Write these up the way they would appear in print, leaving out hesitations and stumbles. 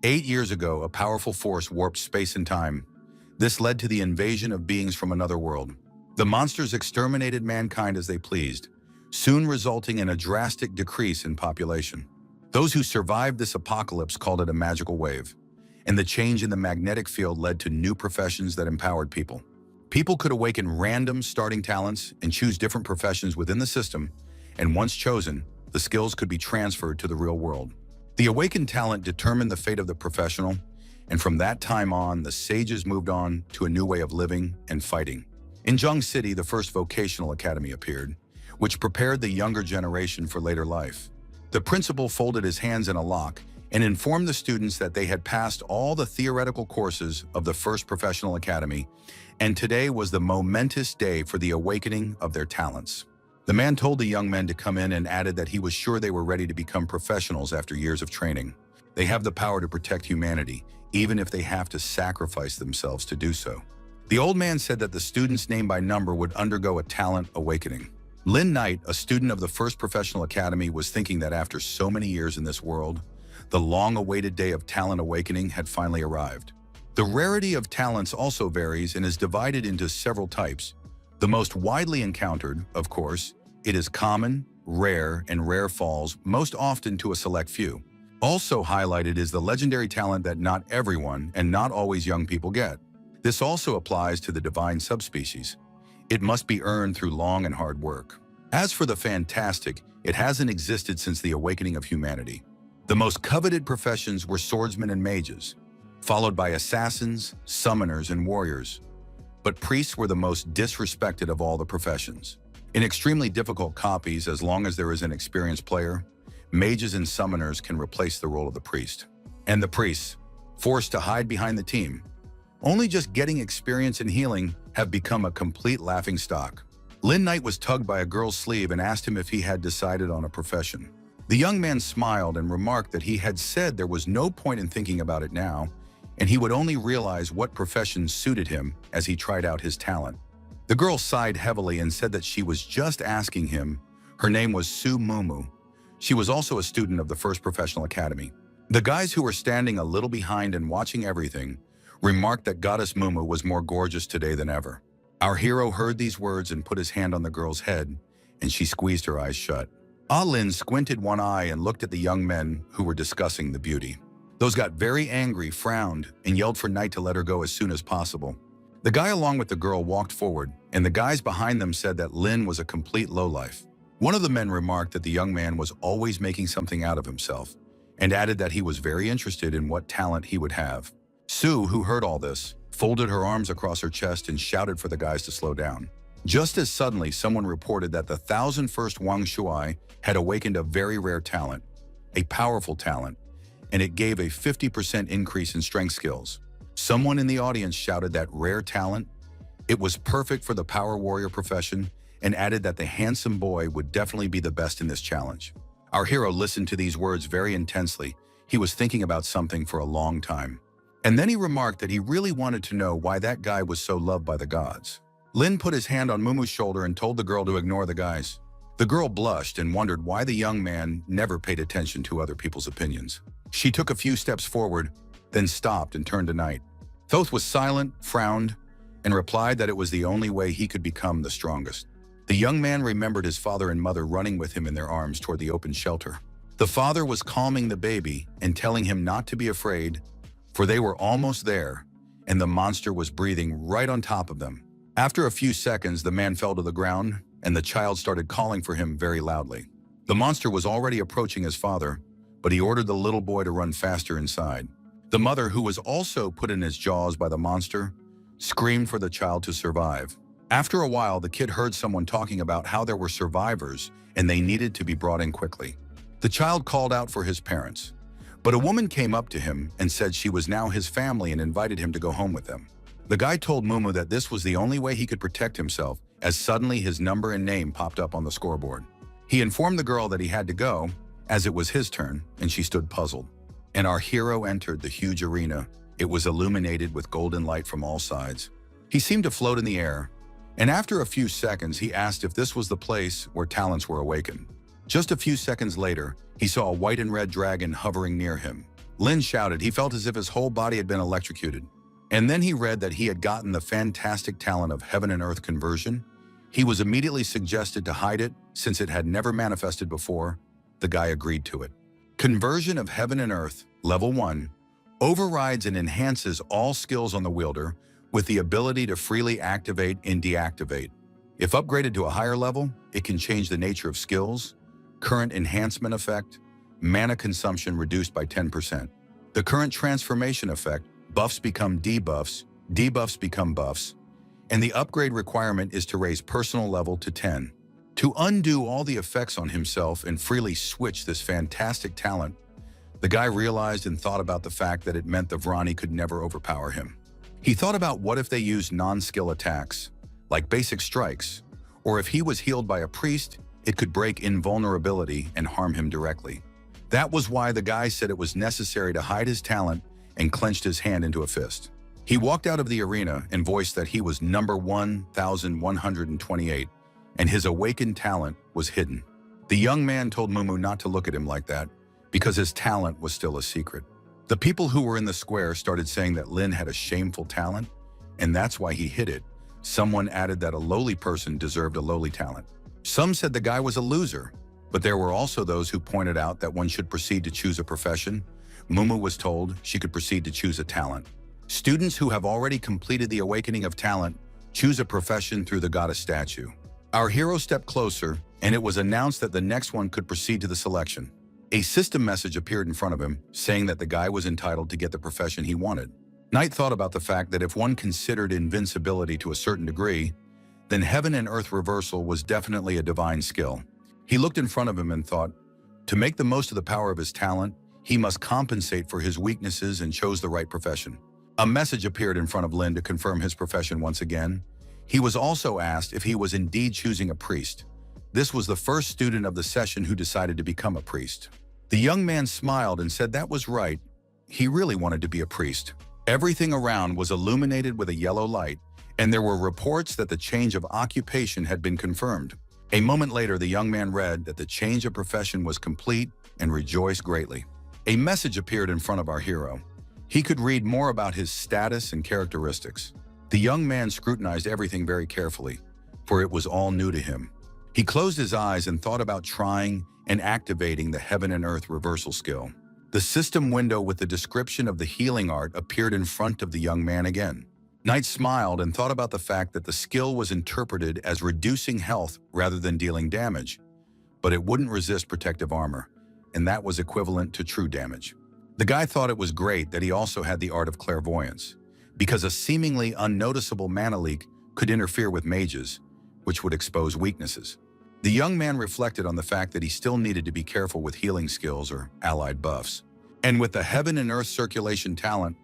8 years ago, a powerful force warped space and time. This led to the invasion of beings from another world. The monsters exterminated mankind as they pleased, soon resulting in a drastic decrease in population. Those who survived this apocalypse called it a magical wave, and the change in the magnetic field led to new professions that empowered people. People could awaken random starting talents and choose different professions within the system, and once chosen, the skills could be transferred to the real world. The awakened talent determined the fate of the professional, and from that time on, the sages moved on to a new way of living and fighting. In Jung City, the first vocational academy appeared, which prepared the younger generation for later life. The principal folded his hands in a lock and informed the students that they had passed all the theoretical courses of the first professional academy, and today was the momentous day for the awakening of their talents. The man told the young men to come in and added that he was sure they were ready to become professionals after years of training. They have the power to protect humanity, even if they have to sacrifice themselves to do so. The old man said that the students named by number would undergo a talent awakening. Lin Knight, a student of the first professional academy, was thinking that after so many years in this world, the long-awaited day of talent awakening had finally arrived. The rarity of talents also varies and is divided into several types. The most widely encountered, of course, it is common, rare, and rare falls most often to a select few. Also highlighted is the legendary talent that not everyone and not always young people get. This also applies to the divine subspecies. It must be earned through long and hard work. As for the fantastic, it hasn't existed since the awakening of humanity. The most coveted professions were swordsmen and mages, followed by assassins, summoners, and warriors. But priests were the most disrespected of all the professions. In extremely difficult copies, as long as there is an experienced player, mages and summoners can replace the role of the priest. And the priests, forced to hide behind the team, only just getting experience in healing, have become a complete laughingstock. Lin Knight was tugged by a girl's sleeve and asked him if he had decided on a profession. The young man smiled and remarked that he had said there was no point in thinking about it now, and he would only realize what profession suited him as he tried out his talent. The girl sighed heavily and said that she was just asking him. Her name was Su Mumu. She was also a student of the first professional academy. The guys who were standing a little behind and watching everything remarked that Goddess Mumu was more gorgeous today than ever. Our hero heard these words and put his hand on the girl's head, and she squeezed her eyes shut. Ah Lin squinted one eye and looked at the young men who were discussing the beauty. Those got very angry, frowned, and yelled for Knight to let her go as soon as possible. The guy along with the girl walked forward, and the guys behind them said that Lin was a complete lowlife. One of the men remarked that the young man was always making something out of himself, and added that he was very interested in what talent he would have. Sue, who heard all this, folded her arms across her chest and shouted for the guys to slow down. Just as suddenly, someone reported that the 1,001st Wang Shuai had awakened a very rare talent, a powerful talent, and it gave a 50% increase in strength skills. Someone in the audience shouted that rare talent, it was perfect for the power warrior profession, and added that the handsome boy would definitely be the best in this challenge. Our hero listened to these words very intensely. He was thinking about something for a long time. And then he remarked that he really wanted to know why that guy was so loved by the gods. Lin put his hand on Mumu's shoulder and told the girl to ignore the guys. The girl blushed and wondered why the young man never paid attention to other people's opinions. She took a few steps forward, then stopped and turned to Knight. Thoth was silent, frowned, and replied that it was the only way he could become the strongest. The young man remembered his father and mother running with him in their arms toward the open shelter. The father was calming the baby and telling him not to be afraid, for they were almost there, and the monster was breathing right on top of them. After a few seconds, the man fell to the ground, and the child started calling for him very loudly. The monster was already approaching his father, but he ordered the little boy to run faster inside. The mother, who was also put in his jaws by the monster, screamed for the child to survive. After a while, the kid heard someone talking about how there were survivors and they needed to be brought in quickly. The child called out for his parents, but a woman came up to him and said she was now his family and invited him to go home with them. The guy told Mumu that this was the only way he could protect himself, as suddenly his number and name popped up on the scoreboard. He informed the girl that he had to go, as it was his turn, and she stood puzzled. And our hero entered the huge arena. It was illuminated with golden light from all sides. He seemed to float in the air, and after a few seconds, he asked if this was the place where talents were awakened. Just a few seconds later, he saw a white and red dragon hovering near him. Lin shouted. He felt as if his whole body had been electrocuted. And then he read that he had gotten the fantastic talent of heaven and earth conversion. He was immediately suggested to hide it since it had never manifested before. The guy agreed to it. Conversion of heaven and earth, level 1, overrides and enhances all skills on the wielder with the ability to freely activate and deactivate. If upgraded to a higher level, it can change the nature of skills, current enhancement effect, mana consumption reduced by 10%. The current transformation effect, buffs become debuffs, debuffs become buffs, and the upgrade requirement is to raise personal level to 10. To undo all the effects on himself and freely switch this fantastic talent, the guy realized and thought about the fact that it meant the Vrani could never overpower him. He thought about what if they used non-skill attacks, like basic strikes, or if he was healed by a priest, it could break invulnerability and harm him directly. That was why the guy said it was necessary to hide his talent and clenched his hand into a fist. He walked out of the arena and voiced that he was number 1128, and his awakened talent was hidden. The young man told Mumu not to look at him like that, because his talent was still a secret. The people who were in the square started saying that Lin had a shameful talent, and that's why he hid it. Someone added that a lowly person deserved a lowly talent. Some said the guy was a loser, but there were also those who pointed out that one should proceed to choose a profession. Mumu was told she could proceed to choose a talent. Students who have already completed the awakening of talent choose a profession through the goddess statue. Our hero stepped closer, and it was announced that the next one could proceed to the selection. A system message appeared in front of him, saying that the guy was entitled to get the profession he wanted. Knight thought about the fact that if one considered invincibility to a certain degree, then heaven and earth reversal was definitely a divine skill. He looked in front of him and thought, to make the most of the power of his talent, he must compensate for his weaknesses and chose the right profession. A message appeared in front of Lin to confirm his profession once again. He was also asked if he was indeed choosing a priest. This was the first student of the session who decided to become a priest. The young man smiled and said that was right. He really wanted to be a priest. Everything around was illuminated with a yellow light, and there were reports that the change of occupation had been confirmed. A moment later, the young man read that the change of profession was complete and rejoiced greatly. A message appeared in front of our hero. He could read more about his status and characteristics. The young man scrutinized everything very carefully, for it was all new to him. He closed his eyes and thought about trying and activating the heaven and earth reversal skill. The system window with the description of the healing art appeared in front of the young man again. Knight smiled and thought about the fact that the skill was interpreted as reducing health rather than dealing damage, but it wouldn't resist protective armor, and that was equivalent to true damage. The guy thought it was great that he also had the art of clairvoyance, because a seemingly unnoticeable mana leak could interfere with mages, which would expose weaknesses. The young man reflected on the fact that he still needed to be careful with healing skills or allied buffs. And with the heaven and earth circulation talent,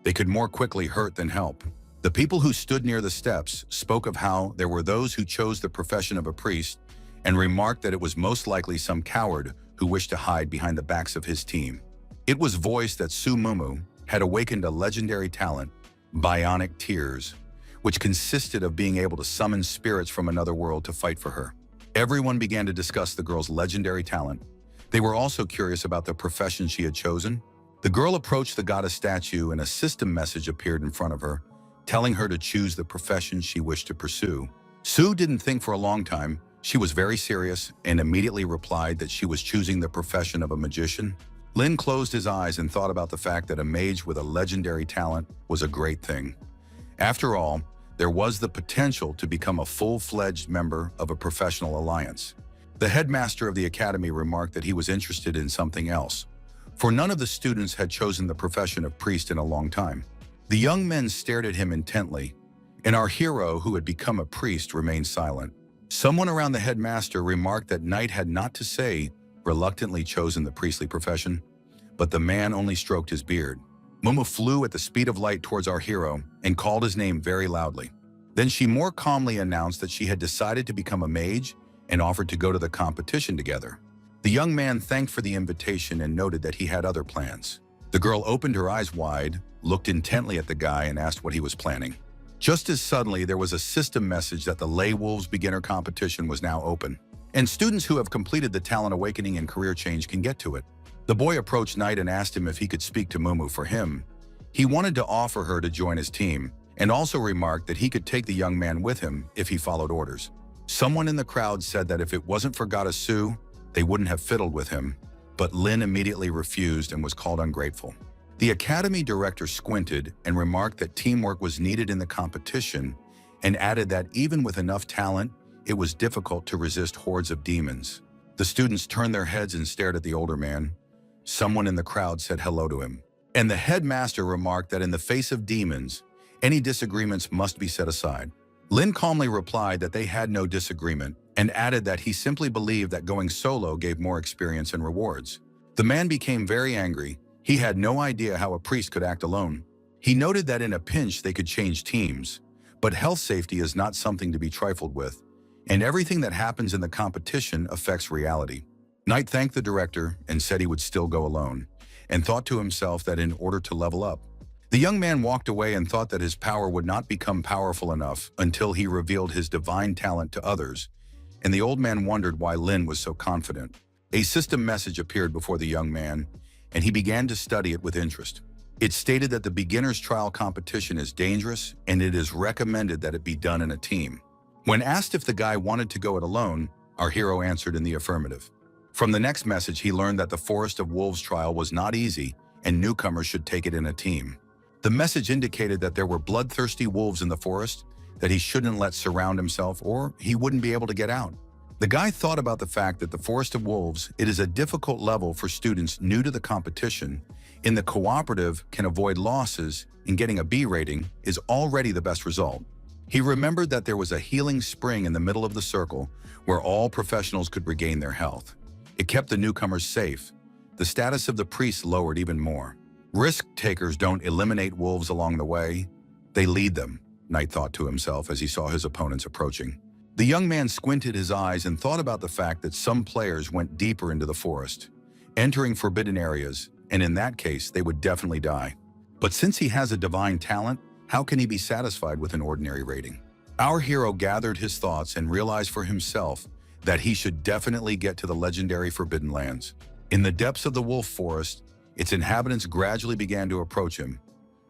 they could more quickly hurt than help. The people who stood near the steps spoke of how there were those who chose the profession of a priest and remarked that it was most likely some coward who wished to hide behind the backs of his team. It was voiced that Su Mumu had awakened a legendary talent, Bionic Tears, which consisted of being able to summon spirits from another world to fight for her. Everyone began to discuss the girl's legendary talent. They were also curious about the profession she had chosen. The girl approached the goddess statue and a system message appeared in front of her, telling her to choose the profession she wished to pursue. Su didn't think for a long time. She was very serious and immediately replied that she was choosing the profession of a magician. Lin closed his eyes and thought about the fact that a mage with a legendary talent was a great thing. After all, there was the potential to become a full-fledged member of a professional alliance. The headmaster of the academy remarked that he was interested in something else, for none of the students had chosen the profession of priest in a long time. The young men stared at him intently, and our hero, who had become a priest, remained silent. Someone around the headmaster remarked that Knight had not to say reluctantly chosen the priestly profession, but the man only stroked his beard. Mumu flew at the speed of light towards our hero and called his name very loudly. Then she more calmly announced that she had decided to become a mage and offered to go to the competition together. The young man thanked for the invitation and noted that he had other plans. The girl opened her eyes wide, looked intently at the guy, and asked what he was planning. Just as suddenly, there was a system message that the Lay Wolves beginner competition was now open, and students who have completed the talent awakening and career change can get to it. The boy approached Knight and asked him if he could speak to Mumu for him. He wanted to offer her to join his team, and also remarked that he could take the young man with him if he followed orders. Someone in the crowd said that if it wasn't for Goddess Sue, they wouldn't have fiddled with him, but Lin immediately refused and was called ungrateful. The academy director squinted and remarked that teamwork was needed in the competition, and added that even with enough talent, it was difficult to resist hordes of demons. The students turned their heads and stared at the older man. Someone in the crowd said hello to him, and the headmaster remarked that in the face of demons, any disagreements must be set aside. Lin calmly replied that they had no disagreement, and added that he simply believed that going solo gave more experience and rewards. The man became very angry. He had no idea how a priest could act alone. He noted that in a pinch they could change teams, but health safety is not something to be trifled with, and everything that happens in the competition affects reality. Knight thanked the director and said he would still go alone, and thought to himself that in order to level up. The young man walked away and thought that his power would not become powerful enough until he revealed his divine talent to others, and the old man wondered why Lin was so confident. A system message appeared before the young man, and he began to study it with interest. It stated that the beginner's trial competition is dangerous, and it is recommended that it be done in a team. When asked if the guy wanted to go it alone, our hero answered in the affirmative. From the next message, he learned that the Forest of Wolves trial was not easy, and newcomers should take it in a team. The message indicated that there were bloodthirsty wolves in the forest that he shouldn't let surround himself, or he wouldn't be able to get out. The guy thought about the fact that the Forest of Wolves, it is a difficult level for students new to the competition. In the cooperative, can avoid losses, and getting a B rating is already the best result. He remembered that there was a healing spring in the middle of the circle where all professionals could regain their health. It kept the newcomers safe. The status of the priests lowered even more. Risk takers don't eliminate wolves along the way, they lead them, Knight thought to himself as he saw his opponents approaching. The young man squinted his eyes and thought about the fact that some players went deeper into the forest, entering forbidden areas, and in that case, they would definitely die. But since he has a divine talent, how can he be satisfied with an ordinary rating? Our hero gathered his thoughts and realized for himself that he should definitely get to the legendary Forbidden Lands. In the depths of the wolf forest, its inhabitants gradually began to approach him,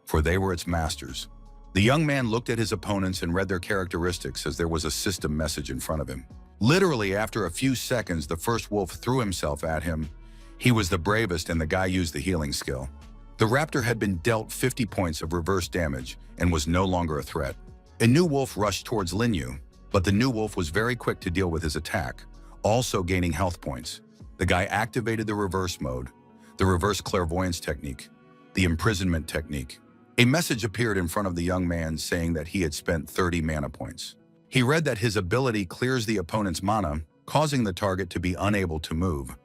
for they were its masters. The young man looked at his opponents and read their characteristics as there was a system message in front of him. Literally, after a few seconds, the first wolf threw himself at him. He was the bravest, and the guy used the healing skill. The raptor had been dealt 50 points of reverse damage and was no longer a threat. A new wolf rushed towards Linyu, but the new wolf was very quick to deal with his attack, also gaining health points. The guy activated the reverse mode, the reverse clairvoyance technique, the imprisonment technique. A message appeared in front of the young man saying that he had spent 30 mana points. He read that his ability clears the opponent's mana, causing the target to be unable to move.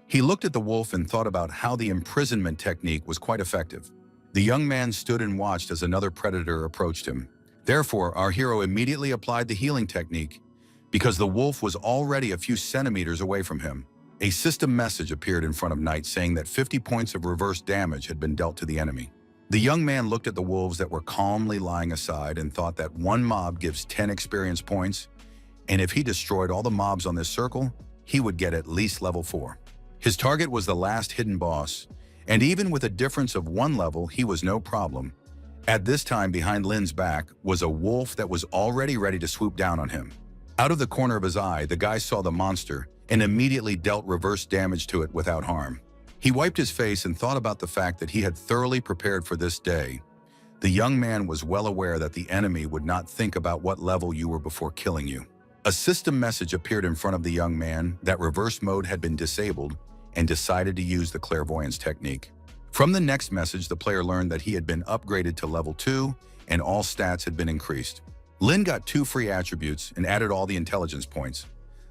He looked at the wolf and thought about how the imprisonment technique was quite effective. The young man stood and watched as another predator approached him. Therefore, our hero immediately applied the healing technique because the wolf was already a few centimeters away from him. A system message appeared in front of Knight saying that 50 points of reverse damage had been dealt to the enemy. The young man looked at the wolves that were calmly lying aside and thought that one mob gives 10 experience points, and if he destroyed all the mobs on this circle, he would get at least level 4. His target was the last hidden boss, and even with a difference of 1 level, he was no problem. At this time, behind Lin's back was a wolf that was already ready to swoop down on him. Out of the corner of his eye, the guy saw the monster and immediately dealt reverse damage to it without harm. He wiped his face and thought about the fact that he had thoroughly prepared for this day. The young man was well aware that the enemy would not think about what level you were before killing you. A system message appeared in front of the young man that reverse mode had been disabled and decided to use the clairvoyance technique. From the next message, the player learned that he had been upgraded to level 2 and all stats had been increased. Lin got 2 free attributes and added all the intelligence points.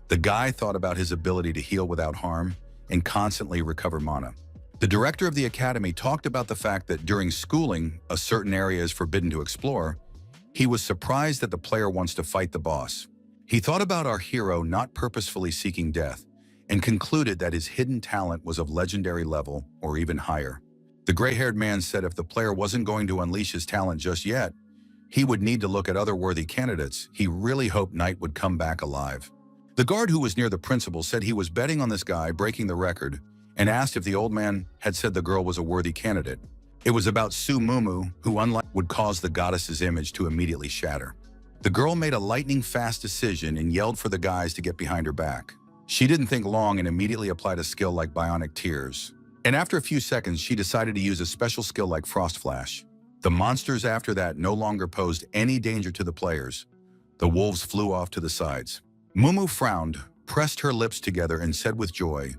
The guy thought about his ability to heal without harm and constantly recover mana. The director of the academy talked about the fact that during schooling, a certain area is forbidden to explore. He was surprised that the player wants to fight the boss. He thought about our hero not purposefully seeking death and concluded that his hidden talent was of legendary level or even higher. The gray-haired man said if the player wasn't going to unleash his talent just yet, he would need to look at other worthy candidates. He really hoped Knight would come back alive. The guard who was near the principal said he was betting on this guy breaking the record and asked if the old man had said the girl was a worthy candidate. It was about Su Mumu, who unlike would cause the goddess's image to immediately shatter. The girl made a lightning-fast decision and yelled for the guys to get behind her back. She didn't think long and immediately applied a skill like Bionic Tears. And after a few seconds, she decided to use a special skill like Frost Flash. The monsters after that no longer posed any danger to the players. The wolves flew off to the sides. Mumu frowned, pressed her lips together, and said with joy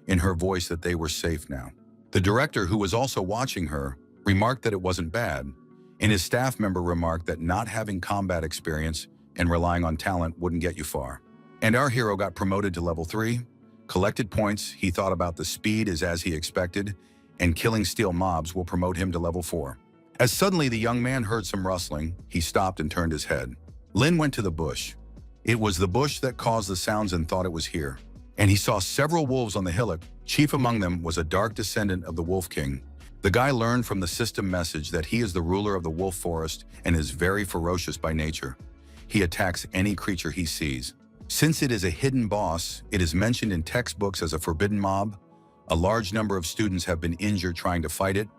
in her voice that they were safe now. The director, who was also watching her, remarked that it wasn't bad, and his staff member remarked that not having combat experience and relying on talent wouldn't get you far. And our hero got promoted to level 3, collected points, he thought about the speed as he expected, and killing steel mobs will promote him to level 4. As suddenly the young man heard some rustling, he stopped and turned his head. Lin went to the bush. It was the bush that caused the sounds and thought it was here. And he saw several wolves on the hillock. Chief among them was a dark descendant of the Wolf King. The guy learned from the system message that he is the ruler of the wolf forest and is very ferocious by nature. He attacks any creature he sees. Since it is a hidden boss, it is mentioned in textbooks as a forbidden mob. A large number of students have been injured trying to fight it.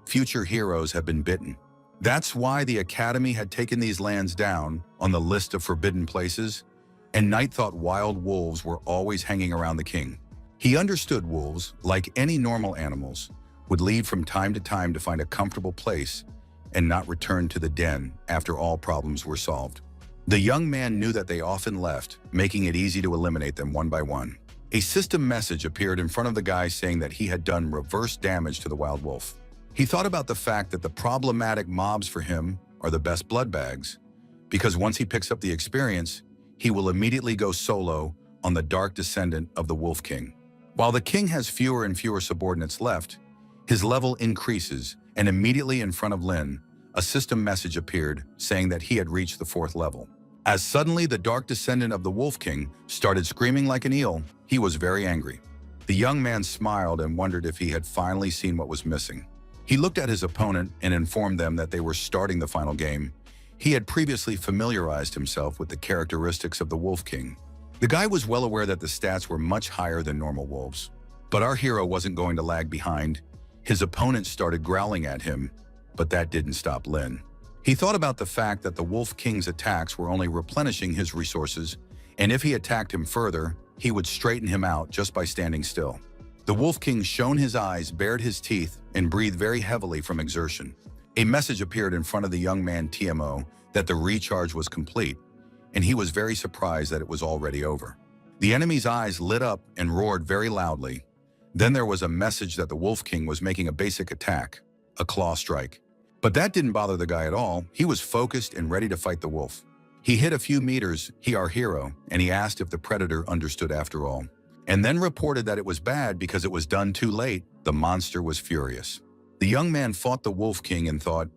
Future heroes have been bitten. That's why the Academy had taken these lands down on the list of forbidden places, and Knight thought wild wolves were always hanging around the king. He understood wolves, like any normal animals, would leave from time to time to find a comfortable place and not return to the den after all problems were solved. The young man knew that they often left, making it easy to eliminate them one by one. A system message appeared in front of the guy saying that he had done reverse damage to the wild wolf. He thought about the fact that the problematic mobs for him are the best blood bags, because once he picks up the experience, he will immediately go solo on the dark descendant of the Wolf King. While the king has fewer and fewer subordinates left, his level increases, and immediately in front of Lin, a system message appeared saying that he had reached the 4th level. As suddenly the dark descendant of the Wolf King started screaming like an eel, he was very angry. The young man smiled and wondered if he had finally seen what was missing. He looked at his opponent and informed them that they were starting the final game. He had previously familiarized himself with the characteristics of the Wolf King. The guy was well aware that the stats were much higher than normal wolves. But our hero wasn't going to lag behind. His opponent started growling at him, but that didn't stop Lin. He thought about the fact that the Wolf King's attacks were only replenishing his resources, and if he attacked him further, he would straighten him out just by standing still. The Wolf King shone his eyes, bared his teeth, and breathed very heavily from exertion. A message appeared in front of the young man TMO that the recharge was complete, and he was very surprised that it was already over. The enemy's eyes lit up and roared very loudly. Then there was a message that the Wolf King was making a basic attack, a claw strike. But that didn't bother the guy at all. He was focused and ready to fight the wolf. He hit a few meters, our hero, and he asked if the predator understood after all, and then reported that it was bad because it was done too late. The monster was furious. The young man fought the Wolf King and thought,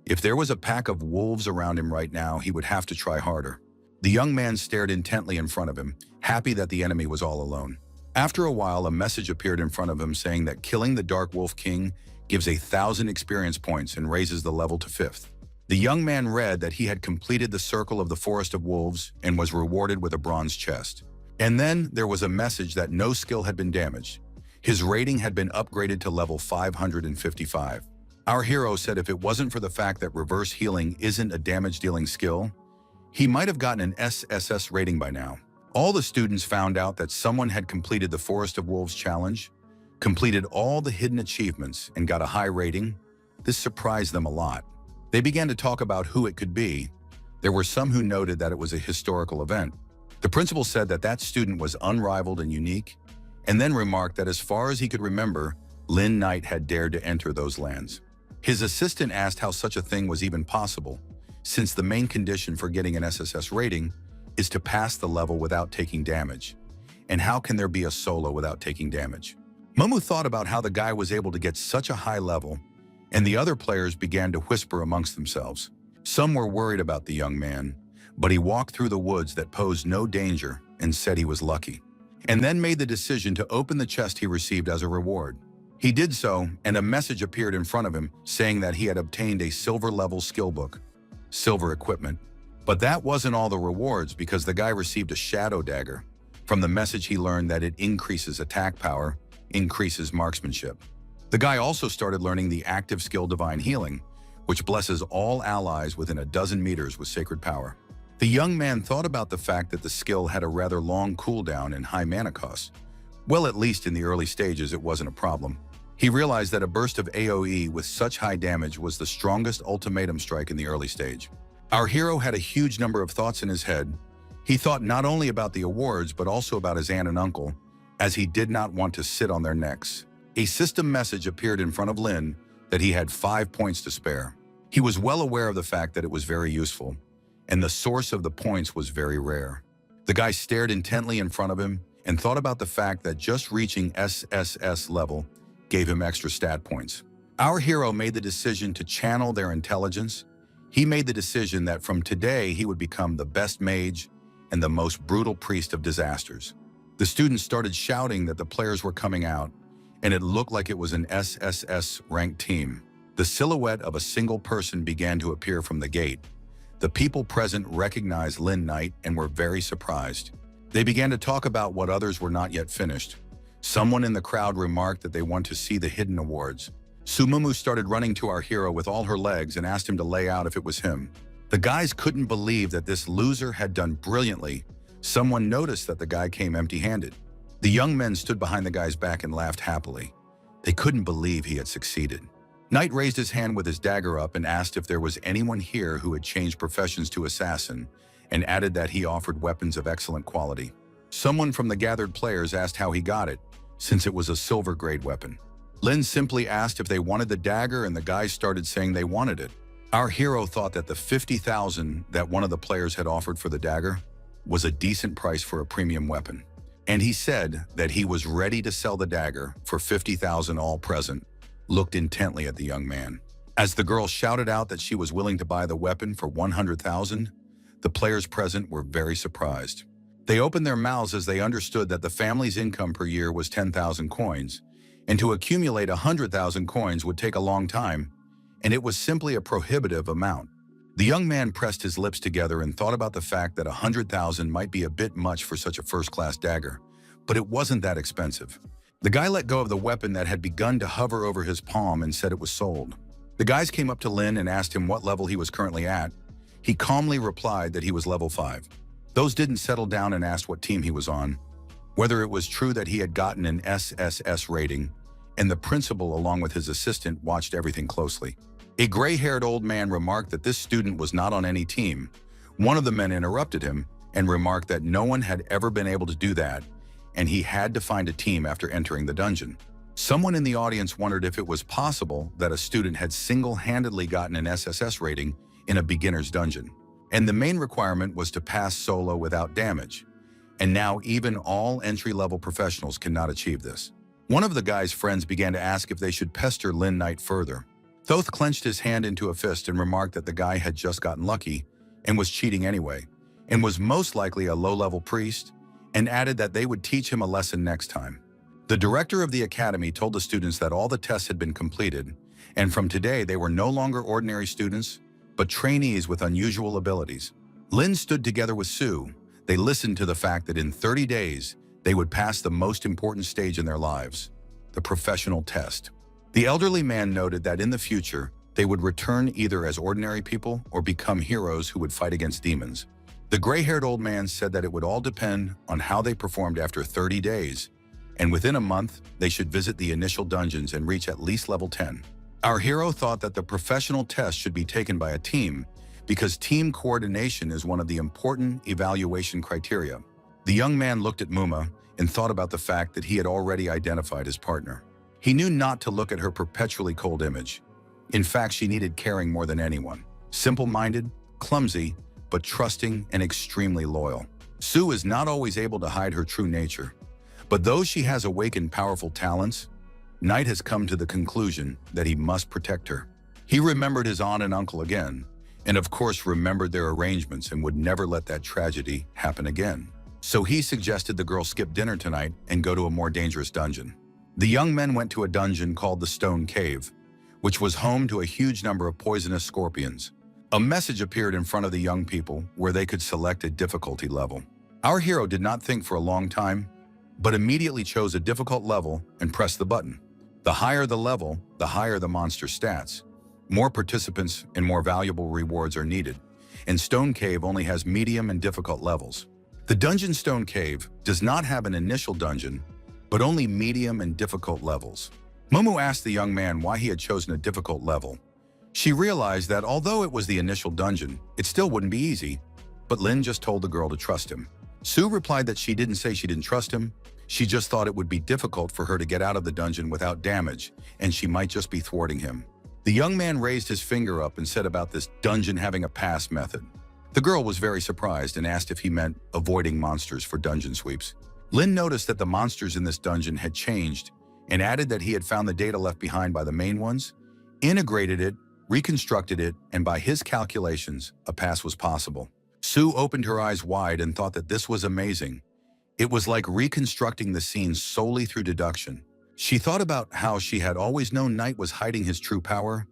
if there was a pack of wolves around him right now, he would have to try harder. The young man stared intently in front of him, happy that the enemy was all alone. After a while, a message appeared in front of him saying that killing the Dark Wolf King gives 1,000 experience points and raises the level to 5th. The young man read that he had completed the circle of the Forest of Wolves and was rewarded with a bronze chest. And then there was a message that no skill had been damaged. His rating had been upgraded to level 555. Our hero said if it wasn't for the fact that reverse healing isn't a damage-dealing skill, he might have gotten an SSS rating by now. All the students found out that someone had completed the Forest of Wolves challenge, completed all the hidden achievements, and got a high rating. This surprised them a lot. They began to talk about who it could be. There were some who noted that it was a historical event. The principal said that that student was unrivaled and unique, and then remarked that as far as he could remember, Lin Knight had dared to enter those lands. His assistant asked how such a thing was even possible, since the main condition for getting an SSS rating is to pass the level without taking damage. And how can there be a solo without taking damage? Momo thought about how the guy was able to get such a high level, and the other players began to whisper amongst themselves. Some were worried about the young man, but he walked through the woods that posed no danger and said he was lucky, and then made the decision to open the chest he received as a reward. He did so, and a message appeared in front of him saying that he had obtained a silver-level skill book, silver equipment. But that wasn't all the rewards, because the guy received a shadow dagger. From the message he learned that it increases attack power increases marksmanship. The guy also started learning the active skill Divine Healing, which blesses all allies within a dozen meters with sacred power. The young man thought about the fact that the skill had a rather long cooldown and high mana cost. Well, at least in the early stages, it wasn't a problem. He realized that a burst of AoE with such high damage was the strongest ultimatum strike in the early stage. Our hero had a huge number of thoughts in his head. He thought not only about the awards, but also about his aunt and uncle, as he did not want to sit on their necks. A system message appeared in front of Lin that he had 5 points to spare. He was well aware of the fact that it was very useful, and the source of the points was very rare. The guy stared intently in front of him and thought about the fact that just reaching SSS level gave him extra stat points. Our hero made the decision to channel their intelligence. He made the decision that from today he would become the best mage and the most brutal priest of disasters. The students started shouting that the players were coming out, and it looked like it was an SSS ranked team. The silhouette of a single person began to appear from the gate. The people present recognized Lin Knight and were very surprised. They began to talk about what others were not yet finished. Someone in the crowd remarked that they want to see the hidden awards. Sumumu started running to our hero with all her legs and asked him to lay out if it was him. The guys couldn't believe that this loser had done brilliantly. Someone noticed that the guy came empty-handed. The young men stood behind the guy's back and laughed happily. They couldn't believe he had succeeded. Knight raised his hand with his dagger up and asked if there was anyone here who had changed professions to assassin, and added that he offered weapons of excellent quality. Someone from the gathered players asked how he got it, since it was a silver-grade weapon. Lin simply asked if they wanted the dagger, and the guys started saying they wanted it. Our hero thought that the 50,000 that one of the players had offered for the dagger was a decent price for a premium weapon. And he said that he was ready to sell the dagger for 50,000. All present looked intently at the young man. As the girl shouted out that she was willing to buy the weapon for 100,000, the players present were very surprised. They opened their mouths as they understood that the family's income per year was 10,000 coins, and to accumulate 100,000 coins would take a long time, and it was simply a prohibitive amount. The young man pressed his lips together and thought about the fact that 100,000 might be a bit much for such a first-class dagger, but it wasn't that expensive. The guy let go of the weapon that had begun to hover over his palm and said it was sold. The guys came up to Lin and asked him what level he was currently at. He calmly replied that he was level 5. Those didn't settle down and asked what team he was on, whether it was true that he had gotten an SSS rating, and the principal along with his assistant watched everything closely. A gray-haired old man remarked that this student was not on any team. One of the men interrupted him and remarked that no one had ever been able to do that, and he had to find a team after entering the dungeon. Someone in the audience wondered if it was possible that a student had single-handedly gotten an SSS rating in a beginner's dungeon, and the main requirement was to pass solo without damage. And now even all entry-level professionals cannot achieve this. One of the guy's friends began to ask if they should pester Lin Knight further. Thoth clenched his hand into a fist and remarked that the guy had just gotten lucky and was cheating anyway, and was most likely a low-level priest, and added that they would teach him a lesson next time. The director of the academy told the students that all the tests had been completed, and from today they were no longer ordinary students, but trainees with unusual abilities. Lin stood together with Sue. They listened to the fact that in 30 days, they would pass the most important stage in their lives, the professional test. The elderly man noted that in the future, they would return either as ordinary people or become heroes who would fight against demons. The gray-haired old man said that it would all depend on how they performed after 30 days, and within a month, they should visit the initial dungeons and reach at least level 10. Our hero thought that the professional test should be taken by a team because team coordination is one of the important evaluation criteria. The young man looked at Muma and thought about the fact that he had already identified his partner. He knew not to look at her perpetually cold image. In fact, she needed caring more than anyone. Simple-minded, clumsy, but trusting and extremely loyal. Sue is not always able to hide her true nature, but though she has awakened powerful talents, Knight has come to the conclusion that he must protect her. He remembered his aunt and uncle again, and of course remembered their arrangements and would never let that tragedy happen again. So he suggested the girl skip dinner tonight and go to a more dangerous dungeon. The young men went to a dungeon called the Stone Cave, which was home to a huge number of poisonous scorpions. A message appeared in front of the young people where they could select a difficulty level. Our hero did not think for a long time. but immediately chose a difficult level and pressed the button. The higher the level, the higher the monster stats. More participants and more valuable rewards are needed, and Stone Cave only has medium and difficult levels. The dungeon Stone Cave does not have an initial dungeon, but only medium and difficult levels. Mumu asked the young man why he had chosen a difficult level. She realized that although it was the initial dungeon, it still wouldn't be easy, but Lin just told the girl to trust him. Sue replied that she didn't say she didn't trust him, she just thought it would be difficult for her to get out of the dungeon without damage, and she might just be thwarting him. The young man raised his finger up and said about this dungeon having a pass method. The girl was very surprised and asked if he meant avoiding monsters for dungeon sweeps. Lin noticed that the monsters in this dungeon had changed and added that he had found the data left behind by the main ones, integrated it, reconstructed it, and by his calculations, a pass was possible. Sue opened her eyes wide and thought that this was amazing. It was like reconstructing the scene solely through deduction. She thought about how she had always known Knight was hiding his true power.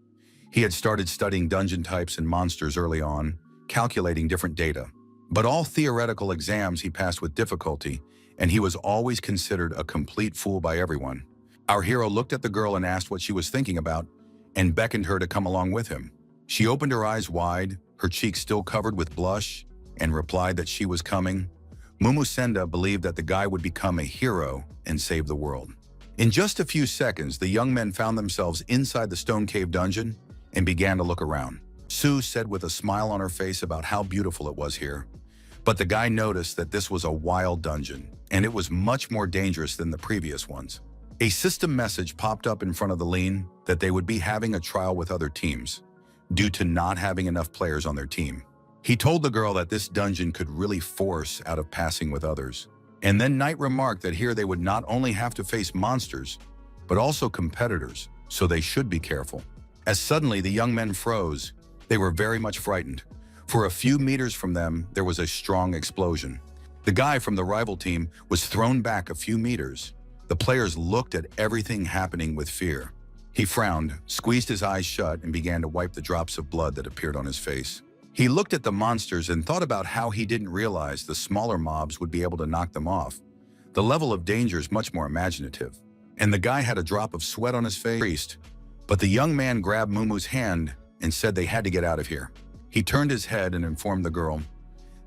He had started studying dungeon types and monsters early on, calculating different data. But all theoretical exams he passed with difficulty, and he was always considered a complete fool by everyone. Our hero looked at the girl and asked what she was thinking about, and beckoned her to come along with him. She opened her eyes wide, her cheeks still covered with blush, and replied that she was coming. Mumu Senda believed that the guy would become a hero and save the world. In just a few seconds, the young men found themselves inside the Stone Cave dungeon and began to look around. Sue said with a smile on her face about how beautiful it was here. But the guy noticed that this was a wild dungeon, and it was much more dangerous than the previous ones. A system message popped up in front of the Lean that they would be having a trial with other teams, due to not having enough players on their team. He told the girl that this dungeon could really force out of passing with others. And then Knight remarked that here they would not only have to face monsters, but also competitors, so they should be careful. As suddenly the young men froze, they were very much frightened. For a few meters from them, there was a strong explosion. The guy from the rival team was thrown back a few meters. The players looked at everything happening with fear. He frowned, squeezed his eyes shut, and began to wipe the drops of blood that appeared on his face. He looked at the monsters and thought about how he didn't realize the smaller mobs would be able to knock them off. The level of danger is much more imaginative. And the guy had a drop of sweat on his face. But the young man grabbed Mumu's hand and said they had to get out of here. He turned his head and informed the girl.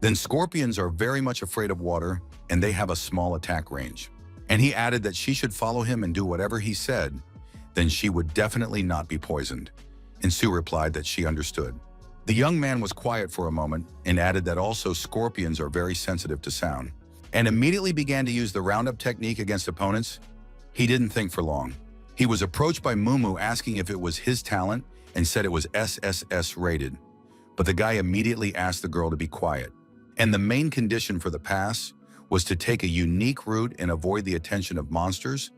Then scorpions are very much afraid of water, and they have a small attack range. And he added that she should follow him and do whatever he said, then she would definitely not be poisoned. And Sue replied that she understood. The young man was quiet for a moment and added that also scorpions are very sensitive to sound, and immediately began to use the roundup technique against opponents. He didn't think for long. He was approached by Mumu asking if it was his talent and said it was SSS rated. But the guy immediately asked the girl to be quiet. And the main condition for the pass was to take a unique route and avoid the attention of monsters.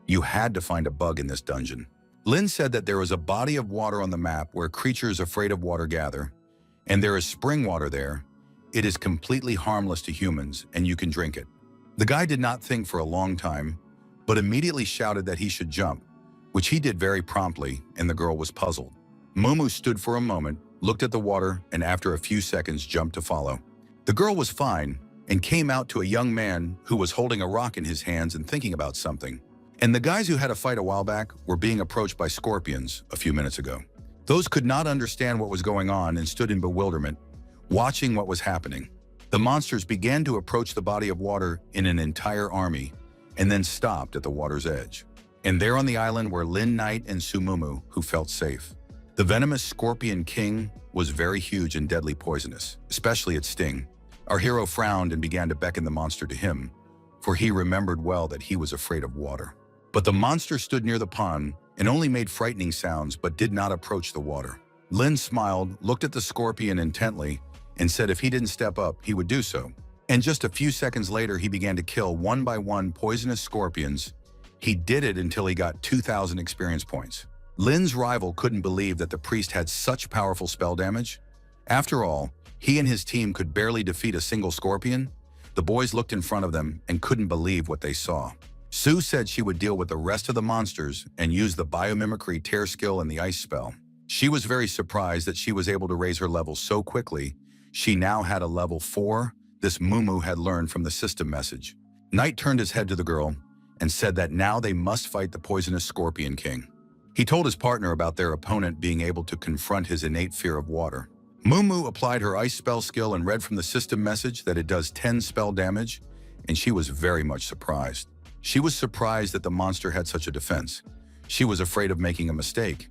You had to find a bug in this dungeon. Lin said that there was a body of water on the map where creatures afraid of water gather, and there is spring water there. It is completely harmless to humans, and you can drink it. The guy did not think for a long time, but immediately shouted that he should jump, which he did very promptly, and the girl was puzzled. Mumu stood for a moment, looked at the water, and after a few seconds jumped to follow. The girl was fine and came out to a young man who was holding a rock in his hands and thinking about something. And the guys who had a fight a while back were being approached by scorpions a few minutes ago. Those could not understand what was going on and stood in bewilderment, watching what was happening. The monsters began to approach the body of water in an entire army and then stopped at the water's edge. And there on the island were Lin Knight and Sumumu, who felt safe. The venomous scorpion king was very huge and deadly poisonous, especially its sting. Our hero frowned and began to beckon the monster to him, for he remembered well that he was afraid of water. But the monster stood near the pond and only made frightening sounds but did not approach the water. Lin smiled, looked at the scorpion intently, and said if he didn't step up, he would do so. And just a few seconds later, he began to kill one by one poisonous scorpions. He did it until he got 2,000 experience points. Lin's rival couldn't believe that the priest had such powerful spell damage. After all, he and his team could barely defeat a single scorpion. The boys looked in front of them and couldn't believe what they saw. Sue said she would deal with the rest of the monsters and use the biomimicry tear skill and the ice spell. She was very surprised that she was able to raise her level so quickly. She now had a level 4. This Mumu had learned from the system message. Knight turned his head to the girl and said that now they must fight the poisonous Scorpion King. He told his partner about their opponent being able to confront his innate fear of water. Mumu applied her ice spell skill and read from the system message that it does 10 spell damage, and she was very much surprised. She was surprised that the monster had such a defense. She was afraid of making a mistake,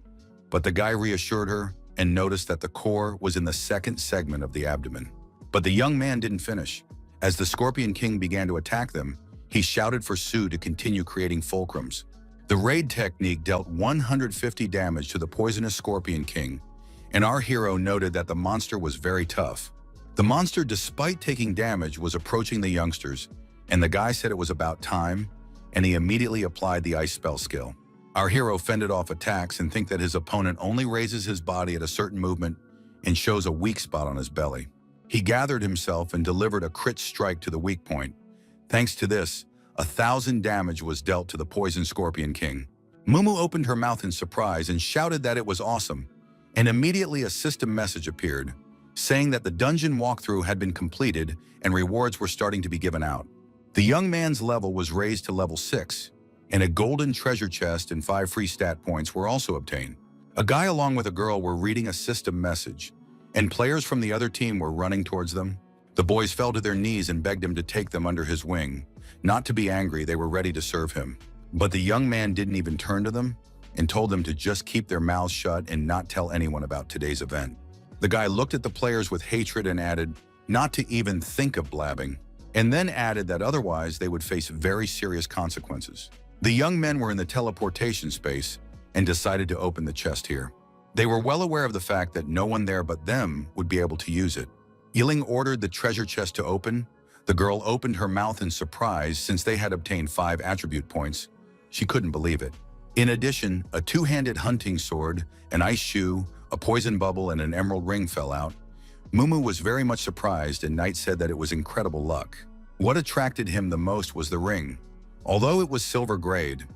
but the guy reassured her and noticed that the core was in the second segment of the abdomen. But the young man didn't finish. As the Scorpion King began to attack them, he shouted for Sue to continue creating fulcrums. The raid technique dealt 150 damage to the poisonous Scorpion King, and our hero noted that the monster was very tough. The monster, despite taking damage, was approaching the youngsters, and the guy said it was about time, and he immediately applied the ice spell skill. Our hero fended off attacks and think that his opponent only raises his body at a certain movement and shows a weak spot on his belly. He gathered himself and delivered a crit strike to the weak point. Thanks to this, 1,000 damage was dealt to the poison Scorpion King. Mumu opened her mouth in surprise and shouted that it was awesome, and immediately a system message appeared, saying that the dungeon walkthrough had been completed and rewards were starting to be given out. The young man's level was raised to level 6, and a golden treasure chest and 5 free stat points were also obtained. A guy along with a girl were reading a system message, and players from the other team were running towards them. The boys fell to their knees and begged him to take them under his wing. Not to be angry, they were ready to serve him. But the young man didn't even turn to them and told them to just keep their mouths shut and not tell anyone about today's event. The guy looked at the players with hatred and added, not to even think of blabbing, and then added that otherwise they would face very serious consequences. The young men were in the teleportation space and decided to open the chest here. They were well aware of the fact that no one there but them would be able to use it. Yiling ordered the treasure chest to open. The girl opened her mouth in surprise since they had obtained 5 attribute points. She couldn't believe it. In addition, a 2-handed hunting sword, an ice shoe, a poison bubble, and an emerald ring fell out. Mumu was very much surprised, and Knight said that it was incredible luck. What attracted him the most was the ring. Although it was silver grade,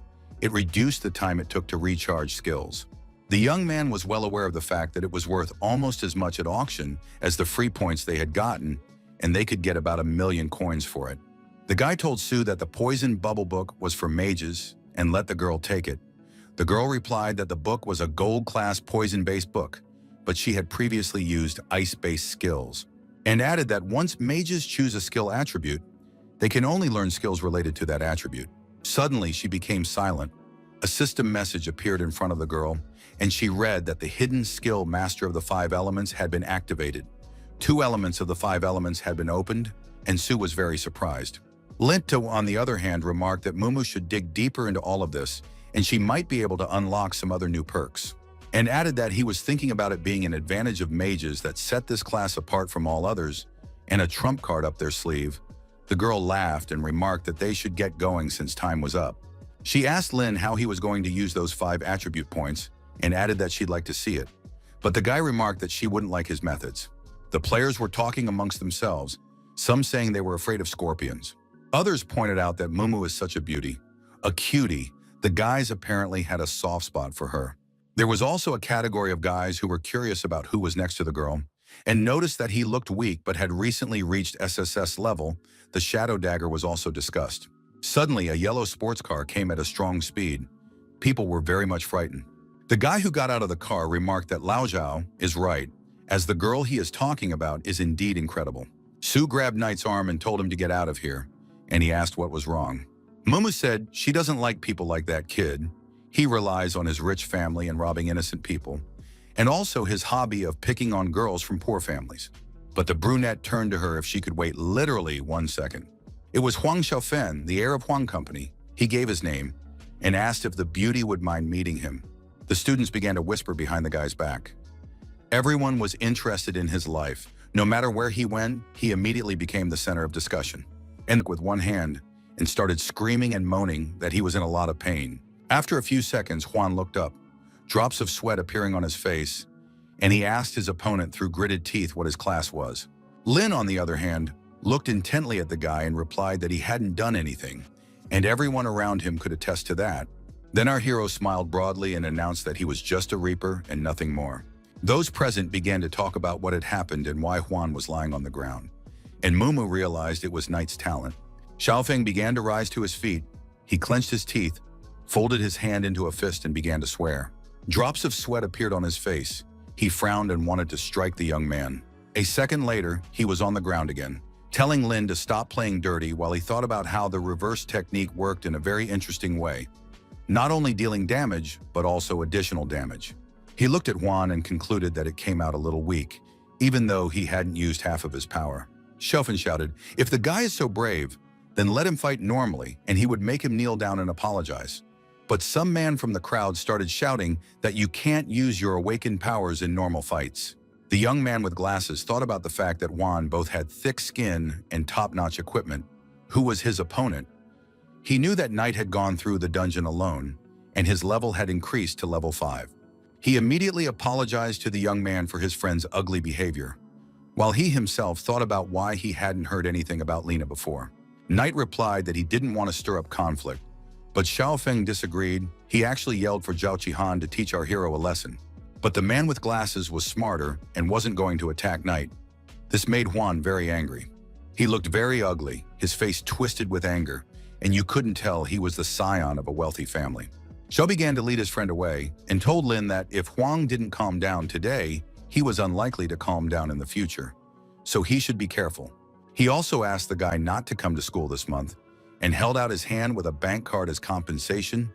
it reduced the time it took to recharge skills. The young man was well aware of the fact that it was worth almost as much at auction as the free points they had gotten, and they could get about 1,000,000 coins for it. The guy told Sue that the poison bubble book was for mages and let the girl take it. The girl replied that the book was a gold-class poison-based book, but she had previously used ice-based skills, and added that once mages choose a skill attribute, they can only learn skills related to that attribute. Suddenly, she became silent. A system message appeared in front of the girl, and she read that the hidden skill Master of the 5 Elements had been activated. 2 elements of the 5 elements had been opened, and Sue was very surprised. Linto, on the other hand, remarked that Mumu should dig deeper into all of this, and she might be able to unlock some other new perks, and added that he was thinking about it being an advantage of mages that set this class apart from all others, and a trump card up their sleeve. The girl laughed and remarked that they should get going since time was up. She asked Lin how he was going to use those 5 attribute points, and added that she'd like to see it. But the guy remarked that she wouldn't like his methods. The players were talking amongst themselves, some saying they were afraid of scorpions. Others pointed out that Mumu is such a beauty, a cutie. The guys apparently had a soft spot for her. There was also a category of guys who were curious about who was next to the girl, and noticed that he looked weak but had recently reached SSS level. The shadow dagger was also discussed. Suddenly, a yellow sports car came at a strong speed. People were very much frightened. The guy who got out of the car remarked that Lao Zhao is right, as the girl he is talking about is indeed incredible. Sue grabbed Knight's arm and told him to get out of here, and he asked what was wrong. Mumu said she doesn't like people like that kid. He relies on his rich family and robbing innocent people, and also his hobby of picking on girls from poor families. But the brunette turned to her if she could wait literally 1 second. It was Huang Xiaofen, the heir of Huang Company. He gave his name and asked if the beauty would mind meeting him. The students began to whisper behind the guy's back. Everyone was interested in his life. No matter where he went, he immediately became the center of discussion. And with one hand, and started screaming and moaning that he was in a lot of pain. After a few seconds, Juan looked up, drops of sweat appearing on his face, and he asked his opponent through gritted teeth what his class was. Lin, on the other hand, looked intently at the guy and replied that he hadn't done anything, and everyone around him could attest to that. Then our hero smiled broadly and announced that he was just a reaper and nothing more. Those present began to talk about what had happened and why Juan was lying on the ground, and Mumu realized it was Knight's talent. Xiaofeng began to rise to his feet. He clenched his teeth, folded his hand into a fist, and began to swear. Drops of sweat appeared on his face. He frowned and wanted to strike the young man. A second later, he was on the ground again, telling Lin to stop playing dirty while he thought about how the reverse technique worked in a very interesting way, not only dealing damage, but also additional damage. He looked at Juan and concluded that it came out a little weak, even though he hadn't used half of his power. Xiaofeng shouted, "If the guy is so brave, then let him fight normally and he would make him kneel down and apologize." But some man from the crowd started shouting that you can't use your awakened powers in normal fights. The young man with glasses thought about the fact that Juan both had thick skin and top-notch equipment. Who was his opponent? He knew that Knight had gone through the dungeon alone, and his level had increased to level 5. He immediately apologized to the young man for his friend's ugly behavior, while he himself thought about why he hadn't heard anything about Lena before. Knight replied that he didn't want to stir up conflict, but Xiaofeng disagreed. He actually yelled for Zhao Qihan to teach our hero a lesson. But the man with glasses was smarter and wasn't going to attack Knight. This made Juan very angry. He looked very ugly, his face twisted with anger, and you couldn't tell he was the scion of a wealthy family. Zhao began to lead his friend away and told Lin that if Huang didn't calm down today, he was unlikely to calm down in the future, so he should be careful. He also asked the guy not to come to school this month and held out his hand with a bank card as compensation,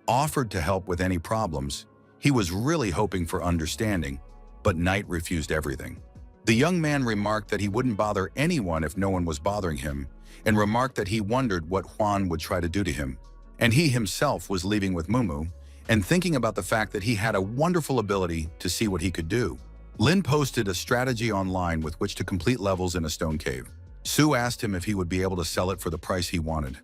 offered to help with any problems. He was really hoping for understanding, but Knight refused everything. The young man remarked that he wouldn't bother anyone if no one was bothering him, and remarked that he wondered what Juan would try to do to him. And he himself was leaving with Mumu and thinking about the fact that he had a wonderful ability to see what he could do. Lin posted a strategy online with which to complete levels in a stone cave. Sue asked him if he would be able to sell it for the price he wanted,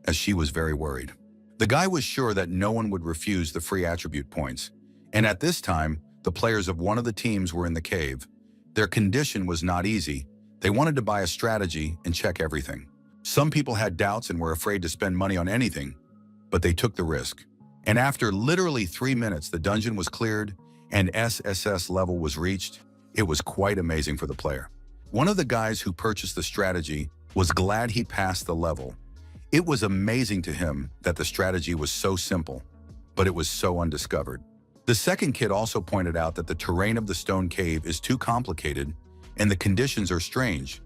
as she was very worried. The guy was sure that no one would refuse the free attribute points, and at this time, the players of one of the teams were in the cave. Their condition was not easy. They wanted to buy a strategy and check everything. Some people had doubts and were afraid to spend money on anything, but they took the risk. And after literally 3 minutes, the dungeon was cleared and SSS level was reached. It was quite amazing for the player. One of the guys who purchased the strategy was glad he passed the level. It was amazing to him that the strategy was so simple, but it was so undiscovered. The second kid also pointed out that the terrain of the stone cave is too complicated and the conditions are strange,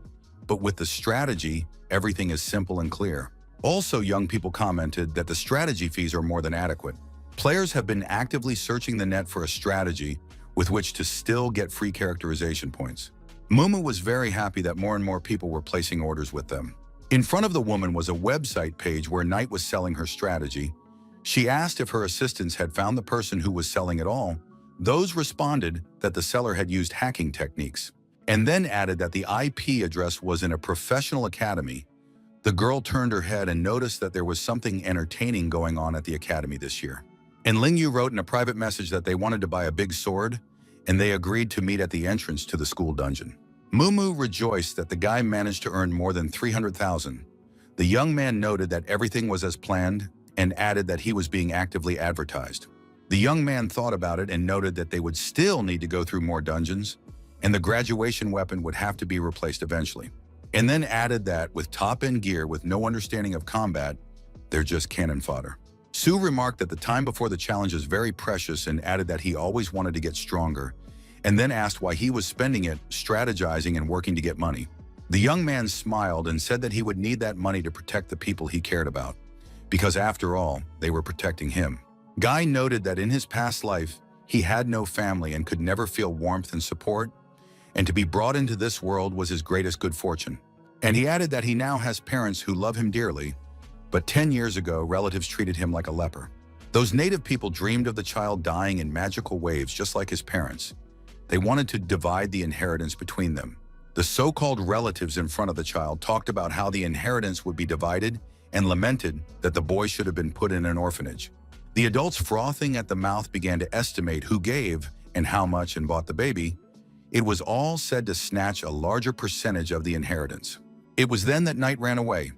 but with the strategy, everything is simple and clear. Also, young people commented that the strategy fees are more than adequate. Players have been actively searching the net for a strategy with which to still get free characterization points. Mumu was very happy that more and more people were placing orders with them. In front of the woman was a website page where Knight was selling her strategy. She asked if her assistants had found the person who was selling it all. Those responded that the seller had used hacking techniques, and then added that the IP address was in a professional academy. The girl turned her head and noticed that there was something entertaining going on at the academy this year. And Lingyu wrote in a private message that they wanted to buy a big sword, and they agreed to meet at the entrance to the school dungeon. Mumu rejoiced that the guy managed to earn more than 300,000. The young man noted that everything was as planned and added that he was being actively advertised. The young man thought about it and noted that they would still need to go through more dungeons, and the graduation weapon would have to be replaced eventually. And then added that with top-end gear with no understanding of combat, they're just cannon fodder. Sue remarked that the time before the challenge is very precious and added that he always wanted to get stronger, and then asked why he was spending it strategizing and working to get money. The young man smiled and said that he would need that money to protect the people he cared about, because after all, they were protecting him. Guy noted that in his past life, he had no family and could never feel warmth and support, and to be brought into this world was his greatest good fortune. And he added that he now has parents who love him dearly, but 10 years ago, relatives treated him like a leper. Those native people dreamed of the child dying in magical waves just like his parents. They wanted to divide the inheritance between them. The so-called relatives in front of the child talked about how the inheritance would be divided and lamented that the boy should have been put in an orphanage. The adults frothing at the mouth began to estimate who gave and how much and bought the baby. It was all said to snatch a larger percentage of the inheritance. It was then that Knight ran away.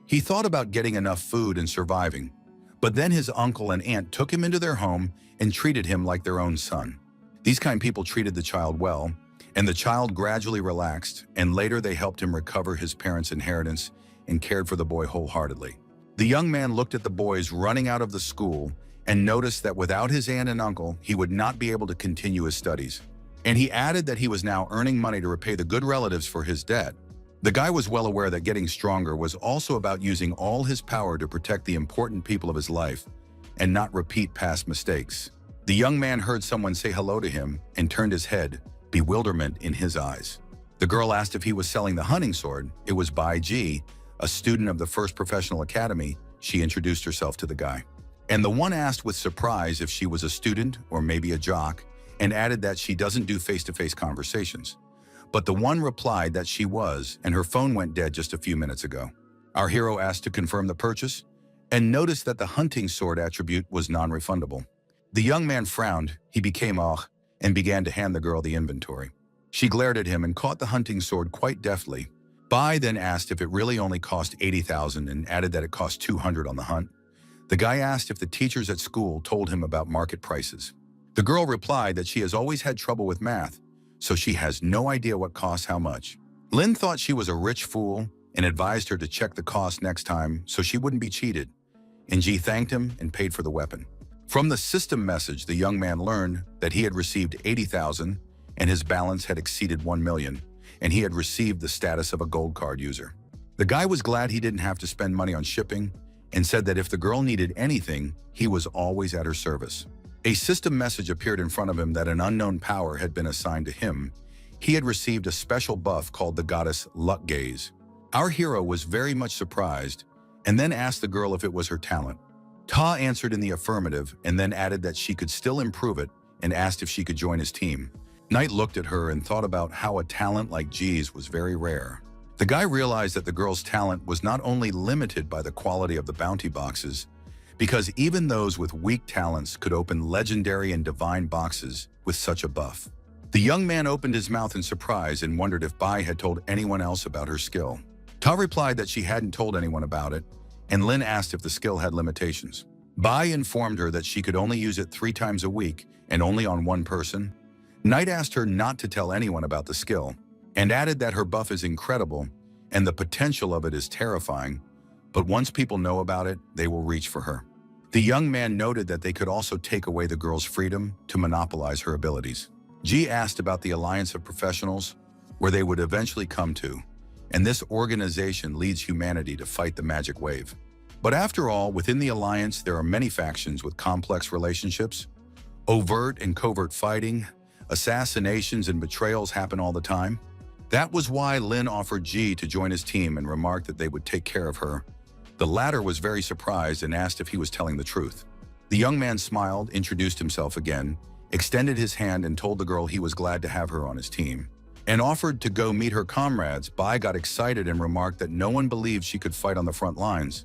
He thought about getting enough food and surviving, but then his uncle and aunt took him into their home and treated him like their own son. These kind people treated the child well, and the child gradually relaxed, and later they helped him recover his parents' inheritance and cared for the boy wholeheartedly. The young man looked at the boys running out of the school and noticed that without his aunt and uncle, he would not be able to continue his studies. And he added that he was now earning money to repay the good relatives for his debt. The guy was well aware that getting stronger was also about using all his power to protect the important people of his life and not repeat past mistakes. The young man heard someone say hello to him and turned his head, bewilderment in his eyes. The girl asked if he was selling the hunting sword. It was Bai Ji, a student of the First Professional Academy. She introduced herself to the guy. And the one asked with surprise if she was a student or maybe a jock, and added that she doesn't do face-to-face conversations. But the one replied that she was, and her phone went dead just a few minutes ago. Our hero asked to confirm the purchase, and noticed that the hunting sword attribute was non-refundable. The young man frowned, he became and began to hand the girl the inventory. She glared at him and caught the hunting sword quite deftly. Bai then asked if it really only cost 80,000 and added that it cost 200 on the hunt. The guy asked if the teachers at school told him about market prices. The girl replied that she has always had trouble with math, so she has no idea what costs how much. Lin thought she was a rich fool and advised her to check the cost next time so she wouldn't be cheated. And Ji thanked him and paid for the weapon. From the system message, the young man learned that he had received 80,000 and his balance had exceeded 1 million, and he had received the status of a gold card user. The guy was glad he didn't have to spend money on shipping and said that if the girl needed anything, he was always at her service. A system message appeared in front of him that an unknown power had been assigned to him. He had received a special buff called the goddess Luck Gaze. Our hero was very much surprised and then asked the girl if it was her talent. Ta answered in the affirmative and then added that she could still improve it and asked if she could join his team. Knight looked at her and thought about how a talent like Ji's was very rare. The guy realized that the girl's talent was not only limited by the quality of the bounty boxes, because even those with weak talents could open legendary and divine boxes with such a buff. The young man opened his mouth in surprise and wondered if Bai had told anyone else about her skill. Ta replied that she hadn't told anyone about it, and Lin asked if the skill had limitations. Bai informed her that she could only use it 3 times a week and only on one person. Knight asked her not to tell anyone about the skill, and added that her buff is incredible and the potential of it is terrifying, but once people know about it, they will reach for her. The young man noted that they could also take away the girl's freedom to monopolize her abilities. Ji asked about the Alliance of Professionals, where they would eventually come to, and this organization leads humanity to fight the magic wave. But after all, within the Alliance, there are many factions with complex relationships. Overt and covert fighting, assassinations and betrayals happen all the time. That was why Lin offered Ji to join his team and remarked that they would take care of her. The latter was very surprised and asked if he was telling the truth. The young man smiled, introduced himself again, extended his hand and told the girl he was glad to have her on his team, and offered to go meet her comrades. Bai got excited and remarked that no one believed she could fight on the front lines,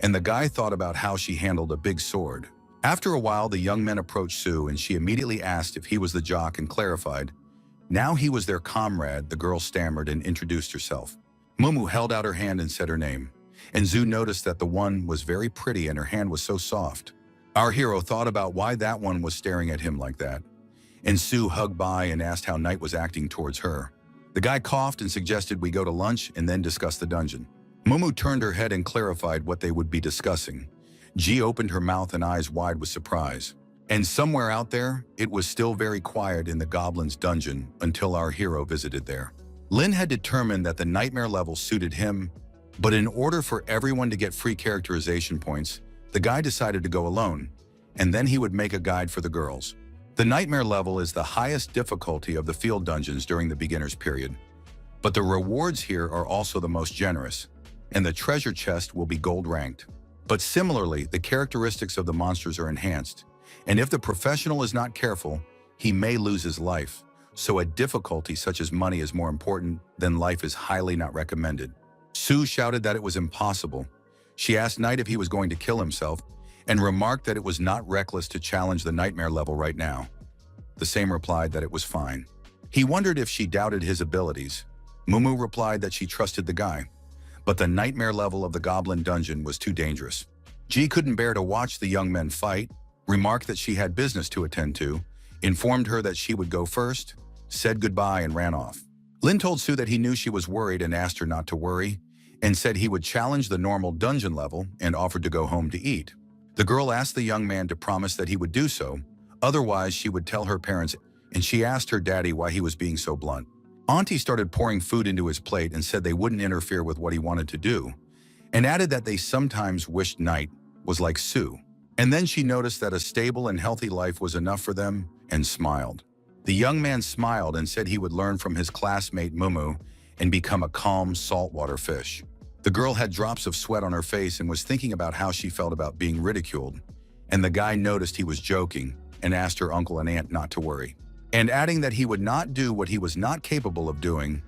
and the guy thought about how she handled a big sword. After a while, the young men approached Sue and she immediately asked if he was the jock and clarified. Now he was their comrade. The girl stammered and introduced herself. Mumu held out her hand and said her name, and Zhu noticed that the one was very pretty and her hand was so soft. Our hero thought about why that one was staring at him like that, and Sue hugged Bai and asked how Knight was acting towards her. The guy coughed and suggested we go to lunch and then discuss the dungeon. Mumu turned her head and clarified what they would be discussing. Ji opened her mouth and eyes wide with surprise. And somewhere out there, it was still very quiet in the goblin's dungeon until our hero visited there. Lin had determined that the nightmare level suited him, but in order for everyone to get free characterization points, the guy decided to go alone, and then he would make a guide for the girls. The nightmare level is the highest difficulty of the field dungeons during the beginner's period, but the rewards here are also the most generous, and the treasure chest will be gold ranked. But similarly, the characteristics of the monsters are enhanced, and if the professional is not careful, he may lose his life. So a difficulty such as money is more important than life is highly not recommended. Sue shouted that it was impossible. She asked Knight if he was going to kill himself and remarked that it was not reckless to challenge the nightmare level right now. The same replied that it was fine. He wondered if she doubted his abilities. Mumu replied that she trusted the guy, but the nightmare level of the goblin dungeon was too dangerous. Ji couldn't bear to watch the young men fight, remarked that she had business to attend to, informed her that she would go first, said goodbye and ran off. Lin told Sue that he knew she was worried and asked her not to worry, and said he would challenge the normal dungeon level and offered to go home to eat. The girl asked the young man to promise that he would do so, otherwise she would tell her parents, and she asked her daddy why he was being so blunt. Auntie started pouring food into his plate and said they wouldn't interfere with what he wanted to do, and added that they sometimes wished night was like Sue. And then she noticed that a stable and healthy life was enough for them and smiled. The young man smiled and said he would learn from his classmate Mumu and become a calm saltwater fish. The girl had drops of sweat on her face and was thinking about how she felt about being ridiculed, and the guy noticed he was joking and asked her uncle and aunt not to worry. And adding that he would not do what he was not capable of doing,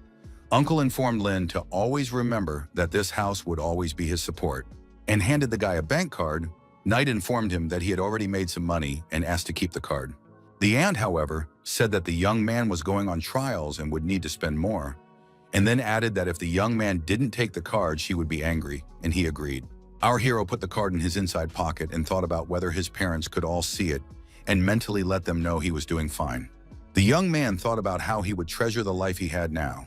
Uncle informed Lin to always remember that this house would always be his support, and handed the guy a bank card. Knight informed him that he had already made some money and asked to keep the card. The aunt, however, said that the young man was going on trials and would need to spend more, and then added that if the young man didn't take the card, she would be angry, and he agreed. Our hero put the card in his inside pocket and thought about whether his parents could all see it and mentally let them know he was doing fine. The young man thought about how he would treasure the life he had now,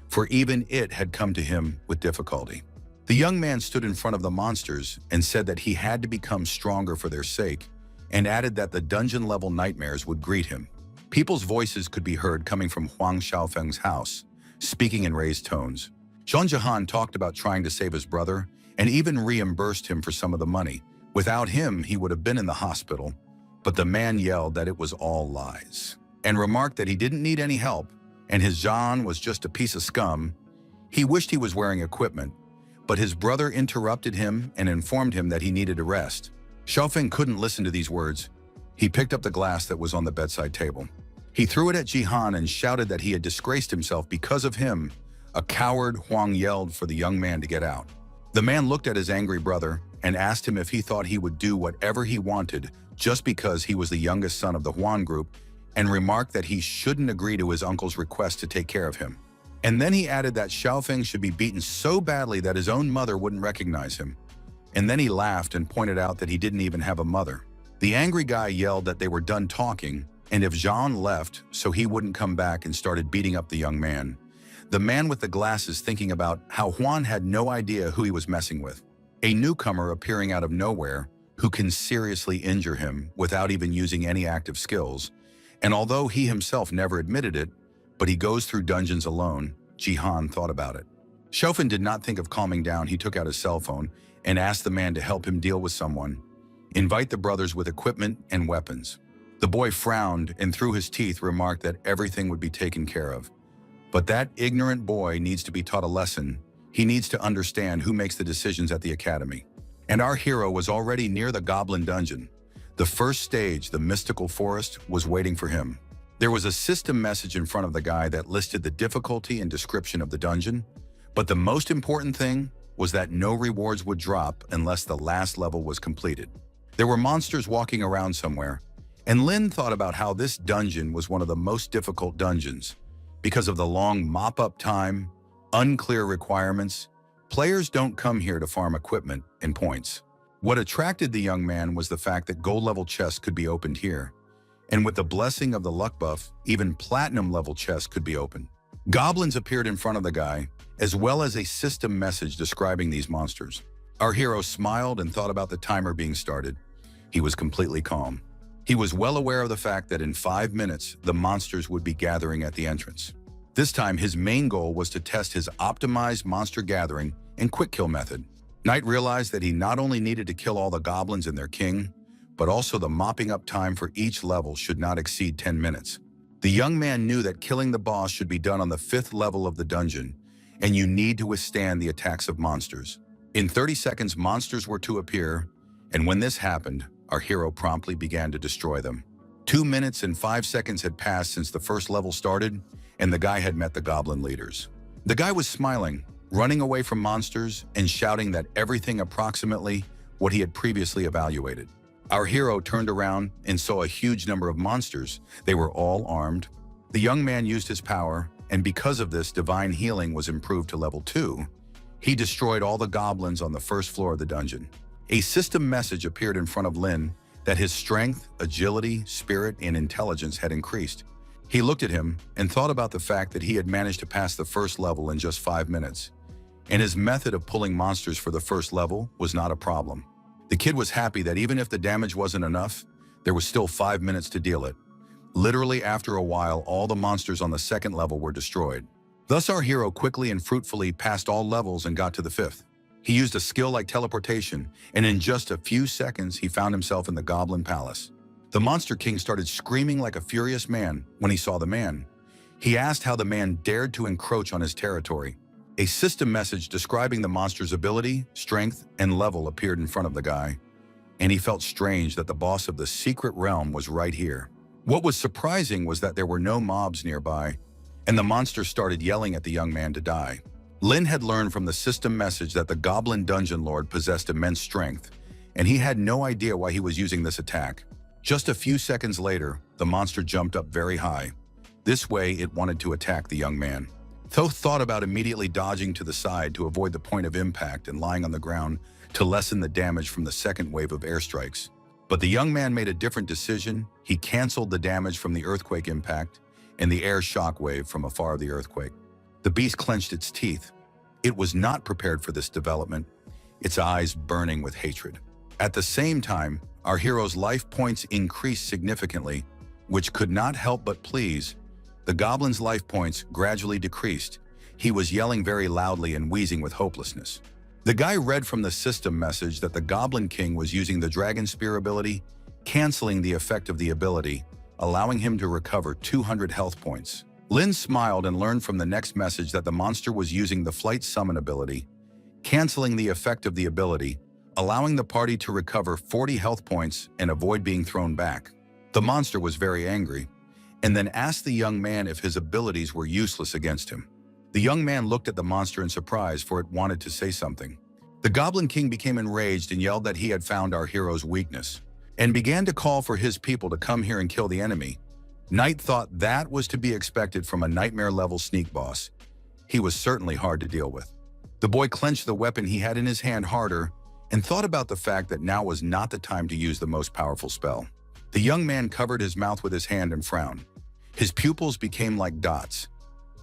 for even it had come to him with difficulty. The young man stood in front of the monsters and said that he had to become stronger for their sake, and added that the dungeon-level nightmares would greet him. People's voices could be heard coming from Huang Xiaofeng's house, speaking in raised tones. Zhang Jihan talked about trying to save his brother and even reimbursed him for some of the money. Without him, he would have been in the hospital, but the man yelled that it was all lies, and remarked that he didn't need any help, and his Zhan was just a piece of scum. He wished he was wearing equipment, but his brother interrupted him and informed him that he needed a rest. Xiaofeng couldn't listen to these words. He picked up the glass that was on the bedside table. He threw it at Jihan and shouted that he had disgraced himself because of him. A coward, Huang yelled for the young man to get out. The man looked at his angry brother and asked him if he thought he would do whatever he wanted just because he was the youngest son of the Huan group, and remarked that he shouldn't agree to his uncle's request to take care of him. And then he added that Xiaofeng should be beaten so badly that his own mother wouldn't recognize him. And then he laughed and pointed out that he didn't even have a mother. The angry guy yelled that they were done talking, and if Zhan left so he wouldn't come back, and started beating up the young man. The man with the glasses thinking about how Huan had no idea who he was messing with. A newcomer appearing out of nowhere who can seriously injure him without even using any active skills. And although he himself never admitted it, but he goes through dungeons alone, Jihan thought about it. Xiaofeng did not think of calming down. He took out his cell phone and asked the man to help him deal with someone. Invite the brothers with equipment and weapons. The boy frowned and through his teeth remarked that everything would be taken care of. But that ignorant boy needs to be taught a lesson. He needs to understand who makes the decisions at the academy. And our hero was already near the goblin dungeon. The first stage, the mystical forest, was waiting for him. There was a system message in front of the guy that listed the difficulty and description of the dungeon, but the most important thing was that no rewards would drop unless the last level was completed. There were monsters walking around somewhere, and Lin thought about how this dungeon was one of the most difficult dungeons. Because of the long mop-up time, unclear requirements, players don't come here to farm equipment and points. What attracted the young man was the fact that gold-level chests could be opened here, and with the blessing of the luck buff, even platinum-level chests could be opened. Goblins appeared in front of the guy, as well as a system message describing these monsters. Our hero smiled and thought about the timer being started. He was completely calm. He was well aware of the fact that in 5 minutes, the monsters would be gathering at the entrance. This time, his main goal was to test his optimized monster gathering and quick kill method. Knight realized that he not only needed to kill all the goblins and their king, but also the mopping up time for each level should not exceed 10 minutes. The young man knew that killing the boss should be done on the 5th level of the dungeon, and you need to withstand the attacks of monsters. In 30 seconds, monsters were to appear, and when this happened, our hero promptly began to destroy them. 2 minutes and 5 seconds had passed since the first level started, and the guy had met the goblin leaders. The guy was smiling, running away from monsters, and shouting that everything approximately what he had previously evaluated. Our hero turned around and saw a huge number of monsters. They were all armed. The young man used his power, and because of this, divine healing was improved to level 2. He destroyed all the goblins on the first floor of the dungeon. A system message appeared in front of Lin that his strength, agility, spirit, and intelligence had increased. He looked at him and thought about the fact that he had managed to pass the first level in just 5 minutes. and his method of pulling monsters for the first level was not a problem. The kid was happy that even if the damage wasn't enough, there was still 5 minutes to deal it. Literally after a while, all the monsters on the second level were destroyed. Thus our hero quickly and fruitfully passed all levels and got to the 5th. He used a skill like teleportation, and in just a few seconds he found himself in the Goblin Palace. The Monster King started screaming like a furious man when he saw the man. He asked how the man dared to encroach on his territory. A system message describing the monster's ability, strength, and level appeared in front of the guy, and he felt strange that the boss of the secret realm was right here. What was surprising was that there were no mobs nearby, and the monster started yelling at the young man to die. Lin had learned from the system message that the Goblin Dungeon Lord possessed immense strength, and he had no idea why he was using this attack. Just a few seconds later, the monster jumped up very high. This way, it wanted to attack the young man. Thoth thought about immediately dodging to the side to avoid the point of impact and lying on the ground to lessen the damage from the second wave of airstrikes. But the young man made a different decision. He canceled the damage from the earthquake impact and the air shock wave from afar of the earthquake. The beast clenched its teeth. It was not prepared for this development, its eyes burning with hatred. At the same time, our hero's life points increased significantly, which could not help but please. The goblin's life points gradually decreased. He was yelling very loudly and wheezing with hopelessness. The guy read from the system message that the Goblin King was using the Dragon Spear ability, canceling the effect of the ability, allowing him to recover 200 health points. Lin smiled and learned from the next message that the monster was using the Flight Summon ability, canceling the effect of the ability, allowing the party to recover 40 health points and avoid being thrown back. The monster was very angry, and then asked the young man if his abilities were useless against him. The young man looked at the monster in surprise, for it wanted to say something. The Goblin King became enraged and yelled that he had found our hero's weakness, and began to call for his people to come here and kill the enemy. Knight thought that was to be expected from a nightmare-level sneak boss. He was certainly hard to deal with. The boy clenched the weapon he had in his hand harder and thought about the fact that now was not the time to use the most powerful spell. The young man covered his mouth with his hand and frowned. His pupils became like dots.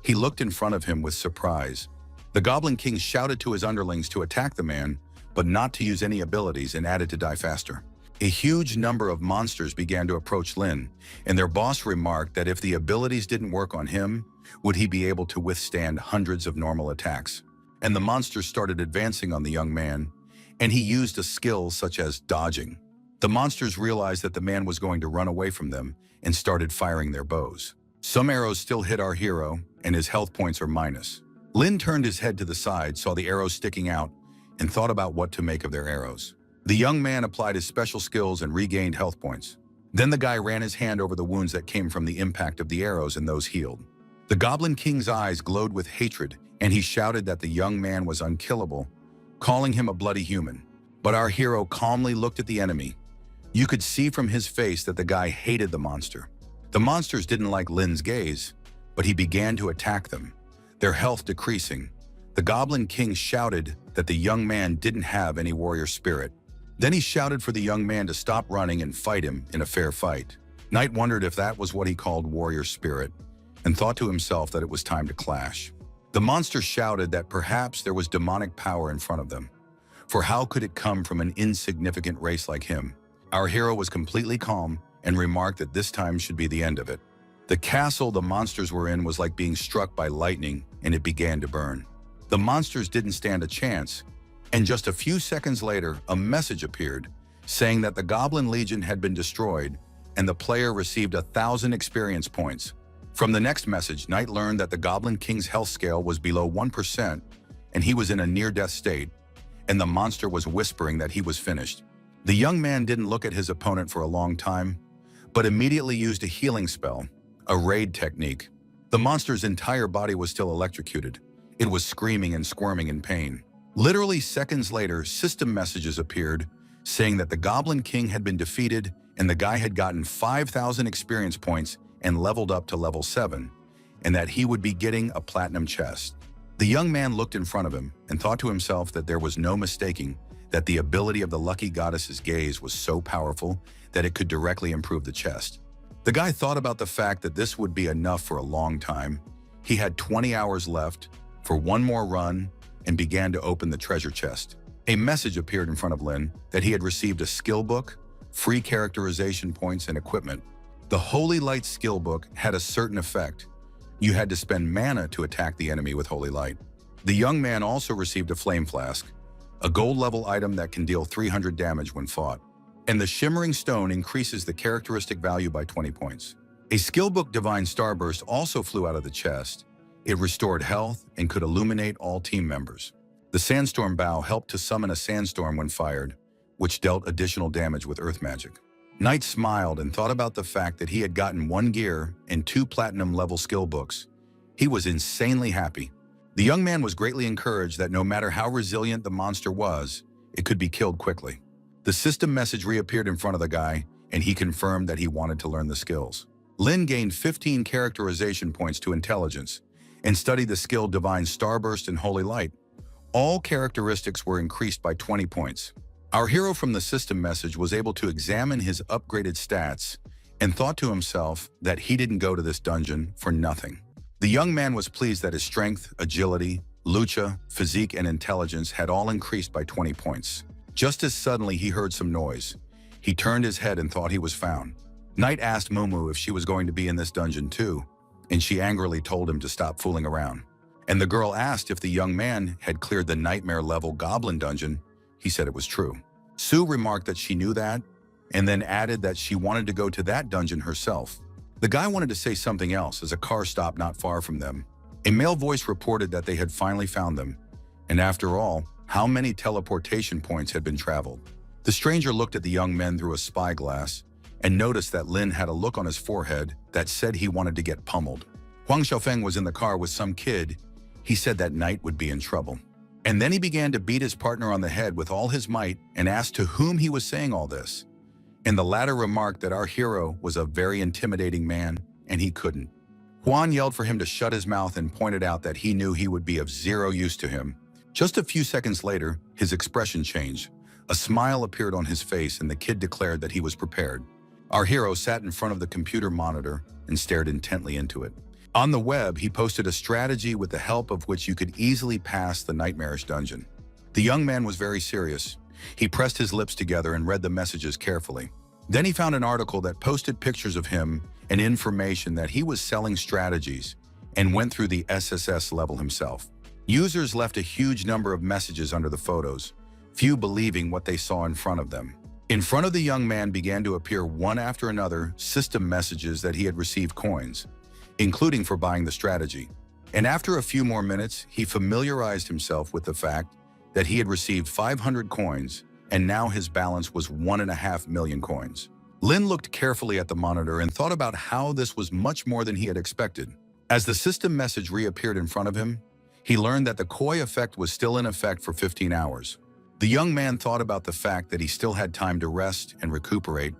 He looked in front of him with surprise. The Goblin King shouted to his underlings to attack the man, but not to use any abilities, and added to die faster. A huge number of monsters began to approach Lin, and their boss remarked that if the abilities didn't work on him, would he be able to withstand hundreds of normal attacks. And the monsters started advancing on the young man, and he used a skill such as dodging. The monsters realized that the man was going to run away from them and started firing their bows. Some arrows still hit our hero, and his health points are minus. Lin turned his head to the side, saw the arrows sticking out, and thought about what to make of their arrows. The young man applied his special skills and regained health points. Then the guy ran his hand over the wounds that came from the impact of the arrows, and those healed. The Goblin King's eyes glowed with hatred, and he shouted that the young man was unkillable, calling him a bloody human. But our hero calmly looked at the enemy. You could see from his face that the guy hated the monster. The monsters didn't like Lin's gaze, but he began to attack them, their health decreasing. The Goblin King shouted that the young man didn't have any warrior spirit. Then he shouted for the young man to stop running and fight him in a fair fight. Knight wondered if that was what he called warrior spirit, and thought to himself that it was time to clash. The monster shouted that perhaps there was demonic power in front of them, for how could it come from an insignificant race like him? Our hero was completely calm and remarked that this time should be the end of it. The castle the monsters were in was like being struck by lightning, and it began to burn. The monsters didn't stand a chance, and just a few seconds later, a message appeared saying that the Goblin Legion had been destroyed and the player received 1,000 experience points. From the next message, Knight learned that the Goblin King's health scale was below 1% and he was in a near-death state, and the monster was whispering that he was finished. The young man didn't look at his opponent for a long time, but immediately used a healing spell, a raid technique. The monster's entire body was still electrocuted. It was screaming and squirming in pain. Literally seconds later, system messages appeared saying that the Goblin King had been defeated and the guy had gotten 5,000 experience points and leveled up to level 7, and that he would be getting a platinum chest. The young man looked in front of him and thought to himself that there was no mistaking that the ability of the lucky goddess's gaze was so powerful that it could directly improve the chest. The guy thought about the fact that this would be enough for a long time. He had 20 hours left for one more run and began to open the treasure chest. A message appeared in front of Lin that he had received a skill book, free characterization points, and equipment. The Holy Light skill book had a certain effect. You had to spend mana to attack the enemy with Holy Light. The young man also received a flame flask, a gold-level item that can deal 300 damage when fought. And the shimmering stone increases the characteristic value by 20 points. A skill book Divine Starburst also flew out of the chest. It restored health and could illuminate all team members. The Sandstorm Bow helped to summon a sandstorm when fired, which dealt additional damage with earth magic. Knight smiled and thought about the fact that he had gotten 1 gear and 2 platinum-level skill books. He was insanely happy. The young man was greatly encouraged that no matter how resilient the monster was, it could be killed quickly. The system message reappeared in front of the guy, and he confirmed that he wanted to learn the skills. Lin gained 15 characterization points to intelligence and studied the skill Divine Starburst and Holy Light. All characteristics were increased by 20 points. Our hero from the system message was able to examine his upgraded stats and thought to himself that he didn't go to this dungeon for nothing. The young man was pleased that his strength, agility, lucha, physique, and intelligence had all increased by 20 points. Just as suddenly he heard some noise. He turned his head and thought he was found. Knight asked Mumu if she was going to be in this dungeon too, and she angrily told him to stop fooling around. And the girl asked if the young man had cleared the nightmare-level goblin dungeon. He said it was true. Sue remarked that she knew that, and then added that she wanted to go to that dungeon herself. The guy wanted to say something else as a car stopped not far from them. A male voice reported that they had finally found them, and after all, how many teleportation points had been traveled? The stranger looked at the young men through a spyglass and noticed that Lin had a look on his forehead that said he wanted to get pummeled. Huang Xiaofeng was in the car with some kid. He said that Knight would be in trouble. And then he began to beat his partner on the head with all his might and asked to whom he was saying all this. And the latter remarked that our hero was a very intimidating man, and he couldn't. Huan yelled for him to shut his mouth and pointed out that he knew he would be of zero use to him. Just a few seconds later, his expression changed. A smile appeared on his face, and the kid declared that he was prepared. Our hero sat in front of the computer monitor and stared intently into it. On the web, he posted a strategy with the help of which you could easily pass the nightmarish dungeon. The young man was very serious. He pressed his lips together and read the messages carefully. Then he found an article that posted pictures of him and information that he was selling strategies and went through the SSS level himself. Users left a huge number of messages under the photos, few believing what they saw in front of them. In front of the young man began to appear one after another system messages that he had received coins, including for buying the strategy. And after a few more minutes, he familiarized himself with the fact that he had received 500 coins, and now his balance was 1.5 million coins. Lin looked carefully at the monitor and thought about how this was much more than he had expected. As the system message reappeared in front of him, he learned that the koi effect was still in effect for 15 hours. The young man thought about the fact that he still had time to rest and recuperate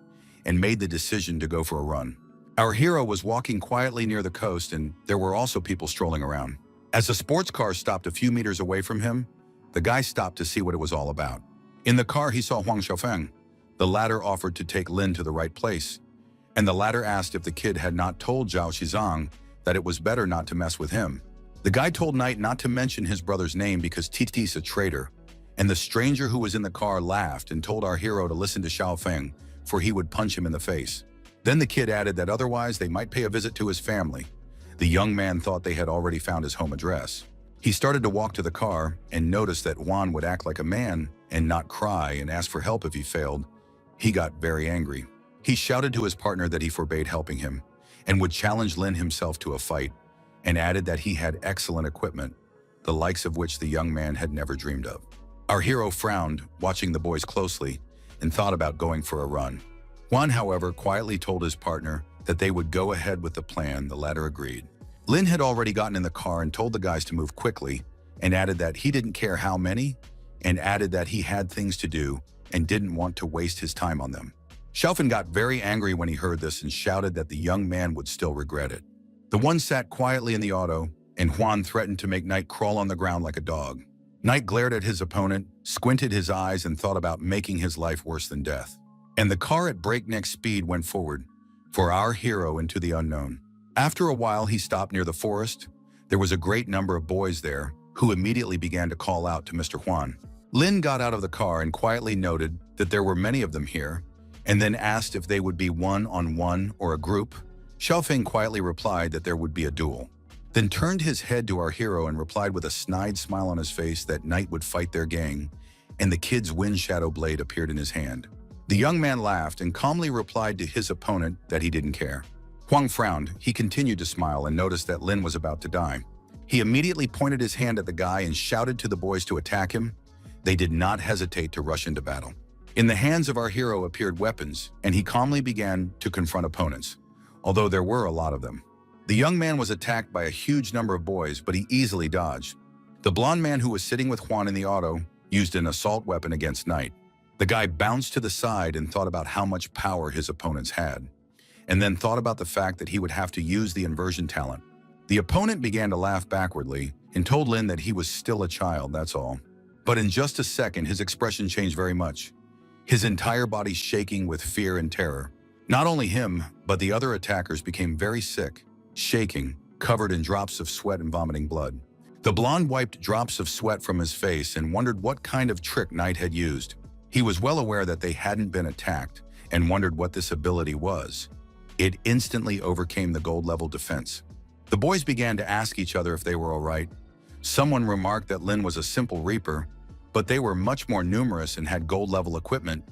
and made the decision to go for a run. Our hero was walking quietly near the coast, and there were also people strolling around. As a sports car stopped a few meters away from him, the guy stopped to see what it was all about. In the car, he saw Huang Xiaofeng. The latter offered to take Lin to the right place, and the latter asked if the kid had not told Zhao Shizang that it was better not to mess with him. The guy told Knight not to mention his brother's name because Titi's a traitor, and the stranger who was in the car laughed and told our hero to listen to Xiaofeng, for he would punch him in the face. Then the kid added that otherwise they might pay a visit to his family. The young man thought they had already found his home address. He started to walk to the car and noticed that Juan would act like a man and not cry and ask for help if he failed. He got very angry. He shouted to his partner that he forbade helping him and would challenge Lin himself to a fight, and added that he had excellent equipment, the likes of which the young man had never dreamed of. Our hero frowned, watching the boys closely, and thought about going for a run. Juan, however, quietly told his partner that they would go ahead with the plan. The latter agreed. Lin had already gotten in the car and told the guys to move quickly, and added that he didn't care how many, and added that he had things to do and didn't want to waste his time on them. Xiaofeng got very angry when he heard this and shouted that the young man would still regret it. The one sat quietly in the auto, and Juan threatened to make Knight crawl on the ground like a dog. Knight glared at his opponent, squinted his eyes, and thought about making his life worse than death. And the car at breakneck speed went forward, for our hero into the unknown. After a while, he stopped near the forest. There was a great number of boys there, who immediately began to call out to Mr. Huan. Lin got out of the car and quietly noted that there were many of them here, and then asked if they would be one-on-one or a group. Xiaofeng quietly replied that there would be a duel, then turned his head to our hero and replied with a snide smile on his face that Knight would fight their gang, and the kid's wind shadow blade appeared in his hand. The young man laughed and calmly replied to his opponent that he didn't care. Huang frowned. He continued to smile and noticed that Lin was about to die. He immediately pointed his hand at the guy and shouted to the boys to attack him. They did not hesitate to rush into battle. In the hands of our hero appeared weapons, and he calmly began to confront opponents, although there were a lot of them. The young man was attacked by a huge number of boys, but he easily dodged. The blonde man who was sitting with Huan in the auto used an assault weapon against Knight. The guy bounced to the side and thought about how much power his opponents had, and then thought about the fact that he would have to use the inversion talent. The opponent began to laugh backwardly and told Lin that he was still a child, that's all. But in just a second, his expression changed very much, his entire body shaking with fear and terror. Not only him, but the other attackers became very sick, shaking, covered in drops of sweat and vomiting blood. The blonde wiped drops of sweat from his face and wondered what kind of trick Knight had used. He was well aware that they hadn't been attacked and wondered what this ability was. It instantly overcame the gold-level defense. The boys began to ask each other if they were all right. Someone remarked that Lin was a simple reaper, but they were much more numerous and had gold-level equipment.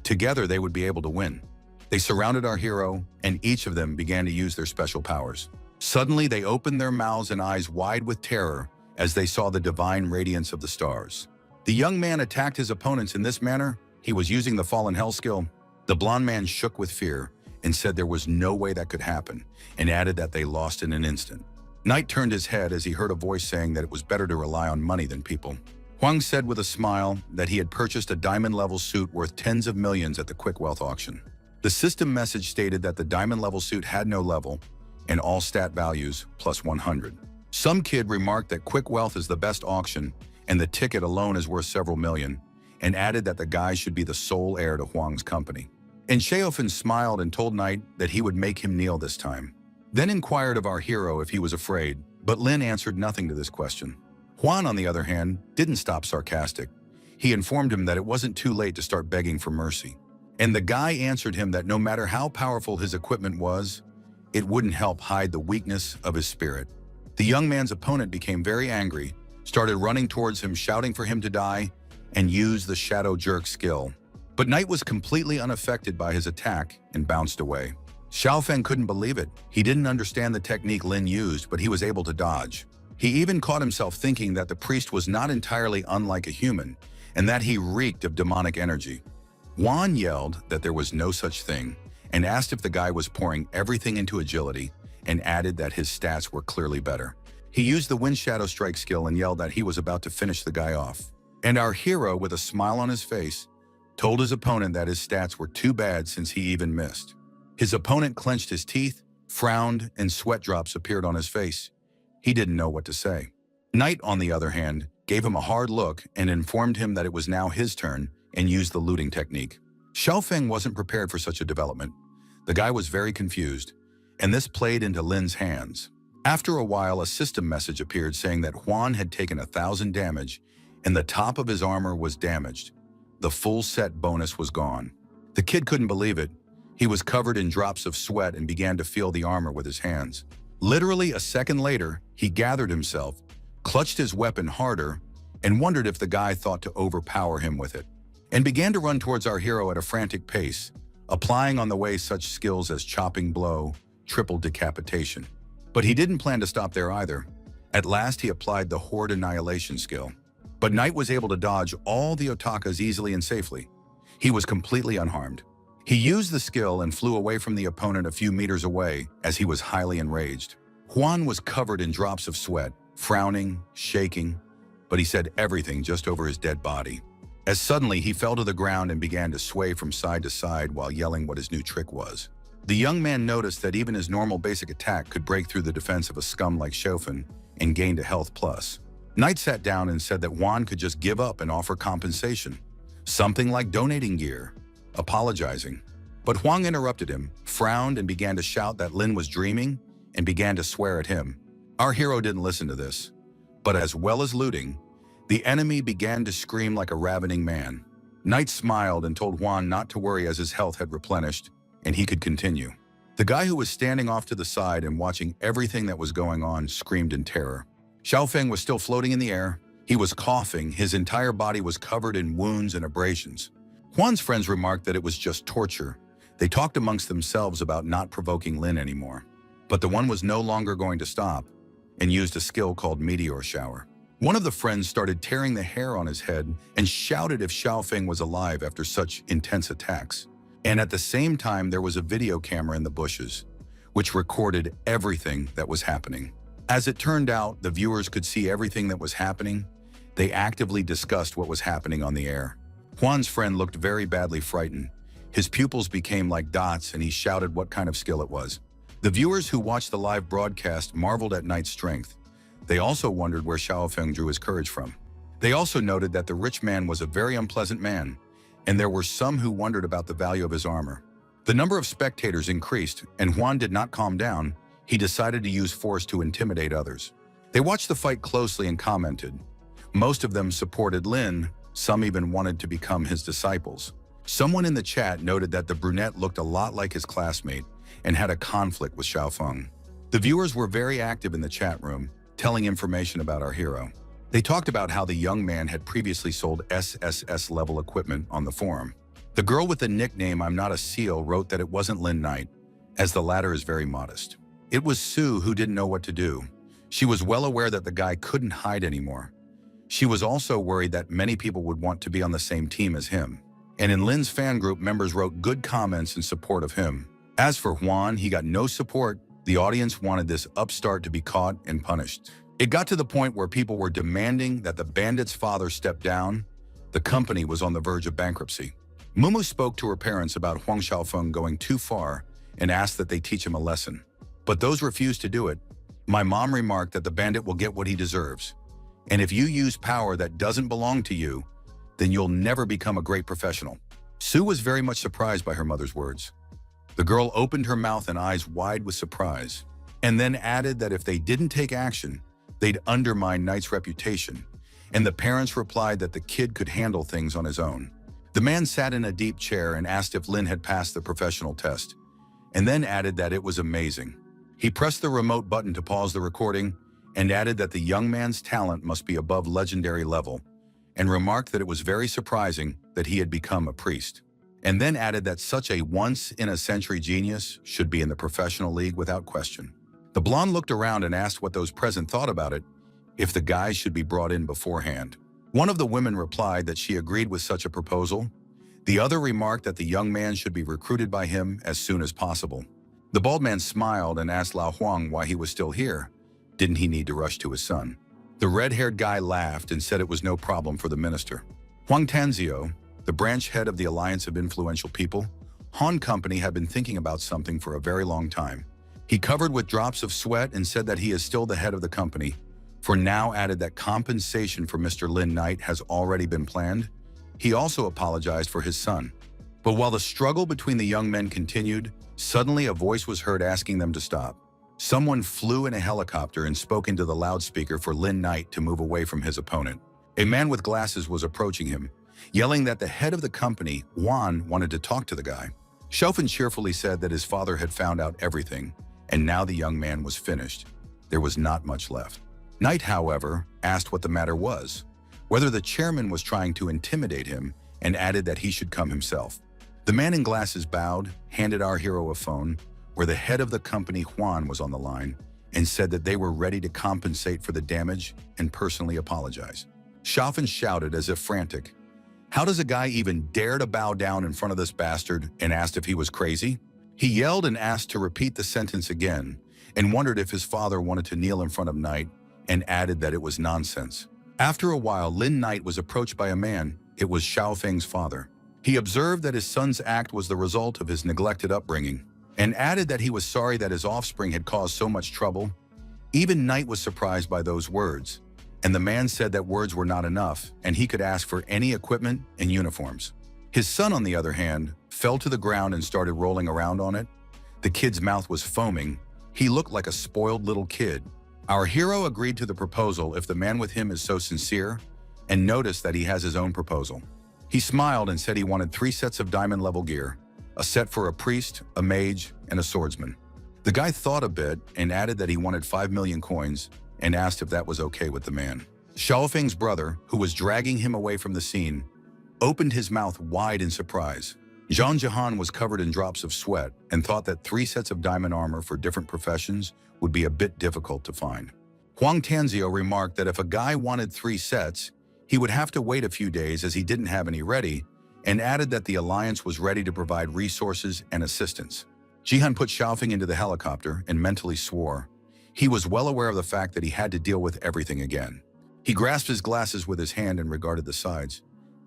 Together, they would be able to win. They surrounded our hero, and each of them began to use their special powers. Suddenly, they opened their mouths and eyes wide with terror as they saw the divine radiance of the stars. The young man attacked his opponents in this manner. He was using the Fallen Hell skill. The blonde man shook with fear and said there was no way that could happen, and added that they lost in an instant. Knight turned his head as he heard a voice saying that it was better to rely on money than people. Huang said with a smile that he had purchased a diamond-level suit worth tens of millions at the Quick Wealth auction. The system message stated that the diamond-level suit had no level, and all stat values plus 100. Some kid remarked that Quick Wealth is the best auction, and the ticket alone is worth several million, and added that the guy should be the sole heir to Huang's company. And Xiaofeng smiled and told Knight that he would make him kneel this time. Then inquired of our hero if he was afraid, but Lin answered nothing to this question. Huan, on the other hand, didn't stop sarcastic. He informed him that it wasn't too late to start begging for mercy. And the guy answered him that no matter how powerful his equipment was, it wouldn't help hide the weakness of his spirit. The young man's opponent became very angry, started running towards him, shouting for him to die, and used the shadow jerk skill. But Knight was completely unaffected by his attack and bounced away. Xiaofeng couldn't believe it. He didn't understand the technique Lin used, but he was able to dodge. He even caught himself thinking that the priest was not entirely unlike a human, and that he reeked of demonic energy. Huan yelled that there was no such thing, and asked if the guy was pouring everything into agility, and added that his stats were clearly better. He used the Wind Shadow Strike skill and yelled that he was about to finish the guy off. And our hero, with a smile on his face, told his opponent that his stats were too bad since he even missed. His opponent clenched his teeth, frowned, and sweat drops appeared on his face. He didn't know what to say. Knight, on the other hand, gave him a hard look and informed him that it was now his turn and used the looting technique. Xiaofeng wasn't prepared for such a development. The guy was very confused, and this played into Lin's hands. After a while, a system message appeared saying that Huan had taken 1,000 damage and the top of his armor was damaged. The full set bonus was gone. The kid couldn't believe it. He was covered in drops of sweat and began to feel the armor with his hands. Literally a second later, he gathered himself, clutched his weapon harder, and wondered if the guy thought to overpower him with it, and began to run towards our hero at a frantic pace, applying on the way such skills as chopping blow, triple decapitation. But he didn't plan to stop there either. At last, he applied the Horde Annihilation skill. But Knight was able to dodge all the otakas easily and safely. He was completely unharmed. He used the skill and flew away from the opponent a few meters away as he was highly enraged. Huan was covered in drops of sweat, frowning, shaking, but he said everything just over his dead body. As suddenly he fell to the ground and began to sway from side to side while yelling what his new trick was. The young man noticed that even his normal basic attack could break through the defense of a scum like Xiaofeng and gained a health plus. Knight sat down and said that Huan could just give up and offer compensation, something like donating gear, apologizing. But Huang interrupted him, frowned, and began to shout that Lin was dreaming and began to swear at him. Our hero didn't listen to this, But as well as looting, the enemy began to scream like a ravening man. Knight smiled and told Juan not to worry as his health had replenished, and he could continue. The guy who was standing off to the side and watching everything that was going on screamed in terror. Xiaofeng was still floating in the air. He was coughing, his entire body was covered in wounds and abrasions. Juan's friends remarked that it was just torture. They talked amongst themselves about not provoking Lin anymore. But the one was no longer going to stop and used a skill called meteor shower. One of the friends started tearing the hair on his head and shouted if Xiaofeng was alive after such intense attacks. And at the same time, there was a video camera in the bushes, which recorded everything that was happening. As it turned out, the viewers could see everything that was happening. They actively discussed what was happening on the air. Juan's friend looked very badly frightened. His pupils became like dots and he shouted what kind of skill it was. The viewers who watched the live broadcast marveled at Knight's strength. They also wondered where Xiaofeng drew his courage from. They also noted that the rich man was a very unpleasant man, and there were some who wondered about the value of his armor. The number of spectators increased, and Juan did not calm down. He decided to use force to intimidate others. They watched the fight closely and commented. Most of them supported Lin, some even wanted to become his disciples. Someone in the chat noted that the brunette looked a lot like his classmate and had a conflict with Xiaofeng. The viewers were very active in the chat room, telling information about our hero. They talked about how the young man had previously sold SSS-level equipment on the forum. The girl with the nickname I'm Not a Seal wrote that it wasn't Lin Knight, as the latter is very modest. It was Sue who didn't know what to do. She was well aware that the guy couldn't hide anymore. She was also worried that many people would want to be on the same team as him. And in Lin's fan group, members wrote good comments in support of him. As for Juan, he got no support. The audience wanted this upstart to be caught and punished. It got to the point where people were demanding that the bandit's father step down. The company was on the verge of bankruptcy. Mumu spoke to her parents about Huang Xiaofeng going too far and asked that they teach him a lesson. But those refused to do it. My mom remarked that the bandit will get what he deserves. And if you use power that doesn't belong to you, then you'll never become a great professional. Sue was very much surprised by her mother's words. The girl opened her mouth and eyes wide with surprise, and then added that if they didn't take action, they'd undermine Knight's reputation, and the parents replied that the kid could handle things on his own. The man sat in a deep chair and asked if Lin had passed the professional test, and then added that it was amazing. He pressed the remote button to pause the recording and added that the young man's talent must be above legendary level, and remarked that it was very surprising that he had become a priest, and then added that such a once-in-a-century genius should be in the professional league without question. The blonde looked around and asked what those present thought about it, if the guys should be brought in beforehand. One of the women replied that she agreed with such a proposal. The other remarked that the young man should be recruited by him as soon as possible. The bald man smiled and asked Lao Huang why he was still here. Didn't he need to rush to his son? The red-haired guy laughed and said it was no problem for the minister. Huang Tanzio, the branch head of the Alliance of Influential People, Han Company, had been thinking about something for a very long time. He covered with drops of sweat and said that he is still the head of the company. For now added that compensation for Mr. Lin Knight has already been planned. He also apologized for his son. But while the struggle between the young men continued, suddenly a voice was heard asking them to stop. Someone flew in a helicopter and spoke into the loudspeaker for Lin Knight to move away from his opponent. A man with glasses was approaching him, yelling that the head of the company, Juan, wanted to talk to the guy. Xiaofeng cheerfully said that his father had found out everything, and now the young man was finished. There was not much left. Knight, however, asked what the matter was, whether the chairman was trying to intimidate him, and added that he should come himself. The man in glasses bowed, handed our hero a phone, where the head of the company, Juan, was on the line, and said that they were ready to compensate for the damage and personally apologize. Xiaofeng shouted as if frantic, "How does a guy even dare to bow down in front of this bastard?" and asked if he was crazy. He yelled and asked to repeat the sentence again, and wondered if his father wanted to kneel in front of Knight, and added that it was nonsense. After a while, Lin Knight was approached by a man. It was Xiaofeng's father. He observed that his son's act was the result of his neglected upbringing, and added that he was sorry that his offspring had caused so much trouble. Even Knight was surprised by those words, and the man said that words were not enough, and he could ask for any equipment and uniforms. His son, on the other hand, fell to the ground and started rolling around on it. The kid's mouth was foaming. He looked like a spoiled little kid. Our hero agreed to the proposal if the man with him is so sincere, and noticed that he has his own proposal. He smiled and said he wanted 3 sets of diamond-level gear, a set for a priest, a mage, and a swordsman. The guy thought a bit and added that he wanted 5 million coins and asked if that was okay with the man. Xiaofeng's brother, who was dragging him away from the scene, opened his mouth wide in surprise. Zhang Jihan was covered in drops of sweat and thought that 3 sets of diamond armor for different professions would be a bit difficult to find. Huang Tanzio remarked that if a guy wanted 3 sets, he would have to wait a few days as he didn't have any ready, and added that the alliance was ready to provide resources and assistance. Jihan put Xiaofeng into the helicopter and mentally swore. He was well aware of the fact that he had to deal with everything again. He grasped his glasses with his hand and regarded the sides.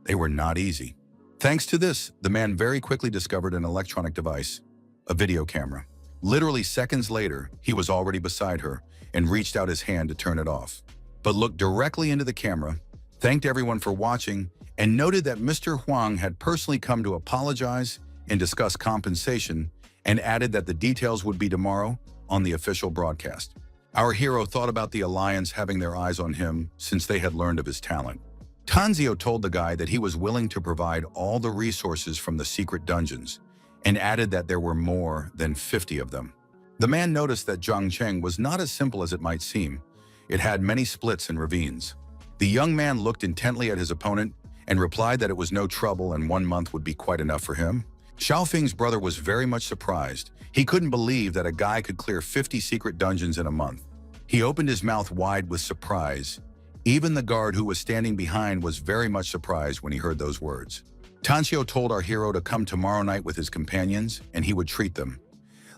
They were not easy. Thanks to this, the man very quickly discovered an electronic device, a video camera. Literally seconds later, he was already beside her and reached out his hand to turn it off, but looked directly into the camera, thanked everyone for watching, and noted that Mr. Huang had personally come to apologize and discuss compensation, and added that the details would be tomorrow on the official broadcast. Our hero thought about the alliance having their eyes on him since they had learned of his talent. Tanzio told the guy that he was willing to provide all the resources from the secret dungeons, and added that there were more than 50 of them. The man noticed that Zhangcheng was not as simple as it might seem. It had many splits and ravines. The young man looked intently at his opponent and replied that it was no trouble and 1 month would be quite enough for him. Xiaofeng's brother was very much surprised. He couldn't believe that a guy could clear 50 secret dungeons in a month. He opened his mouth wide with surprise. Even the guard who was standing behind was very much surprised when he heard those words. Tanzio told our hero to come tomorrow night with his companions and he would treat them.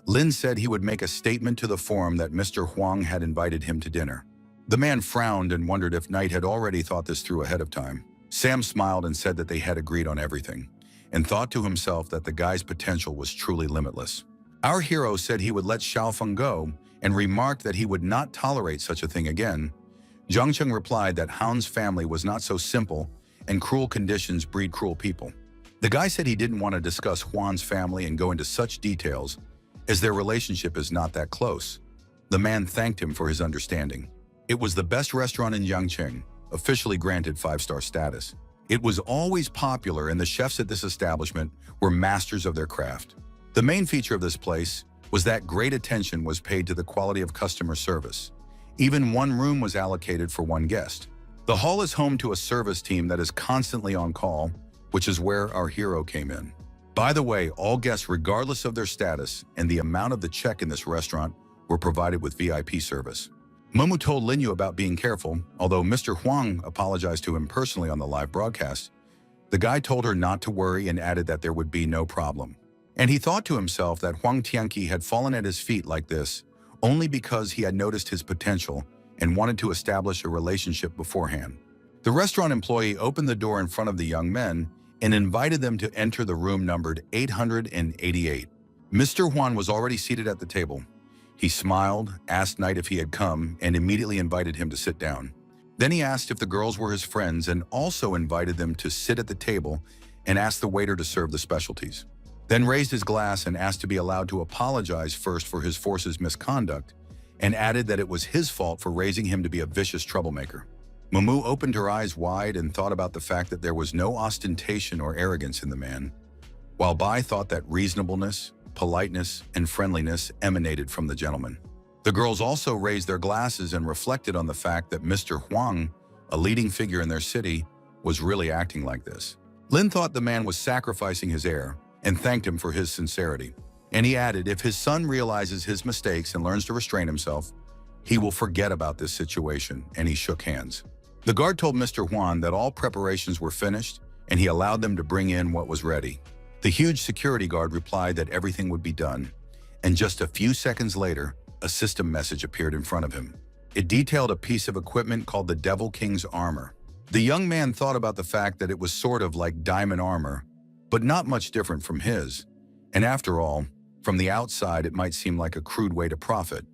Lin said he would make a statement to the forum that Mr. Huang had invited him to dinner. The man frowned and wondered if Knight had already thought this through ahead of time. Sam smiled and said that they had agreed on everything, and thought to himself that the guy's potential was truly limitless. Our hero said he would let Xiaofeng go and remarked that he would not tolerate such a thing again. Zhangcheng replied that Han's family was not so simple and cruel conditions breed cruel people. The guy said he didn't want to discuss Huan's family and go into such details as their relationship is not that close. The man thanked him for his understanding. It was the best restaurant in Yangcheng, officially granted 5-star status. It was always popular and the chefs at this establishment were masters of their craft. The main feature of this place was that great attention was paid to the quality of customer service. Even 1 room was allocated for 1 guest. The hall is home to a service team that is constantly on call, which is where our hero came in. By the way, all guests, regardless of their status and the amount of the check in this restaurant, were provided with VIP service. Momu told Linyu about being careful, although Mr. Huang apologized to him personally on the live broadcast. The guy told her not to worry and added that there would be no problem. And he thought to himself that Huang Tianqi had fallen at his feet like this only because he had noticed his potential and wanted to establish a relationship beforehand. The restaurant employee opened the door in front of the young men and invited them to enter the room numbered 888. Mr. Huan was already seated at the table. He smiled, asked Knight if he had come, and immediately invited him to sit down. Then he asked if the girls were his friends and also invited them to sit at the table and asked the waiter to serve the specialties. Then raised his glass and asked to be allowed to apologize first for his force's misconduct, and added that it was his fault for raising him to be a vicious troublemaker. Mumu opened her eyes wide and thought about the fact that there was no ostentation or arrogance in the man, while Bai thought that reasonableness, politeness, and friendliness emanated from the gentleman. The girls also raised their glasses and reflected on the fact that Mr. Huang, a leading figure in their city, was really acting like this. Lin thought the man was sacrificing his heir and thanked him for his sincerity. And he added, if his son realizes his mistakes and learns to restrain himself, he will forget about this situation, and he shook hands. The guard told Mr. Huan that all preparations were finished, and he allowed them to bring in what was ready. The huge security guard replied that everything would be done, and just a few seconds later, a system message appeared in front of him. It detailed a piece of equipment called the Devil King's armor. The young man thought about the fact that it was sort of like diamond armor, but not much different from his. And after all, from the outside, it might seem like a crude way to profit,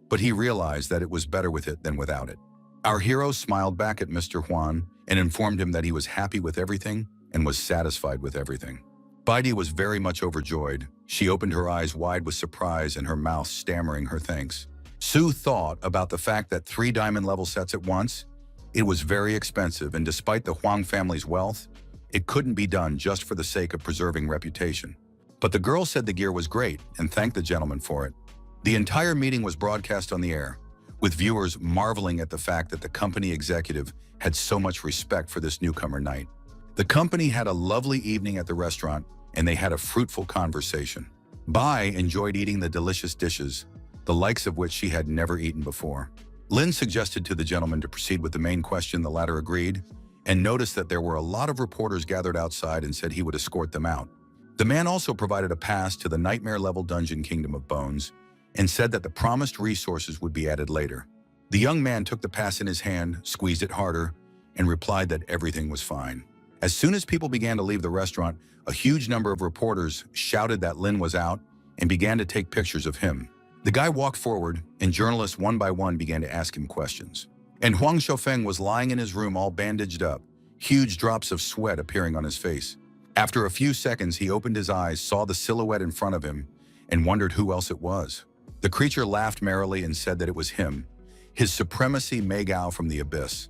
but he realized that it was better with it than without it. Our hero smiled back at Mr. Huan and informed him that he was happy with everything and was satisfied with everything. Baidi was very much overjoyed. She opened her eyes wide with surprise and her mouth stammering her thanks. Sue thought about the fact that 3 diamond level sets at once, it was very expensive, and despite the Huang family's wealth, it couldn't be done just for the sake of preserving reputation. But the girl said the gear was great and thanked the gentleman for it. The entire meeting was broadcast on the air, with viewers marveling at the fact that the company executive had so much respect for this newcomer knight. The company had a lovely evening at the restaurant, and they had a fruitful conversation. Bai enjoyed eating the delicious dishes, the likes of which she had never eaten before. Lin suggested to the gentleman to proceed with the main question. The latter agreed, and noticed that there were a lot of reporters gathered outside and said he would escort them out. The man also provided a pass to the nightmare-level dungeon Kingdom of Bones and said that the promised resources would be added later. The young man took the pass in his hand, squeezed it harder, and replied that everything was fine. As soon as people began to leave the restaurant, a huge number of reporters shouted that Lin was out and began to take pictures of him. The guy walked forward, and journalists one by one began to ask him questions. And Huang Xiaofeng was lying in his room all bandaged up, huge drops of sweat appearing on his face. After a few seconds, he opened his eyes, saw the silhouette in front of him, and wondered who else it was. The creature laughed merrily and said that it was him, his supremacy Meigao from the abyss,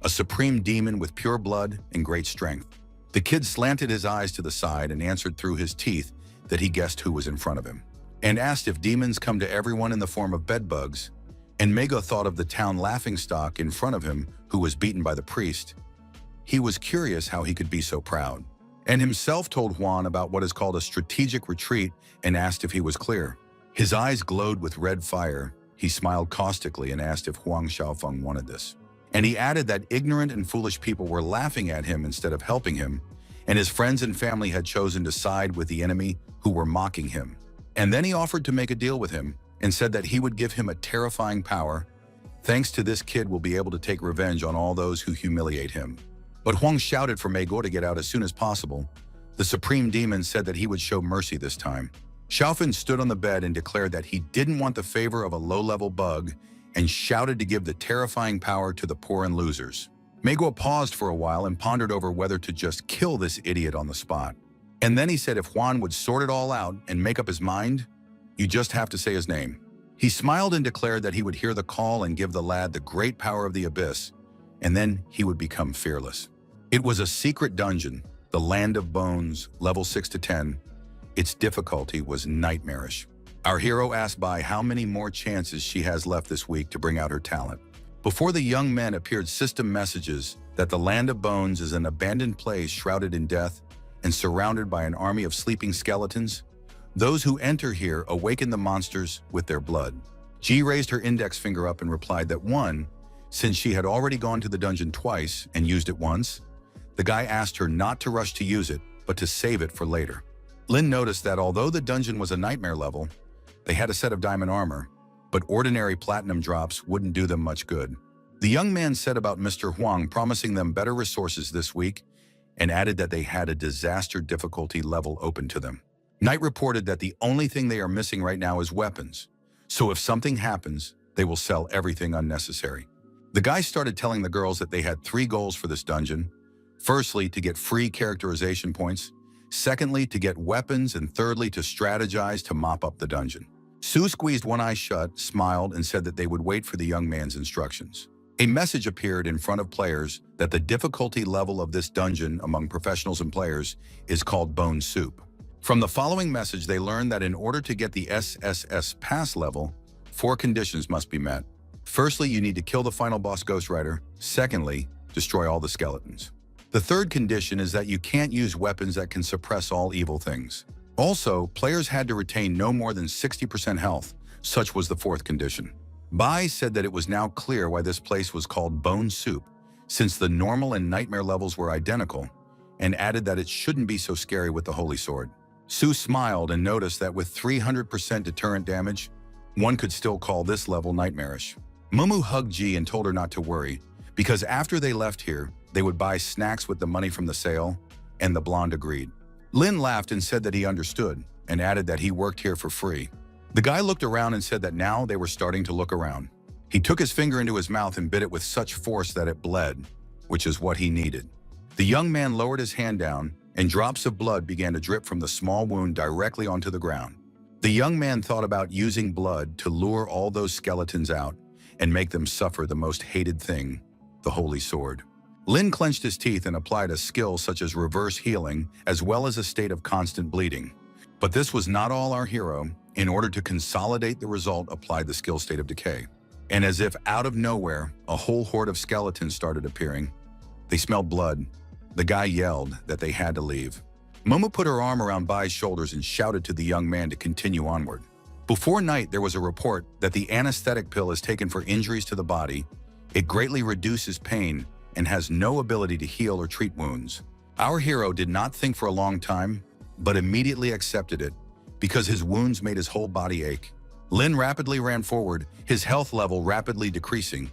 a supreme demon with pure blood and great strength. The kid slanted his eyes to the side and answered through his teeth that he guessed who was in front of him, and asked if demons come to everyone in the form of bedbugs. And Mego thought of the town laughingstock in front of him who was beaten by the priest. He was curious how he could be so proud, and himself told Huan about what is called a strategic retreat and asked if he was clear. His eyes glowed with red fire. He smiled caustically and asked if Huang Xiaofeng wanted this. And he added that ignorant and foolish people were laughing at him instead of helping him, and his friends and family had chosen to side with the enemy who were mocking him. And then he offered to make a deal with him and said that he would give him a terrifying power. Thanks to this kid will be able to take revenge on all those who humiliate him. But Huang shouted for Mei Guo to get out as soon as possible. The supreme demon said that he would show mercy this time. Xiaofan stood on the bed and declared that he didn't want the favor of a low-level bug and shouted to give the terrifying power to the poor and losers. Mei Guo paused for a while and pondered over whether to just kill this idiot on the spot. And then he said if Huan would sort it all out and make up his mind, you just have to say his name. He smiled and declared that he would hear the call and give the lad the great power of the abyss, and then he would become fearless. It was a secret dungeon, the Land of Bones, level 6 to 10. Its difficulty was nightmarish. Our hero asked Bai how many more chances she has left this week to bring out her talent. Before the young men appeared system messages that the Land of Bones is an abandoned place shrouded in death and surrounded by an army of sleeping skeletons. Those who enter here awaken the monsters with their blood. Ji raised her index finger up and replied that one, since she had already gone to the dungeon twice and used it once, the guy asked her not to rush to use it, but to save it for later. Lin noticed that although the dungeon was a nightmare level, they had a set of diamond armor, but ordinary platinum drops wouldn't do them much good. The young man said about Mr. Huang promising them better resources this week and added that they had a disaster difficulty level open to them. Knight reported that the only thing they are missing right now is weapons, so if something happens, they will sell everything unnecessary. The guy started telling the girls that they had 3 goals for this dungeon. Firstly, to get free characterization points. Secondly, to get weapons, and thirdly, to strategize to mop up the dungeon. Sue squeezed one eye shut, smiled, and said that they would wait for the young man's instructions. A message appeared in front of players that the difficulty level of this dungeon among professionals and players is called Bone Soup. From the following message, they learned that in order to get the SSS pass level, 4 conditions must be met. Firstly, you need to kill the final boss Ghost Rider. Secondly, destroy all the skeletons. The third condition is that you can't use weapons that can suppress all evil things. Also, players had to retain no more than 60% health. Such was the 4th condition. Bai said that it was now clear why this place was called Bone Soup, since the normal and nightmare levels were identical, and added that it shouldn't be so scary with the Holy Sword. Sue smiled and noticed that with 300% deterrent damage, one could still call this level nightmarish. Mumu hugged Ji and told her not to worry, because after they left here, they would buy snacks with the money from the sale, and the blonde agreed. Lin laughed and said that he understood, and added that he worked here for free. The guy looked around and said that now they were starting to look around. He took his finger into his mouth and bit it with such force that it bled, which is what he needed. The young man lowered his hand down, and drops of blood began to drip from the small wound directly onto the ground. The young man thought about using blood to lure all those skeletons out and make them suffer the most hated thing, the holy sword. Lin clenched his teeth and applied a skill such as reverse healing, as well as a state of constant bleeding. But this was not all. Our hero, in order to consolidate the result, applied the skill state of decay. And as if out of nowhere, a whole horde of skeletons started appearing. They smelled blood. The guy yelled that they had to leave. Momo put her arm around Bai's shoulders and shouted to the young man to continue onward. Before night, there was a report that the anesthetic pill is taken for injuries to the body. It greatly reduces pain and has no ability to heal or treat wounds. Our hero did not think for a long time, but immediately accepted it because his wounds made his whole body ache. Lin rapidly ran forward, his health level rapidly decreasing.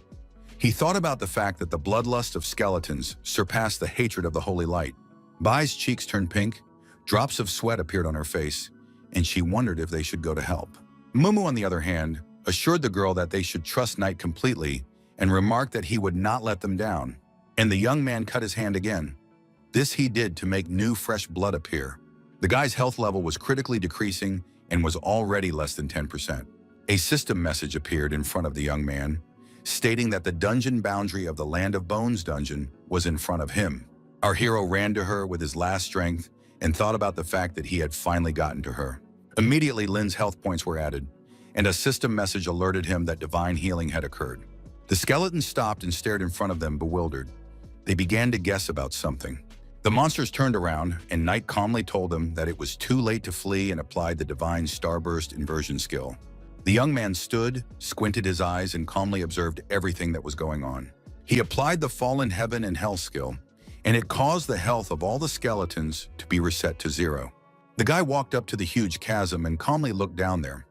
He thought about the fact that the bloodlust of skeletons surpassed the hatred of the holy light. Bai's cheeks turned pink, drops of sweat appeared on her face, and she wondered if they should go to help. Mumu, on the other hand, assured the girl that they should trust Night completely and remarked that he would not let them down. And the young man cut his hand again. This he did to make new fresh blood appear. The guy's health level was critically decreasing and was already less than 10%. A system message appeared in front of the young man, stating that the dungeon boundary of the Land of Bones dungeon was in front of him. Our hero ran to her with his last strength and thought about the fact that he had finally gotten to her. Immediately, Lin's health points were added, and a system message alerted him that divine healing had occurred. The skeletons stopped and stared in front of them, bewildered. They began to guess about something. The monsters turned around, and Night calmly told them that it was too late to flee and applied the divine starburst inversion skill. The young man stood, squinted his eyes, and calmly observed everything that was going on. He applied the fallen heaven and hell skill, and it caused the health of all the skeletons to be reset to 0. The guy walked up to the huge chasm and calmly looked down there.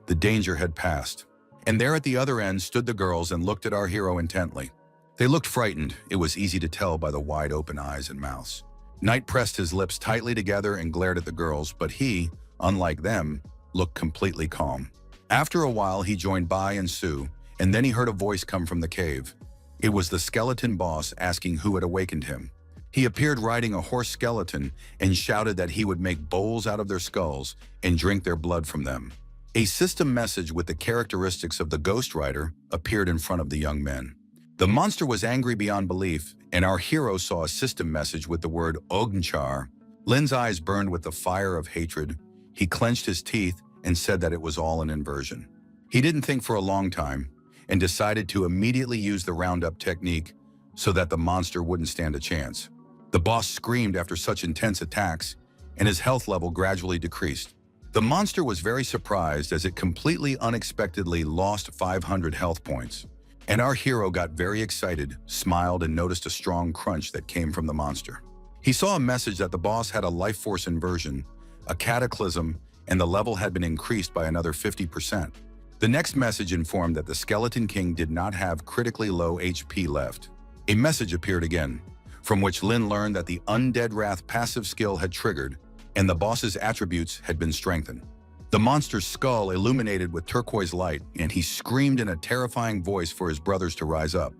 The danger had passed. And there at the other end stood the girls and looked at our hero intently. They looked frightened. It was easy to tell by the wide open eyes and mouths. Night pressed his lips tightly together and glared at the girls, but he, unlike them, looked completely calm. After a while, he joined Bai and Su, and then he heard a voice come from the cave. It was the skeleton boss asking who had awakened him. He appeared riding a horse skeleton and shouted that he would make bowls out of their skulls and drink their blood from them. A system message with the characteristics of the Ghost Rider appeared in front of the young men. The monster was angry beyond belief, and our hero saw a system message with the word Ognchar. Lin's eyes burned with the fire of hatred. He clenched his teeth and said that it was all an inversion. He didn't think for a long time and decided to immediately use the roundup technique so that the monster wouldn't stand a chance. The boss screamed after such intense attacks, and his health level gradually decreased. The monster was very surprised as it completely unexpectedly lost 500 health points. And our hero got very excited, smiled, and noticed a strong crunch that came from the monster. He saw a message that the boss had a life force inversion, a cataclysm, and the level had been increased by another 50%. The next message informed that the Skeleton King did not have critically low HP left. A message appeared again, from which Lin learned that the Undead Wrath passive skill had triggered, and the boss's attributes had been strengthened. The monster's skull illuminated with turquoise light, and he screamed in a terrifying voice for his brothers to rise up.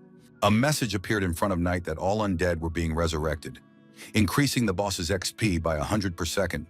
A message appeared in front of Night that all undead were being resurrected, increasing the boss's XP by 100 per second.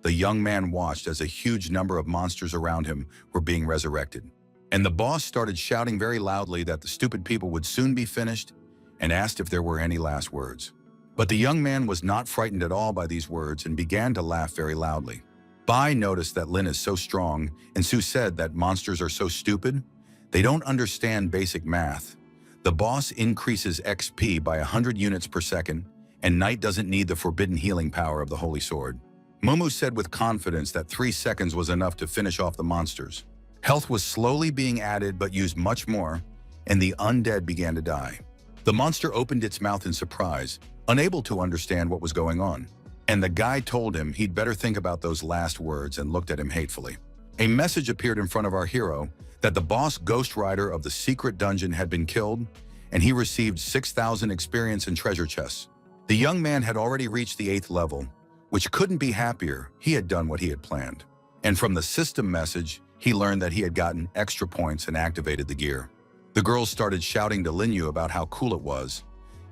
The young man watched as a huge number of monsters around him were being resurrected, and the boss started shouting very loudly that the stupid people would soon be finished and asked if there were any last words. But the young man was not frightened at all by these words and began to laugh very loudly. Bai noticed that Lin is so strong, and Su said that monsters are so stupid, they don't understand basic math. The boss increases XP by 100 units per second, and Night doesn't need the forbidden healing power of the Holy Sword. Momo said with confidence that 3 seconds was enough to finish off the monsters. Health was slowly being added but used much more, and the undead began to die. The monster opened its mouth in surprise, unable to understand what was going on. And the guy told him he'd better think about those last words and looked at him hatefully. A message appeared in front of our hero that the boss Ghost Rider of the secret dungeon had been killed, and he received 6,000 experience and treasure chests. The young man had already reached the 8th level, which couldn't be happier. He had done what he had planned. And from the system message, he learned that he had gotten extra points and activated the gear. The girls started shouting to Linyu about how cool it was.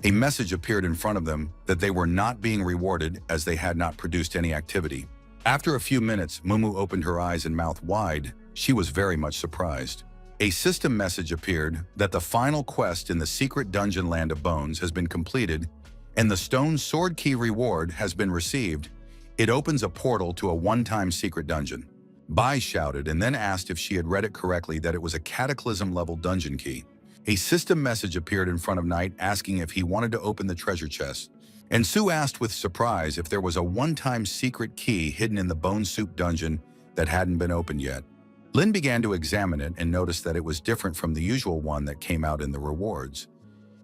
A message appeared in front of them that they were not being rewarded as they had not produced any activity. After a few minutes, Mumu opened her eyes and mouth wide. She was very much surprised. A system message appeared that the final quest in the secret dungeon Land of Bones has been completed and the stone sword key reward has been received. It opens a portal to a one-time secret dungeon. Bai shouted and then asked if she had read it correctly that it was a cataclysm-level dungeon key. A system message appeared in front of Knight asking if he wanted to open the treasure chest. And Sue asked with surprise if there was a one-time secret key hidden in the Bone Soup dungeon that hadn't been opened yet. Lin began to examine it and noticed that it was different from the usual one that came out in the rewards.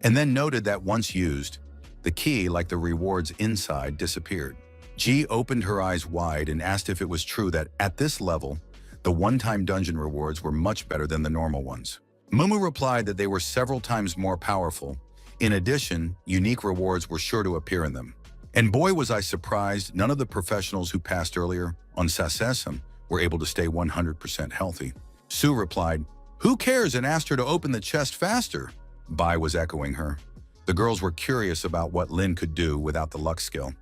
And then noted that once used, the key, like the rewards inside, disappeared. Ji opened her eyes wide and asked if it was true that at this level, the one-time dungeon rewards were much better than the normal ones. Mumu replied that they were several times more powerful. In addition, unique rewards were sure to appear in them. And boy was I surprised, none of the professionals who passed earlier on Sasesum were able to stay 100% healthy. Sue replied, "Who cares?" and asked her to open the chest faster. Bai was echoing her. The girls were curious about what Lin could do without the luck skill.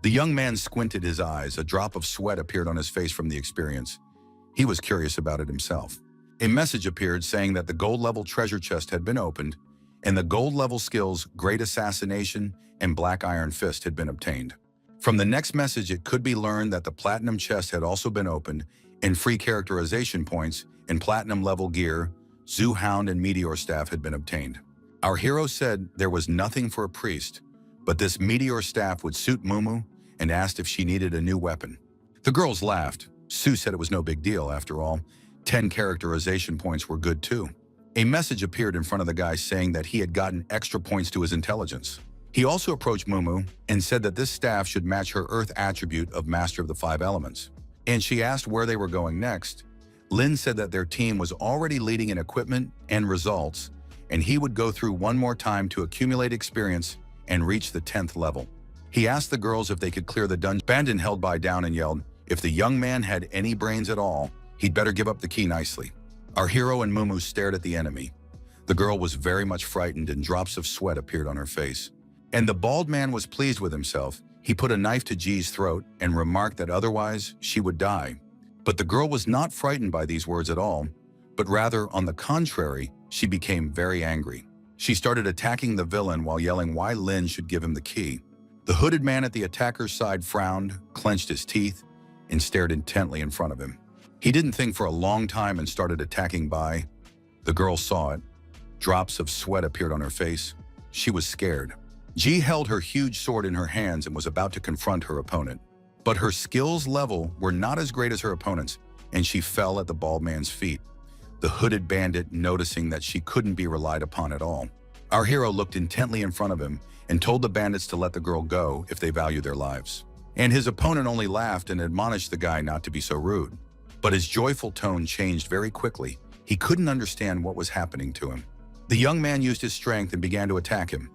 The young man squinted his eyes. A drop of sweat appeared on his face from the experience. He was curious about it himself. A message appeared saying that the gold-level treasure chest had been opened, and the gold-level skills Great Assassination and Black Iron Fist had been obtained. From the next message, it could be learned that the platinum chest had also been opened, and free characterization points and platinum-level gear, Zoo Hound and Meteor Staff had been obtained. Our hero said there was nothing for a priest, but this Meteor Staff would suit Mumu and asked if she needed a new weapon. The girls laughed. Sue said it was no big deal, after all. 10 characterization points were good too. A message appeared in front of the guy saying that he had gotten extra points to his intelligence. He also approached Mumu and said that this staff should match her Earth attribute of Master of the Five Elements. And she asked where they were going next. Lin said that their team was already leading in equipment and results, and he would go through one more time to accumulate experience and reach the 10th level. He asked the girls if they could clear the dungeon. Bandon held Bai down and yelled, if the young man had any brains at all, he'd better give up the key nicely. Our hero and Mumu stared at the enemy. The girl was very much frightened and drops of sweat appeared on her face. And the bald man was pleased with himself. He put a knife to Ji's throat and remarked that otherwise she would die. But the girl was not frightened by these words at all, but rather, on the contrary, she became very angry. She started attacking the villain while yelling why Lin should give him the key. The hooded man at the attacker's side frowned, clenched his teeth, and stared intently in front of him. He didn't think for a long time and started attacking Bai. The girl saw it. Drops of sweat appeared on her face. She was scared. Ji held her huge sword in her hands and was about to confront her opponent. But her skills level were not as great as her opponent's, and she fell at the bald man's feet. The hooded bandit noticing that she couldn't be relied upon at all. Our hero looked intently in front of him and told the bandits to let the girl go if they value their lives. And his opponent only laughed and admonished the guy not to be so rude. But his joyful tone changed very quickly. He couldn't understand what was happening to him. The young man used his strength and began to attack him.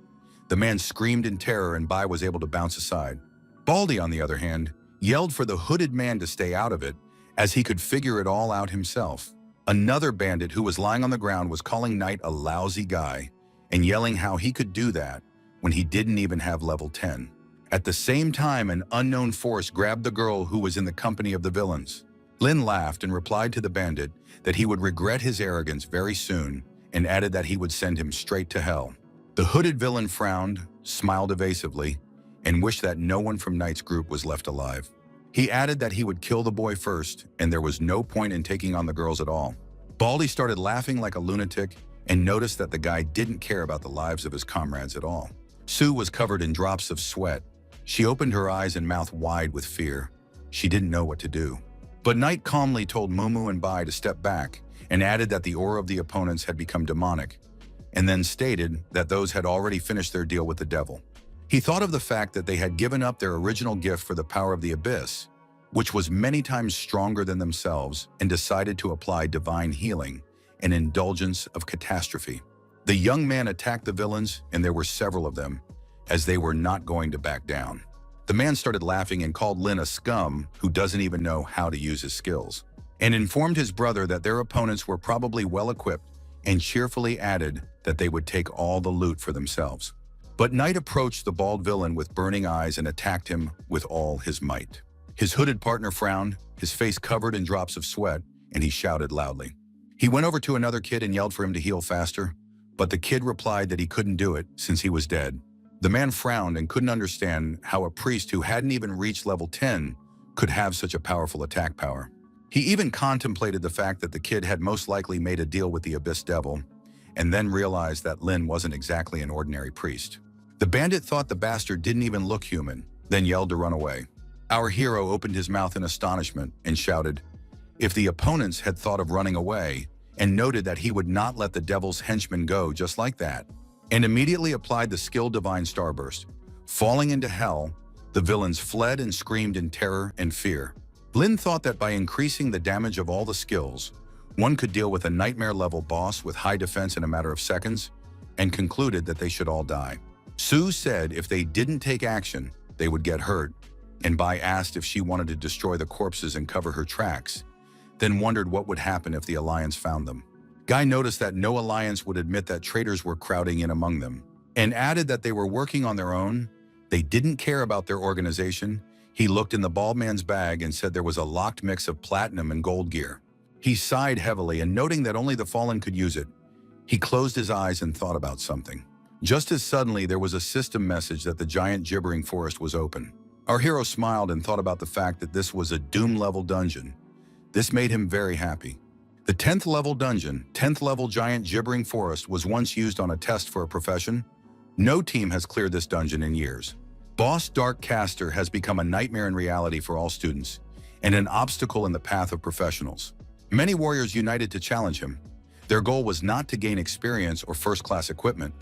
The man screamed in terror and Bai was able to bounce aside. Baldy, on the other hand, yelled for the hooded man to stay out of it, as he could figure it all out himself. Another bandit who was lying on the ground was calling Knight a lousy guy and yelling how he could do that when he didn't even have level 10. At the same time, an unknown force grabbed the girl who was in the company of the villains. Lin laughed and replied to the bandit that he would regret his arrogance very soon and added that he would send him straight to hell. The hooded villain frowned, smiled evasively, and wished that no one from Knight's group was left alive. He added that he would kill the boy first, and there was no point in taking on the girls at all. Baldy started laughing like a lunatic and noticed that the guy didn't care about the lives of his comrades at all. Sue was covered in drops of sweat. She opened her eyes and mouth wide with fear. She didn't know what to do. But Knight calmly told Mumu and Bai to step back and added that the aura of the opponents had become demonic, and then stated that those had already finished their deal with the devil. He thought of the fact that they had given up their original gift for the power of the abyss, which was many times stronger than themselves, and decided to apply divine healing, an indulgence of catastrophe. The young man attacked the villains, and there were several of them, as they were not going to back down. The man started laughing and called Lin a scum who doesn't even know how to use his skills, and informed his brother that their opponents were probably well-equipped, and cheerfully added that they would take all the loot for themselves. But Knight approached the bald villain with burning eyes and attacked him with all his might. His hooded partner frowned, his face covered in drops of sweat, and he shouted loudly. He went over to another kid and yelled for him to heal faster, but the kid replied that he couldn't do it since he was dead. The man frowned and couldn't understand how a priest who hadn't even reached level 10 could have such a powerful attack power. He even contemplated the fact that the kid had most likely made a deal with the Abyss Devil, and then realized that Lin wasn't exactly an ordinary priest. The bandit thought the bastard didn't even look human, then yelled to run away. Our hero opened his mouth in astonishment and shouted, if the opponents had thought of running away, and noted that he would not let the devil's henchman go just like that, and immediately applied the skill Divine Starburst. Falling into hell, the villains fled and screamed in terror and fear. Lin thought that by increasing the damage of all the skills, one could deal with a nightmare-level boss with high defense in a matter of seconds, and concluded that they should all die. Sue said if they didn't take action, they would get hurt, and Bai asked if she wanted to destroy the corpses and cover her tracks, then wondered what would happen if the Alliance found them. Guy noticed that no Alliance would admit that traitors were crowding in among them, and added that they were working on their own. They didn't care about their organization. He looked in the bald man's bag and said there was a locked mix of platinum and gold gear. He sighed heavily, and noting that only the fallen could use it, he closed his eyes and thought about something. Just as suddenly, there was a system message that the giant gibbering forest was open. Our hero smiled and thought about the fact that this was a Doom-level dungeon. This made him very happy. The 10th level dungeon, 10th level giant gibbering forest, was once used on a test for a profession. No team has cleared this dungeon in years. Boss Dark Caster has become a nightmare in reality for all students, and an obstacle in the path of professionals. Many warriors united to challenge him. Their goal was not to gain experience or first-class equipment,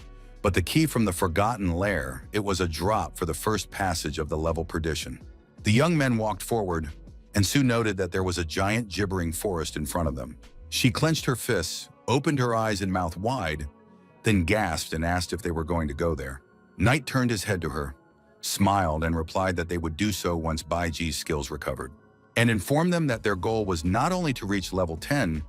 but the key from the Forgotten Lair. It was a drop for the first passage of the level perdition. The young men walked forward, and Sue noted that there was a giant gibbering forest in front of them. She clenched her fists, opened her eyes and mouth wide, then gasped and asked if they were going to go there. Knight turned his head to her, smiled, and replied that they would do so once Baiji's skills recovered, and informed them that their goal was not only to reach level 10,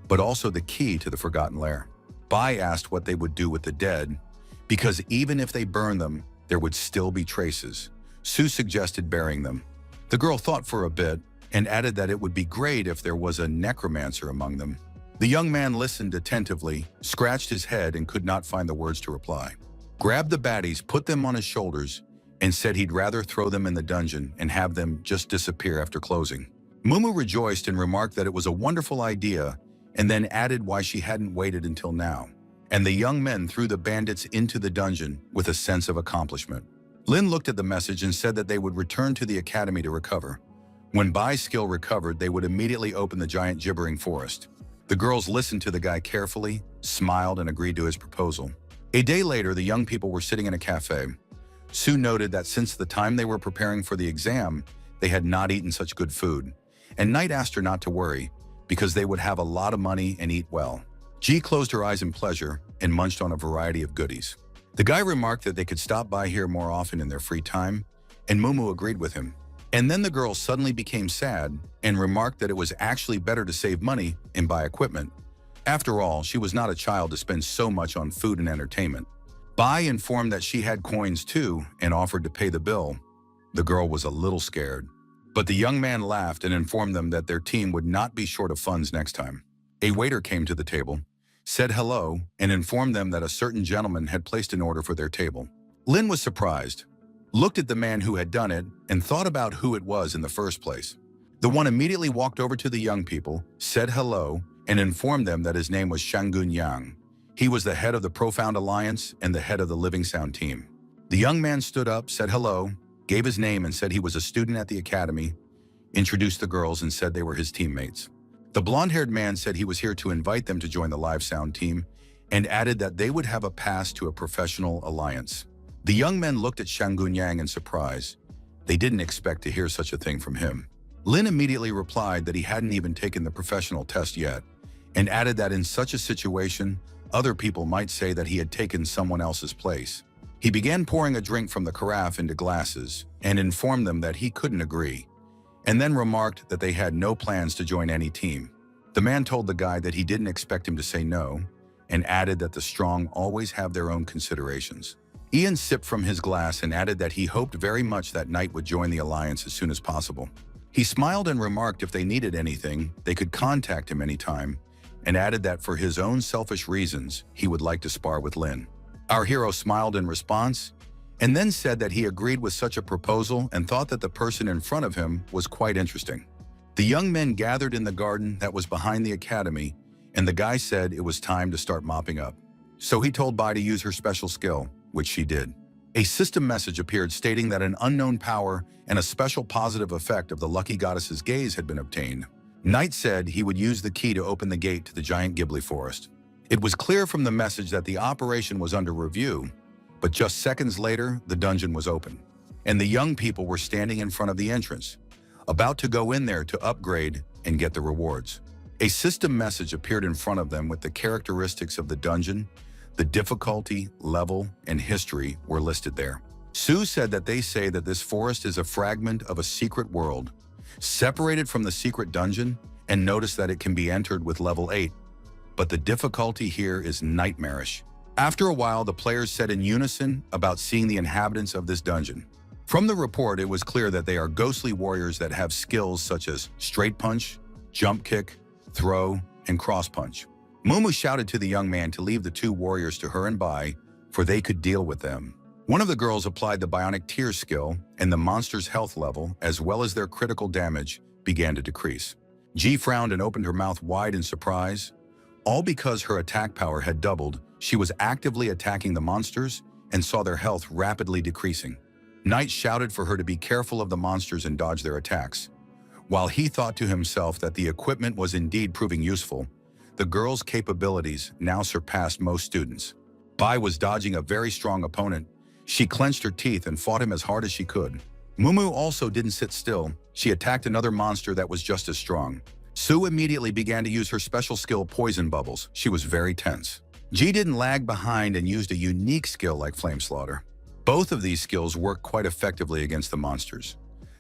but also the key to the Forgotten Lair. Bai asked what they would do with the dead, because even if they burned them, there would still be traces. Sue suggested burying them. The girl thought for a bit, and added that it would be great if there was a necromancer among them. The young man listened attentively, scratched his head, and could not find the words to reply. Grabbed the baddies, put them on his shoulders, and said he'd rather throw them in the dungeon and have them just disappear after closing. Mumu rejoiced and remarked that it was a wonderful idea, and then added why she hadn't waited until now. And the young men threw the bandits into the dungeon with a sense of accomplishment. Lin looked at the message and said that they would return to the academy to recover. When Bai's skill recovered, they would immediately open the giant gibbering forest. The girls listened to the guy carefully, smiled, and agreed to his proposal. A day later, the young people were sitting in a cafe. Sue noted that since the time they were preparing for the exam, they had not eaten such good food, and Knight asked her not to worry, because they would have a lot of money and eat well. Ji closed her eyes in pleasure and munched on a variety of goodies. The guy remarked that they could stop by here more often in their free time, and Mumu agreed with him. And then the girl suddenly became sad and remarked that it was actually better to save money and buy equipment. After all, she was not a child to spend so much on food and entertainment. Bai informed that she had coins too and offered to pay the bill. The girl was a little scared, but the young man laughed and informed them that their team would not be short of funds next time. A waiter came to the table, said hello, and informed them that a certain gentleman had placed an order for their table. Lin was surprised, looked at the man who had done it, and thought about who it was in the first place. The one immediately walked over to the young people, said hello, and informed them that his name was Shangun Yang. He was the head of the Profound Alliance and the head of the Living Sound team. The young man stood up, said hello, gave his name and said he was a student at the academy, introduced the girls and said they were his teammates. The blonde-haired man said he was here to invite them to join the Live Sound team and added that they would have a pass to a professional alliance. The young men looked at Shangun Yang in surprise. They didn't expect to hear such a thing from him. Lin immediately replied that he hadn't even taken the professional test yet, and added that in such a situation, other people might say that he had taken someone else's place. He began pouring a drink from the carafe into glasses and informed them that he couldn't agree, and then remarked that they had no plans to join any team. The man told the guy that he didn't expect him to say no, and added that the strong always have their own considerations. Ian sipped from his glass and added that he hoped very much that Knight would join the alliance as soon as possible. He smiled and remarked if they needed anything, they could contact him anytime, and added that for his own selfish reasons, he would like to spar with Lin. Our hero smiled in response, and then said that he agreed with such a proposal and thought that the person in front of him was quite interesting. The young men gathered in the garden that was behind the academy, and the guy said it was time to start mopping up. So he told Bai to use her special skill, which she did. A system message appeared stating that an unknown power and a special positive effect of the lucky goddess's gaze had been obtained. Knight said he would use the key to open the gate to the giant Ghibli forest. It was clear from the message that the operation was under review, but just seconds later, the dungeon was open, and the young people were standing in front of the entrance, about to go in there to upgrade and get the rewards. A system message appeared in front of them with the characteristics of the dungeon. The difficulty, level, and history were listed there. Sue said that they say that this forest is a fragment of a secret world, separated from the secret dungeon, and notice that it can be entered with level 8, but the difficulty here is nightmarish. After a while, the players said in unison about seeing the inhabitants of this dungeon. From the report, it was clear that they are ghostly warriors that have skills such as straight punch, jump kick, throw, and cross punch. Mumu shouted to the young man to leave the two warriors to her and Bai, for they could deal with them. One of the girls applied the bionic tear skill, and the monster's health level, as well as their critical damage, began to decrease. Ji frowned and opened her mouth wide in surprise. All because her attack power had doubled, she was actively attacking the monsters and saw their health rapidly decreasing. Knight shouted for her to be careful of the monsters and dodge their attacks. While he thought to himself that the equipment was indeed proving useful, the girl's capabilities now surpassed most students. Bai was dodging a very strong opponent. She clenched her teeth and fought him as hard as she could. Mumu also didn't sit still. She attacked another monster that was just as strong. Sue immediately began to use her special skill, Poison Bubbles. She was very tense. Ji didn't lag behind and used a unique skill like Flame Slaughter. Both of these skills worked quite effectively against the monsters.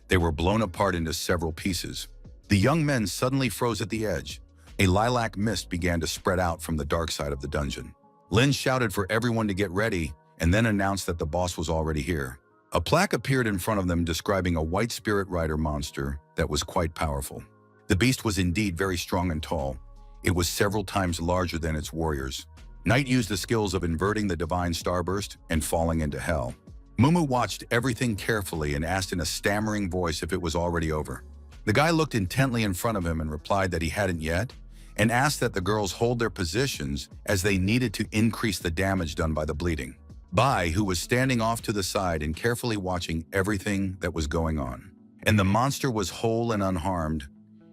They were blown apart into several pieces. The young men suddenly froze at the edge. A lilac mist began to spread out from the dark side of the dungeon. Lin shouted for everyone to get ready and then announced that the boss was already here. A plaque appeared in front of them describing a white spirit rider monster that was quite powerful. The beast was indeed very strong and tall. It was several times larger than its warriors. Knight used the skills of inverting the divine starburst and falling into hell. Mumu watched everything carefully and asked in a stammering voice if it was already over. The guy looked intently in front of him and replied that he hadn't yet, and asked that the girls hold their positions as they needed to increase the damage done by the bleeding. Bai, who was standing off to the side and carefully watching everything that was going on. And the monster was whole and unharmed.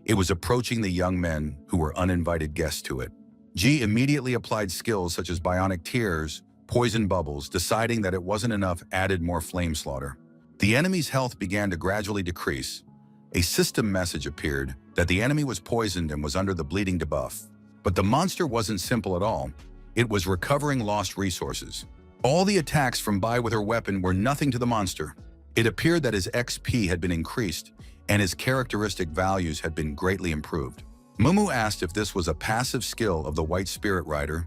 It was approaching the young men who were uninvited guests to it. Ji immediately applied skills such as bionic tears, poison bubbles, deciding that it wasn't enough, added more flame slaughter. The enemy's health began to gradually decrease. A system message appeared that the enemy was poisoned and was under the bleeding debuff. But the monster wasn't simple at all. It was recovering lost resources. All the attacks from Bai with her weapon were nothing to the monster. It appeared that his XP had been increased and his characteristic values had been greatly improved. Mumu asked if this was a passive skill of the White Spirit Rider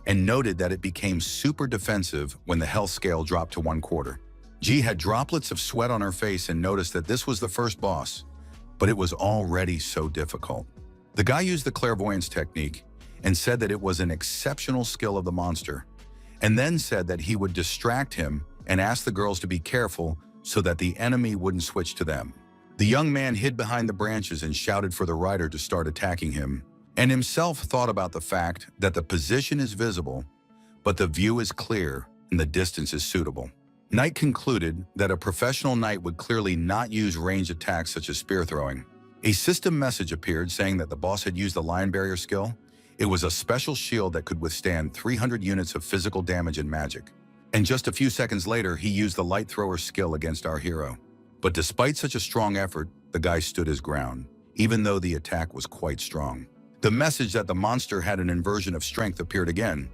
and noted that it became super defensive when the health scale dropped to 1/4. Ji had droplets of sweat on her face and noticed that this was the first boss, but it was already so difficult. The guy used the clairvoyance technique and said that it was an exceptional skill of the monster, and then said that he would distract him and ask the girls to be careful so that the enemy wouldn't switch to them. The young man hid behind the branches and shouted for the rider to start attacking him, and himself thought about the fact that the position is visible, but the view is clear and the distance is suitable. Knight concluded that a professional knight would clearly not use ranged attacks such as spear throwing. A system message appeared saying that the boss had used the Lion Barrier skill. It was a special shield that could withstand 300 units of physical damage and magic. And just a few seconds later, he used the Light Thrower skill against our hero. But despite such a strong effort, the guy stood his ground, even though the attack was quite strong. The message that the monster had an inversion of strength appeared again.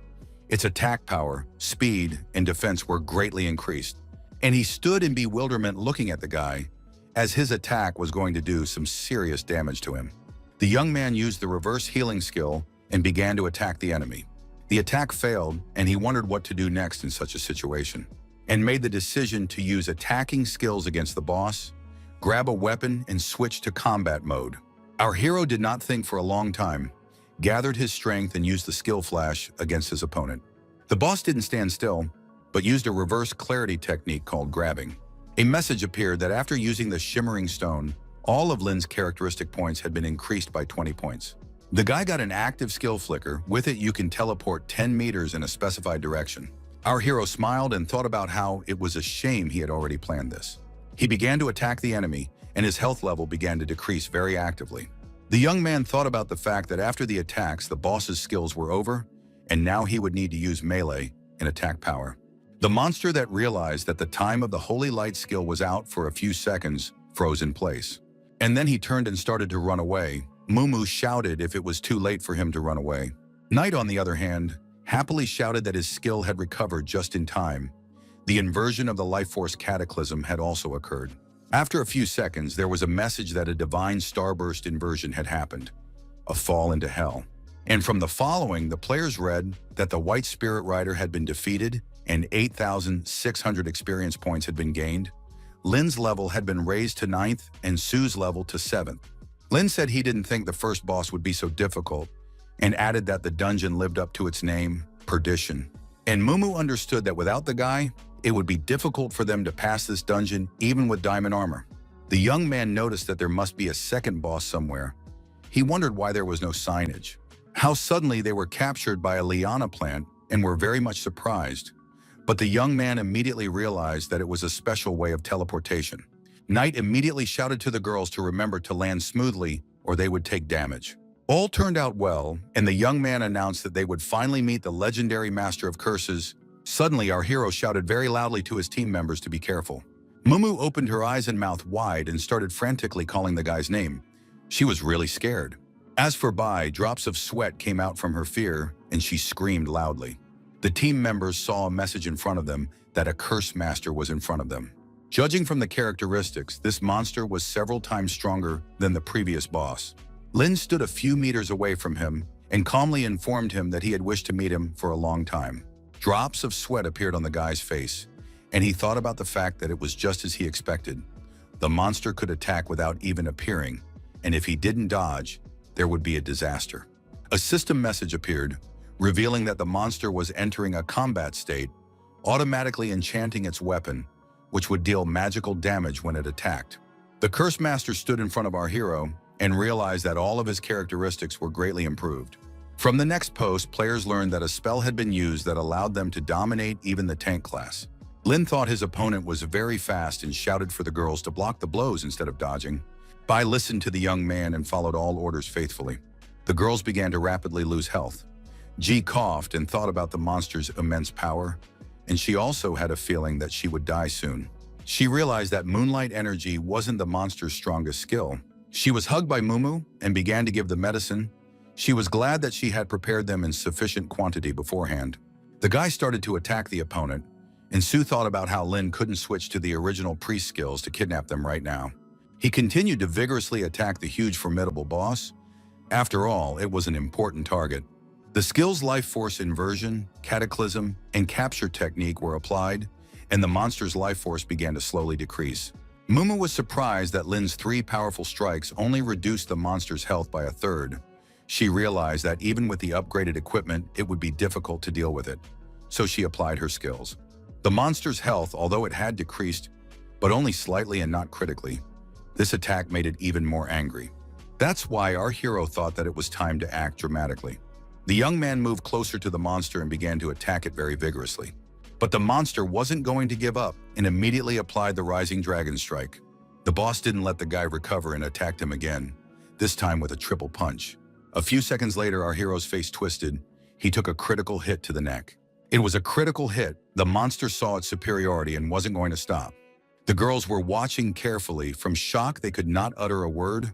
Its attack power, speed, and defense were greatly increased, and he stood in bewilderment looking at the guy, as his attack was going to do some serious damage to him. The young man used the reverse healing skill and began to attack the enemy. The attack failed, and he wondered what to do next in such a situation, and made the decision to use attacking skills against the boss, grab a weapon, and switch to combat mode. Our hero did not think for a long time, gathered his strength and used the skill flash against his opponent. The boss didn't stand still, but used a reverse clarity technique called grabbing. A message appeared that after using the shimmering stone, all of Lin's characteristic points had been increased by 20 points. The guy got an active skill flicker. With it, you can teleport 10 meters in a specified direction. Our hero smiled and thought about how it was a shame he had already planned this. He began to attack the enemy, and his health level began to decrease very actively. The young man thought about the fact that after the attacks, the boss's skills were over, and now he would need to use melee and attack power. The monster that realized that the time of the Holy Light skill was out for a few seconds froze in place. And then he turned and started to run away. Mumu shouted if it was too late for him to run away. Knight, on the other hand, happily shouted that his skill had recovered just in time. The inversion of the life force cataclysm had also occurred. After a few seconds, there was a message that a divine starburst inversion had happened, a fall into hell. And from the following, the players read that the White Spirit Rider had been defeated and 8,600 experience points had been gained. Lin's level had been raised to 9th and Sue's level to 7th. Lin said he didn't think the first boss would be so difficult and added that the dungeon lived up to its name, Perdition. And Mumu understood that without the guy, it would be difficult for them to pass this dungeon even with diamond armor. The young man noticed that there must be a second boss somewhere. He wondered why there was no signage, how suddenly they were captured by a liana plant, and were very much surprised. But the young man immediately realized that it was a special way of teleportation. Knight immediately shouted to the girls to remember to land smoothly or they would take damage. All turned out well, and the young man announced that they would finally meet the legendary Master of Curses. Suddenly, our hero shouted very loudly to his team members to be careful. Mumu opened her eyes and mouth wide and started frantically calling the guy's name. She was really scared. As for Bai, drops of sweat came out from her fear, and she screamed loudly. The team members saw a message in front of them that a curse master was in front of them. Judging from the characteristics, this monster was several times stronger than the previous boss. Lin stood a few meters away from him and calmly informed him that he had wished to meet him for a long time. Drops of sweat appeared on the guy's face, and he thought about the fact that it was just as he expected. The monster could attack without even appearing, and if he didn't dodge, there would be a disaster. A system message appeared, revealing that the monster was entering a combat state, automatically enchanting its weapon, which would deal magical damage when it attacked. The Curse Master stood in front of our hero and realized that all of his characteristics were greatly improved. From the next post, players learned that a spell had been used that allowed them to dominate even the tank class. Lin thought his opponent was very fast and shouted for the girls to block the blows instead of dodging. Bai listened to the young man and followed all orders faithfully. The girls began to rapidly lose health. Ji coughed and thought about the monster's immense power, and she also had a feeling that she would die soon. She realized that moonlight energy wasn't the monster's strongest skill. She was hugged by Mumu and began to give the medicine. She was glad that she had prepared them in sufficient quantity beforehand. The guy started to attack the opponent, and Sue thought about how Lin couldn't switch to the original priest skills to kidnap them right now. He continued to vigorously attack the huge formidable boss. After all, it was an important target. The skills Life Force Inversion, Cataclysm, and Capture technique were applied, and the monster's life force began to slowly decrease. Mumu was surprised that Lin's 3 powerful strikes only reduced the monster's health by a third. She realized that even with the upgraded equipment, it would be difficult to deal with it, so she applied her skills. The monster's health, although it had decreased, but only slightly and not critically. This attack made it even more angry. That's why our hero thought that it was time to act dramatically. The young man moved closer to the monster and began to attack it very vigorously. But the monster wasn't going to give up and immediately applied the Rising Dragon Strike. The boss didn't let the guy recover and attacked him again, this time with a triple punch. A few seconds later, our hero's face twisted. He took a critical hit to the neck. It was a critical hit. The monster saw its superiority and wasn't going to stop. The girls were watching carefully. From shock, they could not utter a word,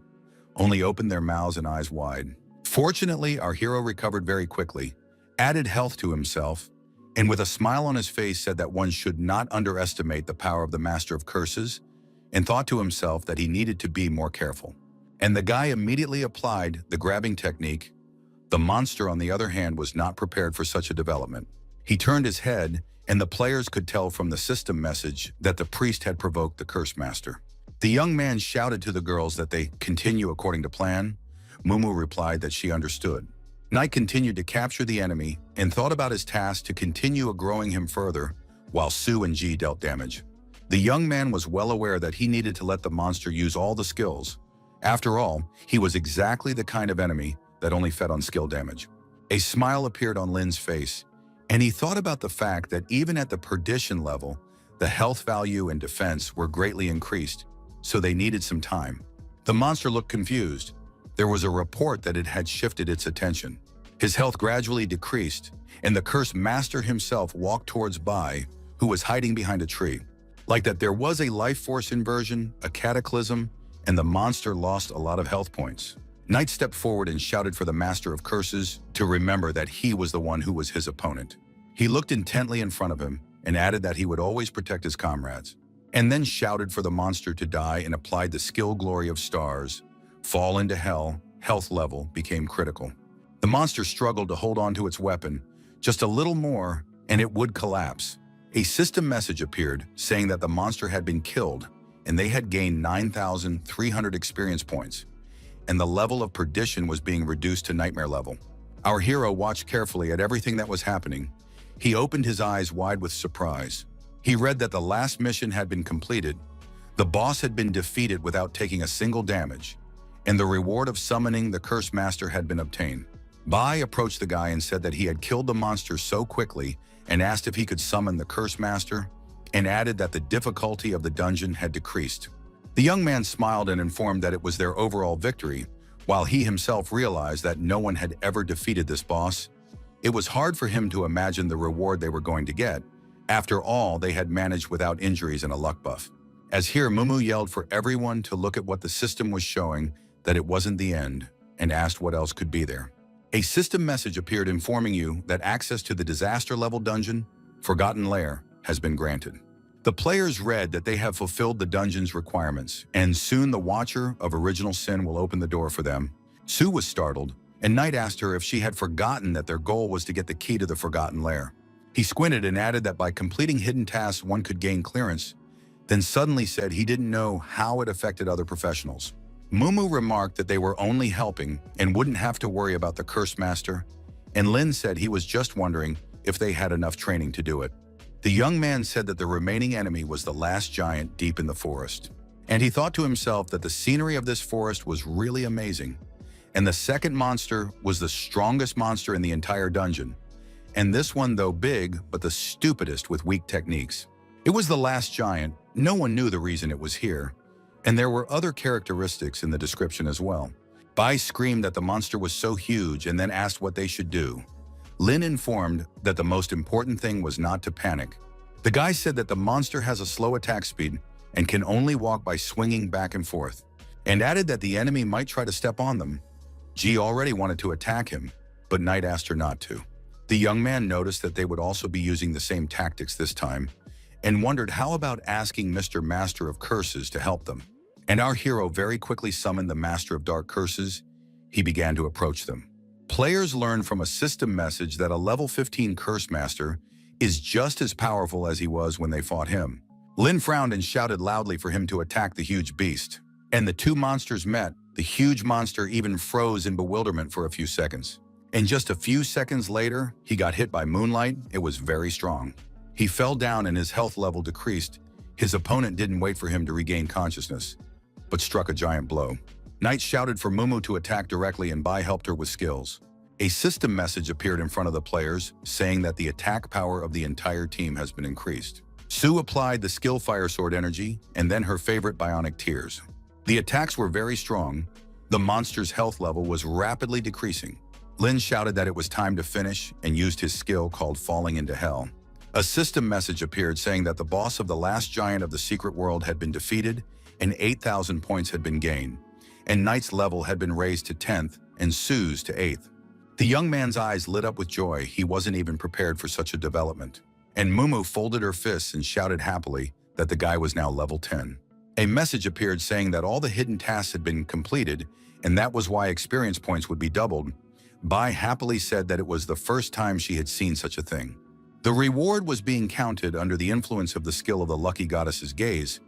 only opened their mouths and eyes wide. Fortunately, our hero recovered very quickly, added health to himself, and with a smile on his face said that one should not underestimate the power of the Master of Curses, and thought to himself that he needed to be more careful. And the guy immediately applied the grabbing technique. The monster, on the other hand, was not prepared for such a development. He turned his head, and the players could tell from the system message that the priest had provoked the Curse Master. The young man shouted to the girls that they continue according to plan. Mumu replied that she understood. Knight continued to capture the enemy and thought about his task to continue growing him further, while Su and Ji dealt damage. The young man was well aware that he needed to let the monster use all the skills. After all, he was exactly the kind of enemy that only fed on skill damage. A smile appeared on Lin's face, and he thought about the fact that even at the perdition level, the health value and defense were greatly increased, so they needed some time. The monster looked confused. There was a report that it had shifted its attention. His health gradually decreased, and the cursed master himself walked towards Bai, who was hiding behind a tree. Like that there was a life force inversion, a cataclysm, and the monster lost a lot of health points. Knight stepped forward and shouted for the Master of Curses to remember that he was the one who was his opponent. He looked intently in front of him and added that he would always protect his comrades, and then shouted for the monster to die and applied the skill glory of stars. Fall into hell, health level became critical. The monster struggled to hold on to its weapon, just a little more, and it would collapse. A system message appeared saying that the monster had been killed, and they had gained 9,300 experience points, and the level of perdition was being reduced to nightmare level. Our hero watched carefully at everything that was happening. He opened his eyes wide with surprise. He read that the last mission had been completed, the boss had been defeated without taking a single damage, and the reward of summoning the Curse Master had been obtained. Bai approached the guy and said that he had killed the monster so quickly and asked if he could summon the Curse Master, and added that the difficulty of the dungeon had decreased. The young man smiled and informed that it was their overall victory, while he himself realized that no one had ever defeated this boss. It was hard for him to imagine the reward they were going to get. After all, they had managed without injuries and a luck buff. As here, Mumu yelled for everyone to look at what the system was showing, that it wasn't the end, and asked what else could be there. A system message appeared informing you that access to the disaster level dungeon, Forgotten Lair, has been granted. The players read that they have fulfilled the dungeon's requirements, and soon the Watcher of Original Sin will open the door for them. Su was startled, and Knight asked her if she had forgotten that their goal was to get the key to the Forgotten Lair. He squinted and added that by completing hidden tasks one could gain clearance, then suddenly said he didn't know how it affected other professionals. Mumu remarked that they were only helping and wouldn't have to worry about the Curse Master, and Lin said he was just wondering if they had enough training to do it. The young man said that the remaining enemy was the last giant deep in the forest, and he thought to himself that the scenery of this forest was really amazing, and the second monster was the strongest monster in the entire dungeon, and this one, though big, but the stupidest with weak techniques. It was the last giant. No one knew the reason it was here, and there were other characteristics in the description as well. Bai screamed that the monster was so huge and then asked what they should do. Lin informed that the most important thing was not to panic. The guy said that the monster has a slow attack speed and can only walk by swinging back and forth, and added that the enemy might try to step on them. Ji already wanted to attack him, but Knight asked her not to. The young man noticed that they would also be using the same tactics this time, and wondered how about asking Mr. Master of Curses to help them. And our hero very quickly summoned the Master of Dark Curses. He began to approach them. Players learned from a system message that a level 15 Curse Master is just as powerful as he was when they fought him. Lin frowned and shouted loudly for him to attack the huge beast. And the two monsters met. The huge monster even froze in bewilderment for a few seconds. And just a few seconds later, he got hit by moonlight. It was very strong. He fell down and his health level decreased. His opponent didn't wait for him to regain consciousness, but struck a giant blow. Knight shouted for Mumu to attack directly, and Bai helped her with skills. A system message appeared in front of the players, saying that the attack power of the entire team has been increased. Su applied the skill Fire Sword energy, and then her favorite Bionic Tears. The attacks were very strong. The monster's health level was rapidly decreasing. Lin shouted that it was time to finish and used his skill called Falling into Hell. A system message appeared saying that the boss of the last giant of the secret world had been defeated and 8,000 points had been gained, and Knight's level had been raised to 10th and Sue's to 8th. The young man's eyes lit up with joy. He wasn't even prepared for such a development. And Mumu folded her fists and shouted happily that the guy was now level 10. A message appeared saying that all the hidden tasks had been completed, and that was why experience points would be doubled. Bai happily said that it was the first time she had seen such a thing. The reward was being counted under the influence of the skill of the lucky goddess's gaze.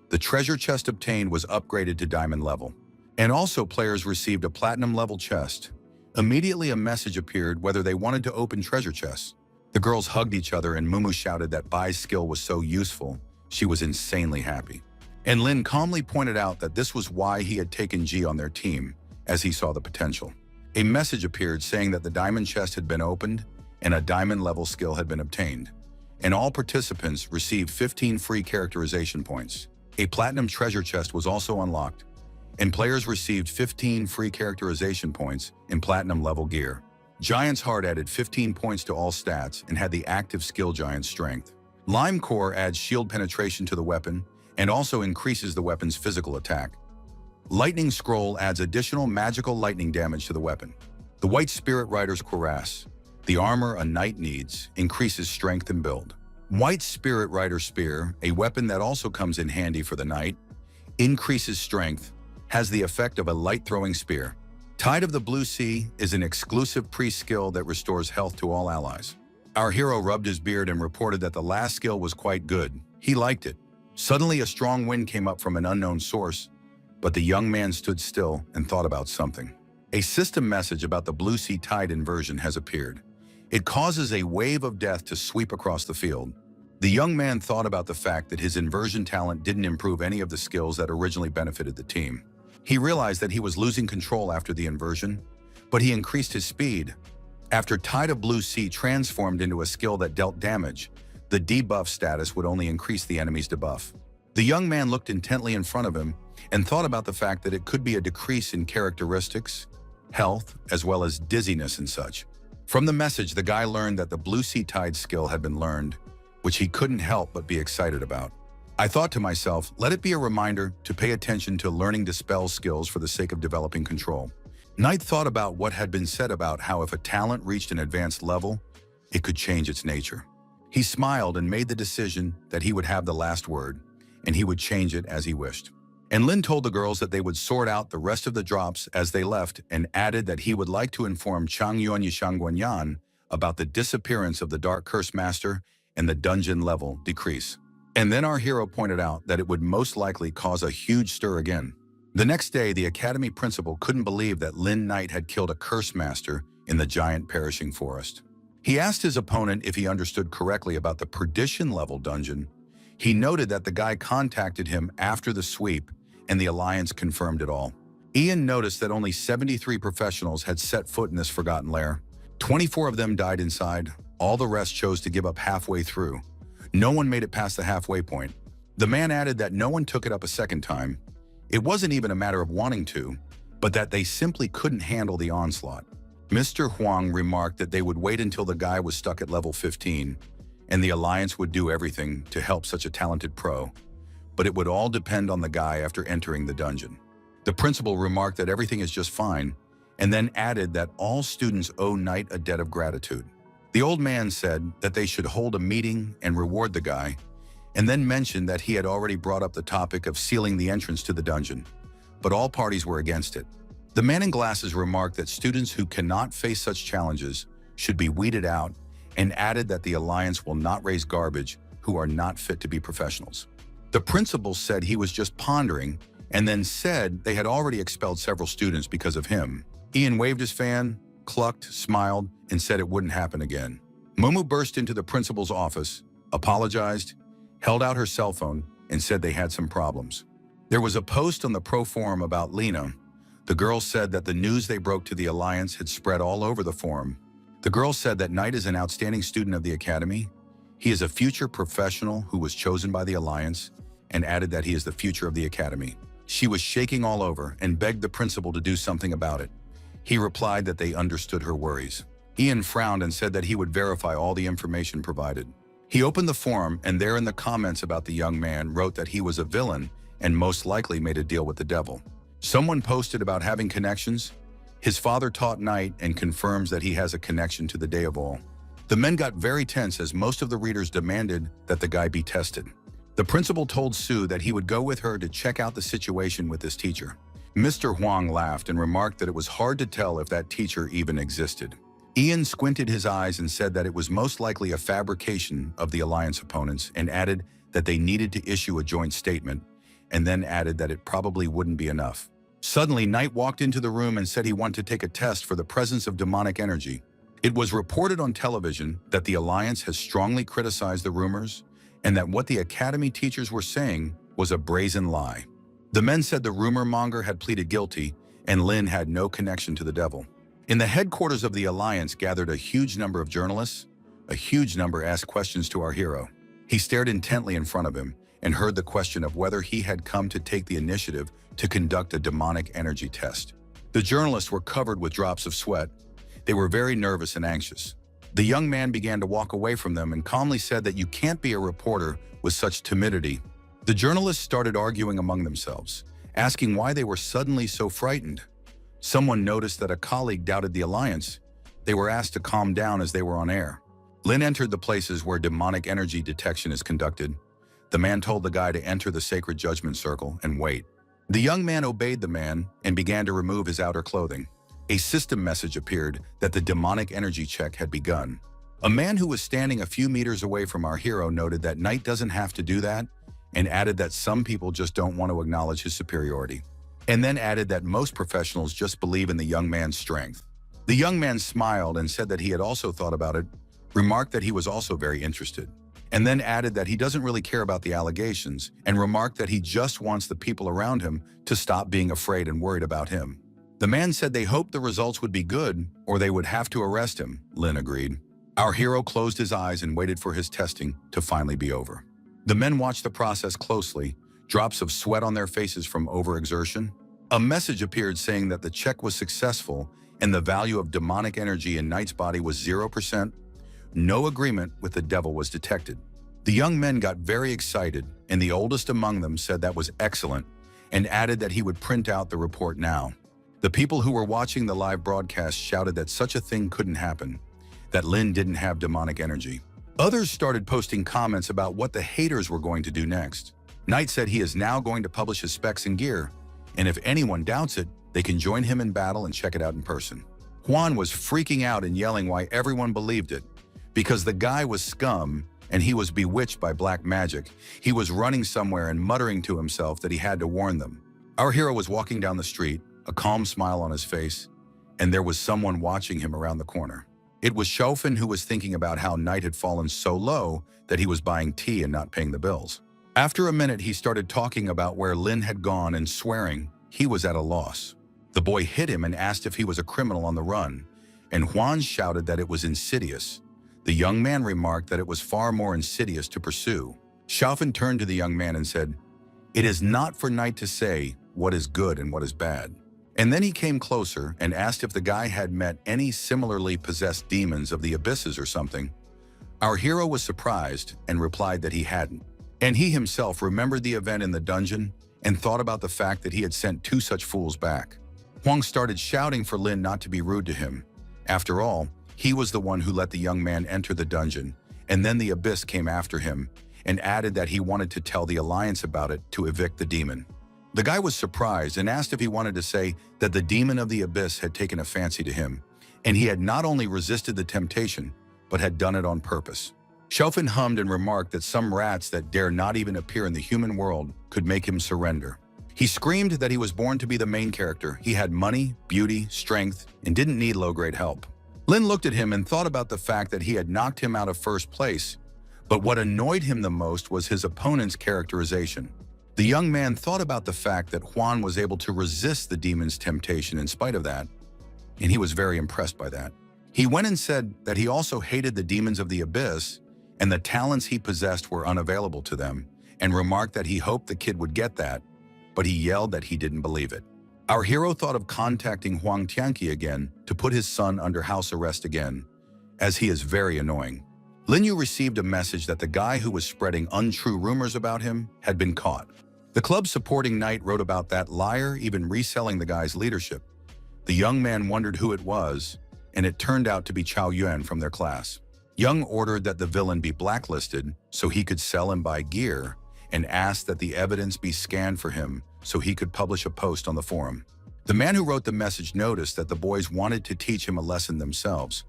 The treasure chest obtained was upgraded to diamond level. And also players received a platinum level chest. Immediately a message appeared whether they wanted to open treasure chests. The girls hugged each other and Mumu shouted that Bai's skill was so useful, she was insanely happy. And Lin calmly pointed out that this was why he had taken Ji on their team, as he saw the potential. A message appeared saying that the diamond chest had been opened and a diamond level skill had been obtained. And all participants received 15 free characterization points. A platinum treasure chest was also unlocked, and players received 15 free characterization points in platinum level gear. Giant's Heart added 15 points to all stats and had the active skill Giant Strength. Lime Core adds shield penetration to the weapon and also increases the weapon's physical attack. Lightning Scroll adds additional magical lightning damage to the weapon. The White Spirit Rider's Cuirass, the armor a knight needs, increases strength and build. White Spirit Rider Spear, a weapon that also comes in handy for the knight, increases strength, has the effect of a light-throwing spear. Tide of the Blue Sea is an exclusive pre-skill that restores health to all allies. Our hero rubbed his beard and reported that the last skill was quite good. He liked it. Suddenly a strong wind came up from an unknown source, but the young man stood still and thought about something. A system message about the Blue Sea Tide inversion has appeared. It causes a wave of death to sweep across the field. The young man thought about the fact that his inversion talent didn't improve any of the skills that originally benefited the team. He realized that he was losing control after the inversion, but he increased his speed. After Tide of Blue Sea transformed into a skill that dealt damage, the debuff status would only increase the enemy's debuff. The young man looked intently in front of him and thought about the fact that it could be a decrease in characteristics, health, as well as dizziness and such. From the message, the guy learned that the Blue Sea Tide skill had been learned, which he couldn't help but be excited about. I thought to myself, let it be a reminder to pay attention to learning Dispel skills for the sake of developing control. Knight thought about what had been said about how if a talent reached an advanced level, it could change its nature. He smiled and made the decision that he would have the last word, and he would change it as he wished. And Lin told the girls that they would sort out the rest of the drops as they left and added that he would like to inform Chang Yuan Yishang Guanyan about the disappearance of the Dark Curse Master and the dungeon level decrease. And then our hero pointed out that it would most likely cause a huge stir again. The next day, the academy principal couldn't believe that Lin Knight had killed a curse master in the giant perishing forest. He asked his opponent if he understood correctly about the perdition level dungeon. He noted that the guy contacted him after the sweep and the alliance confirmed it all. Ian noticed that only 73 professionals had set foot in this forgotten lair. 24 of them died inside. All the rest chose to give up halfway through. No one made it past the halfway point. The man added that no one took it up a second time. It wasn't even a matter of wanting to, but that they simply couldn't handle the onslaught. Mr. Huang remarked that they would wait until the guy was stuck at level 15, and the Alliance would do everything to help such a talented pro, but it would all depend on the guy after entering the dungeon. The principal remarked that everything is just fine, and then added that all students owe Knight a debt of gratitude. The old man said that they should hold a meeting and reward the guy, and then mentioned that he had already brought up the topic of sealing the entrance to the dungeon, but all parties were against it. The man in glasses remarked that students who cannot face such challenges should be weeded out and added that the Alliance will not raise garbage who are not fit to be professionals. The principal said he was just pondering and then said they had already expelled several students because of him. Ian waved his fan, clucked, smiled, and said it wouldn't happen again. Mumu burst into the principal's office, apologized, held out her cell phone, and said they had some problems. There was a post on the pro forum about Lena. The girl said that the news they broke to the Alliance had spread all over the forum. The girl said that Knight is an outstanding student of the Academy. He is a future professional who was chosen by the Alliance, and added that he is the future of the Academy. She was shaking all over and begged the principal to do something about it. He replied that they understood her worries. Ian frowned and said that he would verify all the information provided. He opened the forum, and there in the comments about the young man wrote that he was a villain and most likely made a deal with the devil. Someone posted about having connections. His father taught Knight and confirms that he has a connection to the Day of All. The men got very tense as most of the readers demanded that the guy be tested. The principal told Sue that he would go with her to check out the situation with his teacher. Mr. Huang laughed and remarked that it was hard to tell if that teacher even existed. Ian squinted his eyes and said that it was most likely a fabrication of the Alliance opponents and added that they needed to issue a joint statement and then added that it probably wouldn't be enough. Suddenly, Knight walked into the room and said he wanted to take a test for the presence of demonic energy. It was reported on television that the Alliance has strongly criticized the rumors and that what the Academy teachers were saying was a brazen lie. The men said the rumor monger had pleaded guilty and Lin had no connection to the devil. In the headquarters of the Alliance gathered a huge number of journalists. A huge number asked questions to our hero. He stared intently in front of him and heard the question of whether he had come to take the initiative to conduct a demonic energy test. The journalists were covered with drops of sweat. They were very nervous and anxious. The young man began to walk away from them and calmly said that you can't be a reporter with such timidity. The journalists started arguing among themselves, asking why they were suddenly so frightened. Someone noticed that a colleague doubted the Alliance. They were asked to calm down as they were on air. Lin entered the places where demonic energy detection is conducted. The man told the guy to enter the sacred judgment circle and wait. The young man obeyed the man and began to remove his outer clothing. A system message appeared that the demonic energy check had begun. A man who was standing a few meters away from our hero noted that Knight doesn't have to do that and added that some people just don't want to acknowledge his superiority. And then added that most professionals just believe in the young man's strength. The young man smiled and said that he had also thought about it, remarked that he was also very interested, and then added that he doesn't really care about the allegations and remarked that he just wants the people around him to stop being afraid and worried about him. The man said they hoped the results would be good or they would have to arrest him. Lin agreed. Our hero closed his eyes and waited for his testing to finally be over. The men watched the process closely, drops of sweat on their faces from overexertion. A message appeared saying that the check was successful and the value of demonic energy in Knight's body was 0%. No agreement with the devil was detected. The young men got very excited, and the oldest among them said that was excellent and added that he would print out the report now. The people who were watching the live broadcast shouted that such a thing couldn't happen, that Lin didn't have demonic energy. Others started posting comments about what the haters were going to do next. Knight said he is now going to publish his specs and gear, and if anyone doubts it, they can join him in battle and check it out in person. Juan was freaking out and yelling why everyone believed it. Because the guy was scum and he was bewitched by black magic, he was running somewhere and muttering to himself that he had to warn them. Our hero was walking down the street, a calm smile on his face, and there was someone watching him around the corner. It was Xiaofan, who was thinking about how Knight had fallen so low that he was buying tea and not paying the bills. After a minute, he started talking about where Lin had gone and swearing he was at a loss. The boy hit him and asked if he was a criminal on the run, and Juan shouted that it was insidious. The young man remarked that it was far more insidious to pursue. Xiaofan turned to the young man and said, "It is not for Knight to say what is good and what is bad." And then he came closer and asked if the guy had met any similarly possessed demons of the abysses or something. Our hero was surprised and replied that he hadn't. And he himself remembered the event in the dungeon and thought about the fact that he had sent two such fools back. Huang started shouting for Lin not to be rude to him. After all, he was the one who let the young man enter the dungeon, and then the abyss came after him and added that he wanted to tell the Alliance about it to evict the demon. The guy was surprised and asked if he wanted to say that the demon of the abyss had taken a fancy to him, and he had not only resisted the temptation, but had done it on purpose. Xiaofan hummed and remarked that some rats that dare not even appear in the human world could make him surrender. He screamed that he was born to be the main character. He had money, beauty, strength, and didn't need low-grade help. Lin looked at him and thought about the fact that he had knocked him out of first place, but what annoyed him the most was his opponent's characterization. The young man thought about the fact that Juan was able to resist the demon's temptation in spite of that, and he was very impressed by that. He went and said that he also hated the demons of the abyss and the talents he possessed were unavailable to them, and remarked that he hoped the kid would get that, but he yelled that he didn't believe it. Our hero thought of contacting Huang Tianqi again to put his son under house arrest again, as he is very annoying. Lin Yu received a message that the guy who was spreading untrue rumors about him had been caught. The club supporting Knight wrote about that liar even reselling the guy's leadership. The young man wondered who it was, and it turned out to be Chao Yuan from their class. Young ordered that the villain be blacklisted so he could sell and buy gear, and asked that the evidence be scanned for him so he could publish a post on the forum. The man who wrote the message noticed that the boys wanted to teach him a lesson themselves.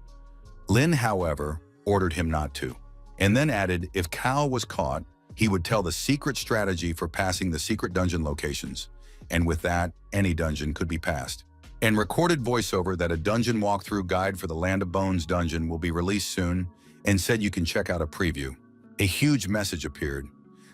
Lin, however, ordered him not to, and then added if Cao was caught, He would tell the secret strategy for passing the secret dungeon locations, and with that, any dungeon could be passed. And recorded voiceover that a dungeon walkthrough guide for the Land of Bones dungeon will be released soon, and said you can check out a preview. A huge message appeared.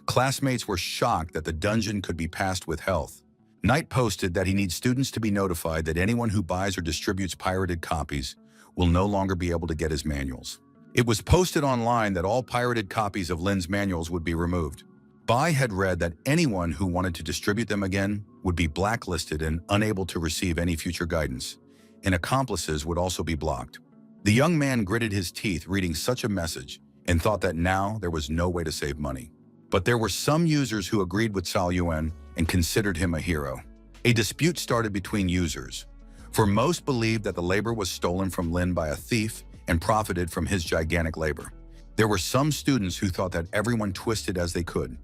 Classmates were shocked that the dungeon could be passed with health. Knight posted that he needs students to be notified that anyone who buys or distributes pirated copies will no longer be able to get his manuals. It was posted online that all pirated copies of Lin's manuals would be removed. Bai had read that anyone who wanted to distribute them again would be blacklisted and unable to receive any future guidance, and accomplices would also be blocked. The young man gritted his teeth reading such a message and thought that now there was no way to save money. But there were some users who agreed with Cao Yuan and considered him a hero. A dispute started between users, for most believed that the labor was stolen from Lin by a thief and profited from his gigantic labor. There were some students who thought that everyone twisted as they could.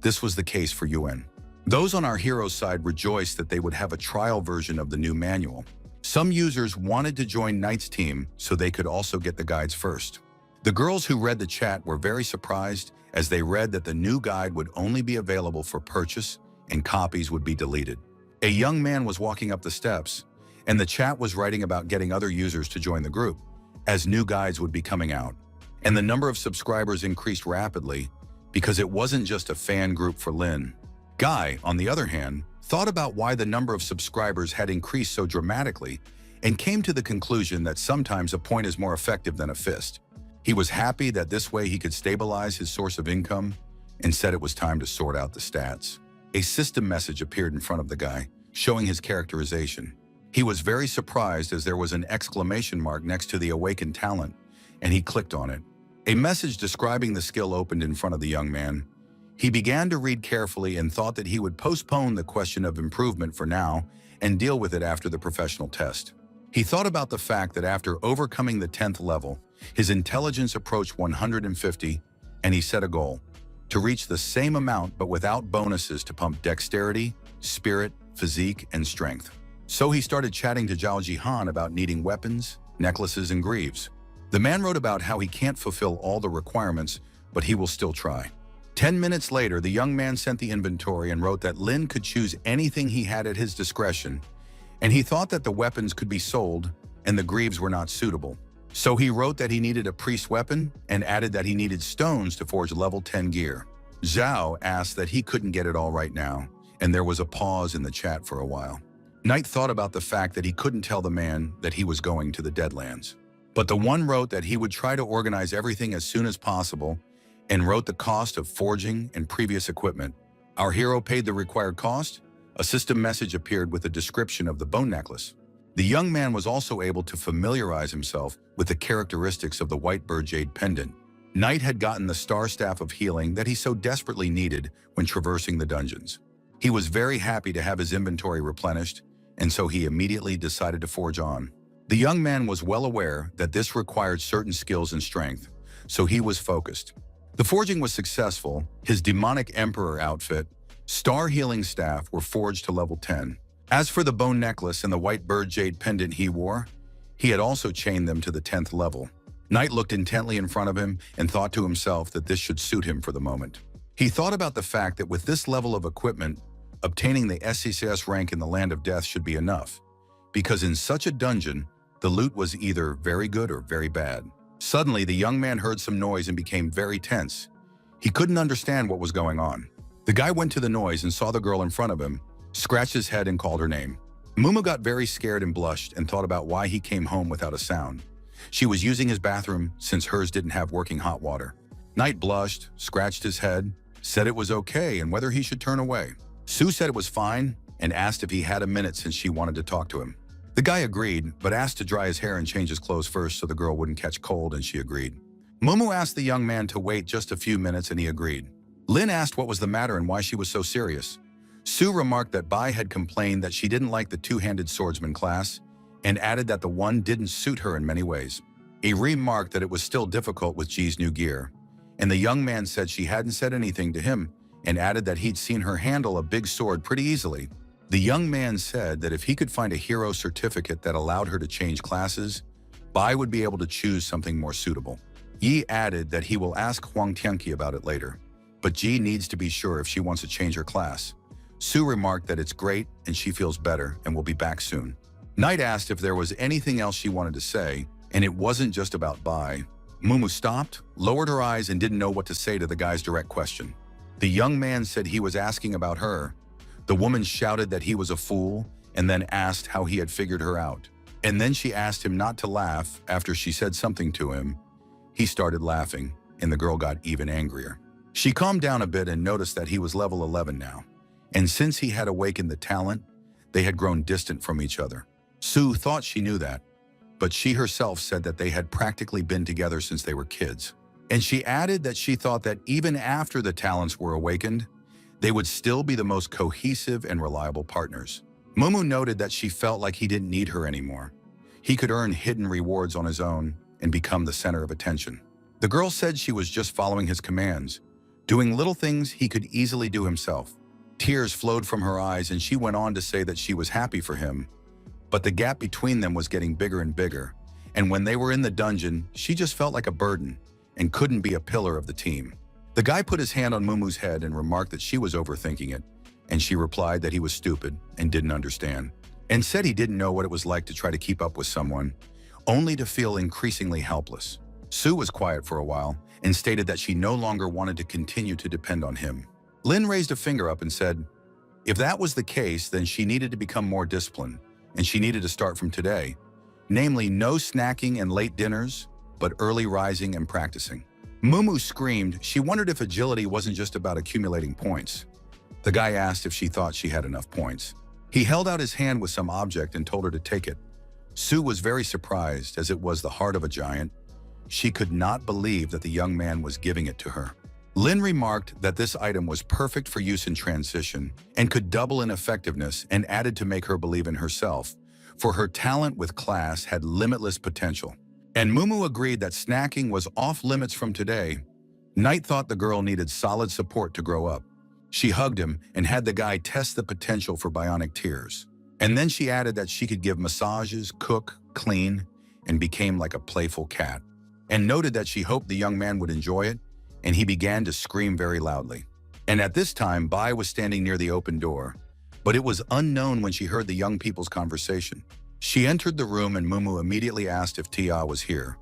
This was the case for Yuan. Those on our hero's side rejoiced that they would have a trial version of the new manual. Some users wanted to join Knight's team so they could also get the guides first. The girls who read the chat were very surprised as they read that the new guide would only be available for purchase and copies would be deleted. A young man was walking up the steps, and the chat was writing about getting other users to join the group, as new guides would be coming out. And the number of subscribers increased rapidly because it wasn't just a fan group for Lin. Guy, on the other hand, thought about why the number of subscribers had increased so dramatically and came to the conclusion that sometimes a point is more effective than a fist. He was happy that this way he could stabilize his source of income and said it was time to sort out the stats. A system message appeared in front of the guy, showing his characterization. He was very surprised as there was an exclamation mark next to the awakened talent, and he clicked on it. A message describing the skill opened in front of the young man. He began to read carefully and thought that he would postpone the question of improvement for now and deal with it after the professional test. He thought about the fact that after overcoming the 10th level, his intelligence approached 150, and he set a goal to reach the same amount but without bonuses to pump dexterity, spirit, physique, and strength. So he started chatting to Zhao Jihan about needing weapons, necklaces, and greaves. The man wrote about how he can't fulfill all the requirements, but he will still try. 10 minutes later, the young man sent the inventory and wrote that Lin could choose anything he had at his discretion, and he thought that the weapons could be sold and the greaves were not suitable. So he wrote that he needed a priest weapon and added that he needed stones to forge level 10 gear. Zhao asked that he couldn't get it all right now, and there was a pause in the chat for a while. Knight thought about the fact that he couldn't tell the man that he was going to the Deadlands. But the one wrote that he would try to organize everything as soon as possible and wrote the cost of forging and previous equipment. Our hero paid the required cost. A system message appeared with a description of the bone necklace. The young man was also able to familiarize himself with the characteristics of the white bird jade pendant. Knight had gotten the star staff of healing that he so desperately needed when traversing the dungeons. He was very happy to have his inventory replenished, and so he immediately decided to forge on. The young man was well aware that this required certain skills and strength, so he was focused. The forging was successful. His demonic emperor outfit, star healing staff were forged to level 10. As for the bone necklace and the white bird jade pendant he wore, he had also chained them to the 10th level. Knight looked intently in front of him and thought to himself that this should suit him for the moment. He thought about the fact that with this level of equipment, obtaining the SCCS rank in the Land of Death should be enough, because in such a dungeon, the loot was either very good or very bad. Suddenly, the young man heard some noise and became very tense. He couldn't understand what was going on. The guy went to the noise and saw the girl in front of him, scratched his head and called her name. Mumu got very scared and blushed and thought about why he came home without a sound. She was using his bathroom since hers didn't have working hot water. Knight blushed, scratched his head, said it was okay and whether he should turn away. Sue said it was fine and asked if he had a minute since she wanted to talk to him. The guy agreed, but asked to dry his hair and change his clothes first so the girl wouldn't catch cold, and she agreed. Mumu asked the young man to wait just a few minutes and he agreed. Lin asked what was the matter and why she was so serious. Sue remarked that Bai had complained that she didn't like the two-handed swordsman class and added that the one didn't suit her in many ways. He remarked that it was still difficult with Ji's new gear, and the young man said she hadn't said anything to him and added that he'd seen her handle a big sword pretty easily. The young man said that if he could find a hero certificate that allowed her to change classes, Bai would be able to choose something more suitable. Yi added that he will ask Huang Tianqi about it later. but G needs to be sure if she wants to change her class. Sue remarked that it's great and she feels better and will be back soon. Knight asked if there was anything else she wanted to say, and it wasn't just about bye. Mumu stopped, lowered her eyes, and didn't know what to say to the guy's direct question. The young man said he was asking about her. The woman shouted that he was a fool and then asked how he had figured her out. And then she asked him not to laugh after she said something to him. He started laughing, and the girl got even angrier. She calmed down a bit and noticed that he was level 11 now. And since he had awakened the talent, they had grown distant from each other. Sue thought she knew that, but she herself said that they had practically been together since they were kids. And she added that she thought that even after the talents were awakened, they would still be the most cohesive and reliable partners. Mumu noted that she felt like he didn't need her anymore. He could earn hidden rewards on his own and become the center of attention. The girl said she was just following his commands, doing little things he could easily do himself. Tears flowed from her eyes, and she went on to say that she was happy for him. But the gap between them was getting bigger and bigger, and when they were in the dungeon, she just felt like a burden and couldn't be a pillar of the team. The guy put his hand on Mumu's head and remarked that she was overthinking it, and she replied that he was stupid and didn't understand, and said he didn't know what it was like to try to keep up with someone, only to feel increasingly helpless. Sue was quiet for a while and stated that she no longer wanted to continue to depend on him. Lin raised a finger up and said, if that was the case, then she needed to become more disciplined, and she needed to start from today. Namely, no snacking and late dinners, but early rising and practicing. Mumu screamed. She wondered if agility wasn't just about accumulating points. The guy asked if she thought she had enough points. He held out his hand with some object and told her to take it. Sue was very surprised, as it was the heart of a giant. She could not believe that the young man was giving it to her. Lin remarked that this item was perfect for use in transition and could double in effectiveness, and added to make her believe in herself, for her talent with class had limitless potential. And Mumu agreed that snacking was off limits from today. Knight thought the girl needed solid support to grow up. She hugged him and had the guy test the potential for bionic tears. And then she added that she could give massages, cook, clean, and became like a playful cat. And noted that she hoped the young man would enjoy it, and he began to scream very loudly. And at this time, Bai was standing near the open door, but it was unknown when she heard the young people's conversation. She entered the room, and Mumu immediately asked if Tia was here.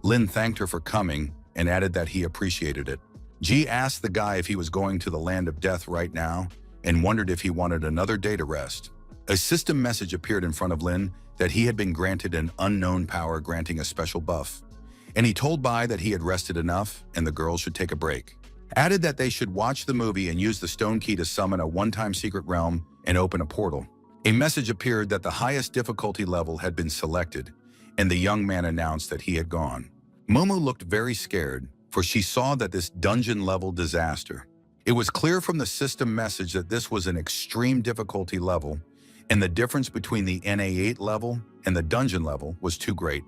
Lin thanked her for coming and added that he appreciated it. Ji asked the guy if he was going to the land of death right now and wondered if he wanted another day to rest. A system message appeared in front of Lin that he had been granted an unknown power granting a special buff, and he told Bai that he had rested enough and the girls should take a break. Added that they should watch the movie and use the stone key to summon a one-time secret realm and open a portal. A message appeared that the highest difficulty level had been selected, and the young man announced that he had gone. Momo looked very scared, for she saw that this dungeon-level disaster. It was clear from the system message that this was an extreme difficulty level, and the difference between the NA8 level and the dungeon level was too great.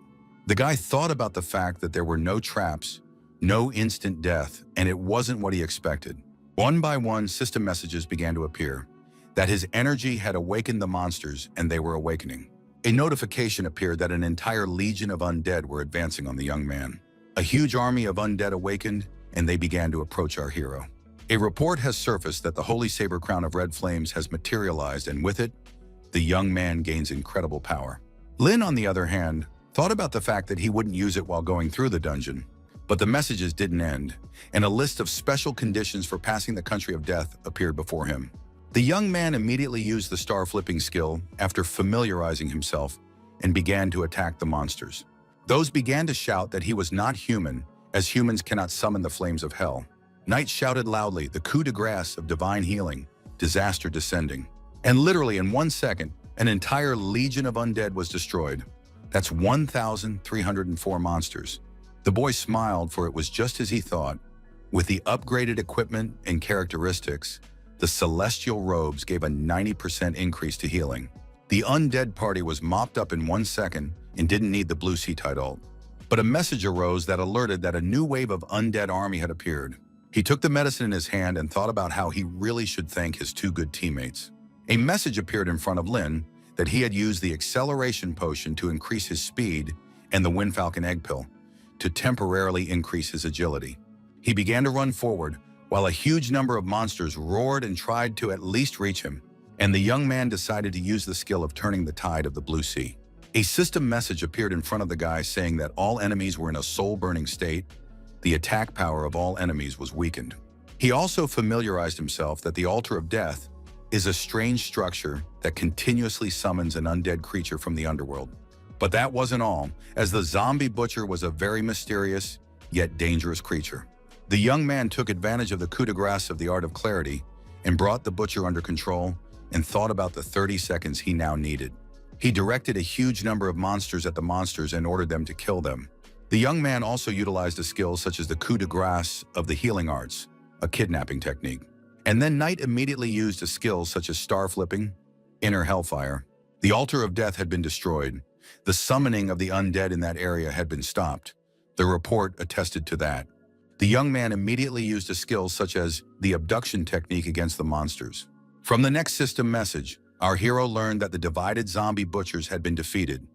The guy thought about the fact that there were no traps, no instant death, and it wasn't what he expected. One by one, system messages began to appear, that his energy had awakened the monsters and they were awakening. A notification appeared that an entire legion of undead were advancing on the young man. A huge army of undead awakened, and they began to approach our hero. A report has surfaced that the Holy Saber Crown of Red Flames has materialized, and with it, the young man gains incredible power. Lin, on the other hand, thought about the fact that he wouldn't use it while going through the dungeon. But the messages didn't end, and a list of special conditions for passing the Country of Death appeared before him. The young man immediately used the star flipping skill after familiarizing himself and began to attack the monsters. Those began to shout that he was not human, as humans cannot summon the flames of hell. Knight shouted loudly the coup de grace of divine healing, disaster descending. And literally in 1 second, an entire legion of undead was destroyed. That's 1,304 monsters. The boy smiled, for it was just as he thought. With the upgraded equipment and characteristics, the celestial robes gave a 90% increase to healing. The undead party was mopped up in 1 second and didn't need the blue sea-tide ult. But a message arose that alerted that a new wave of undead army had appeared. He took the medicine in his hand and thought about how he really should thank his two good teammates. A message appeared in front of Lin that he had used the acceleration potion to increase his speed and the Wind Falcon egg pill to temporarily increase his agility. He began to run forward, while a huge number of monsters roared and tried to at least reach him, and the young man decided to use the skill of turning the tide of the blue sea. A system message appeared in front of the guy saying that all enemies were in a soul-burning state. The attack power of all enemies was weakened. He also familiarized himself that the altar of death is a strange structure that continuously summons an undead creature from the underworld. But that wasn't all, as the zombie butcher was a very mysterious, yet dangerous creature. The young man took advantage of the coup de grace of the art of clarity and brought the butcher under control and thought about the 30 seconds he now needed. He directed a huge number of monsters at the monsters and ordered them to kill them. The young man also utilized a skill such as the coup de grace of the healing arts, a kidnapping technique. And then Knight immediately used a skill such as star flipping, inner hellfire. The altar of death had been destroyed. The summoning of the undead in that area had been stopped. The report attested to that. The young man immediately used a skill such as the abduction technique against the monsters. From the next system message, our hero learned that the divided zombie butchers had been defeated.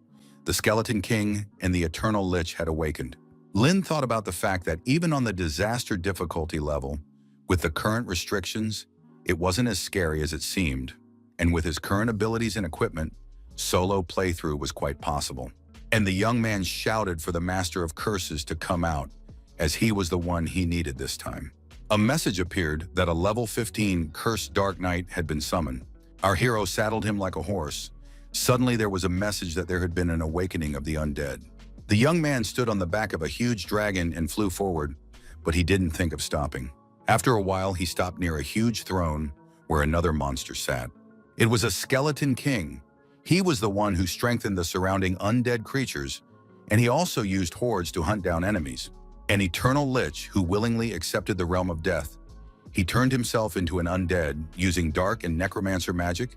The Skeleton King and the Eternal Lich had awakened. Lin thought about the fact that even on the disaster difficulty level, with the current restrictions, it wasn't as scary as it seemed, and with his current abilities and equipment, solo playthrough was quite possible. And the young man shouted for the Master of Curses to come out, as he was the one he needed this time. A message appeared that a level 15 cursed Dark Knight had been summoned. Our hero saddled him like a horse. Suddenly there was a message that there had been an awakening of the undead. The young man stood on the back of a huge dragon and flew forward, but he didn't think of stopping. After a while, he stopped near a huge throne where another monster sat. It was a Skeleton King. He was the one who strengthened the surrounding undead creatures, and he also used hordes to hunt down enemies. An Eternal Lich who willingly accepted the realm of death. He turned himself into an undead using dark and necromancer magic.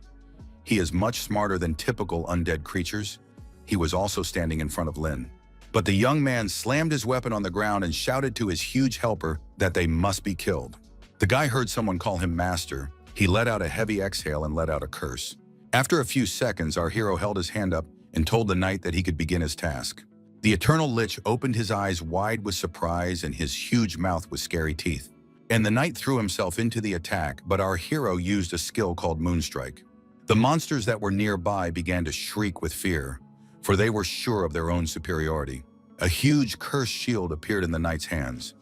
He is much smarter than typical undead creatures. He was also standing in front of Lin. But the young man slammed his weapon on the ground and shouted to his huge helper that they must be killed. The guy heard someone call him master. He let out a heavy exhale and let out a curse. After a few seconds, our hero held his hand up and told the knight that he could begin his task. The Eternal Lich opened his eyes wide with surprise and his huge mouth with scary teeth. And the knight threw himself into the attack, but our hero used a skill called Moonstrike. The monsters that were nearby began to shriek with fear, for they were sure of their own superiority. A huge cursed shield appeared in the knight's hands.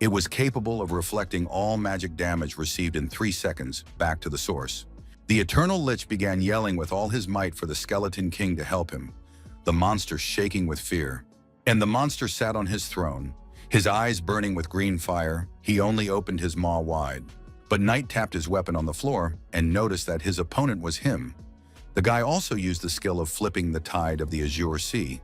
It was capable of reflecting all magic damage received in 3 seconds back to the source. The Eternal Lich began yelling with all his might for the Skeleton King to help him, the monster shaking with fear. And the monster sat on his throne, his eyes burning with green fire. He only opened his maw wide. But Knight tapped his weapon on the floor and noticed that his opponent was him. The guy also used the skill of flipping the tide of the Azure Sea,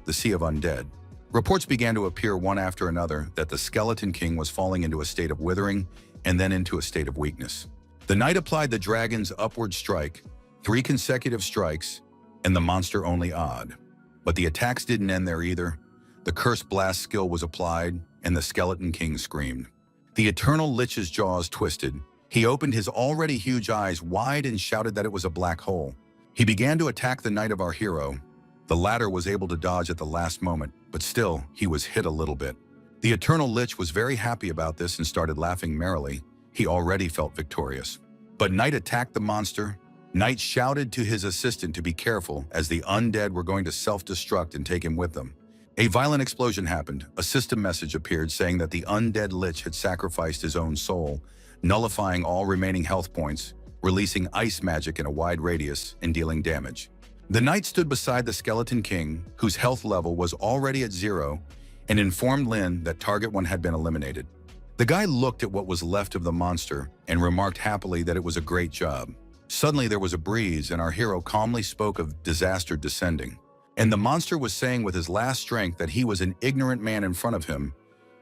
the Sea of Undead. Reports began to appear one after another that the Skeleton King was falling into a state of withering and then into a state of weakness. The knight applied the dragon's upward strike, 3 consecutive strikes, and the monster only odd. But the attacks didn't end there either. The Curse Blast skill was applied, and the Skeleton King screamed. The Eternal Lich's jaws twisted. He opened his already huge eyes wide and shouted that it was a black hole. He began to attack the knight of our hero. The latter was able to dodge at the last moment, but still, he was hit a little bit. The Eternal Lich was very happy about this and started laughing merrily. He already felt victorious. But Knight attacked the monster. Knight shouted to his assistant to be careful as the undead were going to self-destruct and take him with them. A violent explosion happened. A system message appeared saying that the undead Lich had sacrificed his own soul, nullifying all remaining health points, releasing ice magic in a wide radius, and dealing damage. The knight stood beside the Skeleton King, whose health level was already at 0, and informed Lin that Target 1 had been eliminated. The guy looked at what was left of the monster and remarked happily that it was a great job. Suddenly there was a breeze, and our hero calmly spoke of disaster descending. And the monster was saying with his last strength that he was an ignorant man in front of him,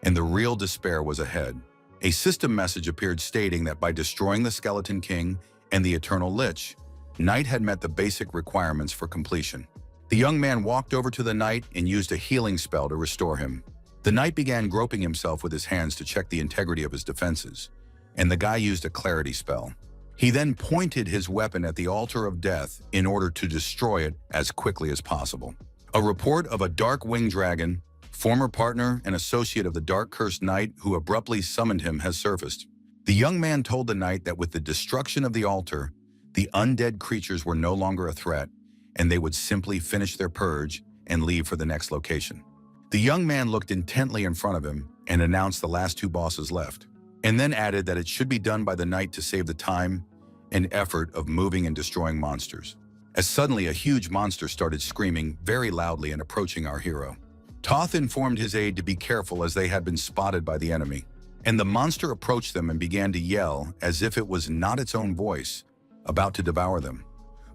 and the real despair was ahead. A system message appeared stating that by destroying the Skeleton King and the Eternal Lich, Knight had met the basic requirements for completion. The young man walked over to the knight and used a healing spell to restore him. The knight began groping himself with his hands to check the integrity of his defenses, and the guy used a clarity spell. He then pointed his weapon at the altar of death in order to destroy it as quickly as possible. A report of a dark winged dragon, former partner and associate of the Dark Cursed Knight who abruptly summoned him, has surfaced. The young man told the knight that with the destruction of the altar, the undead creatures were no longer a threat, and they would simply finish their purge and leave for the next location. The young man looked intently in front of him and announced the last two bosses left, and then added that it should be done by the knight to save the time and effort of moving and destroying monsters. As suddenly a huge monster started screaming very loudly and approaching our hero. Toth informed his aide to be careful as they had been spotted by the enemy, and the monster approached them and began to yell as if it was not its own voice, about to devour them.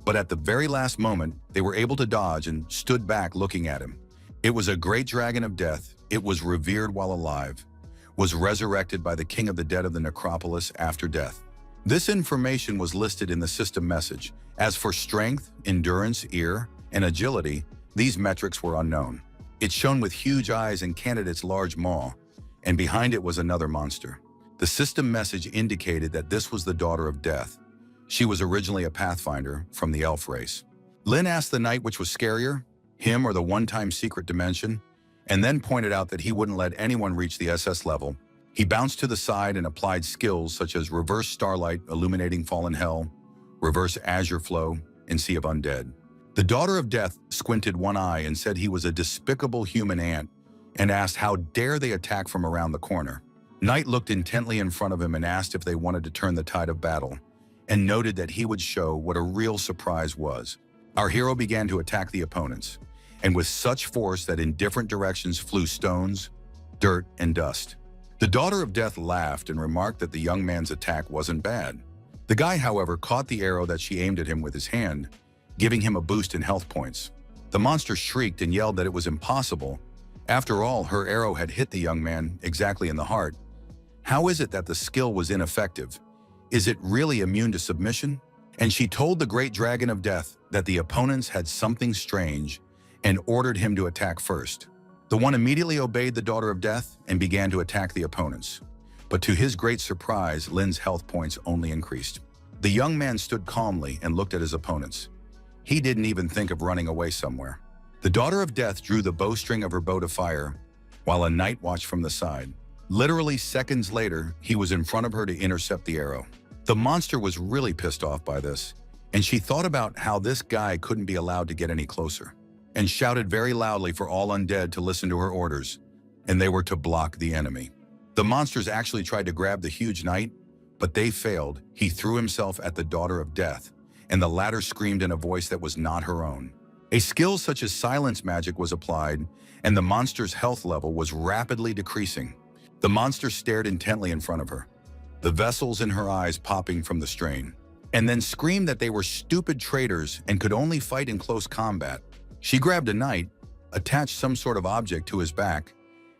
But at the very last moment, they were able to dodge and stood back looking at him. It was a great dragon of death. It was revered while alive, was resurrected by the king of the dead of the necropolis after death. This information was listed in the system message. As for strength, endurance, ear, and agility, these metrics were unknown. It shone with huge eyes and candidate's large maw, and behind it was another monster. The system message indicated that this was the daughter of death. She was originally a pathfinder from the elf race. Lin asked the knight which was scarier, him or the one-time secret dimension, and then pointed out that he wouldn't let anyone reach the SS level. He bounced to the side and applied skills such as reverse starlight, illuminating fallen hell, reverse azure flow, and sea of undead. The daughter of death squinted one eye and said he was a despicable human ant and asked how dare they attack from around the corner. Knight looked intently in front of him and asked if they wanted to turn the tide of battle, and noted that he would show what a real surprise was. Our hero began to attack the opponents, and with such force that in different directions flew stones, dirt, and dust. The daughter of death laughed and remarked that the young man's attack wasn't bad. The guy, however, caught the arrow that she aimed at him with his hand, giving him a boost in health points. The monster shrieked and yelled that it was impossible. After all, her arrow had hit the young man exactly in the heart. How is it that the skill was ineffective? Is it really immune to submission? And she told the great dragon of death that the opponents had something strange and ordered him to attack first. The one immediately obeyed the daughter of death and began to attack the opponents. But to his great surprise, Lin's health points only increased. The young man stood calmly and looked at his opponents. He didn't even think of running away somewhere. The daughter of death drew the bowstring of her bow to fire, while a knight watched from the side. Literally seconds later, he was in front of her to intercept the arrow. The monster was really pissed off by this, and she thought about how this guy couldn't be allowed to get any closer, and shouted very loudly for all undead to listen to her orders, and they were to block the enemy. The monsters actually tried to grab the huge knight, but they failed. He threw himself at the daughter of death, and the latter screamed in a voice that was not her own. A skill such as silence magic was applied, and the monster's health level was rapidly decreasing. The monster stared intently in front of her, the vessels in her eyes popping from the strain, and then screamed that they were stupid traitors and could only fight in close combat. She grabbed a knight, attached some sort of object to his back,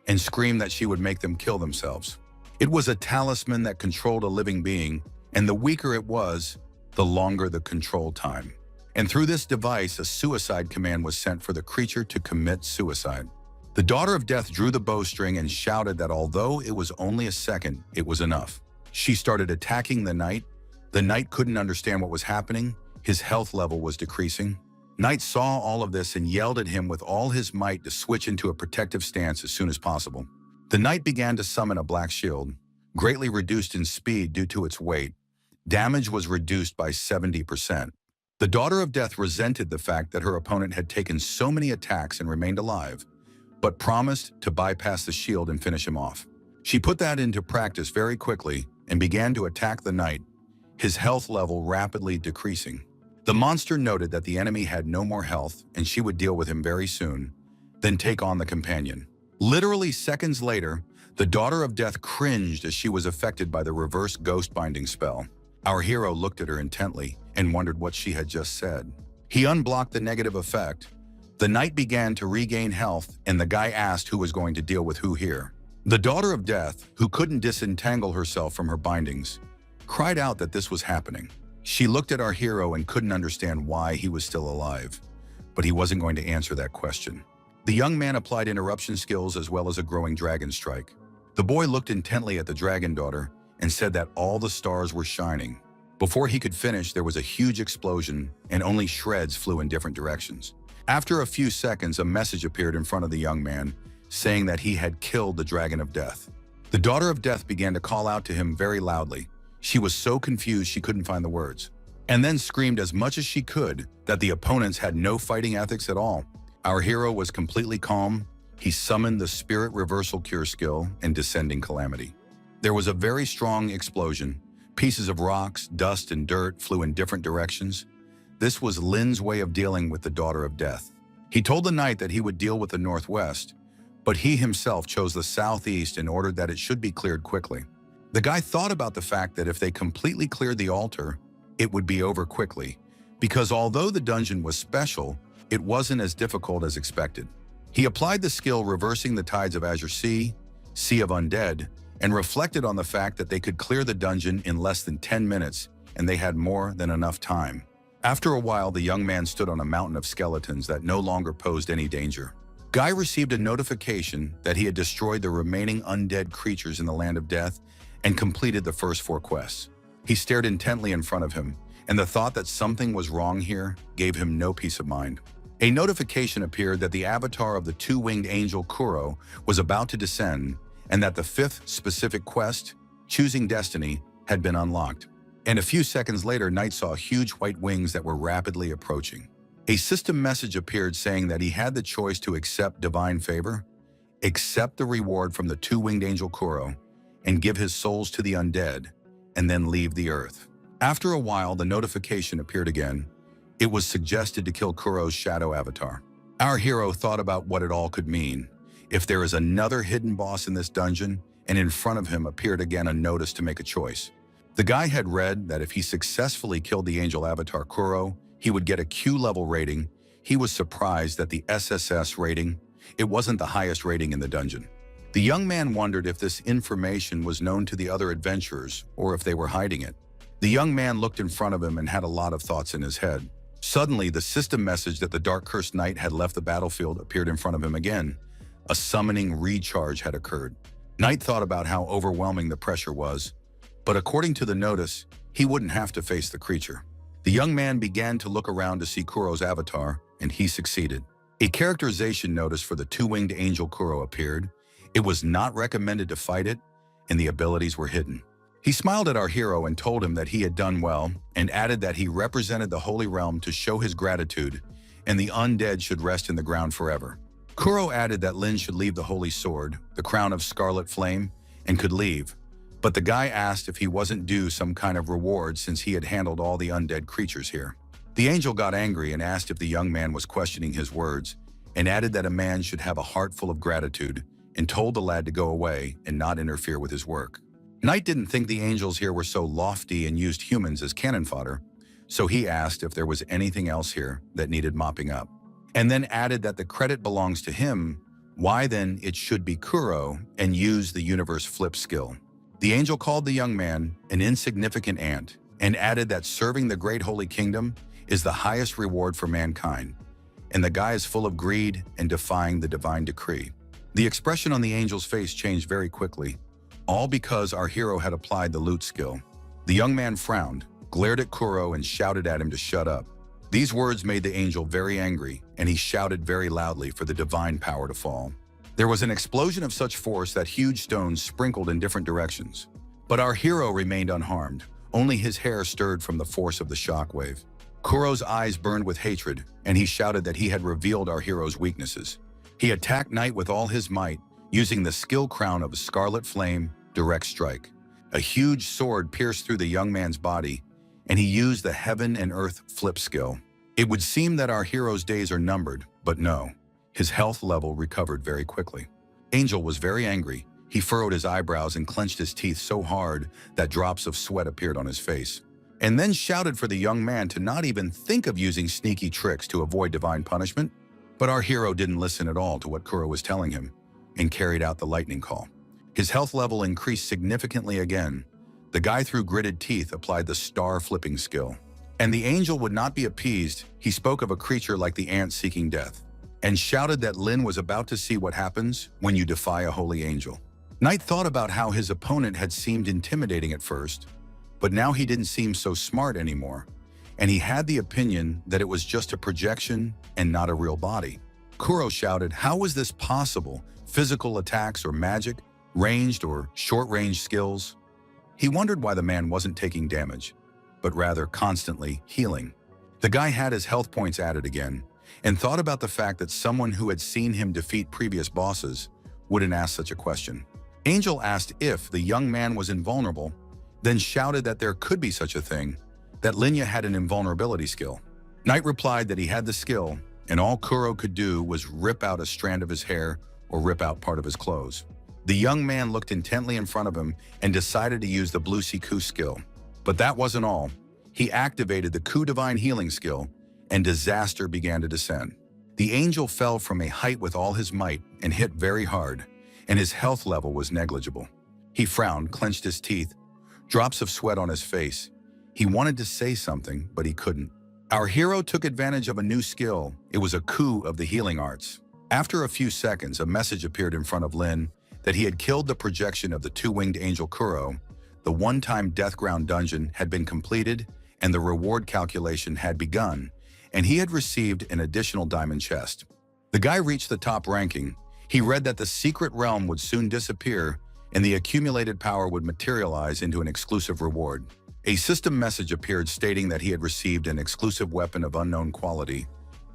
and screamed that she would make them kill themselves. It was a talisman that controlled a living being, and the weaker it was, the longer the control time. And through this device, a suicide command was sent for the creature to commit suicide. The daughter of death drew the bowstring and shouted that although it was only a second, it was enough. She started attacking the knight. The knight couldn't understand what was happening. His health level was decreasing. Knight saw all of this and yelled at him with all his might to switch into a protective stance as soon as possible. The knight began to summon a black shield, greatly reduced in speed due to its weight. Damage was reduced by 70%. The daughter of death resented the fact that her opponent had taken so many attacks and remained alive, but promised to bypass the shield and finish him off. She put that into practice very quickly and began to attack the knight, his health level rapidly decreasing. The monster noted that the enemy had no more health and she would deal with him very soon, then take on the companion. Literally seconds later, the daughter of death cringed as she was affected by the reverse ghost binding spell. Our hero looked at her intently and wondered what she had just said. He unblocked the negative effect. The knight began to regain health, and the guy asked who was going to deal with who here. The daughter of death, who couldn't disentangle herself from her bindings, cried out that this was happening. She looked at our hero and couldn't understand why he was still alive, but he wasn't going to answer that question. The young man applied interruption skills as well as a growing dragon strike. The boy looked intently at the dragon daughter and said that all the stars were shining. Before he could finish, there was a huge explosion and only shreds flew in different directions. After a few seconds, a message appeared in front of the young man saying that he had killed the dragon of death. The Daughter of Death began to call out to him very loudly. She was so confused she couldn't find the words, and then screamed as much as she could that the opponents had no fighting ethics at all. Our hero was completely calm. He summoned the Spirit Reversal Cure skill and Descending Calamity. There was a very strong explosion. Pieces of rocks, dust, and dirt flew in different directions. This was Lin's way of dealing with the Daughter of Death. He told the knight that he would deal with the northwest, but he himself chose the southeast and ordered that it should be cleared quickly. The guy thought about the fact that if they completely cleared the altar, it would be over quickly, because although the dungeon was special, it wasn't as difficult as expected. He applied the skill Reversing the Tides of Azure Sea, Sea of Undead, and reflected on the fact that they could clear the dungeon in less than 10 minutes, and they had more than enough time. After a while, the young man stood on a mountain of skeletons that no longer posed any danger. Guy received a notification that he had destroyed the remaining undead creatures in the Land of Death and completed the first 4 quests. He stared intently in front of him, and the thought that something was wrong here gave him no peace of mind. A notification appeared that the avatar of the 2-winged angel Kuro was about to descend, and that the 5th specific quest, Choosing Destiny, had been unlocked. And a few seconds later, Knight saw huge white wings that were rapidly approaching. A system message appeared saying that he had the choice to accept divine favor, accept the reward from the 2-winged angel Kuro, and give his souls to the undead, and then leave the earth. After a while, the notification appeared again. It was suggested to kill Kuro's shadow avatar. Our hero thought about what it all could mean. If there is another hidden boss in this dungeon, and in front of him appeared again a notice to make a choice. The guy had read that if he successfully killed the angel avatar Kuro, he would get a Q-level rating. He was surprised that the SSS rating, it wasn't the highest rating in the dungeon. The young man wondered if this information was known to the other adventurers or if they were hiding it. The young man looked in front of him and had a lot of thoughts in his head. Suddenly, the system message that the Dark Cursed Knight had left the battlefield appeared in front of him again. A summoning recharge had occurred. Knight thought about how overwhelming the pressure was, but according to the notice, he wouldn't have to face the creature. The young man began to look around to see Kuro's avatar, and he succeeded. A characterization notice for the 2-winged angel Kuro appeared. It was not recommended to fight it, and the abilities were hidden. He smiled at our hero and told him that he had done well, and added that he represented the Holy Realm to show his gratitude, and the undead should rest in the ground forever. Kuro added that Lin should leave the Holy Sword, the Crown of Scarlet Flame, and could leave, but the guy asked if he wasn't due some kind of reward since he had handled all the undead creatures here. The angel got angry and asked if the young man was questioning his words, and added that a man should have a heart full of gratitude, and told the lad to go away and not interfere with his work. Knight didn't think the angels here were so lofty and used humans as cannon fodder, so he asked if there was anything else here that needed mopping up, and then added that the credit belongs to him. Why then it should be Kuro, and use the universe flip skill. The angel called the young man an insignificant ant, and added that serving the great holy kingdom is the highest reward for mankind, and the guy is full of greed and defying the divine decree. The expression on the angel's face changed very quickly, all because our hero had applied the loot skill. The young man frowned, glared at Kuro, and shouted at him to shut up. These words made the angel very angry, and he shouted very loudly for the divine power to fall. There was an explosion of such force that huge stones sprinkled in different directions. But our hero remained unharmed. Only his hair stirred from the force of the shockwave. Kuro's eyes burned with hatred, and he shouted that he had revealed our hero's weaknesses. He attacked Knight with all his might, using the skill crown of Scarlet Flame, Direct Strike. A huge sword pierced through the young man's body, and he used the Heaven and Earth flip skill. It would seem that our hero's days are numbered, but no. His health level recovered very quickly. Angel was very angry. He furrowed his eyebrows and clenched his teeth so hard that drops of sweat appeared on his face, and then shouted for the young man to not even think of using sneaky tricks to avoid divine punishment. But our hero didn't listen at all to what Kuro was telling him, and carried out the lightning call. His health level increased significantly again. The guy through gritted teeth applied the star flipping skill. And the angel would not be appeased. He spoke of a creature like the ant seeking death, and shouted that Lin was about to see what happens when you defy a holy angel. Knight thought about how his opponent had seemed intimidating at first, but now he didn't seem so smart anymore, and he had the opinion that it was just a projection and not a real body. Kuro shouted, "How was this possible? Physical attacks or magic? ranged or short-range skills. He wondered why the man wasn't taking damage, but rather constantly healing. The guy had his health points added again, and thought about the fact that someone who had seen him defeat previous bosses wouldn't ask such a question. Angel asked if the young man was invulnerable, then shouted that there could be such a thing, that Linya had an invulnerability skill. Knight replied that he had the skill, and all Kuro could do was rip out a strand of his hair or rip out part of his clothes. The young man looked intently in front of him and decided to use the Blue Siku skill. But that wasn't all. He activated the Ku Divine Healing skill, and disaster began to descend. The angel fell from a height with all his might and hit very hard, and his health level was negligible. He frowned, clenched his teeth, drops of sweat on his face. He wanted to say something, but he couldn't. Our hero took advantage of a new skill. It was a coup of the healing arts. After a few seconds, a message appeared in front of Lin that he had killed the projection of the two-winged angel Kuro. The one-time Death Ground dungeon had been completed, and the reward calculation had begun, and he had received an additional diamond chest. The guy reached the top ranking. He read that the secret realm would soon disappear, and the accumulated power would materialize into an exclusive reward. A system message appeared stating that he had received an exclusive weapon of unknown quality,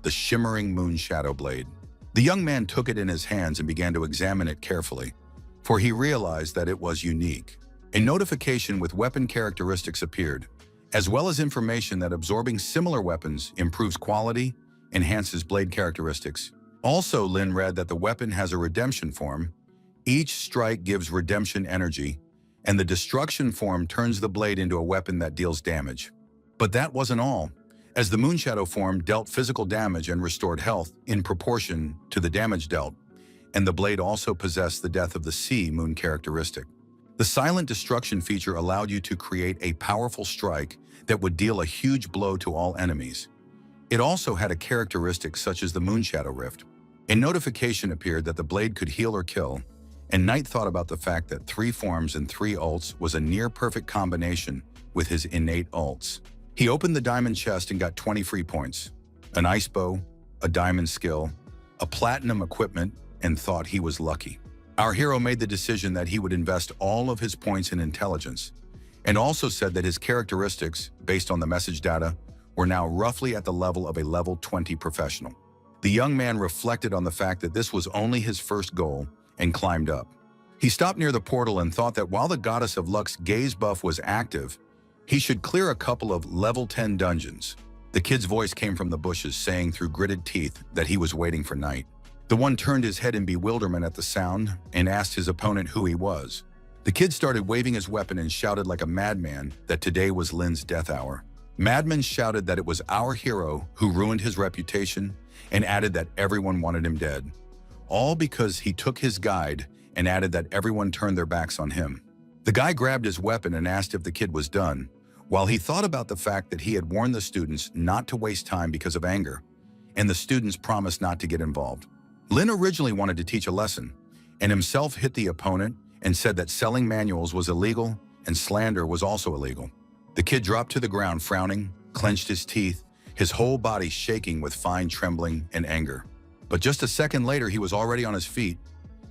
the shimmering moon shadow blade. The young man took it in his hands and began to examine it carefully, for he realized that it was unique. A notification with weapon characteristics appeared, as well as information that absorbing similar weapons improves quality, enhances blade characteristics. Also, Lin read that the weapon has a redemption form. Each strike gives redemption energy, and the destruction form turns the blade into a weapon that deals damage. But that wasn't all, as the Moonshadow form dealt physical damage and restored health in proportion to the damage dealt, and the blade also possessed the Death of the Sea moon characteristic. The Silent Destruction feature allowed you to create a powerful strike that would deal a huge blow to all enemies. It also had a characteristic such as the Moonshadow Rift. A notification appeared that the blade could heal or kill, and Knight thought about the fact that 3 forms and 3 ults was a near-perfect combination with his innate ults. He opened the diamond chest and got 20 free points, an ice bow, a diamond skill, a platinum equipment, and thought he was lucky. Our hero made the decision that he would invest all of his points in intelligence, and also said that his characteristics, based on the message data, were now roughly at the level of a level 20 professional. The young man reflected on the fact that this was only his first goal and climbed up. He stopped near the portal and thought that while the Goddess of Luck's gaze buff was active, he should clear a couple of level 10 dungeons. The kid's voice came from the bushes, saying through gritted teeth that he was waiting for Knight. The one turned his head in bewilderment at the sound and asked his opponent who he was. The kid started waving his weapon and shouted like a madman that today was Lin's death hour. Madman shouted that it was our hero who ruined his reputation and added that everyone wanted him dead. All because he took his guide and added that everyone turned their backs on him. The guy grabbed his weapon and asked if the kid was done, while he thought about the fact that he had warned the students not to waste time because of anger, and the students promised not to get involved. Lin originally wanted to teach a lesson, and himself hit the opponent and said that selling manuals was illegal and slander was also illegal. The kid dropped to the ground frowning, clenched his teeth, his whole body shaking with fine trembling and anger. But just a second later, he was already on his feet.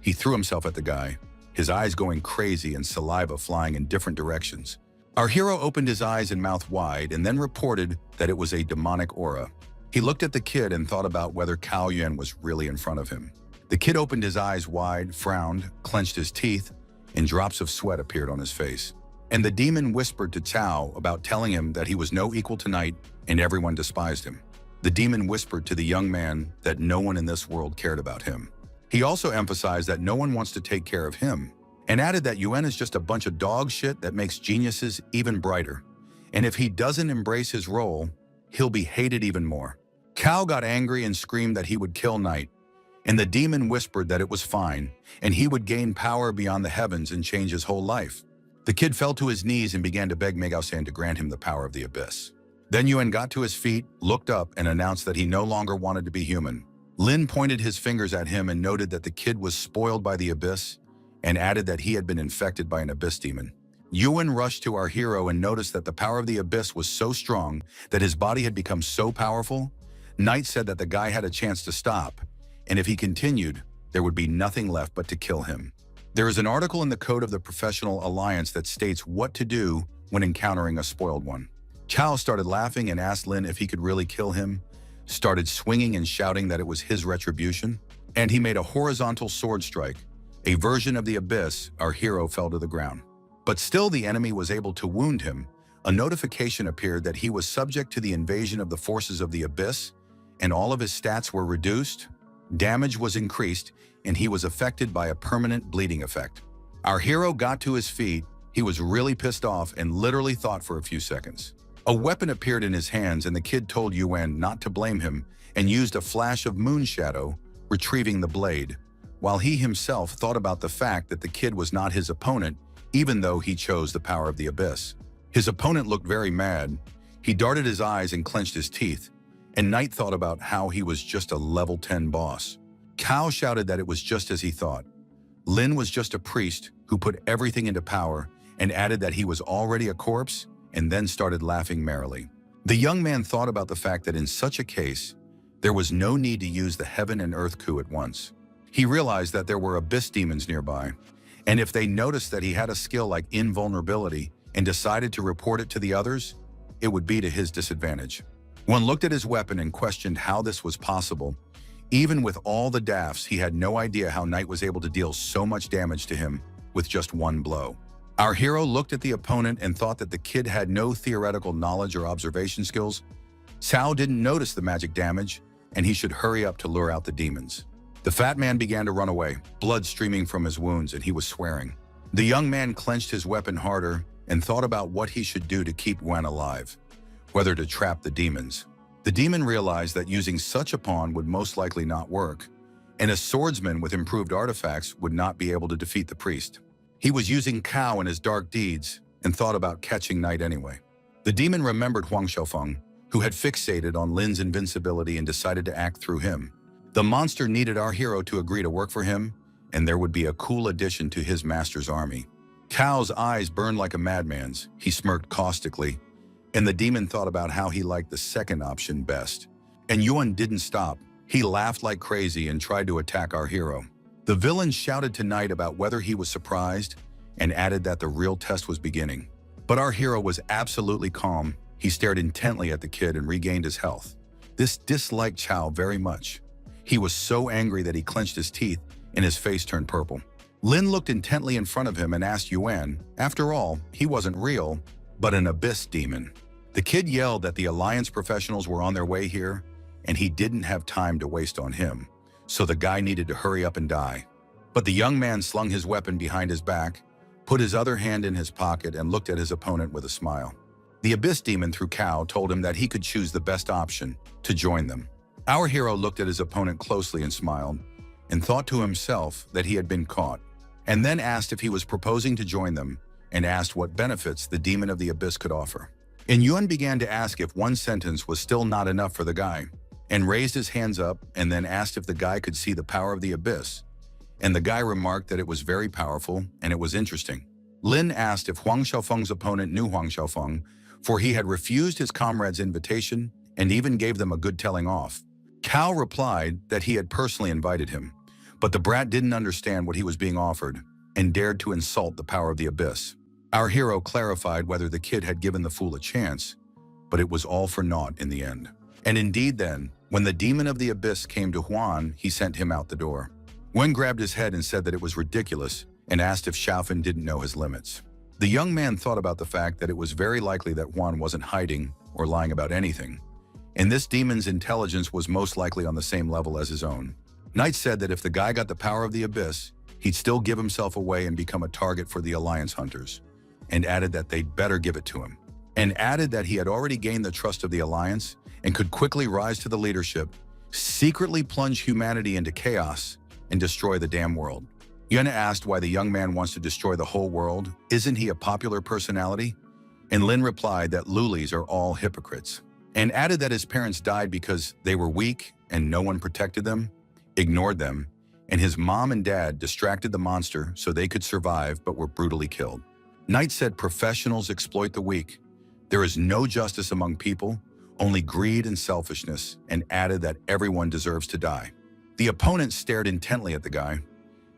He threw himself at the guy, his eyes going crazy and saliva flying in different directions. Our hero opened his eyes and mouth wide and then reported that it was a demonic aura. He looked at the kid and thought about whether Cao Yuan was really in front of him. The kid opened his eyes wide, frowned, clenched his teeth, and drops of sweat appeared on his face. And the demon whispered to Cao about telling him that he was no equal to Knight and everyone despised him. The demon whispered to the young man that no one in this world cared about him. He also emphasized that no one wants to take care of him, and added that Yuan is just a bunch of dog shit that makes geniuses even brighter. And if he doesn't embrace his role, he'll be hated even more. Cao got angry and screamed that he would kill Knight, and the demon whispered that it was fine, and he would gain power beyond the heavens and change his whole life. The kid fell to his knees and began to beg Megao-san to grant him the power of the abyss. Then Yuan got to his feet, looked up, and announced that he no longer wanted to be human. Lin pointed his fingers at him and noted that the kid was spoiled by the abyss, and added that he had been infected by an abyss demon. Yuan rushed to our hero and noticed that the power of the abyss was so strong that his body had become so powerful. Knight said that the guy had a chance to stop, and if he continued, there would be nothing left but to kill him. There is an article in the Code of the Professional Alliance that states what to do when encountering a spoiled one. Cao started laughing and asked Lin if he could really kill him, started swinging and shouting that it was his retribution, and he made a horizontal sword strike. A version of the abyss, our hero fell to the ground. But still the enemy was able to wound him. A notification appeared that he was subject to the invasion of the forces of the abyss, and all of his stats were reduced, damage was increased, and he was affected by a permanent bleeding effect. Our hero got to his feet. He was really pissed off and literally thought for a few seconds. A weapon appeared in his hands and the kid told Yuan not to blame him and used a flash of moon shadow, retrieving the blade, while he himself thought about the fact that the kid was not his opponent, even though he chose the power of the abyss. His opponent looked very mad. He darted his eyes and clenched his teeth, and Knight thought about how he was just a level 10 boss. Cao shouted that it was just as he thought. Lin was just a priest who put everything into power and added that he was already a corpse and then started laughing merrily. The young man thought about the fact that in such a case, there was no need to use the heaven and earth coup at once. He realized that there were abyss demons nearby, and if they noticed that he had a skill like invulnerability and decided to report it to the others, it would be to his disadvantage. One looked at his weapon and questioned how this was possible. Even with all the daffs, he had no idea how Knight was able to deal so much damage to him with just one blow. Our hero looked at the opponent and thought that the kid had no theoretical knowledge or observation skills. Cao didn't notice the magic damage, and he should hurry up to lure out the demons. The fat man began to run away, blood streaming from his wounds, and he was swearing. The young man clenched his weapon harder and thought about what he should do to keep Wen alive, whether to trap the demons. The demon realized that using such a pawn would most likely not work, and a swordsman with improved artifacts would not be able to defeat the priest. He was using Cao in his dark deeds and thought about catching Knight anyway. The demon remembered Huang Xiaofeng, who had fixated on Lin's invincibility and decided to act through him. The monster needed our hero to agree to work for him, and there would be a cool addition to his master's army. Cao's eyes burned like a madman's. He smirked caustically, and the demon thought about how he liked the second option best. And Yuan didn't stop. He laughed like crazy and tried to attack our hero. The villain shouted to Knight about whether he was surprised and added that the real test was beginning. But our hero was absolutely calm. He stared intently at the kid and regained his health. This disliked Cao very much. He was so angry that he clenched his teeth and his face turned purple. Lin looked intently in front of him and asked Yuan. After all, he wasn't real, but an abyss demon. The kid yelled that the Alliance professionals were on their way here, and he didn't have time to waste on him, so the guy needed to hurry up and die. But the young man slung his weapon behind his back, put his other hand in his pocket, and looked at his opponent with a smile. The abyss demon through Cao told him that he could choose the best option, to join them. Our hero looked at his opponent closely and smiled, and thought to himself that he had been caught, and then asked if he was proposing to join them, and asked what benefits the demon of the abyss could offer. And Yuan began to ask if one sentence was still not enough for the guy, and raised his hands up and then asked if the guy could see the power of the abyss. And the guy remarked that it was very powerful and it was interesting. Lin asked if Huang Xiaofeng's opponent knew Huang Xiaofeng, for he had refused his comrade's invitation and even gave them a good telling off. Cao replied that he had personally invited him, but the brat didn't understand what he was being offered and dared to insult the power of the abyss. Our hero clarified whether the kid had given the fool a chance, but it was all for naught in the end. And indeed then, when the demon of the abyss came to Huan, he sent him out the door. Wen grabbed his head and said that it was ridiculous and asked if Xiaofan didn't know his limits. The young man thought about the fact that it was very likely that Huan wasn't hiding or lying about anything, and this demon's intelligence was most likely on the same level as his own. Knight said that if the guy got the power of the abyss, he'd still give himself away and become a target for the Alliance hunters, and added that they'd better give it to him, and added that he had already gained the trust of the Alliance and could quickly rise to the leadership, secretly plunge humanity into chaos, and destroy the damn world. Yuan asked why the young man wants to destroy the whole world. Isn't he a popular personality? And Lin replied that Lulis are all hypocrites, and added that his parents died because they were weak and no one protected them, ignored them, and his mom and dad distracted the monster so they could survive but were brutally killed. Knight said professionals exploit the weak. There is no justice among people, only greed and selfishness, and added that everyone deserves to die. The opponent stared intently at the guy,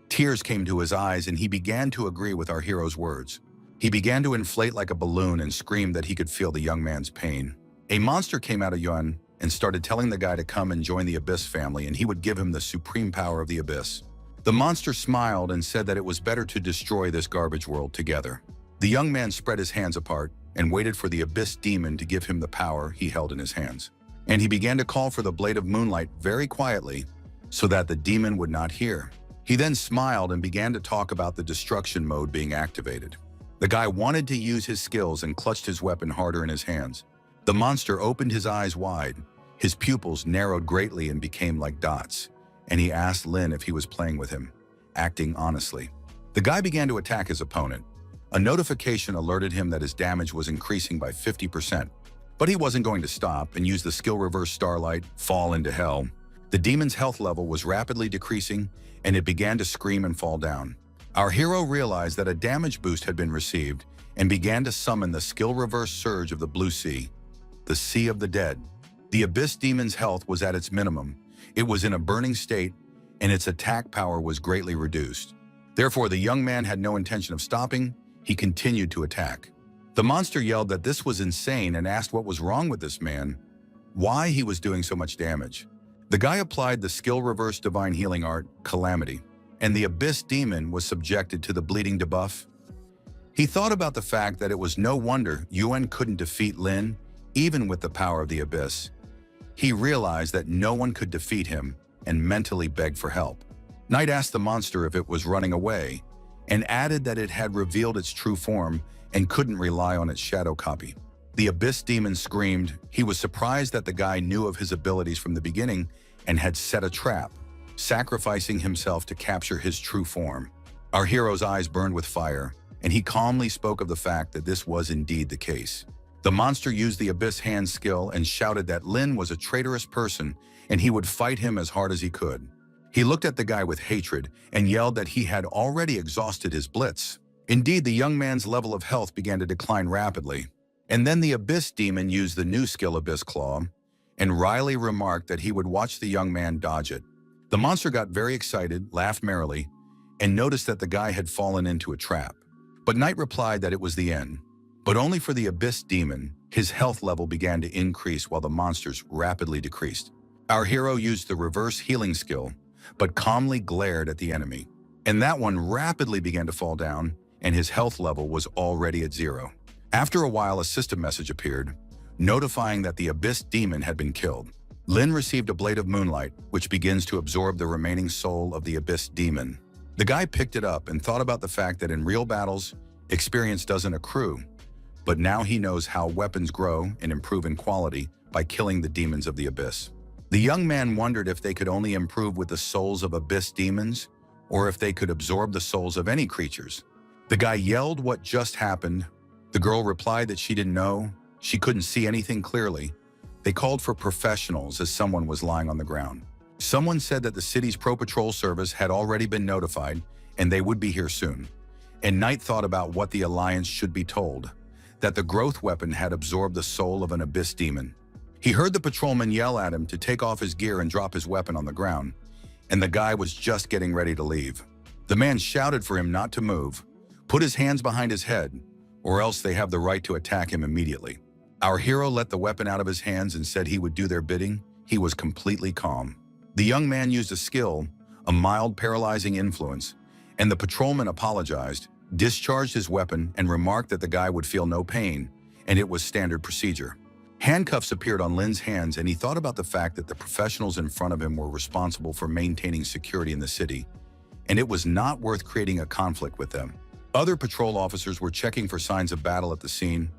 Tears came to his eyes and he began to agree with our hero's words. He began to inflate like a balloon and screamed that he could feel the young man's pain. A monster came out of Yuan and started telling the guy to come and join the Abyss family and he would give him the supreme power of the Abyss. The monster smiled and said that it was better to destroy this garbage world together. The young man spread his hands apart and waited for the Abyss demon to give him the power he held in his hands. And he began to call for the blade of moonlight very quietly so that the demon would not hear. He then smiled and began to talk about the destruction mode being activated. The guy wanted to use his skills and clutched his weapon harder in his hands. The monster opened his eyes wide. His pupils narrowed greatly and became like dots, and he asked Lin if he was playing with him, acting honestly. The guy began to attack his opponent. A notification alerted him that his damage was increasing by 50%, but he wasn't going to stop and use the skill reverse starlight, fall into hell. The demon's health level was rapidly decreasing, and it began to scream and fall down. Our hero realized that a damage boost had been received and began to summon the skill reverse surge of the blue sea, the sea of the dead. The Abyss demon's health was at its minimum. It was in a burning state, and its attack power was greatly reduced. Therefore, the young man had no intention of stopping. He continued to attack. The monster yelled that this was insane and asked what was wrong with this man, why he was doing so much damage. The guy applied the skill reverse divine healing art, Calamity, and the Abyss demon was subjected to the bleeding debuff. He thought about the fact that it was no wonder Yuan couldn't defeat Lin, even with the power of the Abyss. He realized that no one could defeat him and mentally begged for help. Knight asked the monster if it was running away and added that it had revealed its true form and couldn't rely on its shadow copy. The Abyss demon screamed. He was surprised that the guy knew of his abilities from the beginning and had set a trap, sacrificing himself to capture his true form. Our hero's eyes burned with fire, and he calmly spoke of the fact that this was indeed the case. The monster used the Abyss hand skill and shouted that Lin was a traitorous person and he would fight him as hard as he could. He looked at the guy with hatred and yelled that he had already exhausted his blitz. Indeed, the young man's level of health began to decline rapidly. And then the Abyss demon used the new skill Abyss Claw, and Riley remarked that he would watch the young man dodge it. The monster got very excited, laughed merrily, and noticed that the guy had fallen into a trap. But Knight replied that it was the end, but only for the Abyss demon. His health level began to increase while the monsters rapidly decreased. Our hero used the reverse healing skill, but calmly glared at the enemy. And that one rapidly began to fall down, and his health level was already at 0. After a while, a system message appeared, notifying that the Abyss demon had been killed. Lin received a blade of moonlight, which begins to absorb the remaining soul of the Abyss demon. The guy picked it up and thought about the fact that in real battles, experience doesn't accrue, but now he knows how weapons grow and improve in quality by killing the demons of the Abyss. The young man wondered if they could only improve with the souls of Abyss demons, or if they could absorb the souls of any creatures. The guy yelled what just happened. The girl replied that she didn't know. She couldn't see anything clearly. They called for professionals as someone was lying on the ground. Someone said that the city's pro-patrol service had already been notified and they would be here soon. And Knight thought about what the Alliance should be told, that the growth weapon had absorbed the soul of an Abyss demon. He heard the patrolman yell at him to take off his gear and drop his weapon on the ground, and the guy was just getting ready to leave. The man shouted for him not to move, put his hands behind his head, or else they have the right to attack him immediately. Our hero let the weapon out of his hands and said he would do their bidding. He was completely calm. The young man used a skill, a mild paralyzing influence, and the patrolman apologized, discharged his weapon, and remarked that the guy would feel no pain, and it was standard procedure. Handcuffs appeared on Lin's hands, and he thought about the fact that the professionals in front of him were responsible for maintaining security in the city, and it was not worth creating a conflict with them. Other patrol officers were checking for signs of battle at the scene,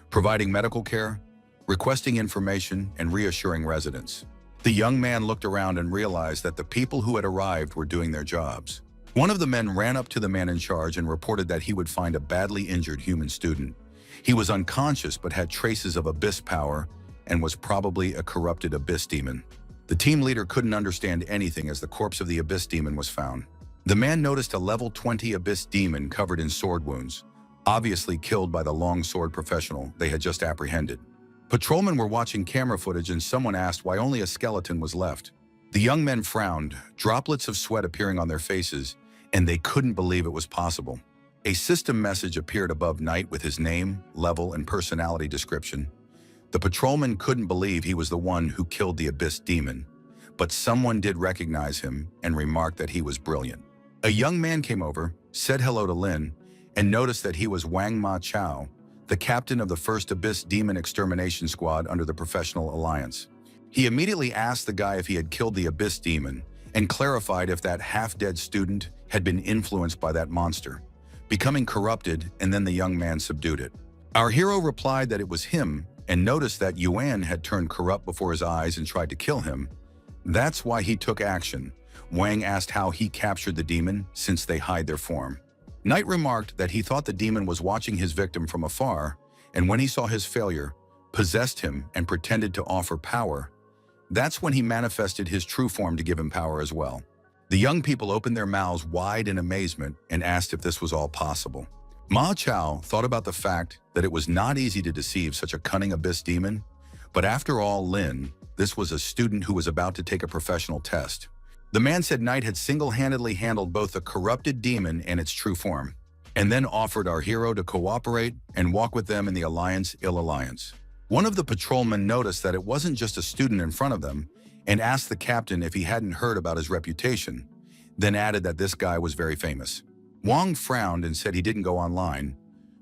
providing medical care, requesting information, and reassuring residents. The young man looked around and realized that the people who had arrived were doing their jobs. One of the men ran up to the man in charge and reported that he would find a badly injured human student. He was unconscious but had traces of Abyss power and was probably a corrupted Abyss demon. The team leader couldn't understand anything as the corpse of the Abyss demon was found. The man noticed a level 20 Abyss demon covered in sword wounds, obviously killed by the long sword professional they had just apprehended. Patrolmen were watching camera footage and someone asked why only a skeleton was left. The young men frowned, droplets of sweat appearing on their faces, and they couldn't believe it was possible. A system message appeared above Knight with his name, level, and personality description. The patrolman couldn't believe he was the one who killed the Abyss Demon, but someone did recognize him and remarked that he was brilliant. A young man came over, said hello to Lin, and noticed that he was Wang Ma Chao, the captain of the first Abyss Demon Extermination Squad under the Professional Alliance. He immediately asked the guy if he had killed the Abyss Demon and clarified if that half-dead student had been influenced by that monster, becoming corrupted, and then the young man subdued it. Our hero replied that it was him and noticed that Yuan had turned corrupt before his eyes and tried to kill him. That's why he took action. Wang asked how he captured the demon since they hide their form. Knight remarked that he thought the demon was watching his victim from afar, and when he saw his failure, possessed him and pretended to offer power. That's when he manifested his true form to give him power as well. The young people opened their mouths wide in amazement and asked if this was all possible. Ma Chao thought about the fact that it was not easy to deceive such a cunning abyss demon, but after all, Lin, this was a student who was about to take a professional test. The man said Knight had single-handedly handled both the corrupted demon and its true form, and then offered our hero to cooperate and walk with them in the Alliance-Ill Alliance. One of the patrolmen noticed that it wasn't just a student in front of them and asked the captain if he hadn't heard about his reputation, then added that this guy was very famous. Wang frowned and said he didn't go online,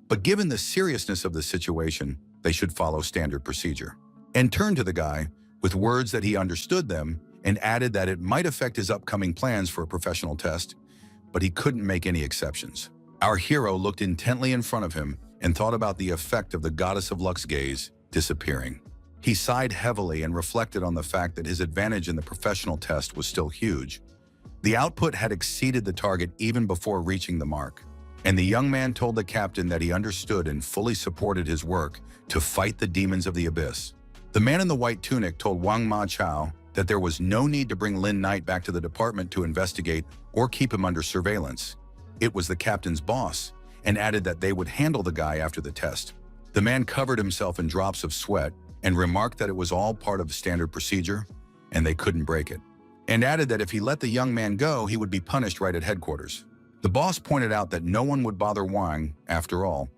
but given the seriousness of the situation, they should follow standard procedure, and turned to the guy with words that he understood them and added that it might affect his upcoming plans for a professional test, but he couldn't make any exceptions. Our hero looked intently in front of him and thought about the effect of the goddess of luck's gaze disappearing. He sighed heavily and reflected on the fact that his advantage in the professional test was still huge. The output had exceeded the target even before reaching the mark, and the young man told the captain that he understood and fully supported his work to fight the demons of the abyss. The man in the white tunic told Wang Ma Chao that there was no need to bring Lin Knight back to the department to investigate or keep him under surveillance. It was the captain's boss, and added that they would handle the guy after the test. The man covered himself in drops of sweat and remarked that it was all part of standard procedure and they couldn't break it, and added that if he let the young man go, he would be punished right at headquarters. The boss pointed out that no one would bother Wang after all.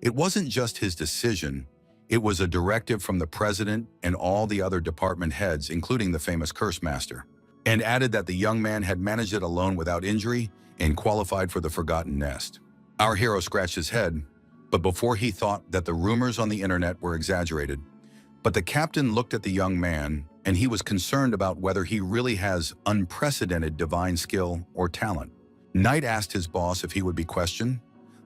It wasn't just his decision, it was a directive from the president and all the other department heads, including the famous curse master, and added that the young man had managed it alone without injury and qualified for the forgotten nest. Our hero scratched his head, but before he thought that the rumors on the internet were exaggerated. But the captain looked at the young man, and he was concerned about whether he really has unprecedented divine skill or talent. Knight asked his boss if he would be questioned.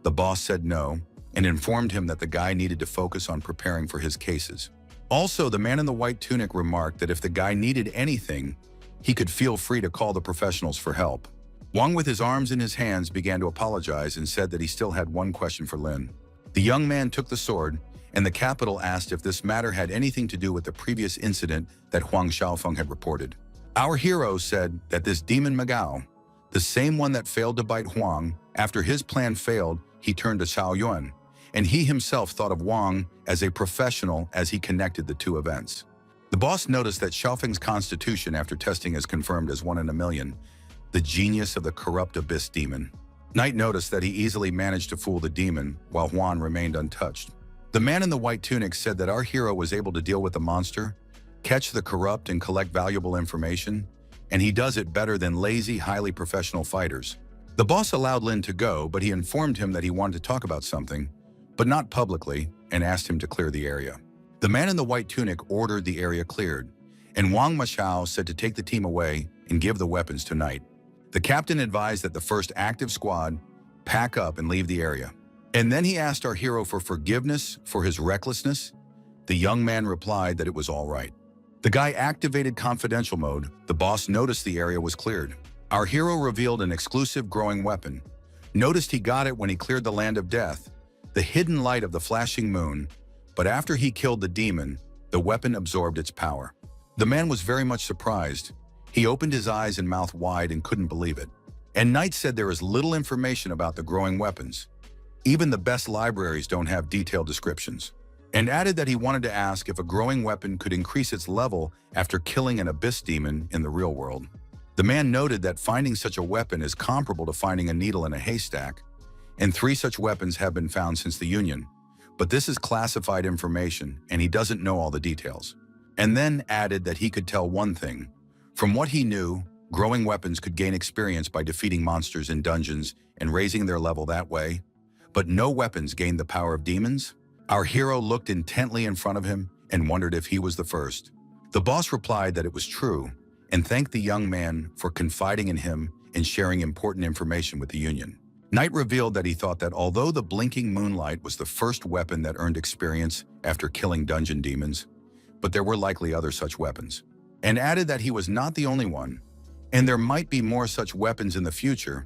The boss said no, and informed him that the guy needed to focus on preparing for his cases. Also, the man in the white tunic remarked that if the guy needed anything, he could feel free to call the professionals for help. Wang, with his arms in his hands, began to apologize and said that he still had one question for Lin. The young man took the sword, and the capital asked if this matter had anything to do with the previous incident that Huang Xiaofeng had reported. Our hero said that this demon Magao, the same one that failed to bite Huang, after his plan failed, he turned to Xiao Yuan, and he himself thought of Wang as a professional as he connected the two events. The boss noticed that Xiaofeng's constitution after testing is confirmed as 1 in a million, the genius of the corrupt abyss demon. Knight noticed that he easily managed to fool the demon while Huan remained untouched. The man in the white tunic said that our hero was able to deal with the monster, catch the corrupt and collect valuable information, and he does it better than lazy, highly professional fighters. The boss allowed Lin to go, but he informed him that he wanted to talk about something, but not publicly, and asked him to clear the area. The man in the white tunic ordered the area cleared, and Wang Mashao said to take the team away and give the weapons to Knight. The captain advised that the first active squad pack up and leave the area. And then he asked our hero for forgiveness for his recklessness. The young man replied that it was all right. The guy activated confidential mode. The boss noticed the area was cleared. Our hero revealed an exclusive growing weapon. Noticed he got it when he cleared the land of death, the hidden light of the flashing moon, but after he killed the demon, the weapon absorbed its power. The man was very much surprised. He opened his eyes and mouth wide and couldn't believe it. And Knight said there is little information about the growing weapons. Even the best libraries don't have detailed descriptions. And added that he wanted to ask if a growing weapon could increase its level after killing an abyss demon in the real world. The man noted that finding such a weapon is comparable to finding a needle in a haystack, and 3 such weapons have been found since the Union. But this is classified information, and he doesn't know all the details. And then added that he could tell one thing. From what he knew, growing weapons could gain experience by defeating monsters in dungeons and raising their level that way. But no weapons gained the power of demons? Our hero looked intently in front of him and wondered if he was the first. The boss replied that it was true, and thanked the young man for confiding in him and sharing important information with the Union. Knight revealed that he thought that although the blinking moonlight was the first weapon that earned experience after killing dungeon demons, but there were likely other such weapons, and added that he was not the only one, and there might be more such weapons in the future,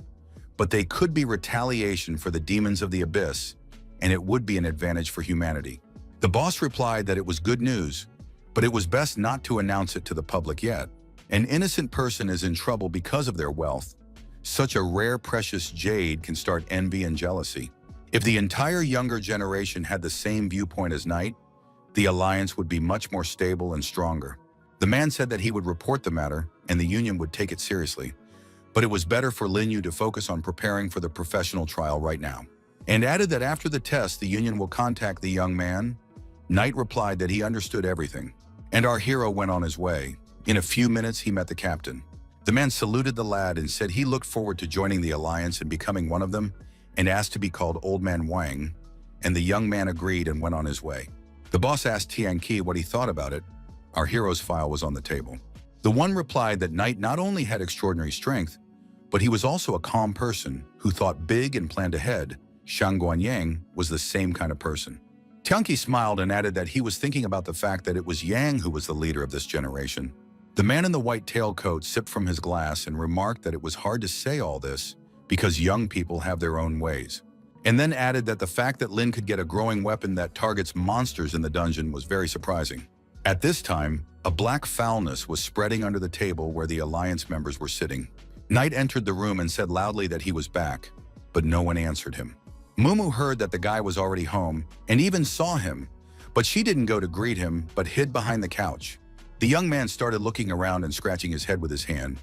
but they could be retaliation for the demons of the abyss, and it would be an advantage for humanity. The boss replied that it was good news, but it was best not to announce it to the public yet. An innocent person is in trouble because of their wealth. Such a rare, precious jade can start envy and jealousy. If the entire younger generation had the same viewpoint as Knight, the alliance would be much more stable and stronger. The man said that he would report the matter and the Union would take it seriously, but it was better for Lin Yu to focus on preparing for the professional trial right now, and added that after the test, the Union will contact the young man. Knight replied that he understood everything, and our hero went on his way. In a few minutes, he met the captain. The man saluted the lad and said he looked forward to joining the alliance and becoming one of them, and asked to be called Old Man Wang, and the young man agreed and went on his way. The boss asked Tian Qi what he thought about it. Our hero's file was on the table. The one replied that Knight not only had extraordinary strength, but he was also a calm person who thought big and planned ahead. Shang Guanyang was the same kind of person. Tian Qi smiled and added that he was thinking about the fact that it was Yang who was the leader of this generation. The man in the white tailcoat sipped from his glass and remarked that it was hard to say all this because young people have their own ways, and then added that the fact that Lin could get a growing weapon that targets monsters in the dungeon was very surprising. At this time, a black foulness was spreading under the table where the alliance members were sitting. Knight entered the room and said loudly that he was back, but no one answered him. Mumu heard that the guy was already home and even saw him, but she didn't go to greet him but hid behind the couch. The young man started looking around and scratching his head with his hand.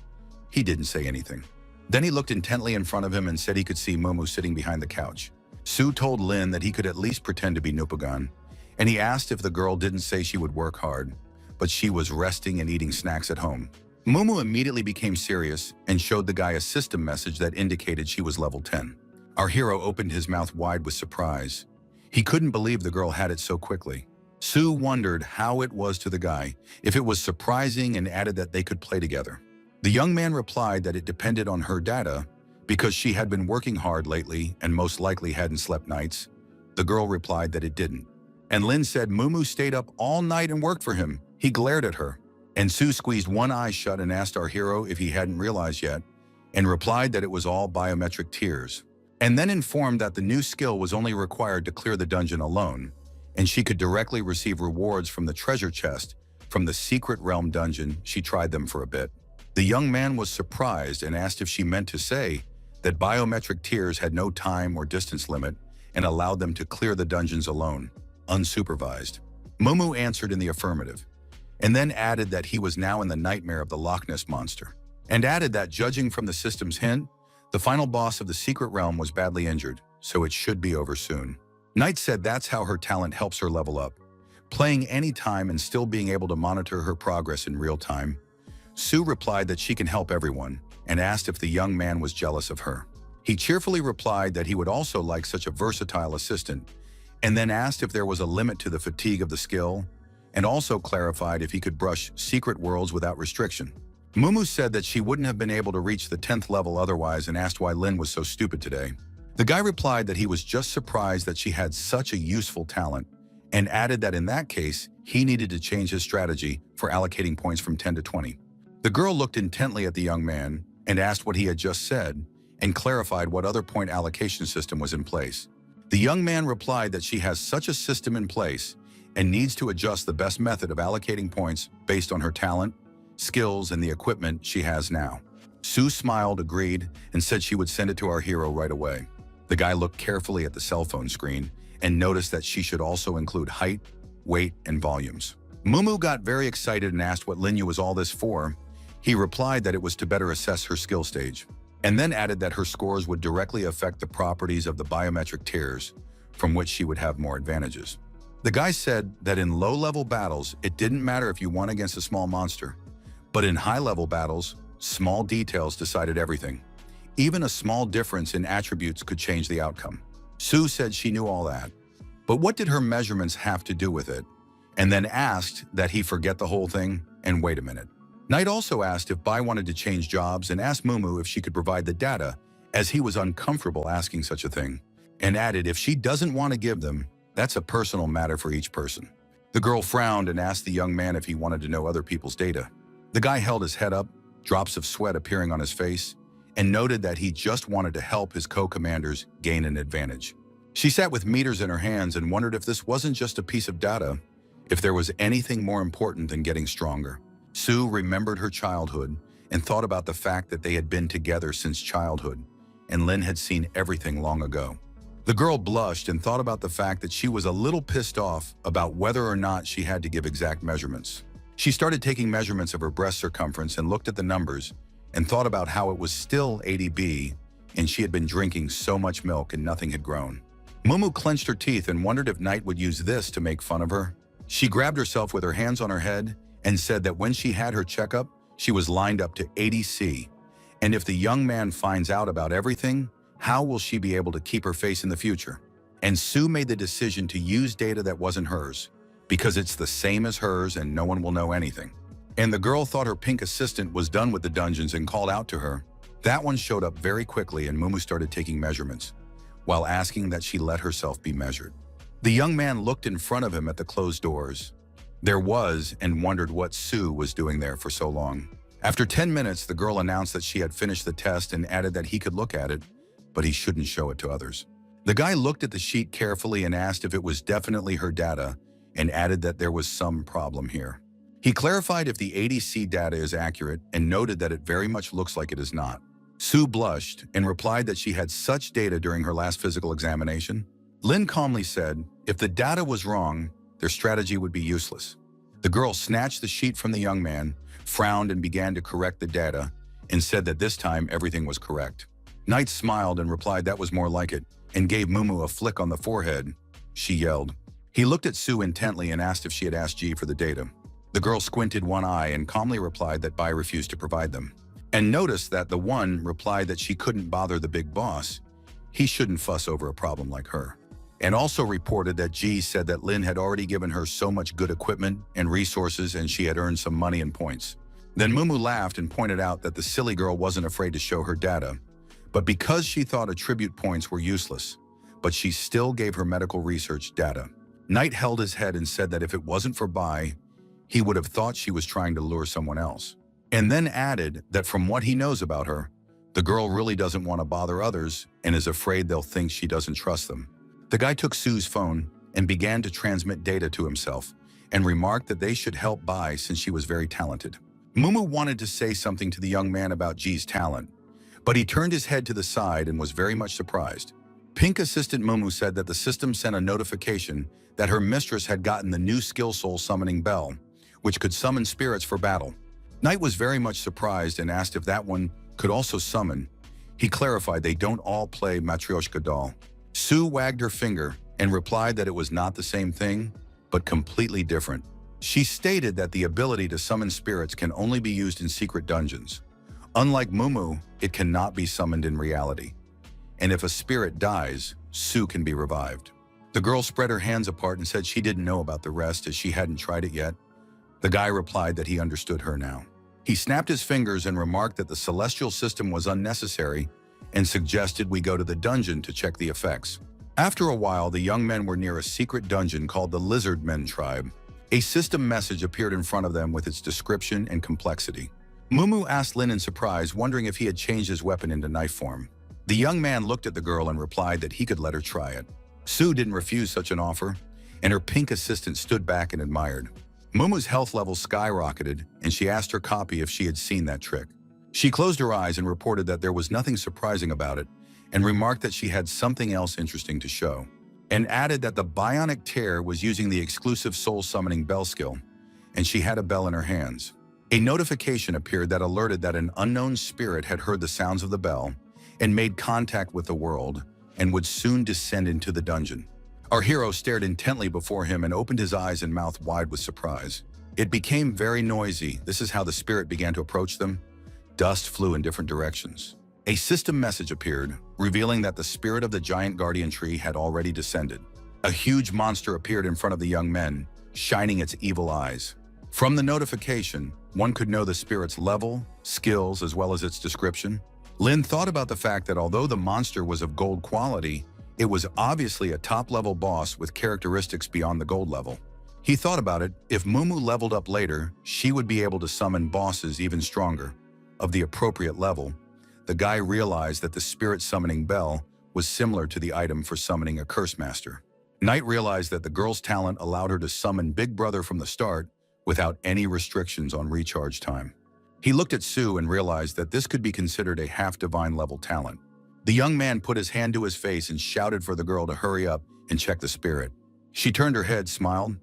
He didn't say anything. Then he looked intently in front of him and said he could see Mumu sitting behind the couch. Su told Lin that he could at least pretend to be Nupagan, and he asked if the girl didn't say she would work hard, but she was resting and eating snacks at home. Mumu immediately became serious and showed the guy a system message that indicated she was level 10. Our hero opened his mouth wide with surprise. He couldn't believe the girl had it so quickly. Su wondered how it was to the guy, if it was surprising, and added that they could play together. The young man replied that it depended on her data because she had been working hard lately and most likely hadn't slept nights. The girl replied that it didn't. And Lin said Mumu stayed up all night and worked for him. He glared at her. And Su squeezed one eye shut and asked our hero if he hadn't realized yet, and replied that it was all biometric tears, and then informed that the new skill was only required to clear the dungeon alone, and she could directly receive rewards from the treasure chest from the secret realm dungeon. She tried them for a bit. The young man was surprised and asked if she meant to say that biometric tears had no time or distance limit and allowed them to clear the dungeons alone, unsupervised. Mumu answered in the affirmative, and then added that he was now in the nightmare of the Loch Ness monster, and added that judging from the system's hint, the final boss of the secret realm was badly injured, so it should be over soon. Knight said that's how her talent helps her level up, playing any time and still being able to monitor her progress in real time. Su replied that she can help everyone, and asked if the young man was jealous of her. He cheerfully replied that he would also like such a versatile assistant, and then asked if there was a limit to the fatigue of the skill, and also clarified if he could brush secret worlds without restriction. Mumu said that she wouldn't have been able to reach the 10th level otherwise and asked why Lin was so stupid today. The guy replied that he was just surprised that she had such a useful talent, and added that in that case, he needed to change his strategy for allocating points from 10 to 20. The girl looked intently at the young man and asked what he had just said, and clarified what other point allocation system was in place. The young man replied that she has such a system in place and needs to adjust the best method of allocating points based on her talent, skills, and the equipment she has now. Su smiled, agreed, and said she would send it to our hero right away. The guy looked carefully at the cell phone screen and noticed that she should also include height, weight, and volumes. Mumu got very excited and asked what Lin Yu was all this for, He replied that it was to better assess her skill stage, and then added that her scores would directly affect the properties of the biometric tiers, from which she would have more advantages. The guy said that in low-level battles, it didn't matter if you won against a small monster, but in high-level battles, small details decided everything. Even a small difference in attributes could change the outcome. Sue said she knew all that, but what did her measurements have to do with it? And then asked that he forget the whole thing and wait a minute. Knight also asked if Bai wanted to change jobs and asked Mumu if she could provide the data, as he was uncomfortable asking such a thing, and added if she doesn't want to give them, that's a personal matter for each person. The girl frowned and asked the young man if he wanted to know other people's data. The guy held his head up, drops of sweat appearing on his face, and noted that he just wanted to help his co-commanders gain an advantage. She sat with meters in her hands and wondered if this wasn't just a piece of data, if there was anything more important than getting stronger. Sue remembered her childhood and thought about the fact that they had been together since childhood, and Lin had seen everything long ago. The girl blushed and thought about the fact that she was a little pissed off about whether or not she had to give exact measurements. She started taking measurements of her breast circumference and looked at the numbers and thought about how it was still 80B and she had been drinking so much milk and nothing had grown. Mumu clenched her teeth and wondered if Knight would use this to make fun of her. She grabbed herself with her hands on her head and said that when she had her checkup, she was lined up to 80C. And if the young man finds out about everything, how will she be able to keep her face in the future? And Sue made the decision to use data that wasn't hers, because it's the same as hers and no one will know anything. And the girl thought her pink assistant was done with the dungeons and called out to her. That one showed up very quickly and Mumu started taking measurements, while asking that she let herself be measured. The young man looked in front of him at the closed doors. There was, and wondered what Sue was doing there for so long. After 10 minutes, the girl announced that she had finished the test and added that he could look at it, but he shouldn't show it to others. The guy looked at the sheet carefully and asked if it was definitely her data, and added that there was some problem here. He clarified if the 80C data is accurate and noted that it very much looks like it is not. Sue blushed and replied that she had such data during her last physical examination. Lin calmly said, if the data was wrong, their strategy would be useless. The girl snatched the sheet from the young man, frowned and began to correct the data, and said that this time everything was correct. Knight smiled and replied that was more like it, and gave Mumu a flick on the forehead. She yelled. He looked at Sue intently and asked if she had asked G for the data. The girl squinted one eye and calmly replied that Bai refused to provide them, and noticed that the one replied that she couldn't bother the big boss. He shouldn't fuss over a problem like her. And also reported that G said that Lin had already given her so much good equipment and resources and she had earned some money and points. Then Mumu laughed and pointed out that the silly girl wasn't afraid to show her data, but because she thought attribute points were useless, but she still gave her medical research data. Knight held his head and said that if it wasn't for Bai, he would have thought she was trying to lure someone else. And then added that from what he knows about her, the girl really doesn't want to bother others and is afraid they'll think she doesn't trust them. The guy took Sue's phone and began to transmit data to himself and remarked that they should help Bai since she was very talented. Mumu wanted to say something to the young man about G's talent, but he turned his head to the side and was very much surprised. Pink assistant Mumu said that the system sent a notification that her mistress had gotten the new skill soul summoning bell, which could summon spirits for battle. Knight was very much surprised and asked if that one could also summon. He clarified they don't all play Matryoshka doll. Sue wagged her finger and replied that it was not the same thing, but completely different. She stated that the ability to summon spirits can only be used in secret dungeons. Unlike Mumu, it cannot be summoned in reality. And if a spirit dies, Sue can be revived. The girl spread her hands apart and said she didn't know about the rest as she hadn't tried it yet. The guy replied that he understood her now. He snapped his fingers and remarked that the celestial system was unnecessary and suggested we go to the dungeon to check the effects. After a while, the young men were near a secret dungeon called the Lizard Men Tribe. A system message appeared in front of them with its description and complexity. Mumu asked Lin in surprise, wondering if he had changed his weapon into knife form. The young man looked at the girl and replied that he could let her try it. Sue didn't refuse such an offer, and her pink assistant stood back and admired. Mumu's health level skyrocketed, and she asked her copy if she had seen that trick. She closed her eyes and reported that there was nothing surprising about it, and remarked that she had something else interesting to show, and added that the bionic tear was using the exclusive soul summoning bell skill, and she had a bell in her hands. A notification appeared that alerted that an unknown spirit had heard the sounds of the bell and made contact with the world and would soon descend into the dungeon. Our hero stared intently before him and opened his eyes and mouth wide with surprise. It became very noisy. This is how the spirit began to approach them. Dust flew in different directions. A system message appeared, revealing that the spirit of the giant guardian tree had already descended. A huge monster appeared in front of the young men, shining its evil eyes. From the notification, one could know the spirit's level, skills, as well as its description. Lin thought about the fact that although the monster was of gold quality, it was obviously a top-level boss with characteristics beyond the gold level. He thought about it, if Mumu leveled up later, she would be able to summon bosses even stronger, of the appropriate level. The guy realized that the spirit summoning bell was similar to the item for summoning a curse master. Knight realized that the girl's talent allowed her to summon Big Brother from the start without any restrictions on recharge time. He looked at Sue and realized that this could be considered a half-divine level talent. The young man put his hand to his face and shouted for the girl to hurry up and check the spirit. She turned her head, smiled,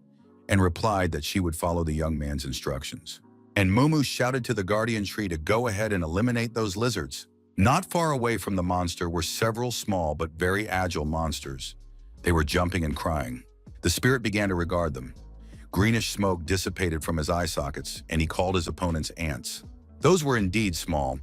and replied that she would follow the young man's instructions. And Mumu shouted to the guardian tree to go ahead and eliminate those lizards. Not far away from the monster were several small but very agile monsters. They were jumping and crying. The spirit began to regard them. Greenish smoke dissipated from his eye sockets, and he called his opponents ants. Those were indeed small,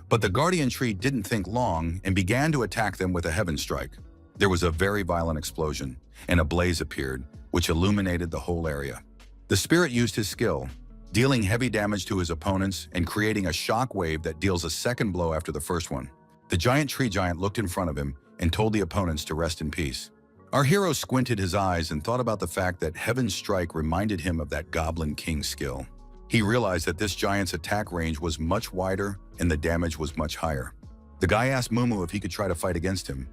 but the guardian tree didn't think long and began to attack them with a heaven strike. There was a very violent explosion, and a blaze appeared, which illuminated the whole area. The spirit used his skill, dealing heavy damage to his opponents and creating a shock wave that deals a second blow after the first one. The giant tree giant looked in front of him and told the opponents to rest in peace. Our hero squinted his eyes and thought about the fact that Heaven's Strike reminded him of that Goblin King skill. He realized that this giant's attack range was much wider and the damage was much higher. The guy asked Mumu if he could try to fight against him,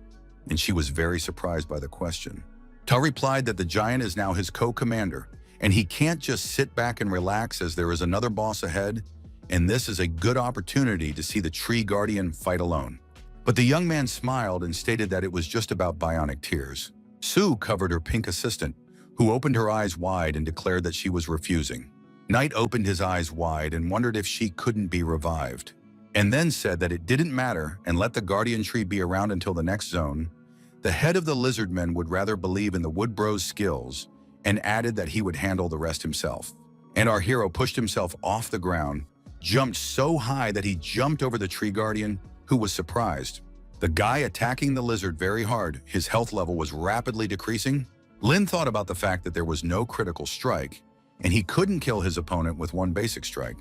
and she was very surprised by the question. Ta replied that the giant is now his co-commander, and he can't just sit back and relax as there is another boss ahead, and this is a good opportunity to see the tree guardian fight alone. But the young man smiled and stated that it was just about bionic tears. Sue covered her pink assistant, who opened her eyes wide and declared that she was refusing. Knight opened his eyes wide and wondered if she couldn't be revived, and then said that it didn't matter and let the guardian tree be around until the next zone. The head of the lizard men would rather believe in the Wood Bro's skills and added that he would handle the rest himself. And our hero pushed himself off the ground, jumped so high that he jumped over the tree guardian, who was surprised. The guy attacking the lizard very hard, his health level was rapidly decreasing. Lin thought about the fact that there was no critical strike, and he couldn't kill his opponent with one basic strike.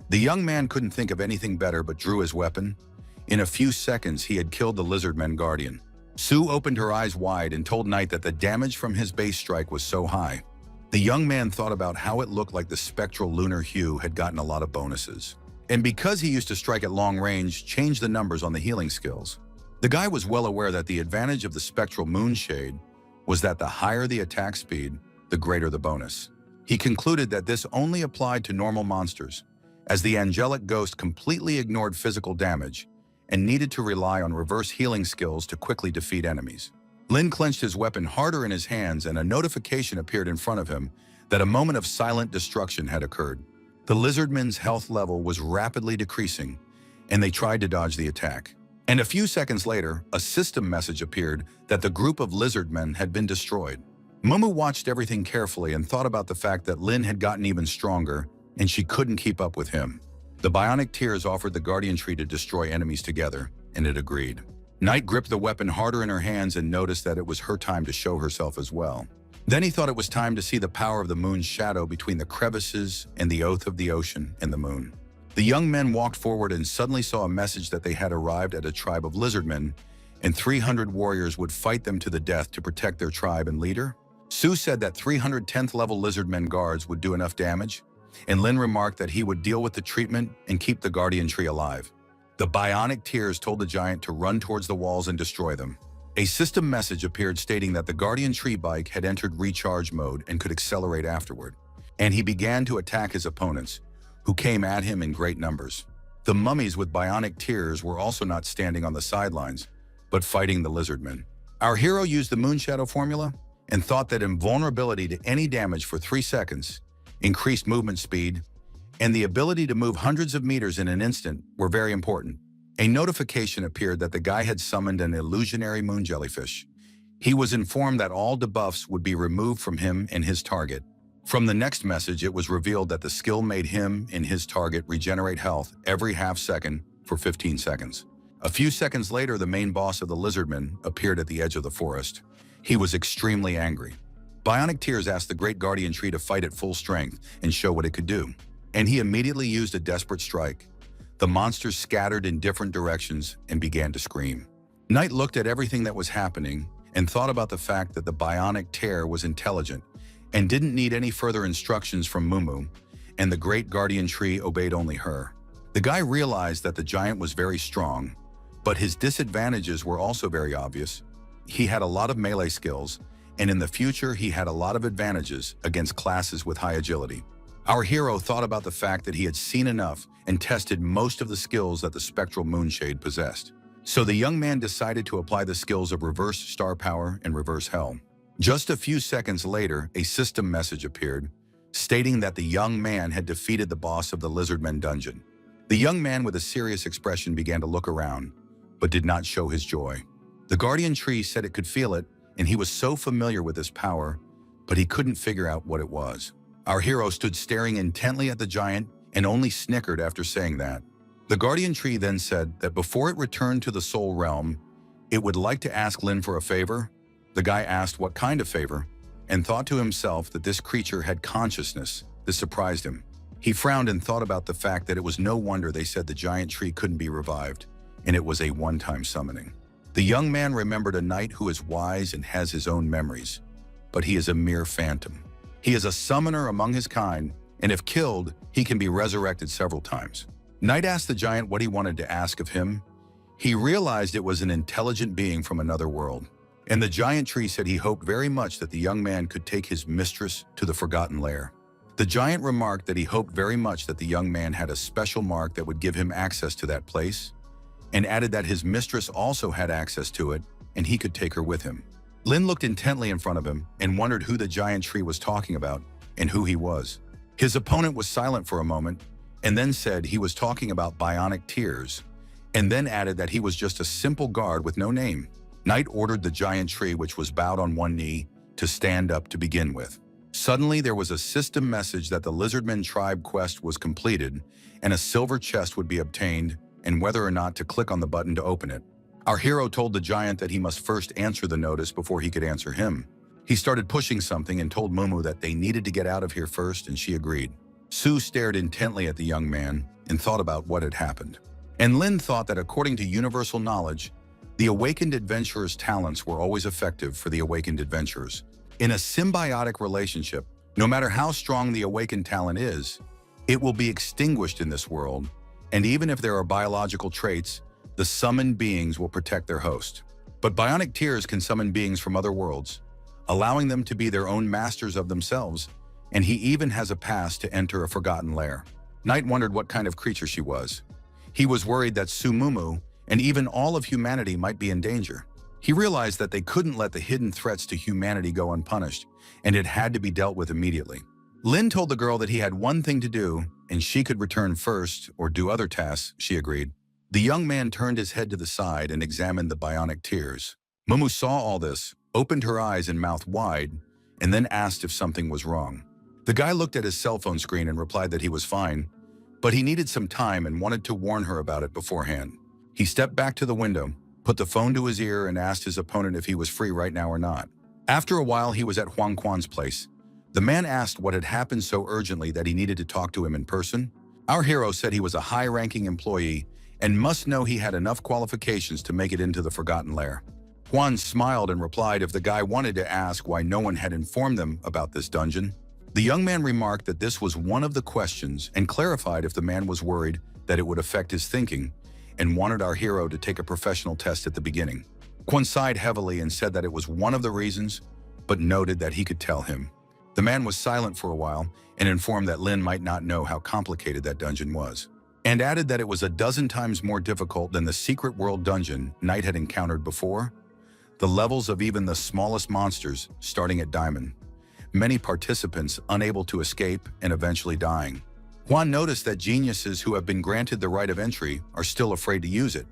The young man couldn't think of anything better but drew his weapon. In a few seconds, he had killed the lizardman guardian. Sue opened her eyes wide and told Knight that the damage from his base strike was so high. The young man thought about how it looked like the spectral lunar hue had gotten a lot of bonuses. And because he used to strike at long range, changed the numbers on the healing skills. The guy was well aware that the advantage of the spectral moonshade was that the higher the attack speed, the greater the bonus. He concluded that this only applied to normal monsters, as the angelic ghost completely ignored physical damage and needed to rely on reverse healing skills to quickly defeat enemies. Lin clenched his weapon harder in his hands and a notification appeared in front of him that a moment of silent destruction had occurred. The lizardmen's health level was rapidly decreasing, and they tried to dodge the attack. And a few seconds later, a system message appeared that the group of lizardmen had been destroyed. Mumu watched everything carefully and thought about the fact that Lin had gotten even stronger, and she couldn't keep up with him. The bionic tears offered the guardian tree to destroy enemies together, and it agreed. Knight gripped the weapon harder in her hands and noticed that it was her time to show herself as well. Then he thought it was time to see the power of the moon's shadow between the crevices and the oath of the ocean and the moon. The young men walked forward and suddenly saw a message that they had arrived at a tribe of lizardmen, and 300 warriors would fight them to the death to protect their tribe and leader. Sue said that 310th level lizardmen guards would do enough damage, and Lin remarked that he would deal with the treatment and keep the guardian tree alive. The bionic tears told the giant to run towards the walls and destroy them. A system message appeared stating that the guardian tree bike had entered recharge mode and could accelerate afterward, and he began to attack his opponents, who came at him in great numbers. The mummies with bionic tears were also not standing on the sidelines, but fighting the lizardmen. Our hero used the Moonshadow formula and thought that invulnerability to any damage for 3 seconds, increased movement speed, and the ability to move hundreds of meters in an instant were very important. A notification appeared that the guy had summoned an illusionary moon jellyfish. He was informed that all debuffs would be removed from him and his target. From the next message, it was revealed that the skill made him and his target regenerate health every half second for 15 seconds. A few seconds later, the main boss of the lizardmen appeared at the edge of the forest. He was extremely angry. Bionic Tears asked the Great Guardian Tree to fight at full strength and show what it could do, and he immediately used a desperate strike. The monsters scattered in different directions and began to scream. Knight looked at everything that was happening and thought about the fact that the Bionic Tear was intelligent and didn't need any further instructions from Mumu, and the Great Guardian Tree obeyed only her. The guy realized that the giant was very strong, but his disadvantages were also very obvious. He had a lot of melee skills, and in the future he had a lot of advantages against classes with high agility. Our hero thought about the fact that he had seen enough and tested most of the skills that the spectral moonshade possessed. So the young man decided to apply the skills of reverse star power and reverse hell. Just a few seconds later, a system message appeared, stating that the young man had defeated the boss of the Lizardmen dungeon. The young man with a serious expression began to look around, but did not show his joy. The Guardian Tree said it could feel it, and he was so familiar with this power, but he couldn't figure out what it was. Our hero stood staring intently at the giant and only snickered after saying that. The Guardian Tree then said that before it returned to the Soul Realm, it would like to ask Lin for a favor. The guy asked what kind of favor, and thought to himself that this creature had consciousness. This surprised him. He frowned and thought about the fact that it was no wonder they said the giant tree couldn't be revived, and it was a one-time summoning. The young man remembered a knight who is wise and has his own memories, but he is a mere phantom. He is a summoner among his kind, and if killed, he can be resurrected several times. Knight asked the giant what he wanted to ask of him. He realized it was an intelligent being from another world, and the giant tree said he hoped very much that the young man could take his mistress to the Forgotten Lair. The giant remarked that he hoped very much that the young man had a special mark that would give him access to that place, and added that his mistress also had access to it, and he could take her with him. Lin looked intently in front of him and wondered who the giant tree was talking about and who he was. His opponent was silent for a moment, and then said he was talking about Bionic Tears, and then added that he was just a simple guard with no name. Knight ordered the giant tree, which was bowed on one knee, to stand up to begin with. Suddenly, there was a system message that the Lizardmen tribe quest was completed, and a silver chest would be obtained, and whether or not to click on the button to open it. Our hero told the giant that he must first answer the notice before he could answer him. He started pushing something and told Mumu that they needed to get out of here first, and she agreed. Sue stared intently at the young man and thought about what had happened. And Lin thought that according to universal knowledge, the awakened adventurer's talents were always effective for the awakened adventurers. In a symbiotic relationship, no matter how strong the awakened talent is, it will be extinguished in this world, and even if there are biological traits, the summoned beings will protect their host. But Bionic Tears can summon beings from other worlds, allowing them to be their own masters of themselves, and he even has a pass to enter a Forgotten Lair. Knight wondered what kind of creature she was. He was worried that Sumumu and even all of humanity might be in danger. He realized that they couldn't let the hidden threats to humanity go unpunished, and it had to be dealt with immediately. Lin told the girl that he had one thing to do, and she could return first or do other tasks. She agreed. The young man turned his head to the side and examined the Bionic Tears. Mumu saw all this, opened her eyes and mouth wide, and then asked if something was wrong. The guy looked at his cell phone screen and replied that he was fine, but he needed some time and wanted to warn her about it beforehand. He stepped back to the window, put the phone to his ear, and asked his opponent if he was free right now or not. After a while, he was at Huang Quan's place. The man asked what had happened so urgently that he needed to talk to him in person. Our hero said he was a high-ranking employee and must know he had enough qualifications to make it into the Forgotten Lair. Huan smiled and replied if the guy wanted to ask why no one had informed them about this dungeon. The young man remarked that this was one of the questions and clarified if the man was worried that it would affect his thinking and wanted our hero to take a professional test at the beginning. Quan sighed heavily and said that it was one of the reasons, but noted that he could tell him. The man was silent for a while and informed that Lin might not know how complicated that dungeon was, and added that it was a dozen times more difficult than the secret world dungeon Knight had encountered before. The levels of even the smallest monsters, starting at Diamond. Many participants unable to escape and eventually dying. Juan noticed that geniuses who have been granted the right of entry are still afraid to use it,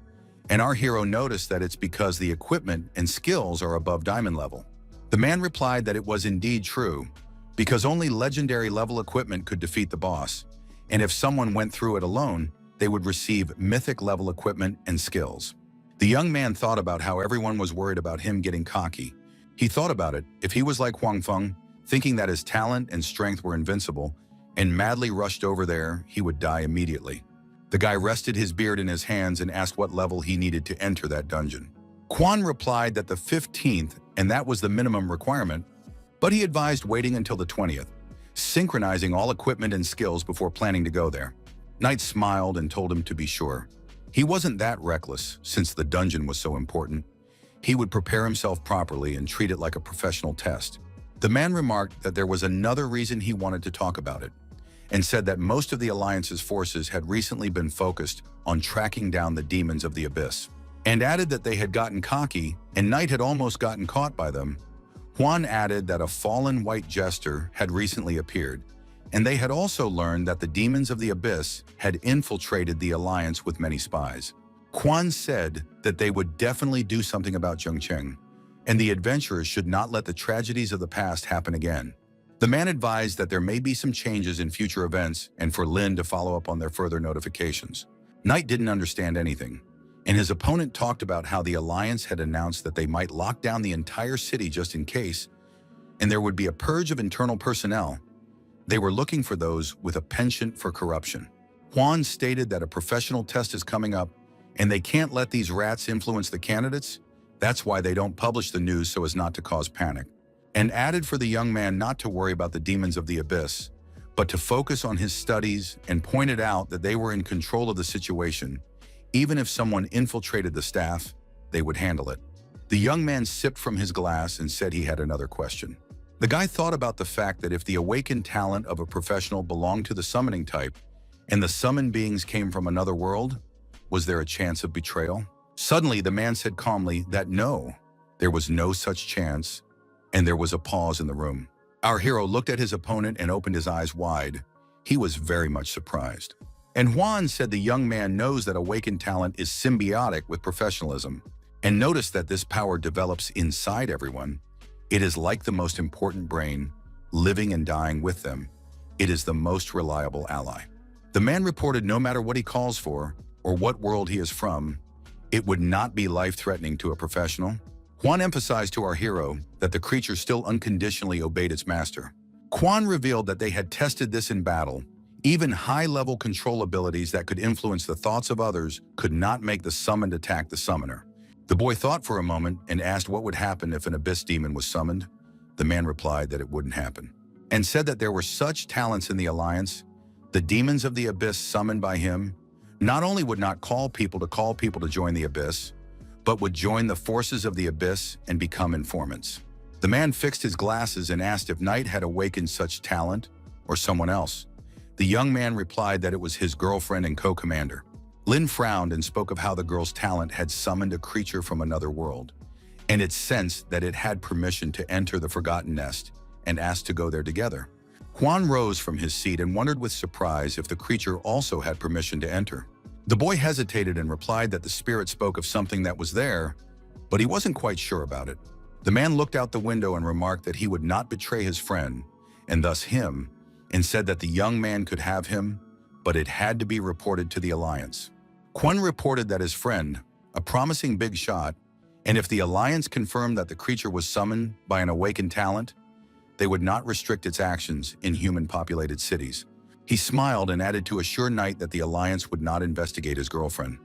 and our hero noticed that it's because the equipment and skills are above diamond level. The man replied that it was indeed true, because only legendary level equipment could defeat the boss, and if someone went through it alone, they would receive mythic level equipment and skills. The young man thought about how everyone was worried about him getting cocky. He thought about it, if he was like Huang Feng, thinking that his talent and strength were invincible, and madly rushed over there, he would die immediately. The guy rested his beard in his hands and asked what level he needed to enter that dungeon. Quan replied that the 15th, and that was the minimum requirement, but he advised waiting until the 20th, synchronizing all equipment and skills before planning to go there. Knight smiled and told him to be sure. He wasn't that reckless, since the dungeon was so important. He would prepare himself properly and treat it like a professional test. The man remarked that there was another reason he wanted to talk about it, and said that most of the Alliance's forces had recently been focused on tracking down the demons of the abyss, and added that they had gotten cocky and Knight had almost gotten caught by them. Juan added that a fallen white jester had recently appeared, and they had also learned that the demons of the abyss had infiltrated the Alliance with many spies. Quan said that they would definitely do something about Zhengcheng, and the adventurers should not let the tragedies of the past happen again. The man advised that there may be some changes in future events and for Lin to follow up on their further notifications. Knight didn't understand anything, and his opponent talked about how the Alliance had announced that they might lock down the entire city just in case, and there would be a purge of internal personnel. They were looking for those with a penchant for corruption. Juan stated that a professional test is coming up, and they can't let these rats influence the candidates. That's why they don't publish the news so as not to cause panic. And added for the young man not to worry about the demons of the abyss, but to focus on his studies, and pointed out that they were in control of the situation. Even if someone infiltrated the staff, they would handle it. The young man sipped from his glass and said he had another question. The guy thought about the fact that if the awakened talent of a professional belonged to the summoning type, and the summoned beings came from another world, was there a chance of betrayal? Suddenly, the man said calmly that no, there was no such chance, and there was a pause in the room. Our hero looked at his opponent and opened his eyes wide. He was very much surprised. And Juan said the young man knows that awakened talent is symbiotic with professionalism, and noticed that this power develops inside everyone. It is like the most important brain, living and dying with them. It is the most reliable ally. The man reported no matter what he calls for, or what world he is from, it would not be life-threatening to a professional. Juan emphasized to our hero that the creature still unconditionally obeyed its master. Quan revealed that they had tested this in battle. Even high-level control abilities that could influence the thoughts of others could not make the summoned attack the summoner. The boy thought for a moment and asked what would happen if an abyss demon was summoned. The man replied that it wouldn't happen, and said that there were such talents in the Alliance. The demons of the abyss summoned by him not only would not call people to join the abyss, but would join the forces of the abyss and become informants. The man fixed his glasses and asked if Knight had awakened such talent or someone else. The young man replied that it was his girlfriend and co-commander. Lin frowned and spoke of how the girl's talent had summoned a creature from another world, and it sensed that it had permission to enter the Forgotten Nest and asked to go there together. Juan rose from his seat and wondered with surprise if the creature also had permission to enter. The boy hesitated and replied that the spirit spoke of something that was there, but he wasn't quite sure about it. The man looked out the window and remarked that he would not betray his friend, and thus him, and said that the young man could have him, but it had to be reported to the Alliance. Quan reported that his friend, a promising big shot, and if the Alliance confirmed that the creature was summoned by an awakened talent, they would not restrict its actions in human-populated cities. He smiled and added to assure Knight that the Alliance would not investigate his girlfriend,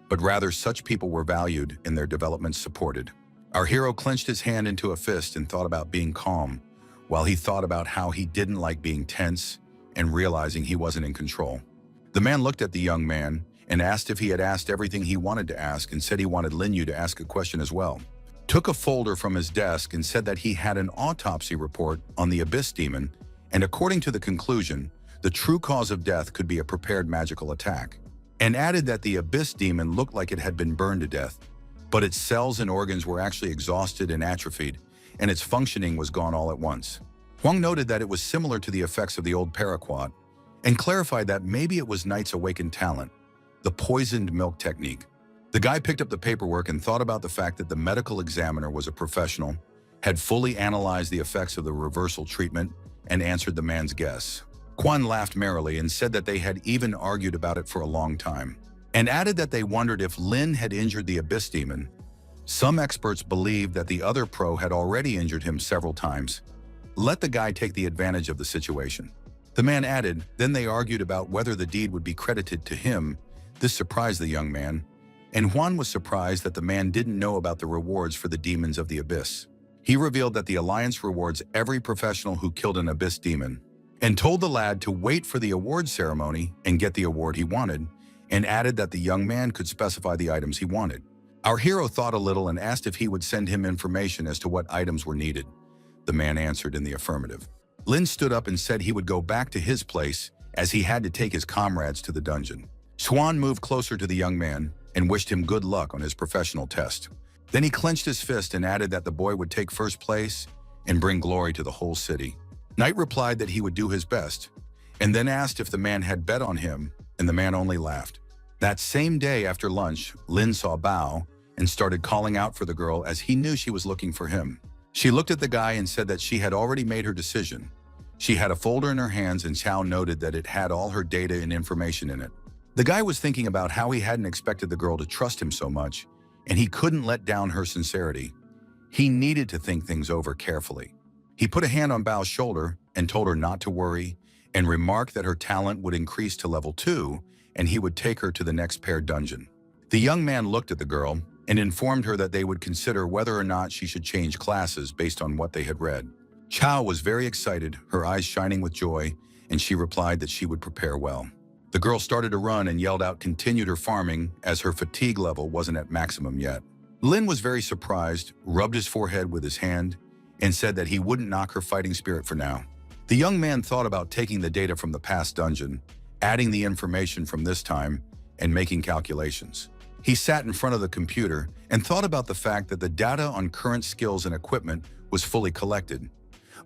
but rather such people were valued and their development supported. Our hero clenched his hand into a fist and thought about being calm, while he thought about how he didn't like being tense and realizing he wasn't in control. The man looked at the young man and asked if he had asked everything he wanted to ask, and said he wanted Lin Yu to ask a question as well. Took a folder from his desk and said that he had an autopsy report on the Abyss Demon, and according to the conclusion, the true cause of death could be a prepared magical attack, and added that the Abyss Demon looked like it had been burned to death, but its cells and organs were actually exhausted and atrophied, and its functioning was gone all at once. Huang noted that it was similar to the effects of the old paraquat, and clarified that maybe it was Knight's awakened talent, the poisoned milk technique. The guy picked up the paperwork and thought about the fact that the medical examiner was a professional, had fully analyzed the effects of the reversal treatment, and answered the man's guess. Quan laughed merrily and said that they had even argued about it for a long time, and added that they wondered if Lin had injured the Abyss Demon. Some experts believed that the other pro had already injured him several times. Let the guy take the advantage of the situation. The man added, then they argued about whether the deed would be credited to him. This surprised the young man, and Juan was surprised that the man didn't know about the rewards for the demons of the Abyss. He revealed that the Alliance rewards every professional who killed an Abyss demon, and told the lad to wait for the award ceremony and get the award he wanted, and added that the young man could specify the items he wanted. Our hero thought a little and asked if he would send him information as to what items were needed. The man answered in the affirmative. Lin stood up and said he would go back to his place as he had to take his comrades to the dungeon. Swan moved closer to the young man and wished him good luck on his professional test. Then he clenched his fist and added that the boy would take first place and bring glory to the whole city. Knight replied that he would do his best, and then asked if the man had bet on him, and the man only laughed. That same day after lunch, Lin saw Bao and started calling out for the girl as he knew she was looking for him. She looked at the guy and said that she had already made her decision. She had a folder in her hands and Chow noted that it had all her data and information in it. The guy was thinking about how he hadn't expected the girl to trust him so much, and he couldn't let down her sincerity. He needed to think things over carefully. He put a hand on Bao's shoulder and told her not to worry, and remarked that her talent would increase to level 2 and he would take her to the next paired dungeon. The young man looked at the girl and informed her that they would consider whether or not she should change classes based on what they had read. Chow was very excited, her eyes shining with joy, and she replied that she would prepare well. The girl started to run and yelled out continued her farming as her fatigue level wasn't at maximum yet. Lin was very surprised, rubbed his forehead with his hand, and said that he wouldn't knock her fighting spirit for now. The young man thought about taking the data from the past dungeon, adding the information from this time, and making calculations. He sat in front of the computer and thought about the fact that the data on current skills and equipment was fully collected,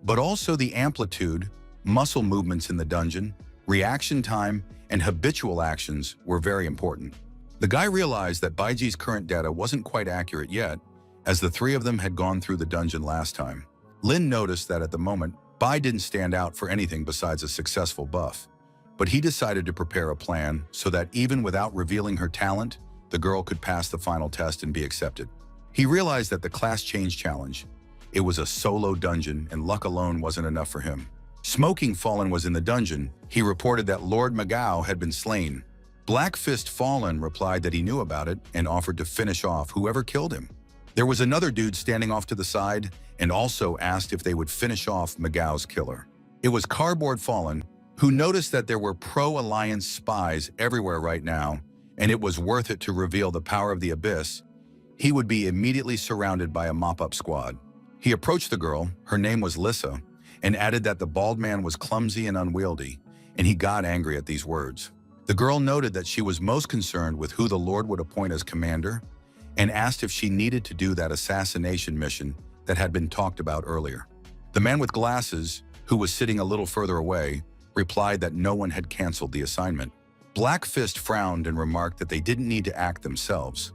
but also the amplitude, muscle movements in the dungeon, reaction time, and habitual actions were very important. The guy realized that Baiji's current data wasn't quite accurate yet, as the three of them had gone through the dungeon last time. Lin noticed that at the moment, Bai didn't stand out for anything besides a successful buff, but he decided to prepare a plan so that even without revealing her talent, the girl could pass the final test and be accepted. He realized that the class change challenge, it was a solo dungeon and luck alone wasn't enough for him. Smoking Fallen was in the dungeon. He reported that Lord Magao had been slain. Black Fist Fallen replied that he knew about it and offered to finish off whoever killed him. There was another dude standing off to the side and also asked if they would finish off Magao's killer. It was Cardboard Fallen, who noticed that there were pro-Alliance spies everywhere right now, and it was worth it to reveal the power of the Abyss. He would be immediately surrounded by a mop-up squad. He approached the girl, her name was Lissa, and added that the bald man was clumsy and unwieldy, and he got angry at these words. The girl noted that she was most concerned with who the Lord would appoint as commander, and asked if she needed to do that assassination mission that had been talked about earlier. The man with glasses, who was sitting a little further away, replied that no one had canceled the assignment. Black Fist frowned and remarked that they didn't need to act themselves,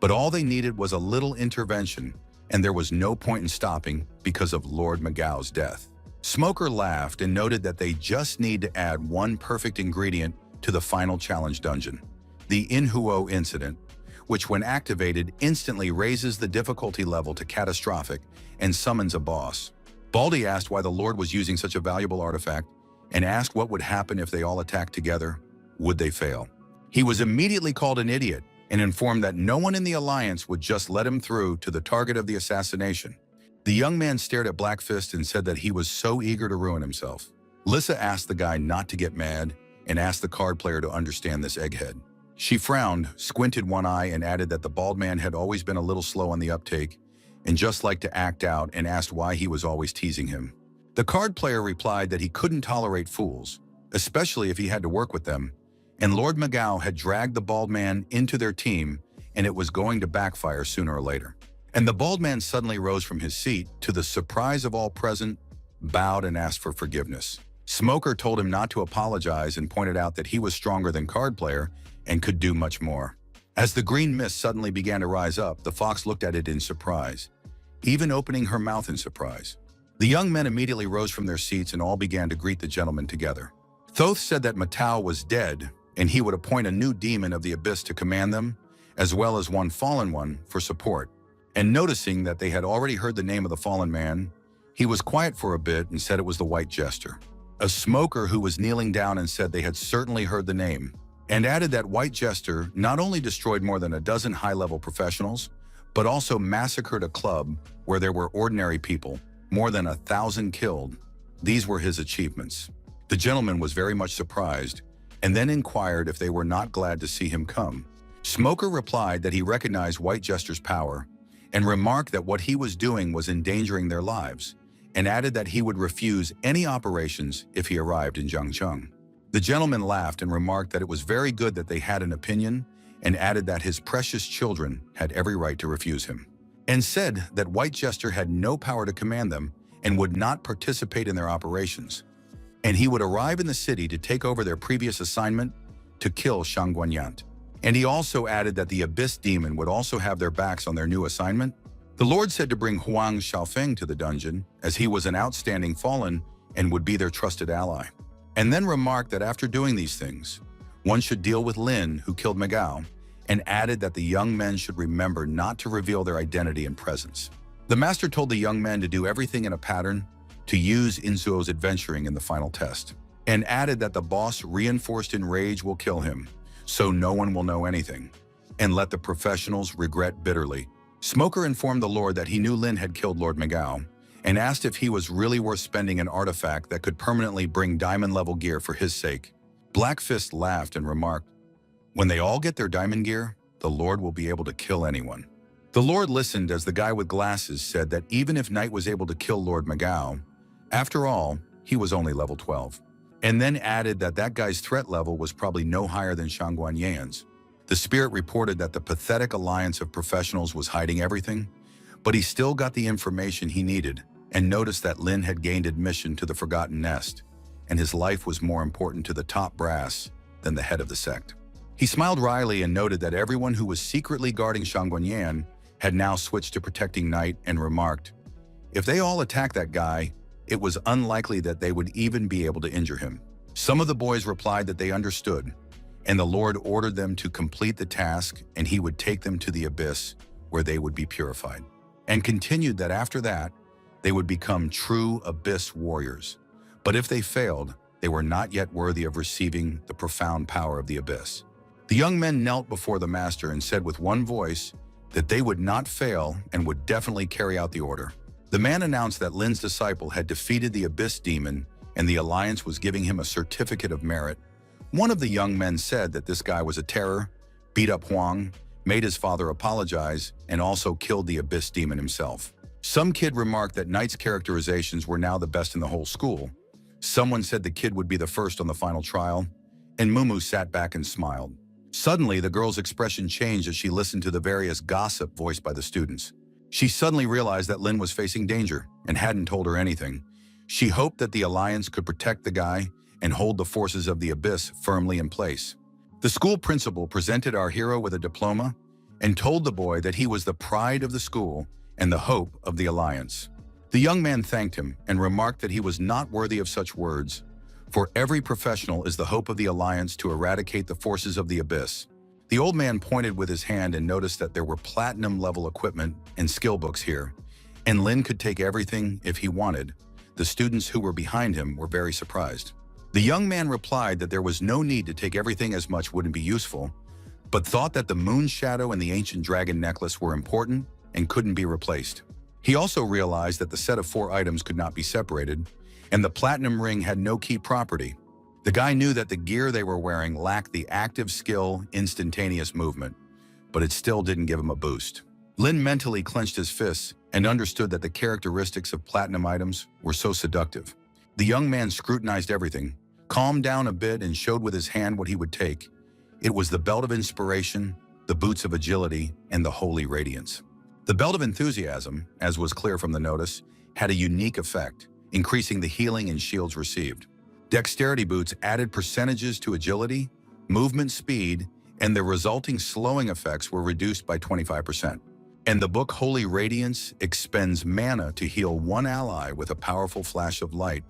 but all they needed was a little intervention, and there was no point in stopping because of Lord Magao's death. Smoker laughed and noted that they just need to add one perfect ingredient to the final challenge dungeon, the Inhuo incident, which when activated instantly raises the difficulty level to catastrophic and summons a boss. Baldy asked why the Lord was using such a valuable artifact and asked what would happen if they all attacked together. Would they fail? He was immediately called an idiot and informed that no one in the Alliance would just let him through to the target of the assassination. The young man stared at Black Fist and said that he was so eager to ruin himself. Lissa asked the guy not to get mad and asked the card player to understand this egghead. She frowned, squinted one eye, and added that the bald man had always been a little slow on the uptake and just liked to act out, and asked why he was always teasing him. The card player replied that he couldn't tolerate fools, especially if he had to work with them, and Lord Magao had dragged the bald man into their team, and it was going to backfire sooner or later. And the bald man suddenly rose from his seat, to the surprise of all present, bowed and asked for forgiveness. Smoker told him not to apologize and pointed out that he was stronger than Card Player and could do much more. As the green mist suddenly began to rise up, the fox looked at it in surprise, even opening her mouth in surprise. The young men immediately rose from their seats and all began to greet the gentlemen together. Thoth said that Matau was dead and he would appoint a new demon of the abyss to command them, as well as one fallen one for support. And noticing that they had already heard the name of the fallen man, he was quiet for a bit and said it was the White Jester. A smoker who was kneeling down and said they had certainly heard the name, and added that White Jester not only destroyed more than a dozen high-level professionals, but also massacred a club where there were ordinary people, more than 1,000 killed. These were his achievements. The gentleman was very much surprised, and then inquired if they were not glad to see him come. Smoker replied that he recognized White Jester's power, and remarked that what he was doing was endangering their lives, and added that he would refuse any operations if he arrived in Zhangcheng. The gentleman laughed and remarked that it was very good that they had an opinion, and added that his precious children had every right to refuse him, and said that White Jester had no power to command them and would not participate in their operations, and he would arrive in the city to take over their previous assignment to kill Shang Guanyant. And he also added that the Abyss Demon would also have their backs on their new assignment. The Lord said to bring Huang Xiaofeng to the dungeon, as he was an outstanding fallen and would be their trusted ally, and then remarked that after doing these things, one should deal with Lin, who killed Megao, and added that the young men should remember not to reveal their identity and presence. The master told the young men to do everything in a pattern to use Inzuo's adventuring in the final test, and added that the boss reinforced in rage will kill him, so no one will know anything, and let the professionals regret bitterly. Smoker informed the Lord that he knew Lin had killed Lord Megao, and asked if he was really worth spending an artifact that could permanently bring diamond-level gear for his sake. Black Fist laughed and remarked, "When they all get their diamond gear, the Lord will be able to kill anyone." The Lord listened as the guy with glasses said that even if Knight was able to kill Lord Megao, after all, he was only level 12. And then added that that guy's threat level was probably no higher than Shangguan Yan's. The spirit reported that the pathetic alliance of professionals was hiding everything, but he still got the information he needed and noticed that Lin had gained admission to the Forgotten Nest, and his life was more important to the top brass than the head of the sect. He smiled wryly and noted that everyone who was secretly guarding Shangguan Yan had now switched to protecting Knight, and remarked, if they all attacked that guy, it was unlikely that they would even be able to injure him. Some of the boys replied that they understood, and the Lord ordered them to complete the task, and he would take them to the abyss where they would be purified, and continued that after that, they would become true abyss warriors. But if they failed, they were not yet worthy of receiving the profound power of the abyss. The young men knelt before the master and said with one voice that they would not fail and would definitely carry out the order. The man announced that Lin's disciple had defeated the Abyss Demon and the Alliance was giving him a certificate of merit. One of the young men said that this guy was a terror, beat up Huang, made his father apologize, and also killed the Abyss Demon himself. Some kid remarked that Knight's characterizations were now the best in the whole school. Someone said the kid would be the first on the final trial, and Mumu sat back and smiled. Suddenly, the girl's expression changed as she listened to the various gossip voiced by the students. She suddenly realized that Lin was facing danger and hadn't told her anything. She hoped that the Alliance could protect the guy and hold the forces of the Abyss firmly in place. The school principal presented our hero with a diploma and told the boy that he was the pride of the school and the hope of the Alliance. The young man thanked him and remarked that he was not worthy of such words, for every professional is the hope of the Alliance to eradicate the forces of the Abyss. The old man pointed with his hand and noticed that there were platinum-level equipment and skill books here, and Lin could take everything if he wanted. The students who were behind him were very surprised. The young man replied that there was no need to take everything as much wouldn't be useful, but thought that the moon shadow and the ancient dragon necklace were important and couldn't be replaced. He also realized that the set of 4 items could not be separated, and the platinum ring had no key property. The guy knew that the gear they were wearing lacked the active skill, instantaneous movement, but it still didn't give him a boost. Lin mentally clenched his fists and understood that the characteristics of platinum items were so seductive. The young man scrutinized everything, calmed down a bit, and showed with his hand what he would take. It was the Belt of Inspiration, the Boots of Agility, and the Holy Radiance. The Belt of Enthusiasm, as was clear from the notice, had a unique effect, increasing the healing and shields received. Dexterity boots added percentages to agility, movement speed, and the resulting slowing effects were reduced by 25%. And the book Holy Radiance expends mana to heal one ally with a powerful flash of light,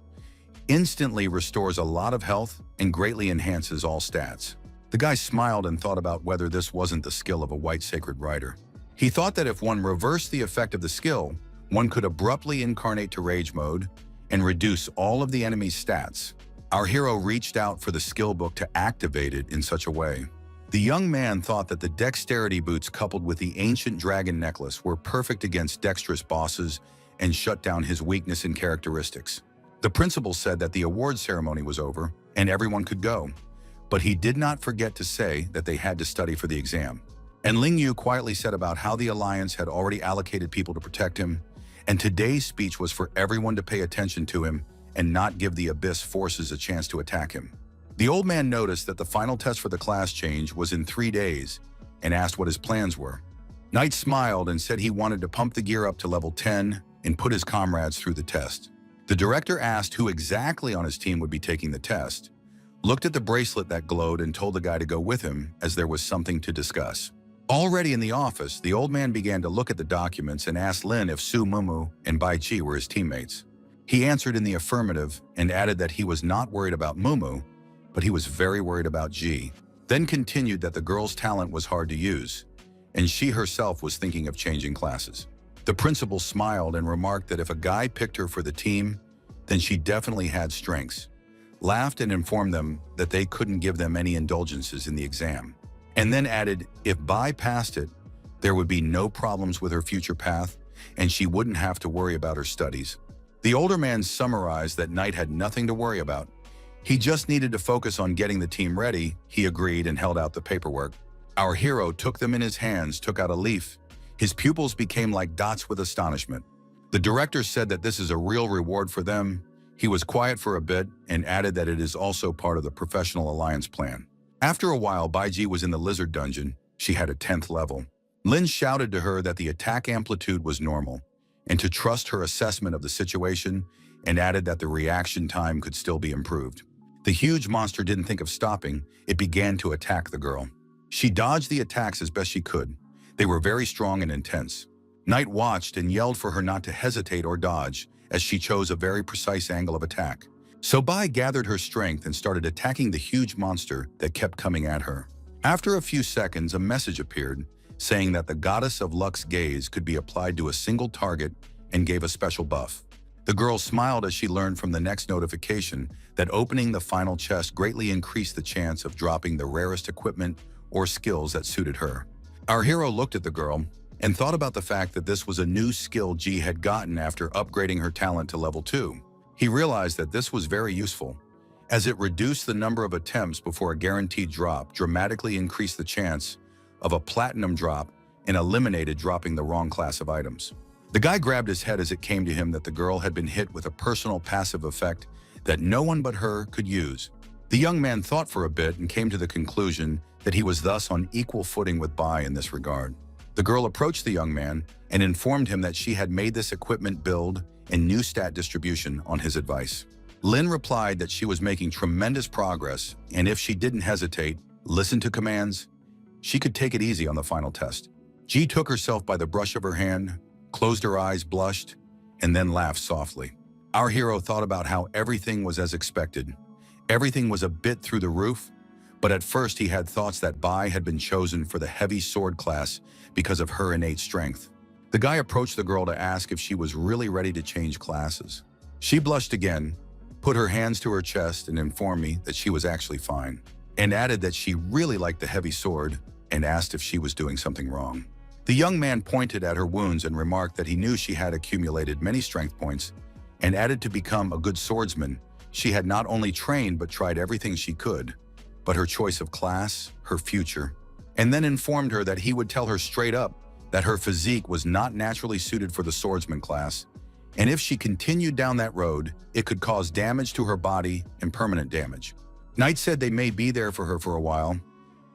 instantly restores a lot of health, and greatly enhances all stats. The guy smiled and thought about whether this wasn't the skill of a white sacred rider. He thought that if one reversed the effect of the skill, one could abruptly incarnate to rage mode and reduce all of the enemy's stats. Our hero reached out for the skill book to activate it in such a way. The young man thought that the dexterity boots coupled with the ancient dragon necklace were perfect against dexterous bosses and shut down his weakness in characteristics. The principal said that the award ceremony was over and everyone could go, but he did not forget to say that they had to study for the exam. And Ling Yu quietly said about how the Alliance had already allocated people to protect him, and today's speech was for everyone to pay attention to him and not give the Abyss forces a chance to attack him. The old man noticed that the final test for the class change was in 3 days and asked what his plans were. Knight smiled and said he wanted to pump the gear up to level 10 and put his comrades through the test. The director asked who exactly on his team would be taking the test, looked at the bracelet that glowed and told the guy to go with him as there was something to discuss. Already in the office, the old man began to look at the documents and asked Lin if Su Mumu and Bai Chi were his teammates. He answered in the affirmative and added that he was not worried about Mumu, but he was very worried about Ji. Then continued that the girl's talent was hard to use, and she herself was thinking of changing classes. The principal smiled and remarked that if a guy picked her for the team, then she definitely had strengths, laughed and informed them that they couldn't give them any indulgences in the exam, and then added if Bai passed it, there would be no problems with her future path, and she wouldn't have to worry about her studies. The older man summarized that Knight had nothing to worry about. He just needed to focus on getting the team ready. He agreed and held out the paperwork. Our hero took them in his hands, took out a leaf. His pupils became like dots with astonishment. The director said that this is a real reward for them. He was quiet for a bit and added that it is also part of the professional alliance plan. After a while, Baiji was in the lizard dungeon. She had a 10th level. Lin shouted to her that the attack amplitude was normal and to trust her assessment of the situation, and added that the reaction time could still be improved. The huge monster didn't think of stopping. It began to attack the girl. She dodged the attacks as best she could. They were very strong and intense. Knight watched and yelled for her not to hesitate or dodge, as she chose a very precise angle of attack. So Bai gathered her strength and started attacking the huge monster that kept coming at her. After a few seconds, a message appeared, saying that the Goddess of Luck's gaze could be applied to a single target and gave a special buff. The girl smiled as she learned from the next notification that opening the final chest greatly increased the chance of dropping the rarest equipment or skills that suited her. Our hero looked at the girl and thought about the fact that this was a new skill Ji had gotten after upgrading her talent to level 2. He realized that this was very useful, as it reduced the number of attempts before a guaranteed drop, dramatically increased the chance of a platinum drop, and eliminated dropping the wrong class of items. The guy grabbed his head as it came to him that the girl had been hit with a personal passive effect that no one but her could use. The young man thought for a bit and came to the conclusion that he was thus on equal footing with Bai in this regard. The girl approached the young man and informed him that she had made this equipment build and new stat distribution on his advice. Lin replied that she was making tremendous progress, and if she didn't hesitate, listen to commands, she could take it easy on the final test. Ji took herself by the brush of her hand, closed her eyes, blushed, and then laughed softly. Our hero thought about how everything was as expected. Everything was a bit through the roof, but at first he had thoughts that Bai had been chosen for the heavy sword class because of her innate strength. The guy approached the girl to ask if she was really ready to change classes. She blushed again, put her hands to her chest and informed me that she was actually fine, and added that she really liked the heavy sword and asked if she was doing something wrong. The young man pointed at her wounds and remarked that he knew she had accumulated many strength points, and added to become a good swordsman, she had not only trained but tried everything she could, but her choice of class, her future, and then informed her that he would tell her straight up that her physique was not naturally suited for the swordsman class, and if she continued down that road, it could cause damage to her body and permanent damage. Knight said they may be there for her for a while,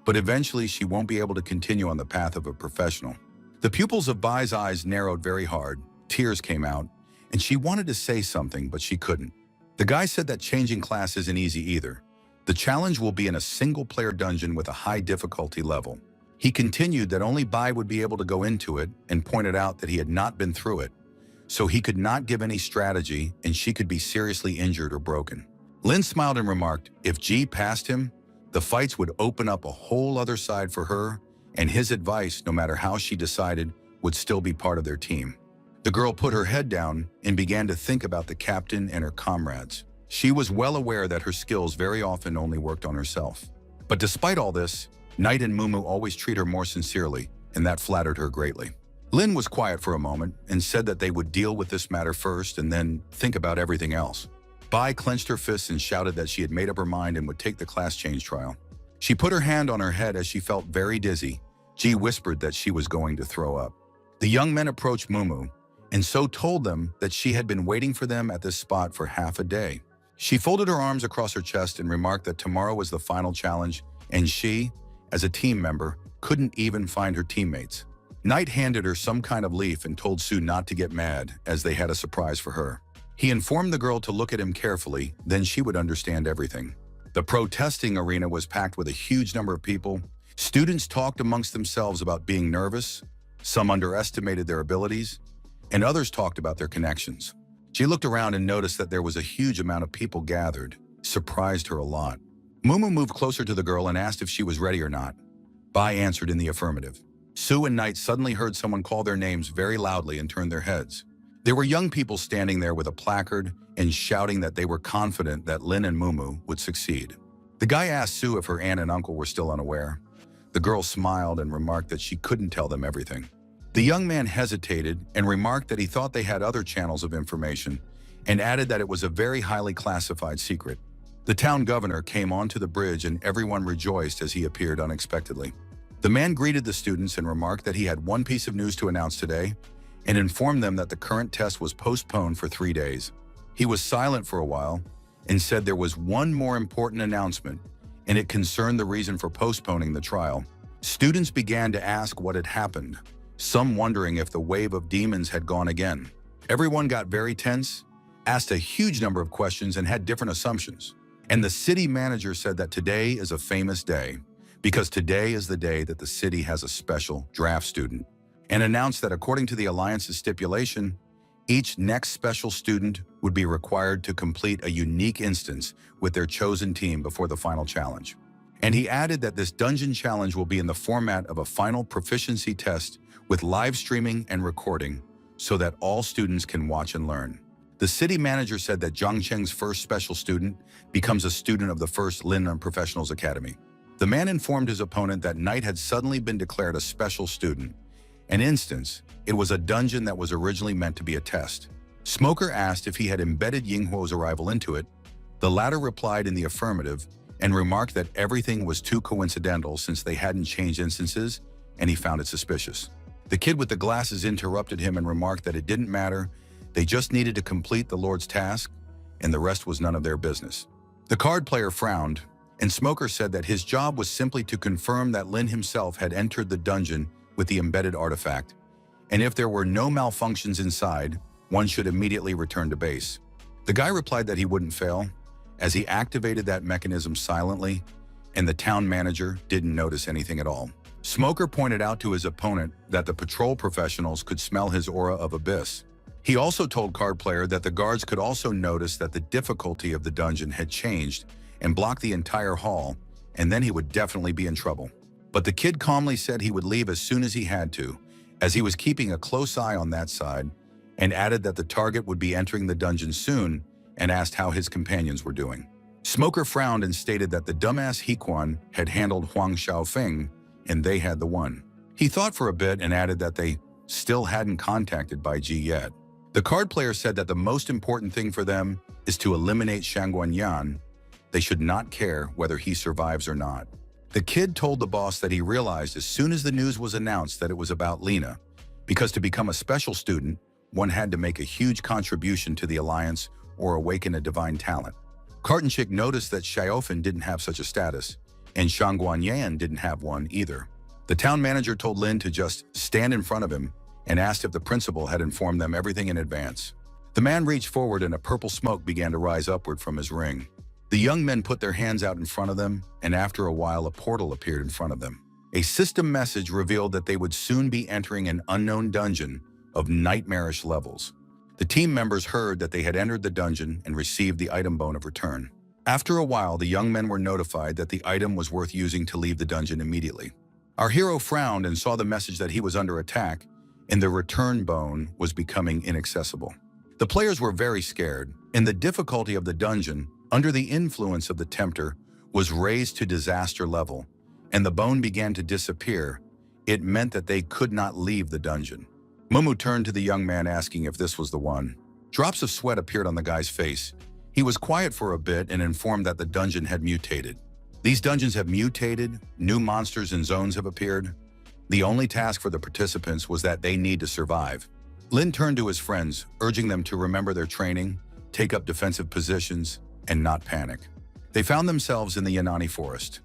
but eventually she won't be able to continue on the path of a professional. The pupils of Bai's eyes narrowed very hard, tears came out, and she wanted to say something, but she couldn't. The guy said that changing class isn't easy either. The challenge will be in a single-player dungeon with a high difficulty level. He continued that only Bai would be able to go into it and pointed out that he had not been through it, so he could not give any strategy and she could be seriously injured or broken. Lin smiled and remarked, if G passed him, the fights would open up a whole other side for her, and his advice, no matter how she decided, would still be part of their team. The girl put her head down and began to think about the captain and her comrades. She was well aware that her skills very often only worked on herself. But despite all this, Knight and Mumu always treat her more sincerely, and that flattered her greatly. Lin was quiet for a moment and said that they would deal with this matter first and then think about everything else. Bai clenched her fists and shouted that she had made up her mind and would take the class change trial. She put her hand on her head as she felt very dizzy. Ji whispered that she was going to throw up. The young men approached Mumu and so told them that she had been waiting for them at this spot for half a day. She folded her arms across her chest and remarked that tomorrow was the final challenge, and she, as a team member, couldn't even find her teammates. Knight handed her some kind of leaf and told Sue not to get mad, as they had a surprise for her. He informed the girl to look at him carefully, then she would understand everything. The protesting arena was packed with a huge number of people. Students talked amongst themselves about being nervous, some underestimated their abilities, and others talked about their connections. She looked around and noticed that there was a huge amount of people gathered. Surprised her a lot. Mumu moved closer to the girl and asked if she was ready or not. Bai answered in the affirmative. Sue and Knight suddenly heard someone call their names very loudly and turned their heads. There were young people standing there with a placard and shouting that they were confident that Lin and Mumu would succeed. The guy asked Sue if her aunt and uncle were still unaware. The girl smiled and remarked that she couldn't tell them everything. The young man hesitated and remarked that he thought they had other channels of information and added that it was a very highly classified secret. The town governor came onto the bridge and everyone rejoiced as he appeared unexpectedly. The man greeted the students and remarked that he had one piece of news to announce today and informed them that the current test was postponed for 3 days. He was silent for a while and said there was one more important announcement, and it concerned the reason for postponing the trial. Students began to ask what had happened, some wondering if the wave of demons had gone again. Everyone got very tense, asked a huge number of questions, and had different assumptions. And the city manager said that today is a famous day, because today is the day that the city has a special draft student, and announced that according to the Alliance's stipulation, each next special student would be required to complete a unique instance with their chosen team before the final challenge. And he added that this dungeon challenge will be in the format of a final proficiency test with live streaming and recording so that all students can watch and learn. The city manager said that Zhang Cheng's first special student becomes a student of the first Lin Professionals Academy. The man informed his opponent that Knight had suddenly been declared a special student. An instance, it was a dungeon that was originally meant to be a test. Smoker asked if he had embedded Yinghuo's arrival into it. The latter replied in the affirmative and remarked that everything was too coincidental since they hadn't changed instances, and he found it suspicious. The kid with the glasses interrupted him and remarked that it didn't matter, they just needed to complete the Lord's task, and the rest was none of their business. The card player frowned, and Smoker said that his job was simply to confirm that Lin himself had entered the dungeon with the embedded artifact, and if there were no malfunctions inside, one should immediately return to base. The guy replied that he wouldn't fail, as he activated that mechanism silently, and the town manager didn't notice anything at all. Smoker pointed out to his opponent that the patrol professionals could smell his aura of abyss. He also told Card Player that the guards could also notice that the difficulty of the dungeon had changed and blocked the entire hall, and then he would definitely be in trouble. But the kid calmly said he would leave as soon as he had to, as he was keeping a close eye on that side, and added that the target would be entering the dungeon soon and asked how his companions were doing. Smoker frowned and stated that the dumbass Hequan had handled Huang Xiaofeng, and they had the one. He thought for a bit and added that they still hadn't contacted Bai Ji yet. The card player said that the most important thing for them is to eliminate Shangguan Yan. They should not care whether he survives or not. The kid told the boss that he realized as soon as the news was announced that it was about Lena, because to become a special student, one had to make a huge contribution to the Alliance or awaken a divine talent. Kartenchik noticed that Xiaofen didn't have such a status, and Shangguan Yan didn't have one either. The town manager told Lin to just stand in front of him and asked if the principal had informed them everything in advance. The man reached forward and a purple smoke began to rise upward from his ring. The young men put their hands out in front of them, and after a while a portal appeared in front of them. A system message revealed that they would soon be entering an unknown dungeon of nightmarish levels. The team members heard that they had entered the dungeon and received the item bone of return. After a while, the young men were notified that the item was worth using to leave the dungeon immediately. Our hero frowned and saw the message that he was under attack, and the return bone was becoming inaccessible. The players were very scared, and the difficulty of the dungeon, under the influence of the tempter, was raised to disaster level, and the bone began to disappear. It meant that they could not leave the dungeon. Mumu turned to the young man asking if this was the one. Drops of sweat appeared on the guy's face. He was quiet for a bit and informed that the dungeon had mutated. These dungeons have mutated, new monsters and zones have appeared. The only task for the participants was that they need to survive. Lin turned to his friends, urging them to remember their training, take up defensive positions, and not panic. They found themselves in the Yanani forest.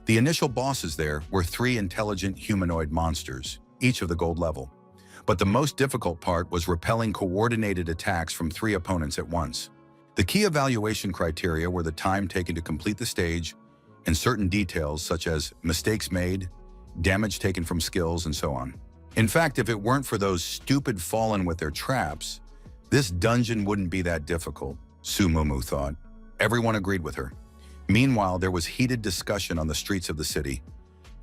The initial bosses there were 3 intelligent humanoid monsters, each of the gold level. But the most difficult part was repelling coordinated attacks from 3 opponents at once. The key evaluation criteria were the time taken to complete the stage and certain details such as mistakes made, damage taken from skills, and so on. In fact, if it weren't for those stupid fallen with their traps, this dungeon wouldn't be that difficult, Su Mumu thought. Everyone agreed with her. Meanwhile, there was heated discussion on the streets of the city.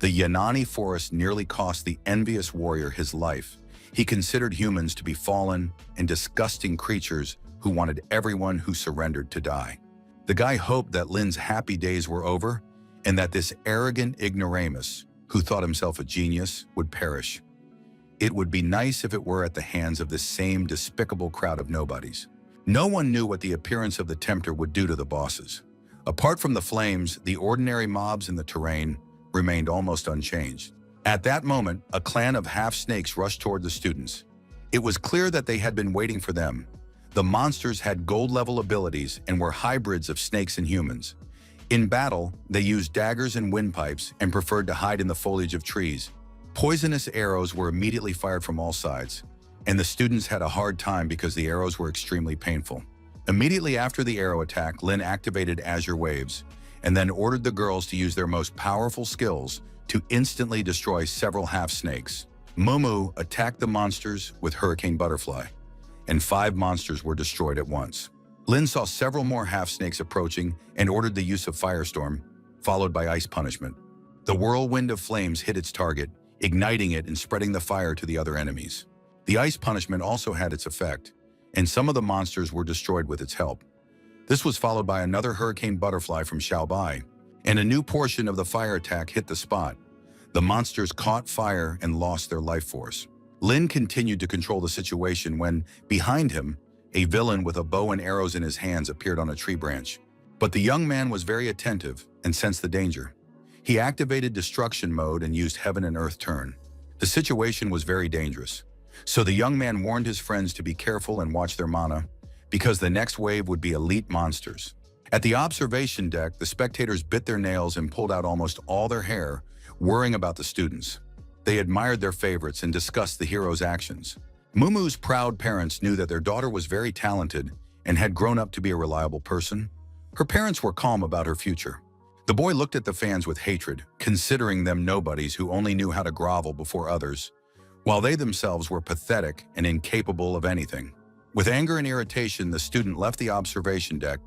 The Yanani forest nearly cost the envious warrior his life. He considered humans to be fallen and disgusting creatures who wanted everyone who surrendered to die. The guy hoped that Lin's happy days were over and that this arrogant ignoramus, who thought himself a genius, would perish. It would be nice if it were at the hands of this same despicable crowd of nobodies. No one knew what the appearance of the tempter would do to the bosses. Apart from the flames, the ordinary mobs in the terrain remained almost unchanged. At that moment, a clan of half-snakes rushed toward the students. It was clear that they had been waiting for them. The monsters had gold-level abilities and were hybrids of snakes and humans. In battle, they used daggers and windpipes and preferred to hide in the foliage of trees. Poisonous arrows were immediately fired from all sides, and the students had a hard time because the arrows were extremely painful. Immediately after the arrow attack, Lin activated Azure Waves and then ordered the girls to use their most powerful skills to instantly destroy several half-snakes. Mumu attacked the monsters with Hurricane Butterfly, and 5 monsters were destroyed at once. Lin saw several more half-snakes approaching and ordered the use of Firestorm, followed by Ice Punishment. The whirlwind of flames hit its target, igniting it and spreading the fire to the other enemies. The Ice Punishment also had its effect, and some of the monsters were destroyed with its help. This was followed by another Hurricane Butterfly from Xiaobai, and a new portion of the fire attack hit the spot. The monsters caught fire and lost their life force. Lin continued to control the situation when, behind him, a villain with a bow and arrows in his hands appeared on a tree branch. But the young man was very attentive and sensed the danger. He activated destruction mode and used Heaven and Earth Turn. The situation was very dangerous. So the young man warned his friends to be careful and watch their mana, because the next wave would be elite monsters. At the observation deck, the spectators bit their nails and pulled out almost all their hair, worrying about the students. They admired their favorites and discussed the hero's actions. Mumu's proud parents knew that their daughter was very talented and had grown up to be a reliable person. Her parents were calm about her future. The boy looked at the fans with hatred, considering them nobodies who only knew how to grovel before others, while they themselves were pathetic and incapable of anything. With anger and irritation, the student left the observation deck,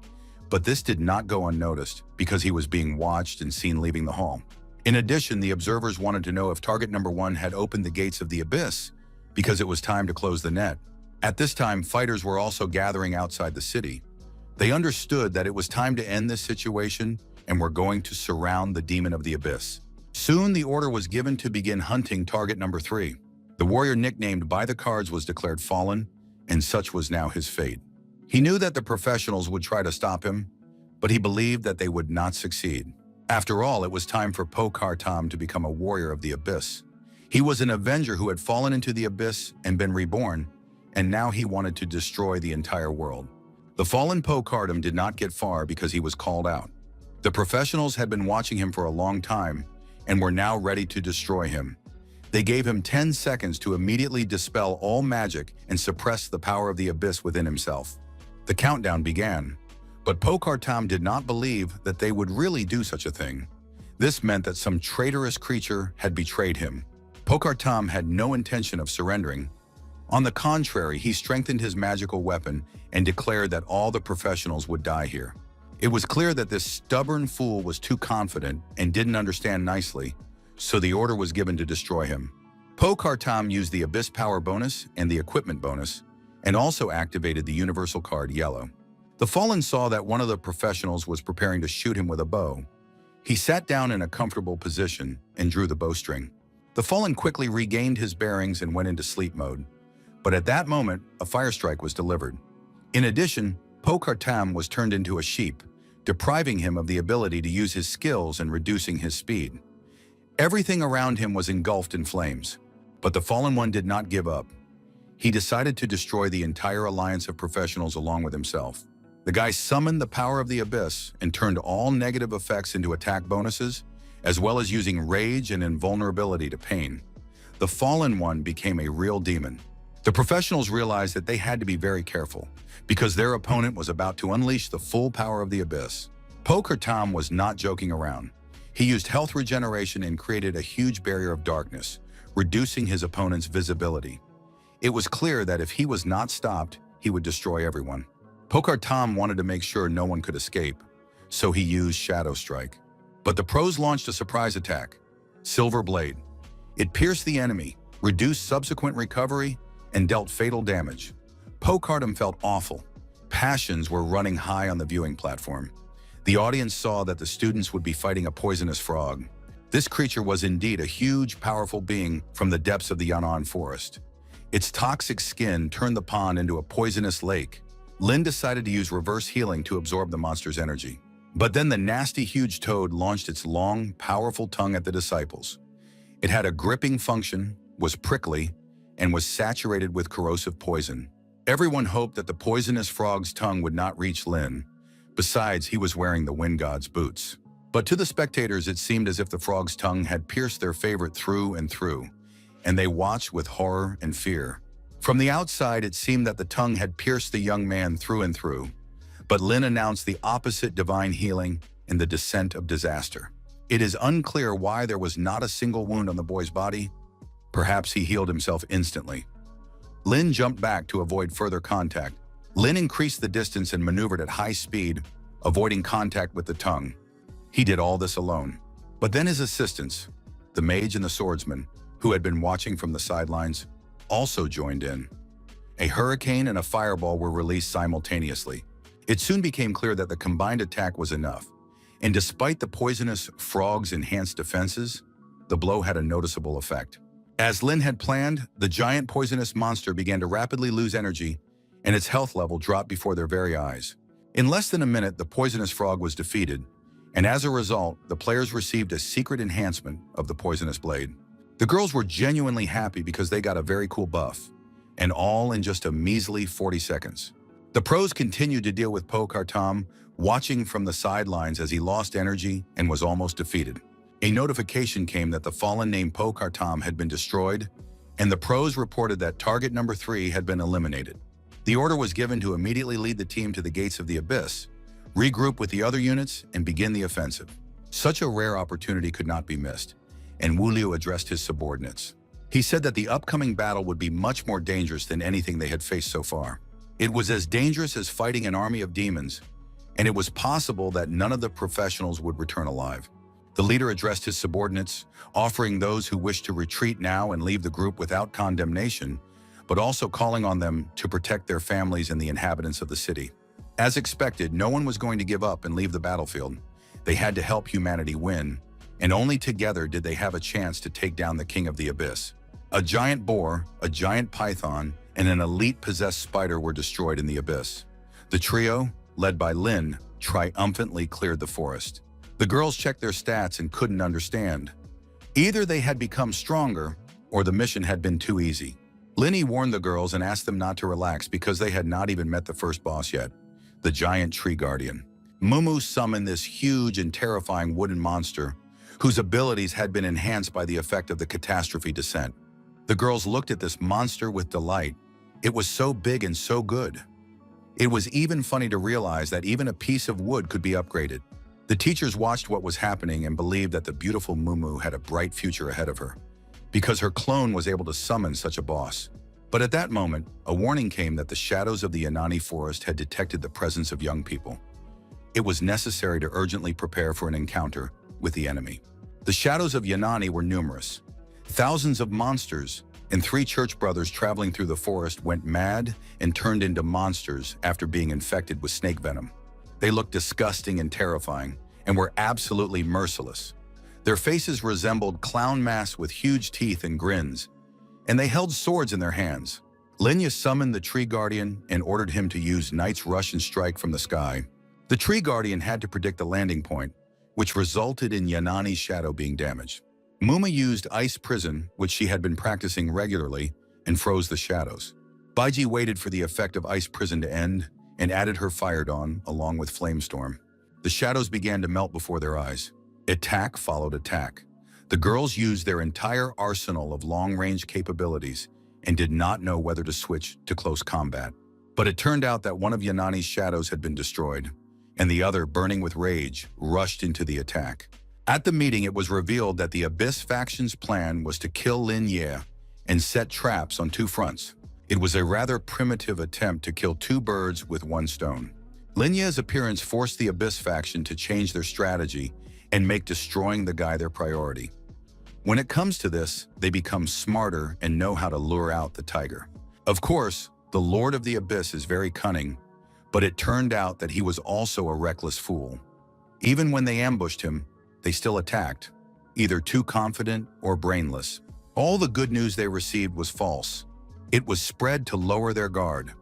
but this did not go unnoticed because he was being watched and seen leaving the hall. In addition, the observers wanted to know if target number 1 had opened the gates of the abyss because it was time to close the net. At this time, fighters were also gathering outside the city. They understood that it was time to end this situation and were going to surround the demon of the abyss. Soon, the order was given to begin hunting target number 3. The warrior nicknamed by the cards was declared fallen, and such was now his fate. He knew that the professionals would try to stop him, but he believed that they would not succeed. After all, it was time for Pokartam to become a warrior of the abyss. He was an avenger who had fallen into the abyss and been reborn, and now he wanted to destroy the entire world. The fallen Pokartam did not get far because he was called out. The professionals had been watching him for a long time and were now ready to destroy him. They gave him 10 seconds to immediately dispel all magic and suppress the power of the abyss within himself. The countdown began, but Pokartam did not believe that they would really do such a thing. This meant that some traitorous creature had betrayed him. Pokartam had no intention of surrendering. On the contrary, he strengthened his magical weapon and declared that all the professionals would die here. It was clear that this stubborn fool was too confident and didn't understand nicely, so the order was given to destroy him. Pokartam used the Abyss Power bonus and the Equipment bonus, and also activated the Universal card Yahello. The Fallen saw that one of the professionals was preparing to shoot him with a bow. He sat down in a comfortable position and drew the bowstring. The Fallen quickly regained his bearings and went into sleep mode. But at that moment, a fire strike was delivered. In addition, Pokartam was turned into a sheep, depriving him of the ability to use his skills and reducing his speed. Everything around him was engulfed in flames, but the Fallen One did not give up. He decided to destroy the entire alliance of professionals along with himself. The guy summoned the power of the Abyss and turned all negative effects into attack bonuses, as well as using rage and invulnerability to pain. The Fallen One became a real demon. The professionals realized that they had to be very careful, because their opponent was about to unleash the full power of the Abyss. Pokartam was not joking around. He used health regeneration and created a huge barrier of darkness, reducing his opponent's visibility. It was clear that if he was not stopped, he would destroy everyone. Pokartam wanted to make sure no one could escape, so he used Shadow Strike. But the pros launched a surprise attack, Silver Blade. It pierced the enemy, reduced subsequent recovery, and dealt fatal damage. Pokartam felt awful. Passions were running high on the viewing platform. The audience saw that the students would be fighting a poisonous frog. This creature was indeed a huge, powerful being from the depths of the Yan'an forest. Its toxic skin turned the pond into a poisonous lake. Lin decided to use reverse healing to absorb the monster's energy. But then the nasty, huge toad launched its long, powerful tongue at the disciples. It had a gripping function, was prickly, and was saturated with corrosive poison. Everyone hoped that the poisonous frog's tongue would not reach Lin. Besides, he was wearing the wind god's boots. But to the spectators, it seemed as if the frog's tongue had pierced their favorite through and through, and they watched with horror and fear. From the outside, it seemed that the tongue had pierced the young man through and through, but Lin announced the opposite divine healing in the descent of disaster. It is unclear why there was not a single wound on the boy's body. Perhaps he healed himself instantly. Lin jumped back to avoid further contact. Lin increased the distance and maneuvered at high speed, avoiding contact with the tongue. He did all this alone. But then his assistants, the mage and the swordsman, who had been watching from the sidelines, also joined in. A hurricane and a fireball were released simultaneously. It soon became clear that the combined attack was enough, and despite the poisonous frog's enhanced defenses, the blow had a noticeable effect. As Lin had planned, the giant poisonous monster began to rapidly lose energy, and its health level dropped before their very eyes. In less than a minute, the poisonous frog was defeated, and as a result, the players received a secret enhancement of the poisonous blade. The girls were genuinely happy because they got a very cool buff, and all in just a measly 40 seconds. The pros continued to deal with Pokartam, watching from the sidelines as he lost energy and was almost defeated. A notification came that the fallen named Pokartam had been destroyed, and the pros reported that target number 3 had been eliminated. The order was given to immediately lead the team to the gates of the Abyss, regroup with the other units, and begin the offensive. Such a rare opportunity could not be missed, and Wu Liu addressed his subordinates. He said that the upcoming battle would be much more dangerous than anything they had faced so far. It was as dangerous as fighting an army of demons, and it was possible that none of the professionals would return alive. The leader addressed his subordinates, offering those who wished to retreat now and leave the group without condemnation, but also calling on them to protect their families and the inhabitants of the city. As expected, no one was going to give up and leave the battlefield. They had to help humanity win, and only together did they have a chance to take down the King of the Abyss. A giant boar, a giant python, and an elite possessed spider were destroyed in the Abyss. The trio, led by Lin, triumphantly cleared the forest. The girls checked their stats and couldn't understand. Either they had become stronger, or the mission had been too easy. Linny warned the girls and asked them not to relax because they had not even met the first boss yet, the giant tree guardian. Mumu summoned this huge and terrifying wooden monster, whose abilities had been enhanced by the effect of the catastrophe descent. The girls looked at this monster with delight. It was so big and so good. It was even funny to realize that even a piece of wood could be upgraded. The teachers watched what was happening and believed that the beautiful Mumu had a bright future ahead of her, because her clone was able to summon such a boss. But at that moment, a warning came that the shadows of the Yanani forest had detected the presence of young people. It was necessary to urgently prepare for an encounter with the enemy. The shadows of Yanani were numerous. Thousands of monsters, and 3 church brothers traveling through the forest went mad and turned into monsters after being infected with snake venom. They looked disgusting and terrifying, and were absolutely merciless. Their faces resembled clown masks with huge teeth and grins, and they held swords in their hands. Linya summoned the Tree Guardian and ordered him to use Knight's Russian strike from the sky. The Tree Guardian had to predict the landing point, which resulted in Yanani's shadow being damaged. Muma used Ice Prison, which she had been practicing regularly, and froze the shadows. Baiji waited for the effect of Ice Prison to end and added her Fire Dawn along with Flamestorm. The shadows began to melt before their eyes. Attack followed attack. The girls used their entire arsenal of long-range capabilities and did not know whether to switch to close combat. But it turned out that one of Yanani's shadows had been destroyed, and the other, burning with rage, rushed into the attack. At the meeting, it was revealed that the Abyss faction's plan was to kill Lin Ye and set traps on 2 fronts. It was a rather primitive attempt to kill 2 birds with 1 stone. Lin Ye's appearance forced the Abyss faction to change their strategy and make destroying the guy their priority. When it comes to this, they become smarter and know how to lure out the tiger. Of course, the Lord of the Abyss is very cunning, but it turned out that he was also a reckless fool. Even when they ambushed him, they still attacked, either too confident or brainless. All the good news they received was false. It was spread to lower their guard.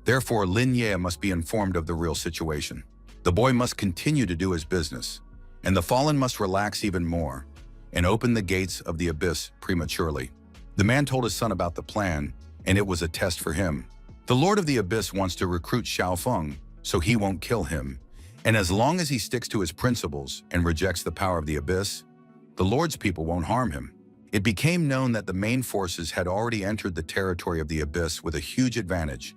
Therefore, Lin Ye must be informed of the real situation. The boy must continue to do his business, and the fallen must relax even more and open the gates of the abyss prematurely. The man told his son about the plan, and it was a test for him. The Lord of the Abyss wants to recruit Xiaofeng, so he won't kill him. And as long as he sticks to his principles and rejects the power of the Abyss, the Lord's people won't harm him. It became known that the main forces had already entered the territory of the Abyss with a huge advantage.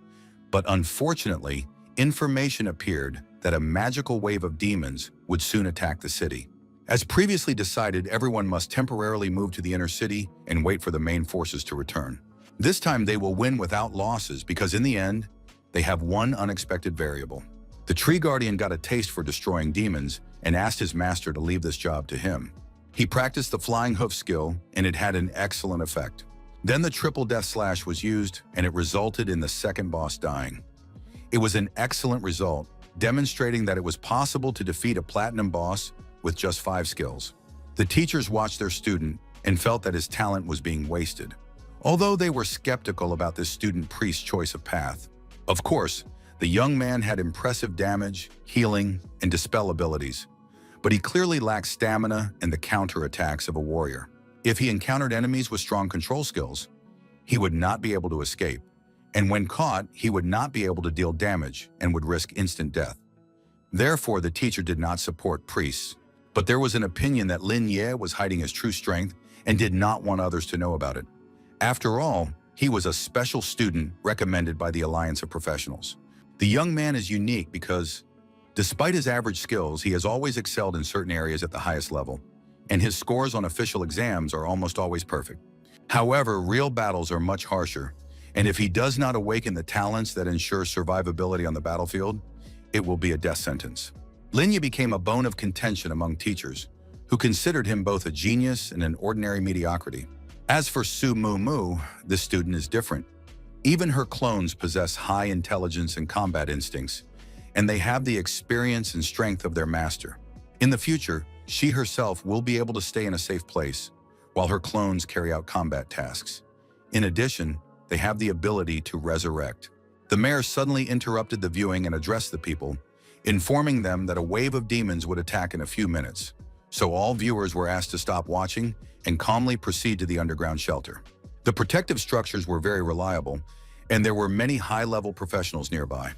But unfortunately, information appeared that a magical wave of demons would soon attack the city. As previously decided, everyone must temporarily move to the inner city and wait for the main forces to return. This time they will win without losses because in the end, they have one unexpected variable. The Tree Guardian got a taste for destroying demons and asked his master to leave this job to him. He practiced the flying hoof skill and it had an excellent effect. Then the triple death slash was used and it resulted in the second boss dying. It was an excellent result, demonstrating that it was possible to defeat a platinum boss with just 5 skills. The teachers watched their student and felt that his talent was being wasted, although they were skeptical about this student priest's choice of path. Of course, the young man had impressive damage, healing, and dispel abilities, but he clearly lacked stamina and the counterattacks of a warrior. If he encountered enemies with strong control skills, he would not be able to escape, and when caught, he would not be able to deal damage and would risk instant death. Therefore, the teacher did not support priests, but there was an opinion that Lin Ye was hiding his true strength and did not want others to know about it. After all, he was a special student recommended by the Alliance of Professionals. The young man is unique because, despite his average skills, he has always excelled in certain areas at the highest level, and his scores on official exams are almost always perfect. However, real battles are much harsher, and if he does not awaken the talents that ensure survivability on the battlefield, it will be a death sentence. Linya became a bone of contention among teachers, who considered him both a genius and an ordinary mediocrity. As for Su Mu Mu, this student is different. Even her clones possess high intelligence and combat instincts, and they have the experience and strength of their master. In the future, she herself will be able to stay in a safe place, while her clones carry out combat tasks. In addition, they have the ability to resurrect. The mayor suddenly interrupted the viewing and addressed the people, informing them that a wave of demons would attack in a few minutes. So all viewers were asked to stop watching and calmly proceed to the underground shelter. The protective structures were very reliable, and there were many high-level professionals nearby.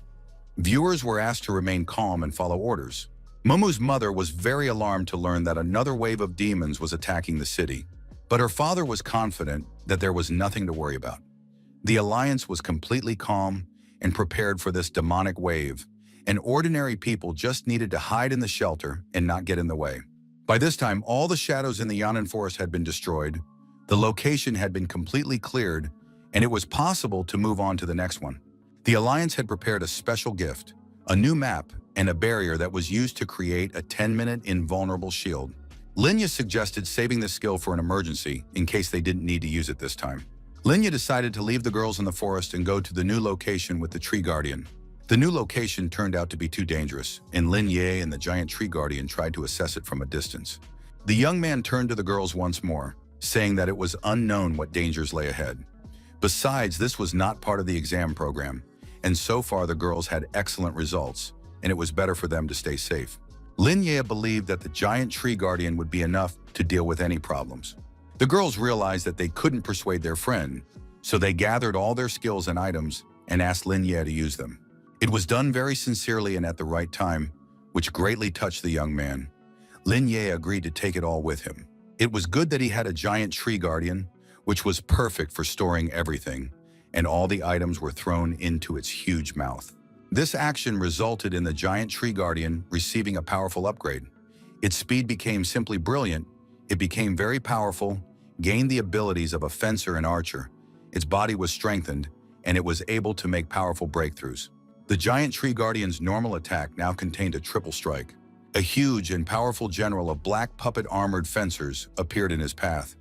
Viewers were asked to remain calm and follow orders. Momu's mother was very alarmed to learn that another wave of demons was attacking the city, but her father was confident that there was nothing to worry about. The Alliance was completely calm and prepared for this demonic wave, and ordinary people just needed to hide in the shelter and not get in the way. By this time, all the shadows in the Yannan forest had been destroyed, the location had been completely cleared, and it was possible to move on to the next one. The Alliance had prepared a special gift, a new map, and a barrier that was used to create a 10-minute invulnerable shield. Linya suggested saving this skill for an emergency in case they didn't need to use it this time. Linya decided to leave the girls in the forest and go to the new location with the Tree Guardian. The new location turned out to be too dangerous, and Lin Ye and the giant Tree Guardian tried to assess it from a distance. The young man turned to the girls once more, saying that it was unknown what dangers lay ahead. Besides, this was not part of the exam program, and so far the girls had excellent results, and it was better for them to stay safe. Lin Ye believed that the giant Tree Guardian would be enough to deal with any problems. The girls realized that they couldn't persuade their friend, so they gathered all their skills and items and asked Lin Ye to use them. It was done very sincerely and at the right time, which greatly touched the young man. Lin Ye agreed to take it all with him. It was good that he had a giant Tree Guardian, which was perfect for storing everything, and all the items were thrown into its huge mouth. This action resulted in the giant Tree Guardian receiving a powerful upgrade. Its speed became simply brilliant, it became very powerful, gained the abilities of a fencer and archer, its body was strengthened, and it was able to make powerful breakthroughs. The giant Tree Guardian's normal attack now contained a triple strike. A huge and powerful general of black puppet armored fencers appeared in his path.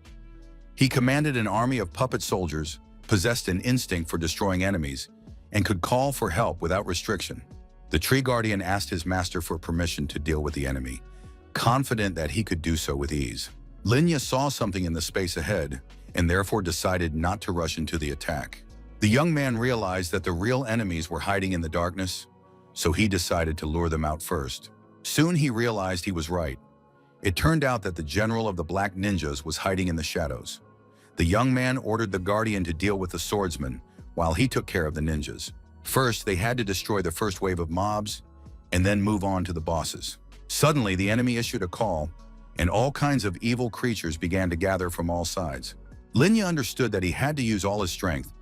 He commanded an army of puppet soldiers, possessed an instinct for destroying enemies, and could call for help without restriction. The Tree Guardian asked his master for permission to deal with the enemy, confident that he could do so with ease. Linya saw something in the space ahead, and therefore decided not to rush into the attack. The young man realized that the real enemies were hiding in the darkness, so he decided to lure them out first. Soon he realized he was right. It turned out that the general of the Black Ninjas was hiding in the shadows. The young man ordered the Guardian to deal with the swordsman, while he took care of the ninjas. First, they had to destroy the first wave of mobs, and then move on to the bosses. Suddenly, the enemy issued a call, and all kinds of evil creatures began to gather from all sides. Linya understood that he had to use all his strength.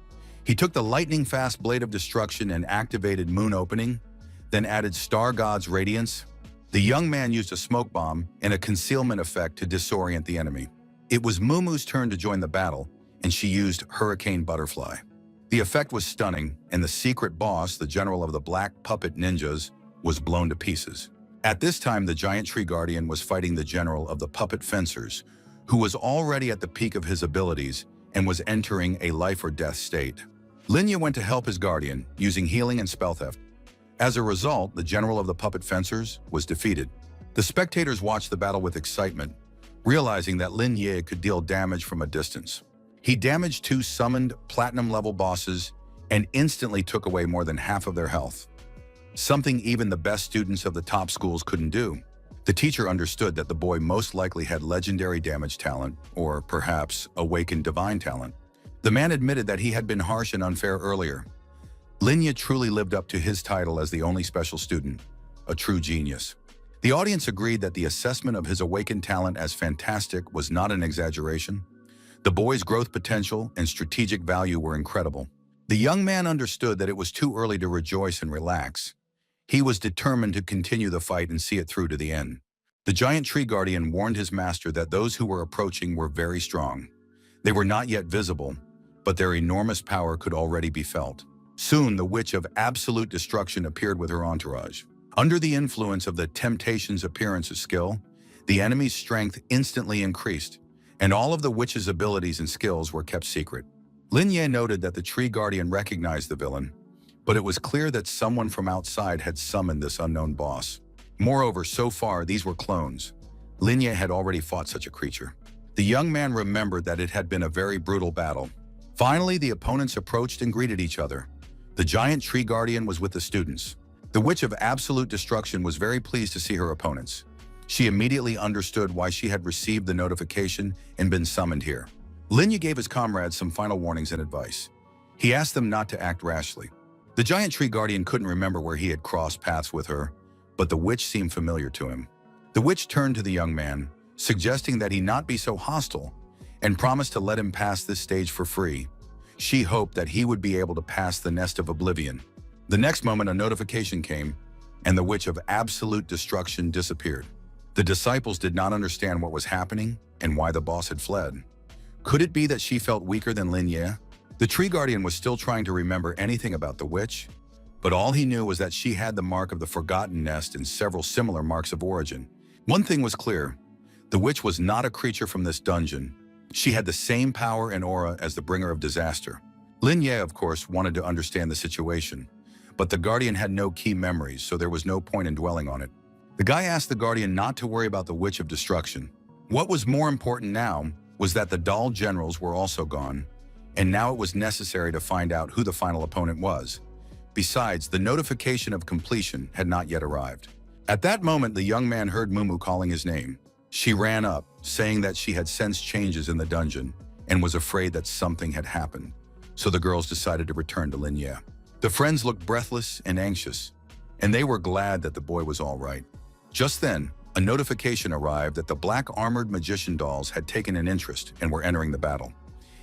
He took the lightning-fast Blade of Destruction and activated Moon Opening, then added Star God's Radiance. The young man used a smoke bomb and a concealment effect to disorient the enemy. It was Mumu's turn to join the battle, and she used Hurricane Butterfly. The effect was stunning, and the secret boss, the general of the Black Puppet Ninjas, was blown to pieces. At this time, the giant Tree Guardian was fighting the general of the Puppet Fencers, who was already at the peak of his abilities and was entering a life-or-death state. Linya went to help his guardian, using healing and spell theft. As a result, the general of the Puppet Fencers was defeated. The spectators watched the battle with excitement, realizing that Lin Ye could deal damage from a distance. He damaged 2 summoned platinum-level bosses and instantly took away more than half of their health, something even the best students of the top schools couldn't do. The teacher understood that the boy most likely had legendary damage talent, or perhaps awakened divine talent. The man admitted that he had been harsh and unfair earlier. Linya truly lived up to his title as the only special student, a true genius. The audience agreed that the assessment of his awakened talent as fantastic was not an exaggeration. The boy's growth potential and strategic value were incredible. The young man understood that it was too early to rejoice and relax. He was determined to continue the fight and see it through to the end. The giant Tree Guardian warned his master that those who were approaching were very strong. They were not yet visible, but their enormous power could already be felt. Soon, the Witch of Absolute Destruction appeared with her entourage. Under the influence of the Temptation's appearance of skill, the enemy's strength instantly increased, and all of the witch's abilities and skills were kept secret. Lin Ye noted that the Tree Guardian recognized the villain, but it was clear that someone from outside had summoned this unknown boss. Moreover, so far, these were clones. Lin Ye had already fought such a creature. The young man remembered that it had been a very brutal battle. Finally, the opponents approached and greeted each other. The giant Tree Guardian was with the students. The Witch of Absolute Destruction was very pleased to see her opponents. She immediately understood why she had received the notification and been summoned here. Linya gave his comrades some final warnings and advice. He asked them not to act rashly. The giant Tree Guardian couldn't remember where he had crossed paths with her, but the witch seemed familiar to him. The witch turned to the young man, suggesting that he not be so hostile, and promised to let him pass this stage for free. She hoped that he would be able to pass the nest of oblivion. The next moment, a notification came, and the witch of absolute destruction disappeared. The disciples did not understand what was happening and why the boss had fled. Could it be that she felt weaker than Lin Ye? The tree guardian was still trying to remember anything about the witch, but all he knew was that she had the mark of the forgotten nest and several similar marks of origin. One thing was clear: the witch was not a creature from this dungeon. She had the same power and aura as the bringer of disaster. Lin Ye, of course, wanted to understand the situation, but the guardian had no key memories, so there was no point in dwelling on it. The guy asked the guardian not to worry about the witch of destruction. What was more important now was that the doll generals were also gone, and now it was necessary to find out who the final opponent was. Besides, the notification of completion had not yet arrived. At that moment, the young man heard Mumu calling his name. She ran up, saying that she had sensed changes in the dungeon and was afraid that something had happened, so the girls decided to return to Lin Ye. The friends looked breathless and anxious, and they were glad that the boy was all right. Just then, a notification arrived that the black-armored magician dolls had taken an interest and were entering the battle.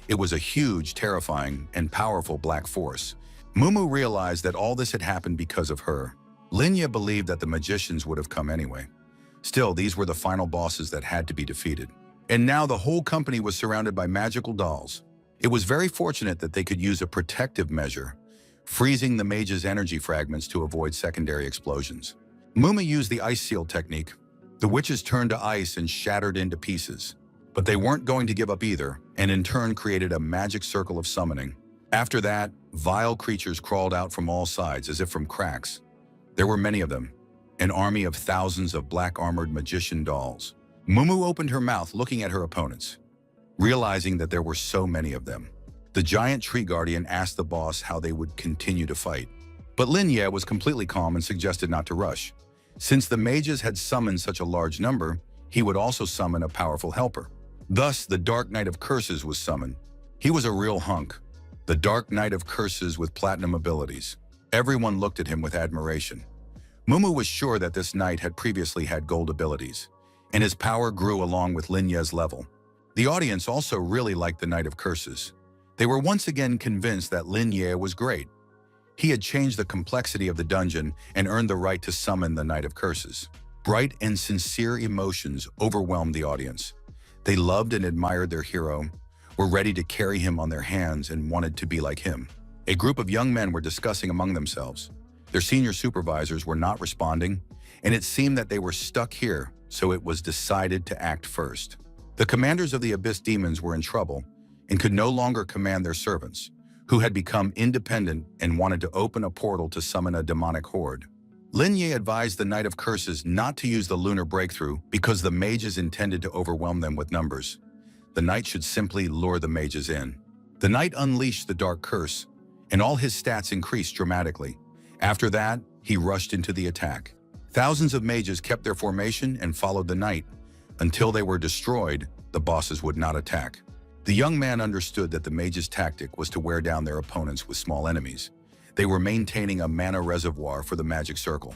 It was a huge, terrifying, and powerful black force. Mumu realized that all this had happened because of her. Lin Ye believed that the magicians would have come anyway. Still, these were the final bosses that had to be defeated. And now the whole company was surrounded by magical dolls. It was very fortunate that they could use a protective measure, freezing the mage's energy fragments to avoid secondary explosions. Mumu used the ice seal technique. The witches turned to ice and shattered into pieces. But they weren't going to give up either, and in turn created a magic circle of summoning. After that, vile creatures crawled out from all sides as if from cracks. There were many of them, an army of thousands of black-armored magician dolls. Mumu opened her mouth looking at her opponents, realizing that there were so many of them. The giant tree guardian asked the boss how they would continue to fight. But Lin Ye was completely calm and suggested not to rush. Since the mages had summoned such a large number, he would also summon a powerful helper. Thus, the Dark Knight of Curses was summoned. He was a real hunk, the Dark Knight of Curses with platinum abilities. Everyone looked at him with admiration. Mumu was sure that this knight had previously had gold abilities, and his power grew along with Lin Ye's level. The audience also really liked the Knight of Curses. They were once again convinced that Lin Ye was great. He had changed the complexity of the dungeon and earned the right to summon the Knight of Curses. Bright and sincere emotions overwhelmed the audience. They loved and admired their hero, were ready to carry him on their hands, and wanted to be like him. A group of young men were discussing among themselves. Their senior supervisors were not responding, and it seemed that they were stuck here, so it was decided to act first. The commanders of the Abyss Demons were in trouble and could no longer command their servants, who had become independent and wanted to open a portal to summon a demonic horde. Lin Ye advised the Knight of Curses not to use the lunar breakthrough because the mages intended to overwhelm them with numbers. The knight should simply lure the mages in. The knight unleashed the dark curse, and all his stats increased dramatically. After that, he rushed into the attack. Thousands of mages kept their formation and followed the knight. Until they were destroyed, the bosses would not attack. The young man understood that the mages' tactic was to wear down their opponents with small enemies. They were maintaining a mana reservoir for the magic circle.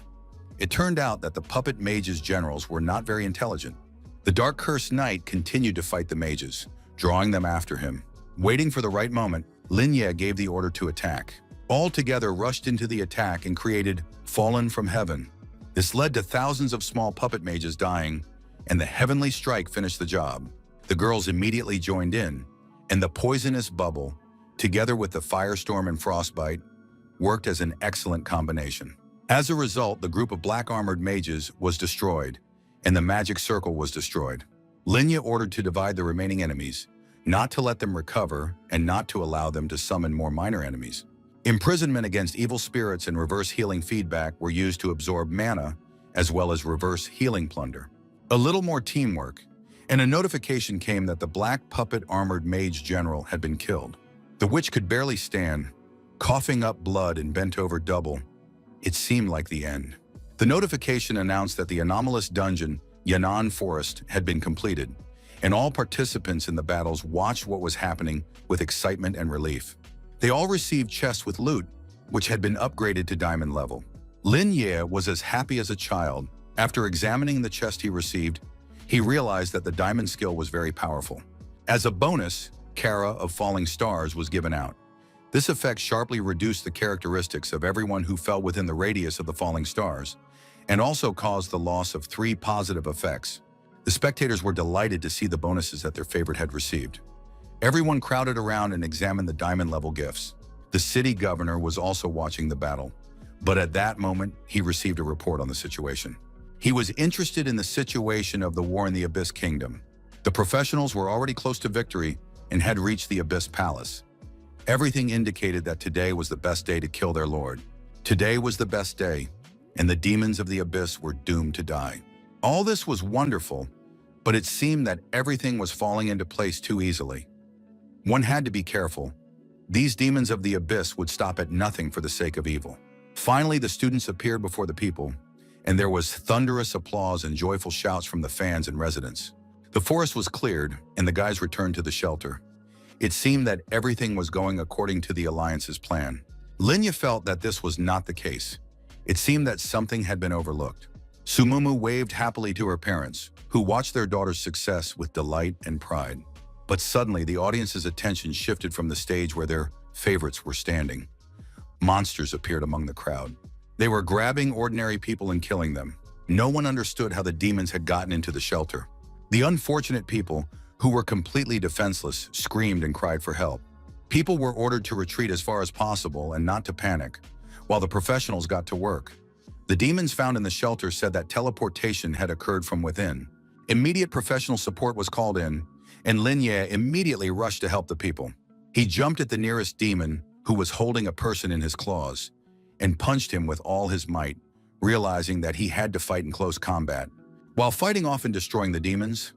It turned out that the puppet mages' generals were not very intelligent. The Dark Curse Knight continued to fight the mages, drawing them after him. Waiting for the right moment, Lin Ye gave the order to attack. All together rushed into the attack and created Fallen from Heaven. This led to thousands of small puppet mages dying, and the heavenly strike finished the job. The girls immediately joined in, and the poisonous bubble, together with the firestorm and frostbite, worked as an excellent combination. As a result, the group of black-armored mages was destroyed, and the magic circle was destroyed. Lin Ye ordered to divide the remaining enemies, not to let them recover, and not to allow them to summon more minor enemies. Imprisonment against evil spirits and reverse healing feedback were used to absorb mana, as well as reverse healing plunder. A little more teamwork, and a notification came that the black puppet armored mage general had been killed. The witch could barely stand, coughing up blood and bent over double. It seemed like the end. The notification announced that the anomalous dungeon, Yan'an Forest, had been completed, and all participants in the battles watched what was happening with excitement and relief. They all received chests with loot, which had been upgraded to diamond level. Lin Ye was as happy as a child. After examining the chest he received, he realized that the diamond skill was very powerful. As a bonus, Kara of Falling Stars was given out. This effect sharply reduced the characteristics of everyone who fell within the radius of the falling stars, and also caused the loss of 3 positive effects. The spectators were delighted to see the bonuses that their favorite had received. Everyone crowded around and examined the diamond-level gifts. The city governor was also watching the battle, but at that moment, he received a report on the situation. He was interested in the situation of the war in the Abyss Kingdom. The professionals were already close to victory and had reached the Abyss Palace. Everything indicated that today was the best day to kill their lord. Today was the best day, and the demons of the Abyss were doomed to die. All this was wonderful, but it seemed that everything was falling into place too easily. One had to be careful. These demons of the Abyss would stop at nothing for the sake of evil. Finally, the students appeared before the people, and there was thunderous applause and joyful shouts from the fans and residents. The forest was cleared, and the guys returned to the shelter. It seemed that everything was going according to the Alliance's plan. Linya felt that this was not the case. It seemed that something had been overlooked. Sumumu waved happily to her parents, who watched their daughter's success with delight and pride. But suddenly, the audience's attention shifted from the stage where their favorites were standing. Monsters appeared among the crowd. They were grabbing ordinary people and killing them. No one understood how the demons had gotten into the shelter. The unfortunate people, who were completely defenseless, screamed and cried for help. People were ordered to retreat as far as possible and not to panic, while the professionals got to work. The demons found in the shelter said that teleportation had occurred from within. Immediate professional support was called in, and Lin Ye immediately rushed to help the people. He jumped at the nearest demon, who was holding a person in his claws, and punched him with all his might, realizing that he had to fight in close combat. While fighting off and destroying the demons,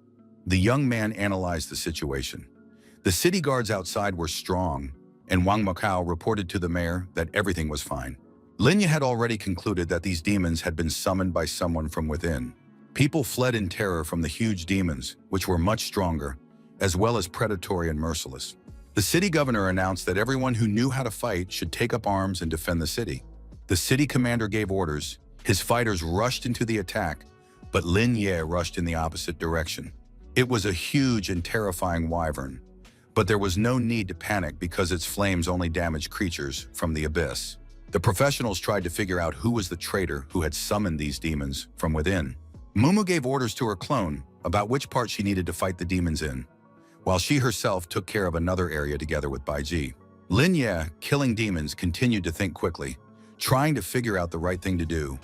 the young man analyzed the situation. The city guards outside were strong, and Wang Macau reported to the mayor that everything was fine. Linya had already concluded that these demons had been summoned by someone from within. People fled in terror from the huge demons, which were much stronger, as well as predatory and merciless. The city governor announced that everyone who knew how to fight should take up arms and defend the city. The city commander gave orders. His fighters rushed into the attack, but Lin Ye rushed in the opposite direction. It was a huge and terrifying wyvern, but there was no need to panic because its flames only damaged creatures from the abyss. The professionals tried to figure out who was the traitor who had summoned these demons from within. Mumu gave orders to her clone about which part she needed to fight the demons in, while she herself took care of another area together with Baiji. Lin Ye, killing demons, continued to think quickly, trying to figure out the right thing to do.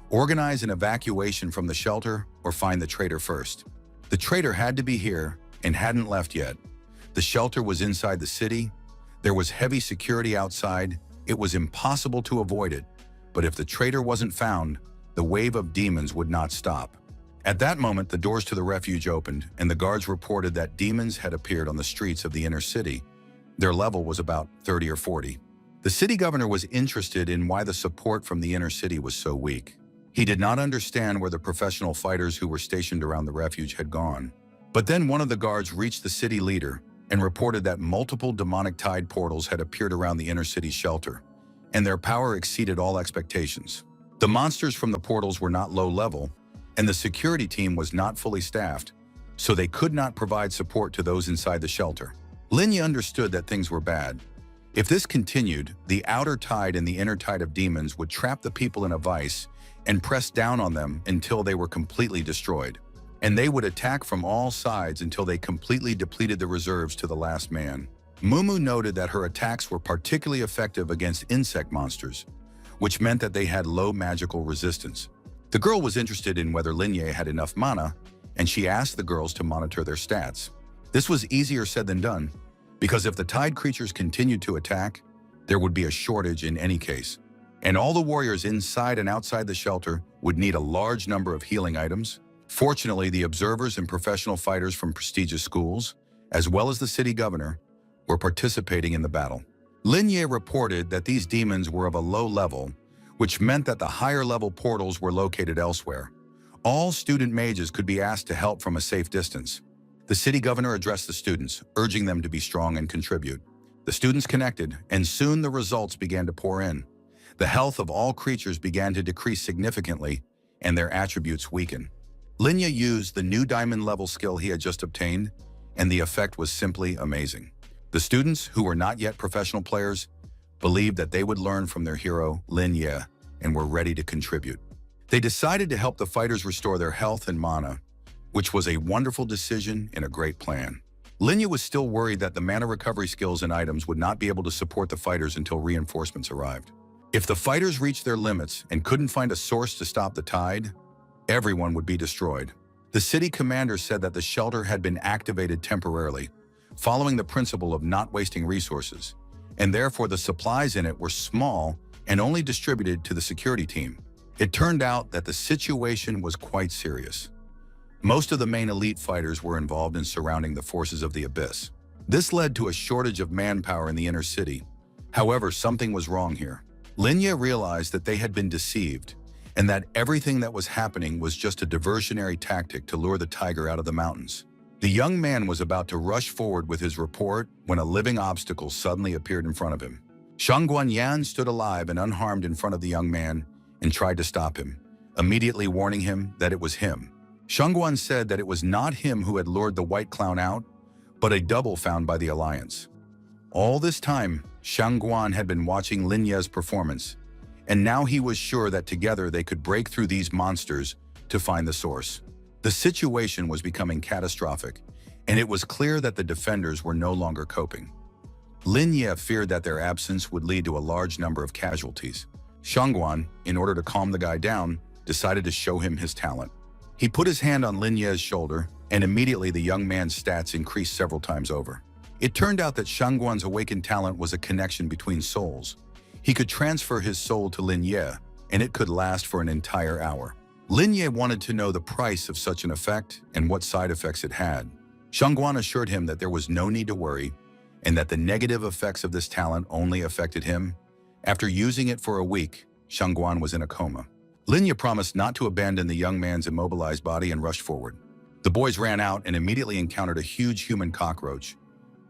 Organize an evacuation from the shelter or find the traitor first. The traitor had to be here and hadn't left yet. The shelter was inside the city. There was heavy security outside. It was impossible to avoid it. But if the traitor wasn't found, the wave of demons would not stop. At that moment, the doors to the refuge opened, and the guards reported that demons had appeared on the streets of the inner city. Their level was about 30 or 40. The city governor was interested in why the support from the inner city was so weak. He did not understand where the professional fighters who were stationed around the refuge had gone. But then one of the guards reached the city leader and reported that multiple demonic tide portals had appeared around the inner city shelter, and their power exceeded all expectations. The monsters from the portals were not low level, and the security team was not fully staffed, so they could not provide support to those inside the shelter. Linya understood that things were bad. If this continued, the outer tide and the inner tide of demons would trap the people in a vice and press down on them until they were completely destroyed. And they would attack from all sides until they completely depleted the reserves to the last man. Mumu noted that her attacks were particularly effective against insect monsters, which meant that they had low magical resistance. The girl was interested in whether Linye had enough mana, and she asked the girls to monitor their stats. This was easier said than done, because if the tide creatures continued to attack, there would be a shortage in any case. And all the warriors inside and outside the shelter would need a large number of healing items. Fortunately, the observers and professional fighters from prestigious schools, as well as the city governor, were participating in the battle. Linye reported that these demons were of a low level, which meant that the higher level portals were located elsewhere. All student mages could be asked to help from a safe distance. The city governor addressed the students, urging them to be strong and contribute. The students connected, and soon the results began to pour in. The health of all creatures began to decrease significantly, and their attributes weaken. Linya used the new diamond-level skill he had just obtained, and the effect was simply amazing. The students, who were not yet professional players, believed that they would learn from their hero, Linya, and were ready to contribute. They decided to help the fighters restore their health and mana, which was a wonderful decision and a great plan. Linya was still worried that the mana recovery skills and items would not be able to support the fighters until reinforcements arrived. If the fighters reached their limits and couldn't find a source to stop the tide, everyone would be destroyed. The city commander said that the shelter had been activated temporarily, following the principle of not wasting resources, and therefore the supplies in it were small and only distributed to the security team. It turned out that the situation was quite serious. Most of the main elite fighters were involved in surrounding the forces of the Abyss. This led to a shortage of manpower in the inner city. However, something was wrong here. Linya realized that they had been deceived, and that everything that was happening was just a diversionary tactic to lure the tiger out of the mountains. The young man was about to rush forward with his report when a living obstacle suddenly appeared in front of him. Shangguan Yan stood alive and unharmed in front of the young man and tried to stop him, immediately warning him that it was him. Shangguan said that it was not him who had lured the white clown out, but a double found by the Alliance. All this time, Shangguan had been watching Linya's performance, and now he was sure that together they could break through these monsters to find the source. The situation was becoming catastrophic, and it was clear that the defenders were no longer coping. Linya feared that their absence would lead to a large number of casualties. Shangguan, in order to calm the guy down, decided to show him his talent. He put his hand on Linya's shoulder, and immediately the young man's stats increased several times over. It turned out that Shangguan's awakened talent was a connection between souls. He could transfer his soul to Linya, and it could last for an entire hour. Linya wanted to know the price of such an effect and what side effects it had. Shangguan assured him that there was no need to worry, and that the negative effects of this talent only affected him. After using it for a week, Shangguan was in a coma. Linya promised not to abandon the young man's immobilized body and rushed forward. The boys ran out and immediately encountered a huge human cockroach.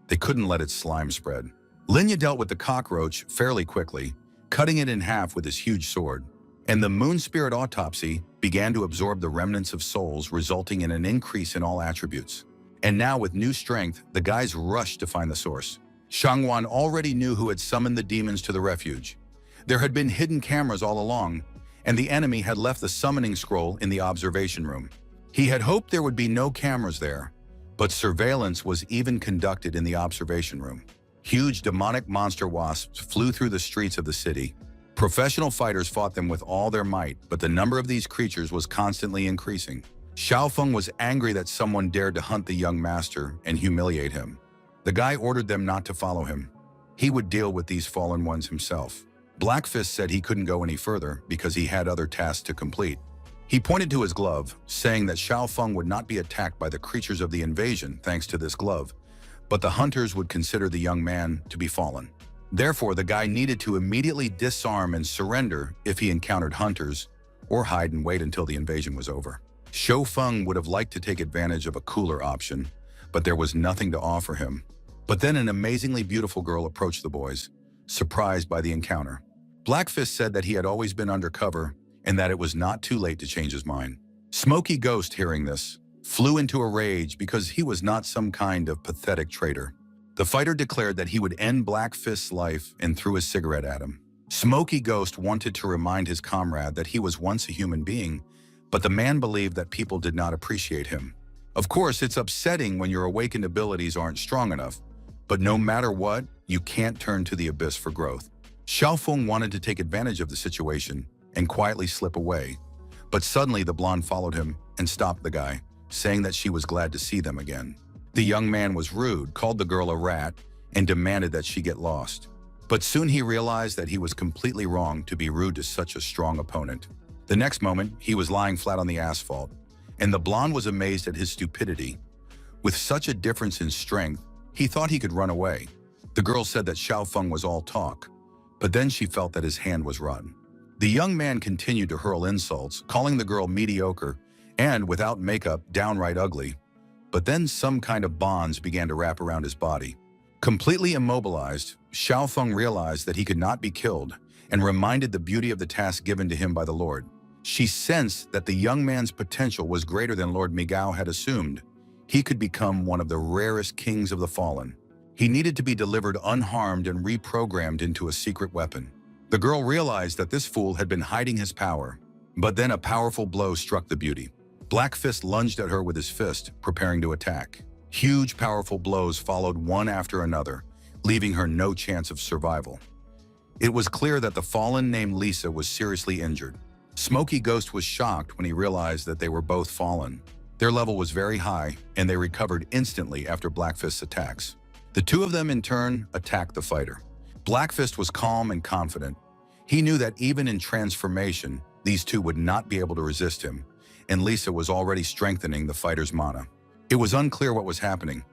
They couldn't let its slime spread. Linya dealt with the cockroach fairly quickly, cutting it in half with his huge sword. And the moon spirit autopsy began to absorb the remnants of souls, resulting in an increase in all attributes. And now, with new strength, the guys rushed to find the source. Shangguan already knew who had summoned the demons to the refuge. There had been hidden cameras all along, and the enemy had left the summoning scroll in the observation room. He had hoped there would be no cameras there, but surveillance was even conducted in the observation room. Huge demonic monster wasps flew through the streets of the city. Professional fighters fought them with all their might, but the number of these creatures was constantly increasing. Xiaofeng was angry that someone dared to hunt the young master and humiliate him. The guy ordered them not to follow him. He would deal with these fallen ones himself. Blackfist said he couldn't go any further because he had other tasks to complete. He pointed to his glove, saying that Xiaofeng would not be attacked by the creatures of the invasion thanks to this glove, but the hunters would consider the young man to be fallen. Therefore, the guy needed to immediately disarm and surrender if he encountered hunters, or hide and wait until the invasion was over. Xiaofeng would have liked to take advantage of a cooler option, but there was nothing to offer him. But then an amazingly beautiful girl approached the boys, surprised by the encounter. Blackfist said that he had always been undercover and that it was not too late to change his mind. Smoky Ghost, hearing this, flew into a rage because he was not some kind of pathetic traitor. The fighter declared that he would end Blackfist's life and threw a cigarette at him. Smoky Ghost wanted to remind his comrade that he was once a human being, but the man believed that people did not appreciate him. Of course, it's upsetting when your awakened abilities aren't strong enough, but no matter what, you can't turn to the abyss for growth. Xiaofeng wanted to take advantage of the situation and quietly slip away, but suddenly the blonde followed him and stopped the guy, saying that she was glad to see them again. The young man was rude, called the girl a rat, and demanded that she get lost. But soon he realized that he was completely wrong to be rude to such a strong opponent. The next moment, he was lying flat on the asphalt, and the blonde was amazed at his stupidity. With such a difference in strength, he thought he could run away. The girl said that Xiaofeng was all talk, but then she felt that his hand was rotten. The young man continued to hurl insults, calling the girl mediocre and, without makeup, downright ugly. But then some kind of bonds began to wrap around his body. Completely immobilized, Xiaofeng realized that he could not be killed, and reminded the beauty of the task given to him by the Lord. She sensed that the young man's potential was greater than Lord Migao had assumed. He could become one of the rarest kings of the fallen. He needed to be delivered unharmed and reprogrammed into a secret weapon. The girl realized that this fool had been hiding his power, but then a powerful blow struck the beauty. Black Fist lunged at her with his fist, preparing to attack. Huge, powerful blows followed one after another, leaving her no chance of survival. It was clear that the fallen named Lisa was seriously injured. Smoky Ghost was shocked when he realized that they were both fallen. Their level was very high, and they recovered instantly after Black Fist's attacks. The two of them, in turn, attacked the fighter. Black Fist was calm and confident. He knew that even in transformation, these two would not be able to resist him, and Lisa was already strengthening the fighter's mana. It was unclear what was happening,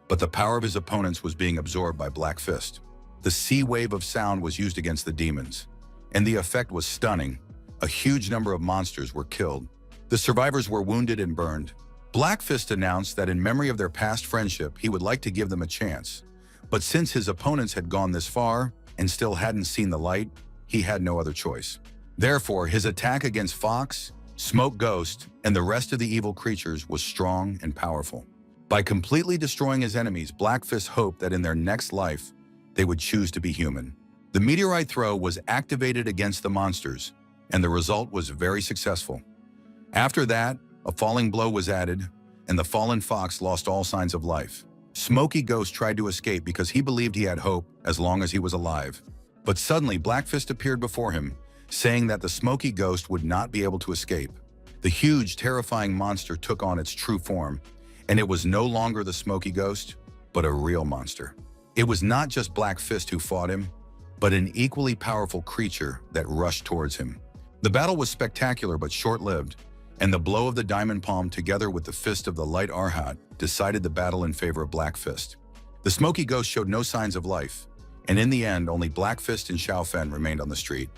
but the power of his opponents was being absorbed by Black Fist. The sea wave of sound was used against the demons, and the effect was stunning. A huge number of monsters were killed. The survivors were wounded and burned. Black Fist announced that in memory of their past friendship, he would like to give them a chance. But since his opponents had gone this far and still hadn't seen the light, he had no other choice. Therefore, his attack against Fox, Smoke Ghost, and the rest of the evil creatures was strong and powerful. By completely destroying his enemies, Black Fist hoped that in their next life, they would choose to be human. The meteorite throw was activated against the monsters, and the result was very successful. After that, a falling blow was added, and the fallen fox lost all signs of life. Smoky Ghost tried to escape because he believed he had hope as long as he was alive. But suddenly, Black Fist appeared before him, saying that the Smoky Ghost would not be able to escape. The huge, terrifying monster took on its true form, and it was no longer the Smoky Ghost, but a real monster. It was not just Black Fist who fought him, but an equally powerful creature that rushed towards him. The battle was spectacular but short-lived, and the blow of the diamond palm together with the fist of the light Arhat decided the battle in favor of Black Fist. The Smoky Ghost showed no signs of life, and in the end, only Black Fist and Xiao Fen remained on the street.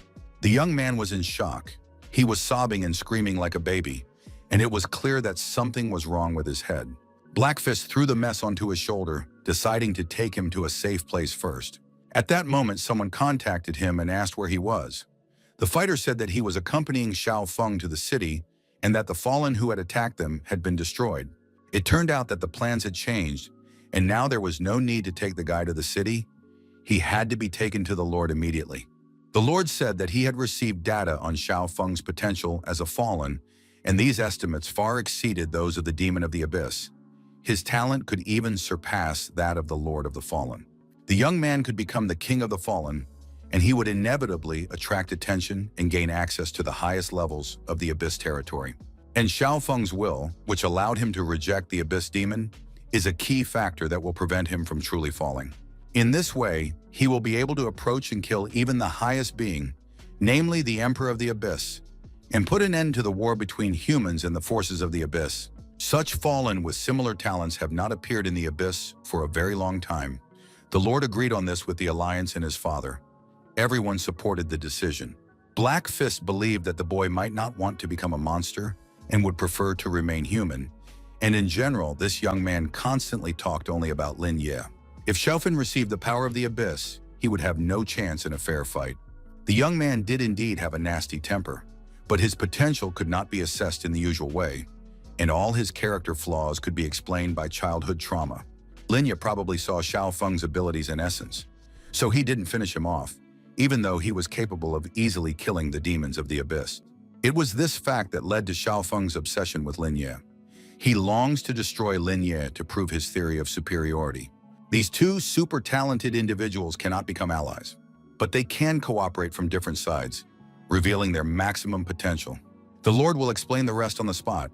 The young man was in shock. He was sobbing and screaming like a baby, and it was clear that something was wrong with his head. Black Fist threw the mess onto his shoulder, deciding to take him to a safe place first. At that moment, someone contacted him and asked where he was. The fighter said that he was accompanying Xiao Feng to the city and that the fallen who had attacked them had been destroyed. It turned out that the plans had changed, and now there was no need to take the guy to the city. He had to be taken to the Lord immediately. The Lord said that he had received data on Xiao Feng's potential as a fallen, and these estimates far exceeded those of the Demon of the Abyss. His talent could even surpass that of the Lord of the Fallen. The young man could become the King of the Fallen, and he would inevitably attract attention and gain access to the highest levels of the Abyss territory. And Xiao Feng's will, which allowed him to reject the Abyss demon, is a key factor that will prevent him from truly falling. In this way, he will be able to approach and kill even the highest being, namely the Emperor of the Abyss, and put an end to the war between humans and the forces of the Abyss. Such fallen with similar talents have not appeared in the Abyss for a very long time. The Lord agreed on this with the Alliance and his father. Everyone supported the decision. Black Fist believed that the boy might not want to become a monster and would prefer to remain human, and in general, this young man constantly talked only about Lin Ye. If Xiaofan received the power of the Abyss, he would have no chance in a fair fight. The young man did indeed have a nasty temper, but his potential could not be assessed in the usual way, and all his character flaws could be explained by childhood trauma. Lin Ye probably saw Xiao Feng's abilities in essence, so he didn't finish him off, even though he was capable of easily killing the demons of the Abyss. It was this fact that led to Xiao Feng's obsession with Lin Ye. He longs to destroy Lin Ye to prove his theory of superiority. These two super talented individuals cannot become allies, but they can cooperate from different sides, revealing their maximum potential. The Lord will explain the rest on the spot.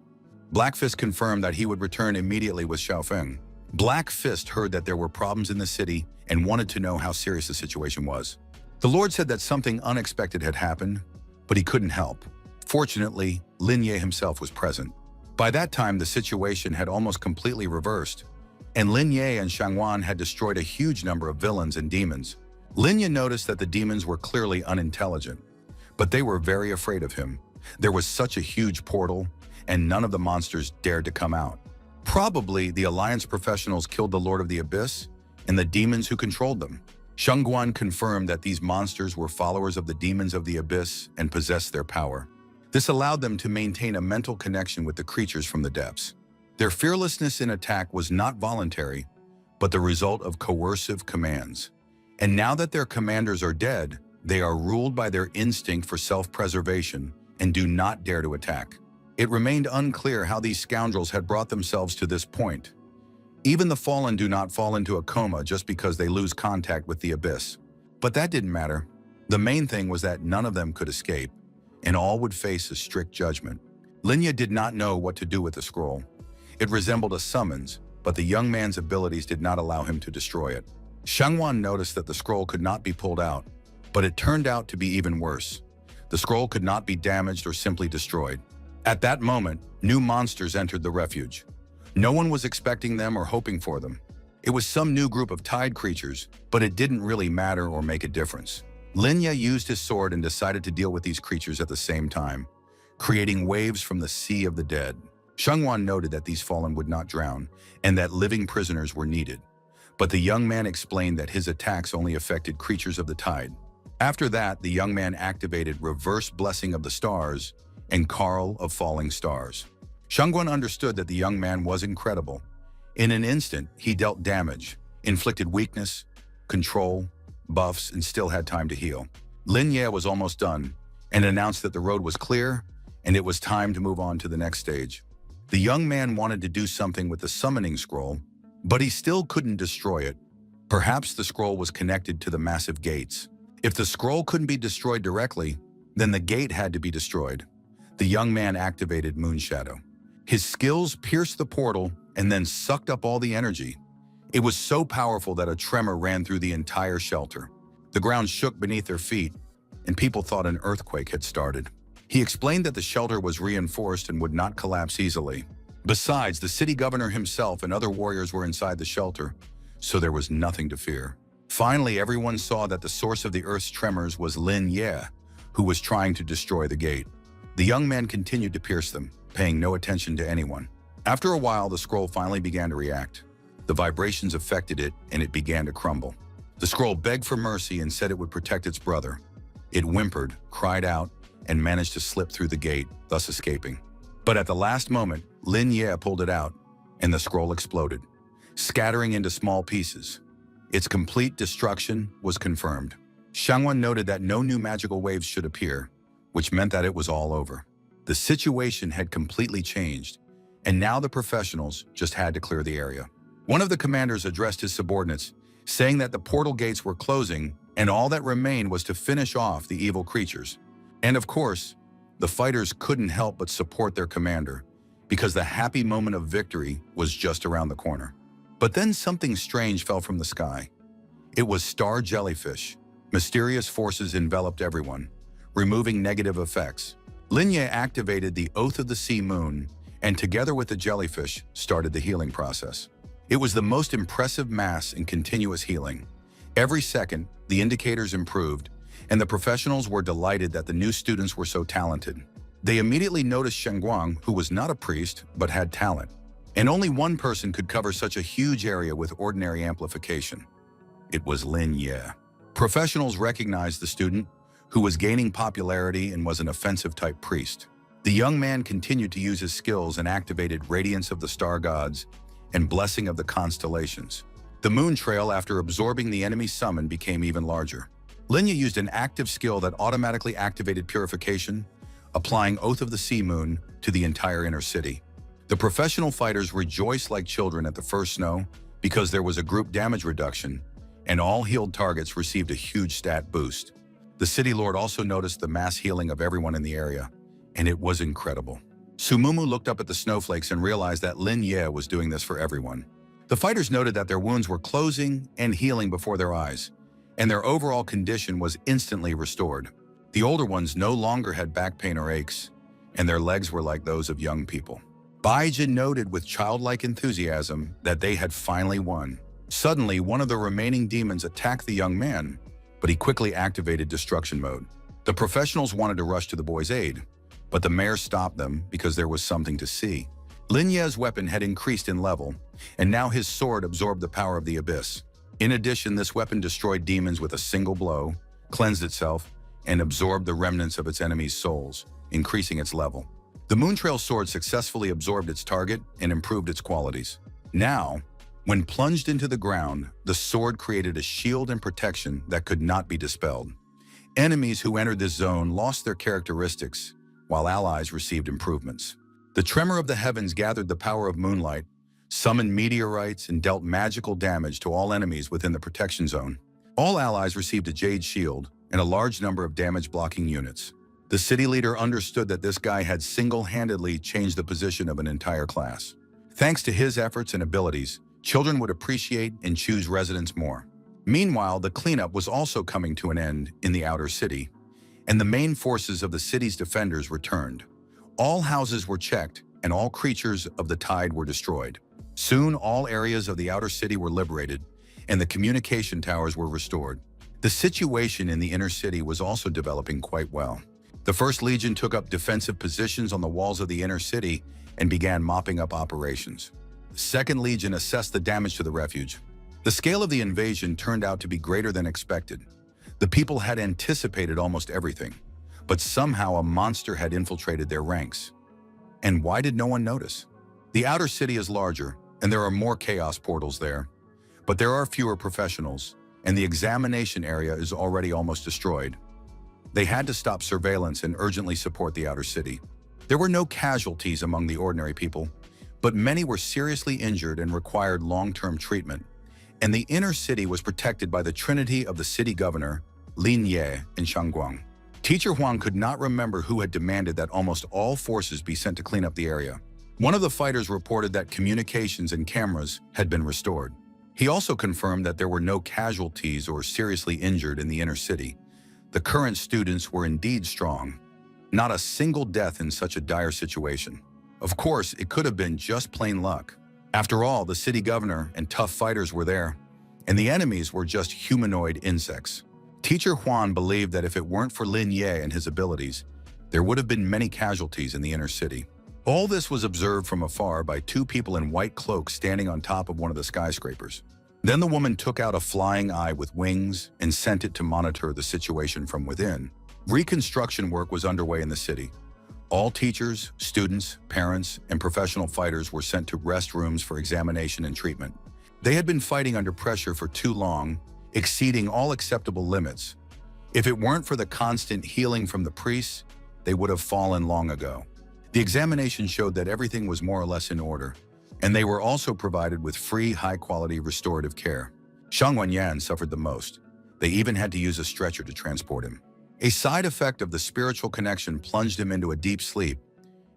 Black Fist confirmed that he would return immediately with Xiao Feng. Black Fist heard that there were problems in the city and wanted to know how serious the situation was. The Lord said that something unexpected had happened, but he couldn't help. Fortunately, Lin Ye himself was present. By that time, the situation had almost completely reversed, and Lin Ye and Shangwan had destroyed a huge number of villains and demons. Lin Ye noticed that the demons were clearly unintelligent, but they were very afraid of him. There was such a huge portal, and none of the monsters dared to come out. Probably the Alliance professionals killed the Lord of the Abyss and the demons who controlled them. Shengguan confirmed that these monsters were followers of the demons of the abyss and possessed their power. This allowed them to maintain a mental connection with the creatures from the depths. Their fearlessness in attack was not voluntary, but the result of coercive commands. And now that their commanders are dead, they are ruled by their instinct for self-preservation and do not dare to attack. It remained unclear how these scoundrels had brought themselves to this point. Even the fallen do not fall into a coma just because they lose contact with the abyss. But that didn't matter. The main thing was that none of them could escape, and all would face a strict judgment. Linya did not know what to do with the scroll. It resembled a summons, but the young man's abilities did not allow him to destroy it. Shengguan noticed that the scroll could not be pulled out, but it turned out to be even worse. The scroll could not be damaged or simply destroyed. At that moment, new monsters entered the refuge. No one was expecting them or hoping for them. It was some new group of tide creatures, but it didn't really matter or make a difference. Linya used his sword and decided to deal with these creatures at the same time, creating waves from the sea of the dead. Shengguan noted that these fallen would not drown and that living prisoners were needed. But the young man explained that his attacks only affected creatures of the tide. After that, the young man activated Reverse Blessing of the Stars and Carl of Falling Stars. Shengguan understood that the young man was incredible. In an instant, he dealt damage, inflicted weakness, control, buffs, and still had time to heal. Linya was almost done and announced that the road was clear and it was time to move on to the next stage. The young man wanted to do something with the summoning scroll, but he still couldn't destroy it. Perhaps the scroll was connected to the massive gates. If the scroll couldn't be destroyed directly, then the gate had to be destroyed. The young man activated Moonshadow. His skills pierced the portal and then sucked up all the energy. It was so powerful that a tremor ran through the entire shelter. The ground shook beneath their feet, and people thought an earthquake had started. He explained that the shelter was reinforced and would not collapse easily. Besides, the city governor himself and other warriors were inside the shelter, so there was nothing to fear. Finally, everyone saw that the source of the earth's tremors was Lin Ye, who was trying to destroy the gate. The young man continued to pierce them, paying no attention to anyone. After a while, the scroll finally began to react. The vibrations affected it, and it began to crumble. The scroll begged for mercy and said it would protect its brother. It whimpered, cried out, and managed to slip through the gate, thus escaping. But at the last moment, Lin Ye pulled it out, and the scroll exploded, scattering into small pieces. Its complete destruction was confirmed. Shengguan noted that no new magical waves should appear, which meant that it was all over. The situation had completely changed, and now the professionals just had to clear the area. One of the commanders addressed his subordinates, saying that the portal gates were closing and all that remained was to finish off the evil creatures. And of course, the fighters couldn't help but support their commander, because the happy moment of victory was just around the corner. But then something strange fell from the sky. It was star jellyfish. Mysterious forces enveloped everyone, removing negative effects. Linya activated the Oath of the Sea Moon, and together with the jellyfish, started the healing process. It was the most impressive mass and continuous healing. Every second, the indicators improved, and the professionals were delighted that the new students were so talented. They immediately noticed Shengguan, who was not a priest, but had talent. And only one person could cover such a huge area with ordinary amplification. It was Lin Ye. Professionals recognized the student, who was gaining popularity and was an offensive-type priest. The young man continued to use his skills and activated Radiance of the Star Gods and Blessing of the Constellations. The moon trail, after absorbing the enemy's summon, became even larger. Linya used an active skill that automatically activated purification, applying Oath of the Sea Moon to the entire inner city. The professional fighters rejoiced like children at the first snow because there was a group damage reduction, and all healed targets received a huge stat boost. The city lord also noticed the mass healing of everyone in the area, and it was incredible. Sumumu looked up at the snowflakes and realized that Lin Ye was doing this for everyone. The fighters noted that their wounds were closing and healing before their eyes, and their overall condition was instantly restored. The older ones no longer had back pain or aches, and their legs were like those of young people. Baijin noted with childlike enthusiasm that they had finally won. Suddenly, one of the remaining demons attacked the young man, but he quickly activated destruction mode. The professionals wanted to rush to the boy's aid, but the mayor stopped them because there was something to see. Lin Ye's weapon had increased in level, and now his sword absorbed the power of the abyss. In addition, this weapon destroyed demons with a single blow, cleansed itself, and absorbed the remnants of its enemies' souls, increasing its level. The Moontrail sword successfully absorbed its target and improved its qualities. Now, when plunged into the ground, the sword created a shield and protection that could not be dispelled. Enemies who entered this zone lost their characteristics, while allies received improvements. The tremor of the heavens gathered the power of moonlight, summoned meteorites, and dealt magical damage to all enemies within the protection zone. All allies received a jade shield and a large number of damage-blocking units. The city leader understood that this guy had single-handedly changed the position of an entire class. Thanks to his efforts and abilities, children would appreciate and choose residents more. Meanwhile, the cleanup was also coming to an end in the outer city, and the main forces of the city's defenders returned. All houses were checked, and all creatures of the tide were destroyed. Soon, all areas of the outer city were liberated, and the communication towers were restored. The situation in the inner city was also developing quite well. The First Legion took up defensive positions on the walls of the inner city and began mopping up operations. The Second Legion assessed the damage to the refuge. The scale of the invasion turned out to be greater than expected. The people had anticipated almost everything, but somehow a monster had infiltrated their ranks. And why did no one notice? The outer city is larger, and there are more chaos portals there, but there are fewer professionals, and the examination area is already almost destroyed. They had to stop surveillance and urgently support the outer city. There were no casualties among the ordinary people, but many were seriously injured and required long-term treatment. And the inner city was protected by the trinity of the city governor, Lin Ye and Shangguang. Teacher Huang could not remember who had demanded that almost all forces be sent to clean up the area. One of the fighters reported that communications and cameras had been restored. He also confirmed that there were no casualties or seriously injured in the inner city. The current students were indeed strong. Not a single death in such a dire situation. Of course, it could have been just plain luck. After all, the city governor and tough fighters were there, and the enemies were just humanoid insects. Teacher Huan believed that if it weren't for Lin Ye and his abilities, there would have been many casualties in the inner city. All this was observed from afar by two people in white cloaks standing on top of one of the skyscrapers. Then the woman took out a flying eye with wings and sent it to monitor the situation from within. Reconstruction work was underway in the city. All teachers, students, parents, and professional fighters were sent to rest rooms for examination and treatment. They had been fighting under pressure for too long, exceeding all acceptable limits. If it weren't for the constant healing from the priests, they would have fallen long ago. The examination showed that everything was more or less in order, and they were also provided with free, high-quality restorative care. Shang Wenyan suffered the most. They even had to use a stretcher to transport him. A side effect of the spiritual connection plunged him into a deep sleep,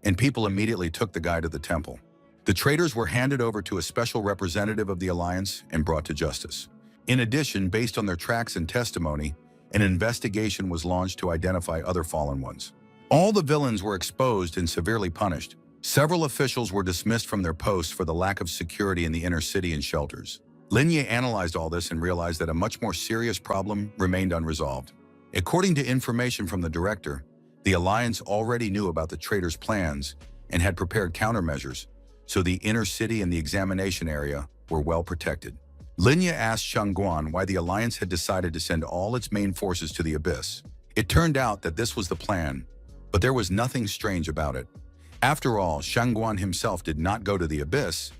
and people immediately took the guy to the temple. The traitors were handed over to a special representative of the alliance and brought to justice. In addition, based on their tracks and testimony, an investigation was launched to identify other fallen ones. All the villains were exposed and severely punished. Several officials were dismissed from their posts for the lack of security in the inner city and shelters. Lin Ye analyzed all this and realized that a much more serious problem remained unresolved. According to information from the director, the Alliance already knew about the traitors' plans and had prepared countermeasures, so the inner city and the examination area were well protected. Lin Ye asked Shangguan why the Alliance had decided to send all its main forces to the Abyss. It turned out that this was the plan, but there was nothing strange about it. After all, Shangguan himself did not go to the Abyss,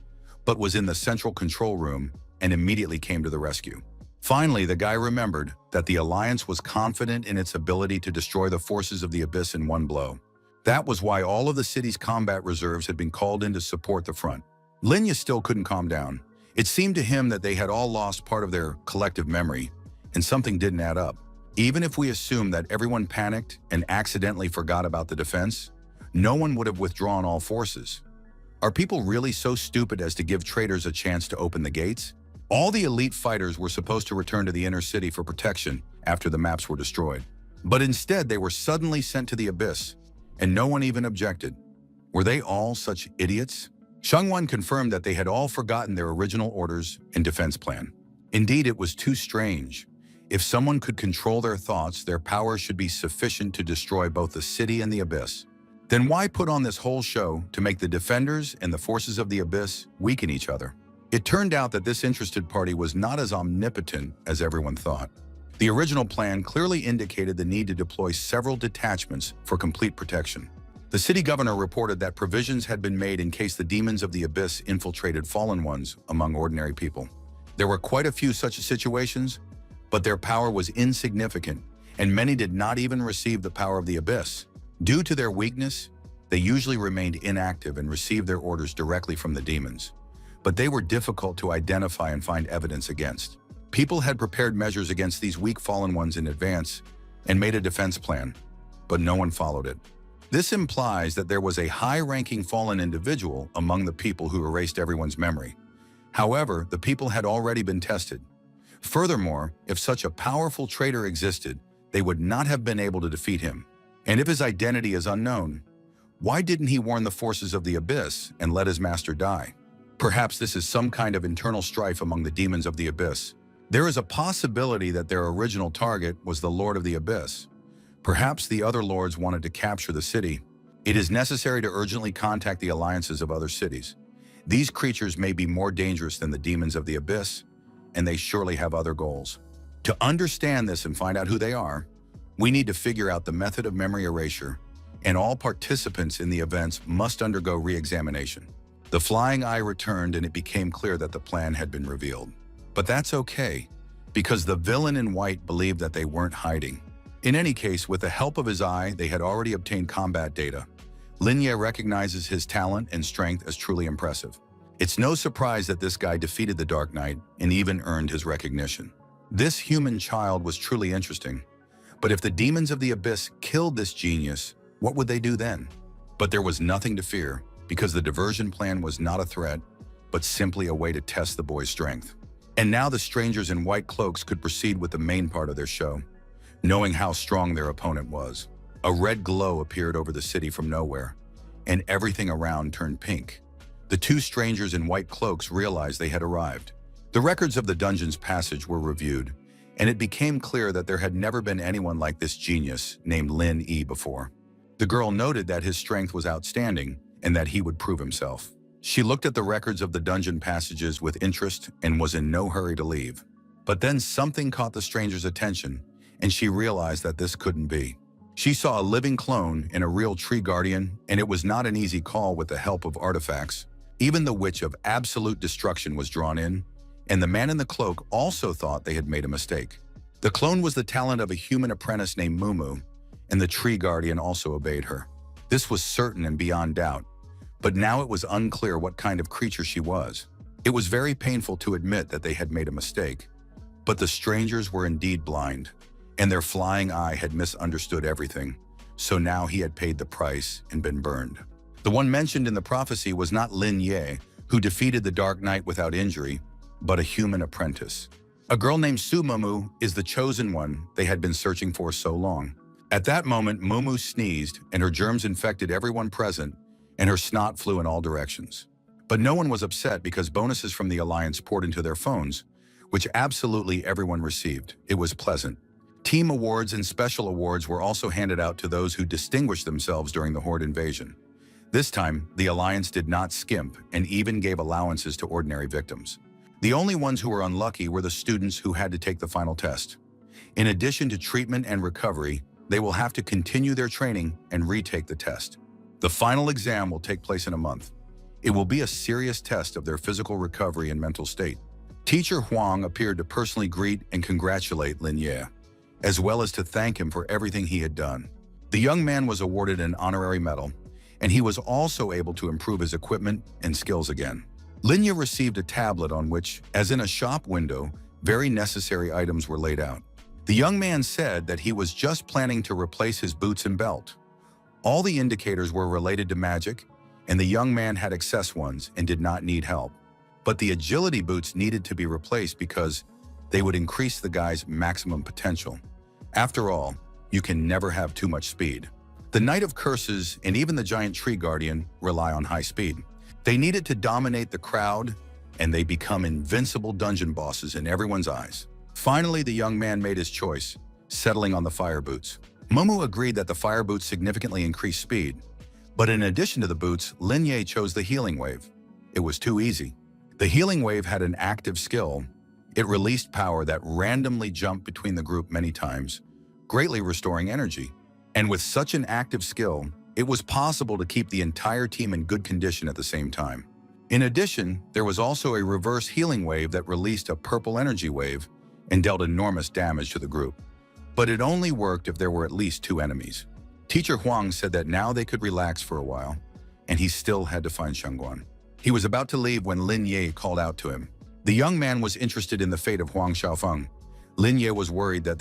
but was in the central control room and immediately came to the rescue. Finally, the guy remembered that the Alliance was confident in its ability to destroy the forces of the Abyss in one blow. That was why all of the city's combat reserves had been called in to support the front. Lin Ye still couldn't calm down. It seemed to him that they had all lost part of their collective memory, and something didn't add up. Even if we assume that everyone panicked and accidentally forgot about the defense, no one would have withdrawn all forces. Are people really so stupid as to give traitors a chance to open the gates? All the elite fighters were supposed to return to the inner city for protection after the maps were destroyed. But instead, they were suddenly sent to the Abyss, and no one even objected. Were they all such idiots? Shangwan confirmed that they had all forgotten their original orders and defense plan. Indeed, it was too strange. If someone could control their thoughts, their power should be sufficient to destroy both the city and the Abyss. Then why put on this whole show to make the defenders and the forces of the Abyss weaken each other? It turned out that this interested party was not as omnipotent as everyone thought. The original plan clearly indicated the need to deploy several detachments for complete protection. The city governor reported that provisions had been made in case the demons of the abyss infiltrated fallen ones among ordinary people. There were quite a few such situations, but their power was insignificant, and many did not even receive the power of the abyss. Due to their weakness, they usually remained inactive and received their orders directly from the demons. But they were difficult to identify and find evidence against. People had prepared measures against these weak fallen ones in advance and made a defense plan, but no one followed it. This implies that there was a high-ranking fallen individual among the people who erased everyone's memory. However, the people had already been tested. Furthermore, if such a powerful traitor existed, they would not have been able to defeat him. And if his identity is unknown, why didn't he warn the forces of the abyss and let his master die? Perhaps this is some kind of internal strife among the demons of the abyss. There is a possibility that their original target was the Lord of the Abyss. Perhaps the other lords wanted to capture the city. It is necessary to urgently contact the alliances of other cities. These creatures may be more dangerous than the demons of the abyss, and they surely have other goals. To understand this and find out who they are, we need to figure out the method of memory erasure, and all participants in the events must undergo re-examination. The flying eye returned, and it became clear that the plan had been revealed. But that's okay, because the villain in white believed that they weren't hiding. In any case, with the help of his eye, they had already obtained combat data. Lin Ye recognizes his talent and strength as truly impressive. It's no surprise that this guy defeated the Dark Knight and even earned his recognition. This human child was truly interesting. But if the demons of the abyss killed this genius, what would they do then? But there was nothing to fear, because the diversion plan was not a threat, but simply a way to test the boy's strength. And now the strangers in white cloaks could proceed with the main part of their show, knowing how strong their opponent was. A red glow appeared over the city from nowhere, and everything around turned pink. The two strangers in white cloaks realized they had arrived. The records of the dungeon's passage were reviewed, and it became clear that there had never been anyone like this genius named Lin Yi before. The girl noted that his strength was outstanding and that he would prove himself. She looked at the records of the dungeon passages with interest and was in no hurry to leave. But then something caught the stranger's attention, and she realized that this couldn't be. She saw a living clone in a real tree guardian, and it was not an easy call with the help of artifacts. Even the witch of absolute destruction was drawn in, and the man in the cloak also thought they had made a mistake. The clone was the talent of a human apprentice named Mumu, and the tree guardian also obeyed her. This was certain and beyond doubt, but now it was unclear what kind of creature she was. It was very painful to admit that they had made a mistake, but the strangers were indeed blind, and their flying eye had misunderstood everything, so now he had paid the price and been burned. The one mentioned in the prophecy was not Lin Ye, who defeated the Dark Knight without injury, but a human apprentice. A girl named Su Mumu is the chosen one they had been searching for so long. At that moment, Mumu sneezed, and her germs infected everyone present, and her snot flew in all directions. But no one was upset because bonuses from the Alliance poured into their phones, which absolutely everyone received. It was pleasant. Team awards and special awards were also handed out to those who distinguished themselves during the Horde invasion. This time, the Alliance did not skimp and even gave allowances to ordinary victims. The only ones who were unlucky were the students who had to take the final test. In addition to treatment and recovery, they will have to continue their training and retake the test. The final exam will take place in a month. It will be a serious test of their physical recovery and mental state. Teacher Huang appeared to personally greet and congratulate Lin Ye, as well as to thank him for everything he had done. The young man was awarded an honorary medal, and he was also able to improve his equipment and skills again. Lin Ye received a tablet on which, as in a shop window, very necessary items were laid out. The young man said that he was just planning to replace his boots and belt. All the indicators were related to magic, and the young man had excess ones and did not need help. But the agility boots needed to be replaced because they would increase the guy's maximum potential. After all, you can never have too much speed. The Knight of Curses and even the Giant Tree Guardian rely on high speed. They needed to dominate the crowd, and they become invincible dungeon bosses in everyone's eyes. Finally, the young man made his choice, settling on the fire boots. Mumu agreed that the fire boots significantly increased speed, but in addition to the boots, Lin Ye chose the healing wave. It was too easy. The healing wave had an active skill. It released power that randomly jumped between the group many times, greatly restoring energy. And with such an active skill, it was possible to keep the entire team in good condition at the same time. In addition, there was also a reverse healing wave that released a purple energy wave and dealt enormous damage to the group. But it only worked if there were at least 2 enemies. Teacher Huang said that now they could relax for a while, and he still had to find Shangguan. He was about to leave when Lin Ye called out to him. The young man was interested in the fate of Huang Xiaofeng. Lin Ye was worried that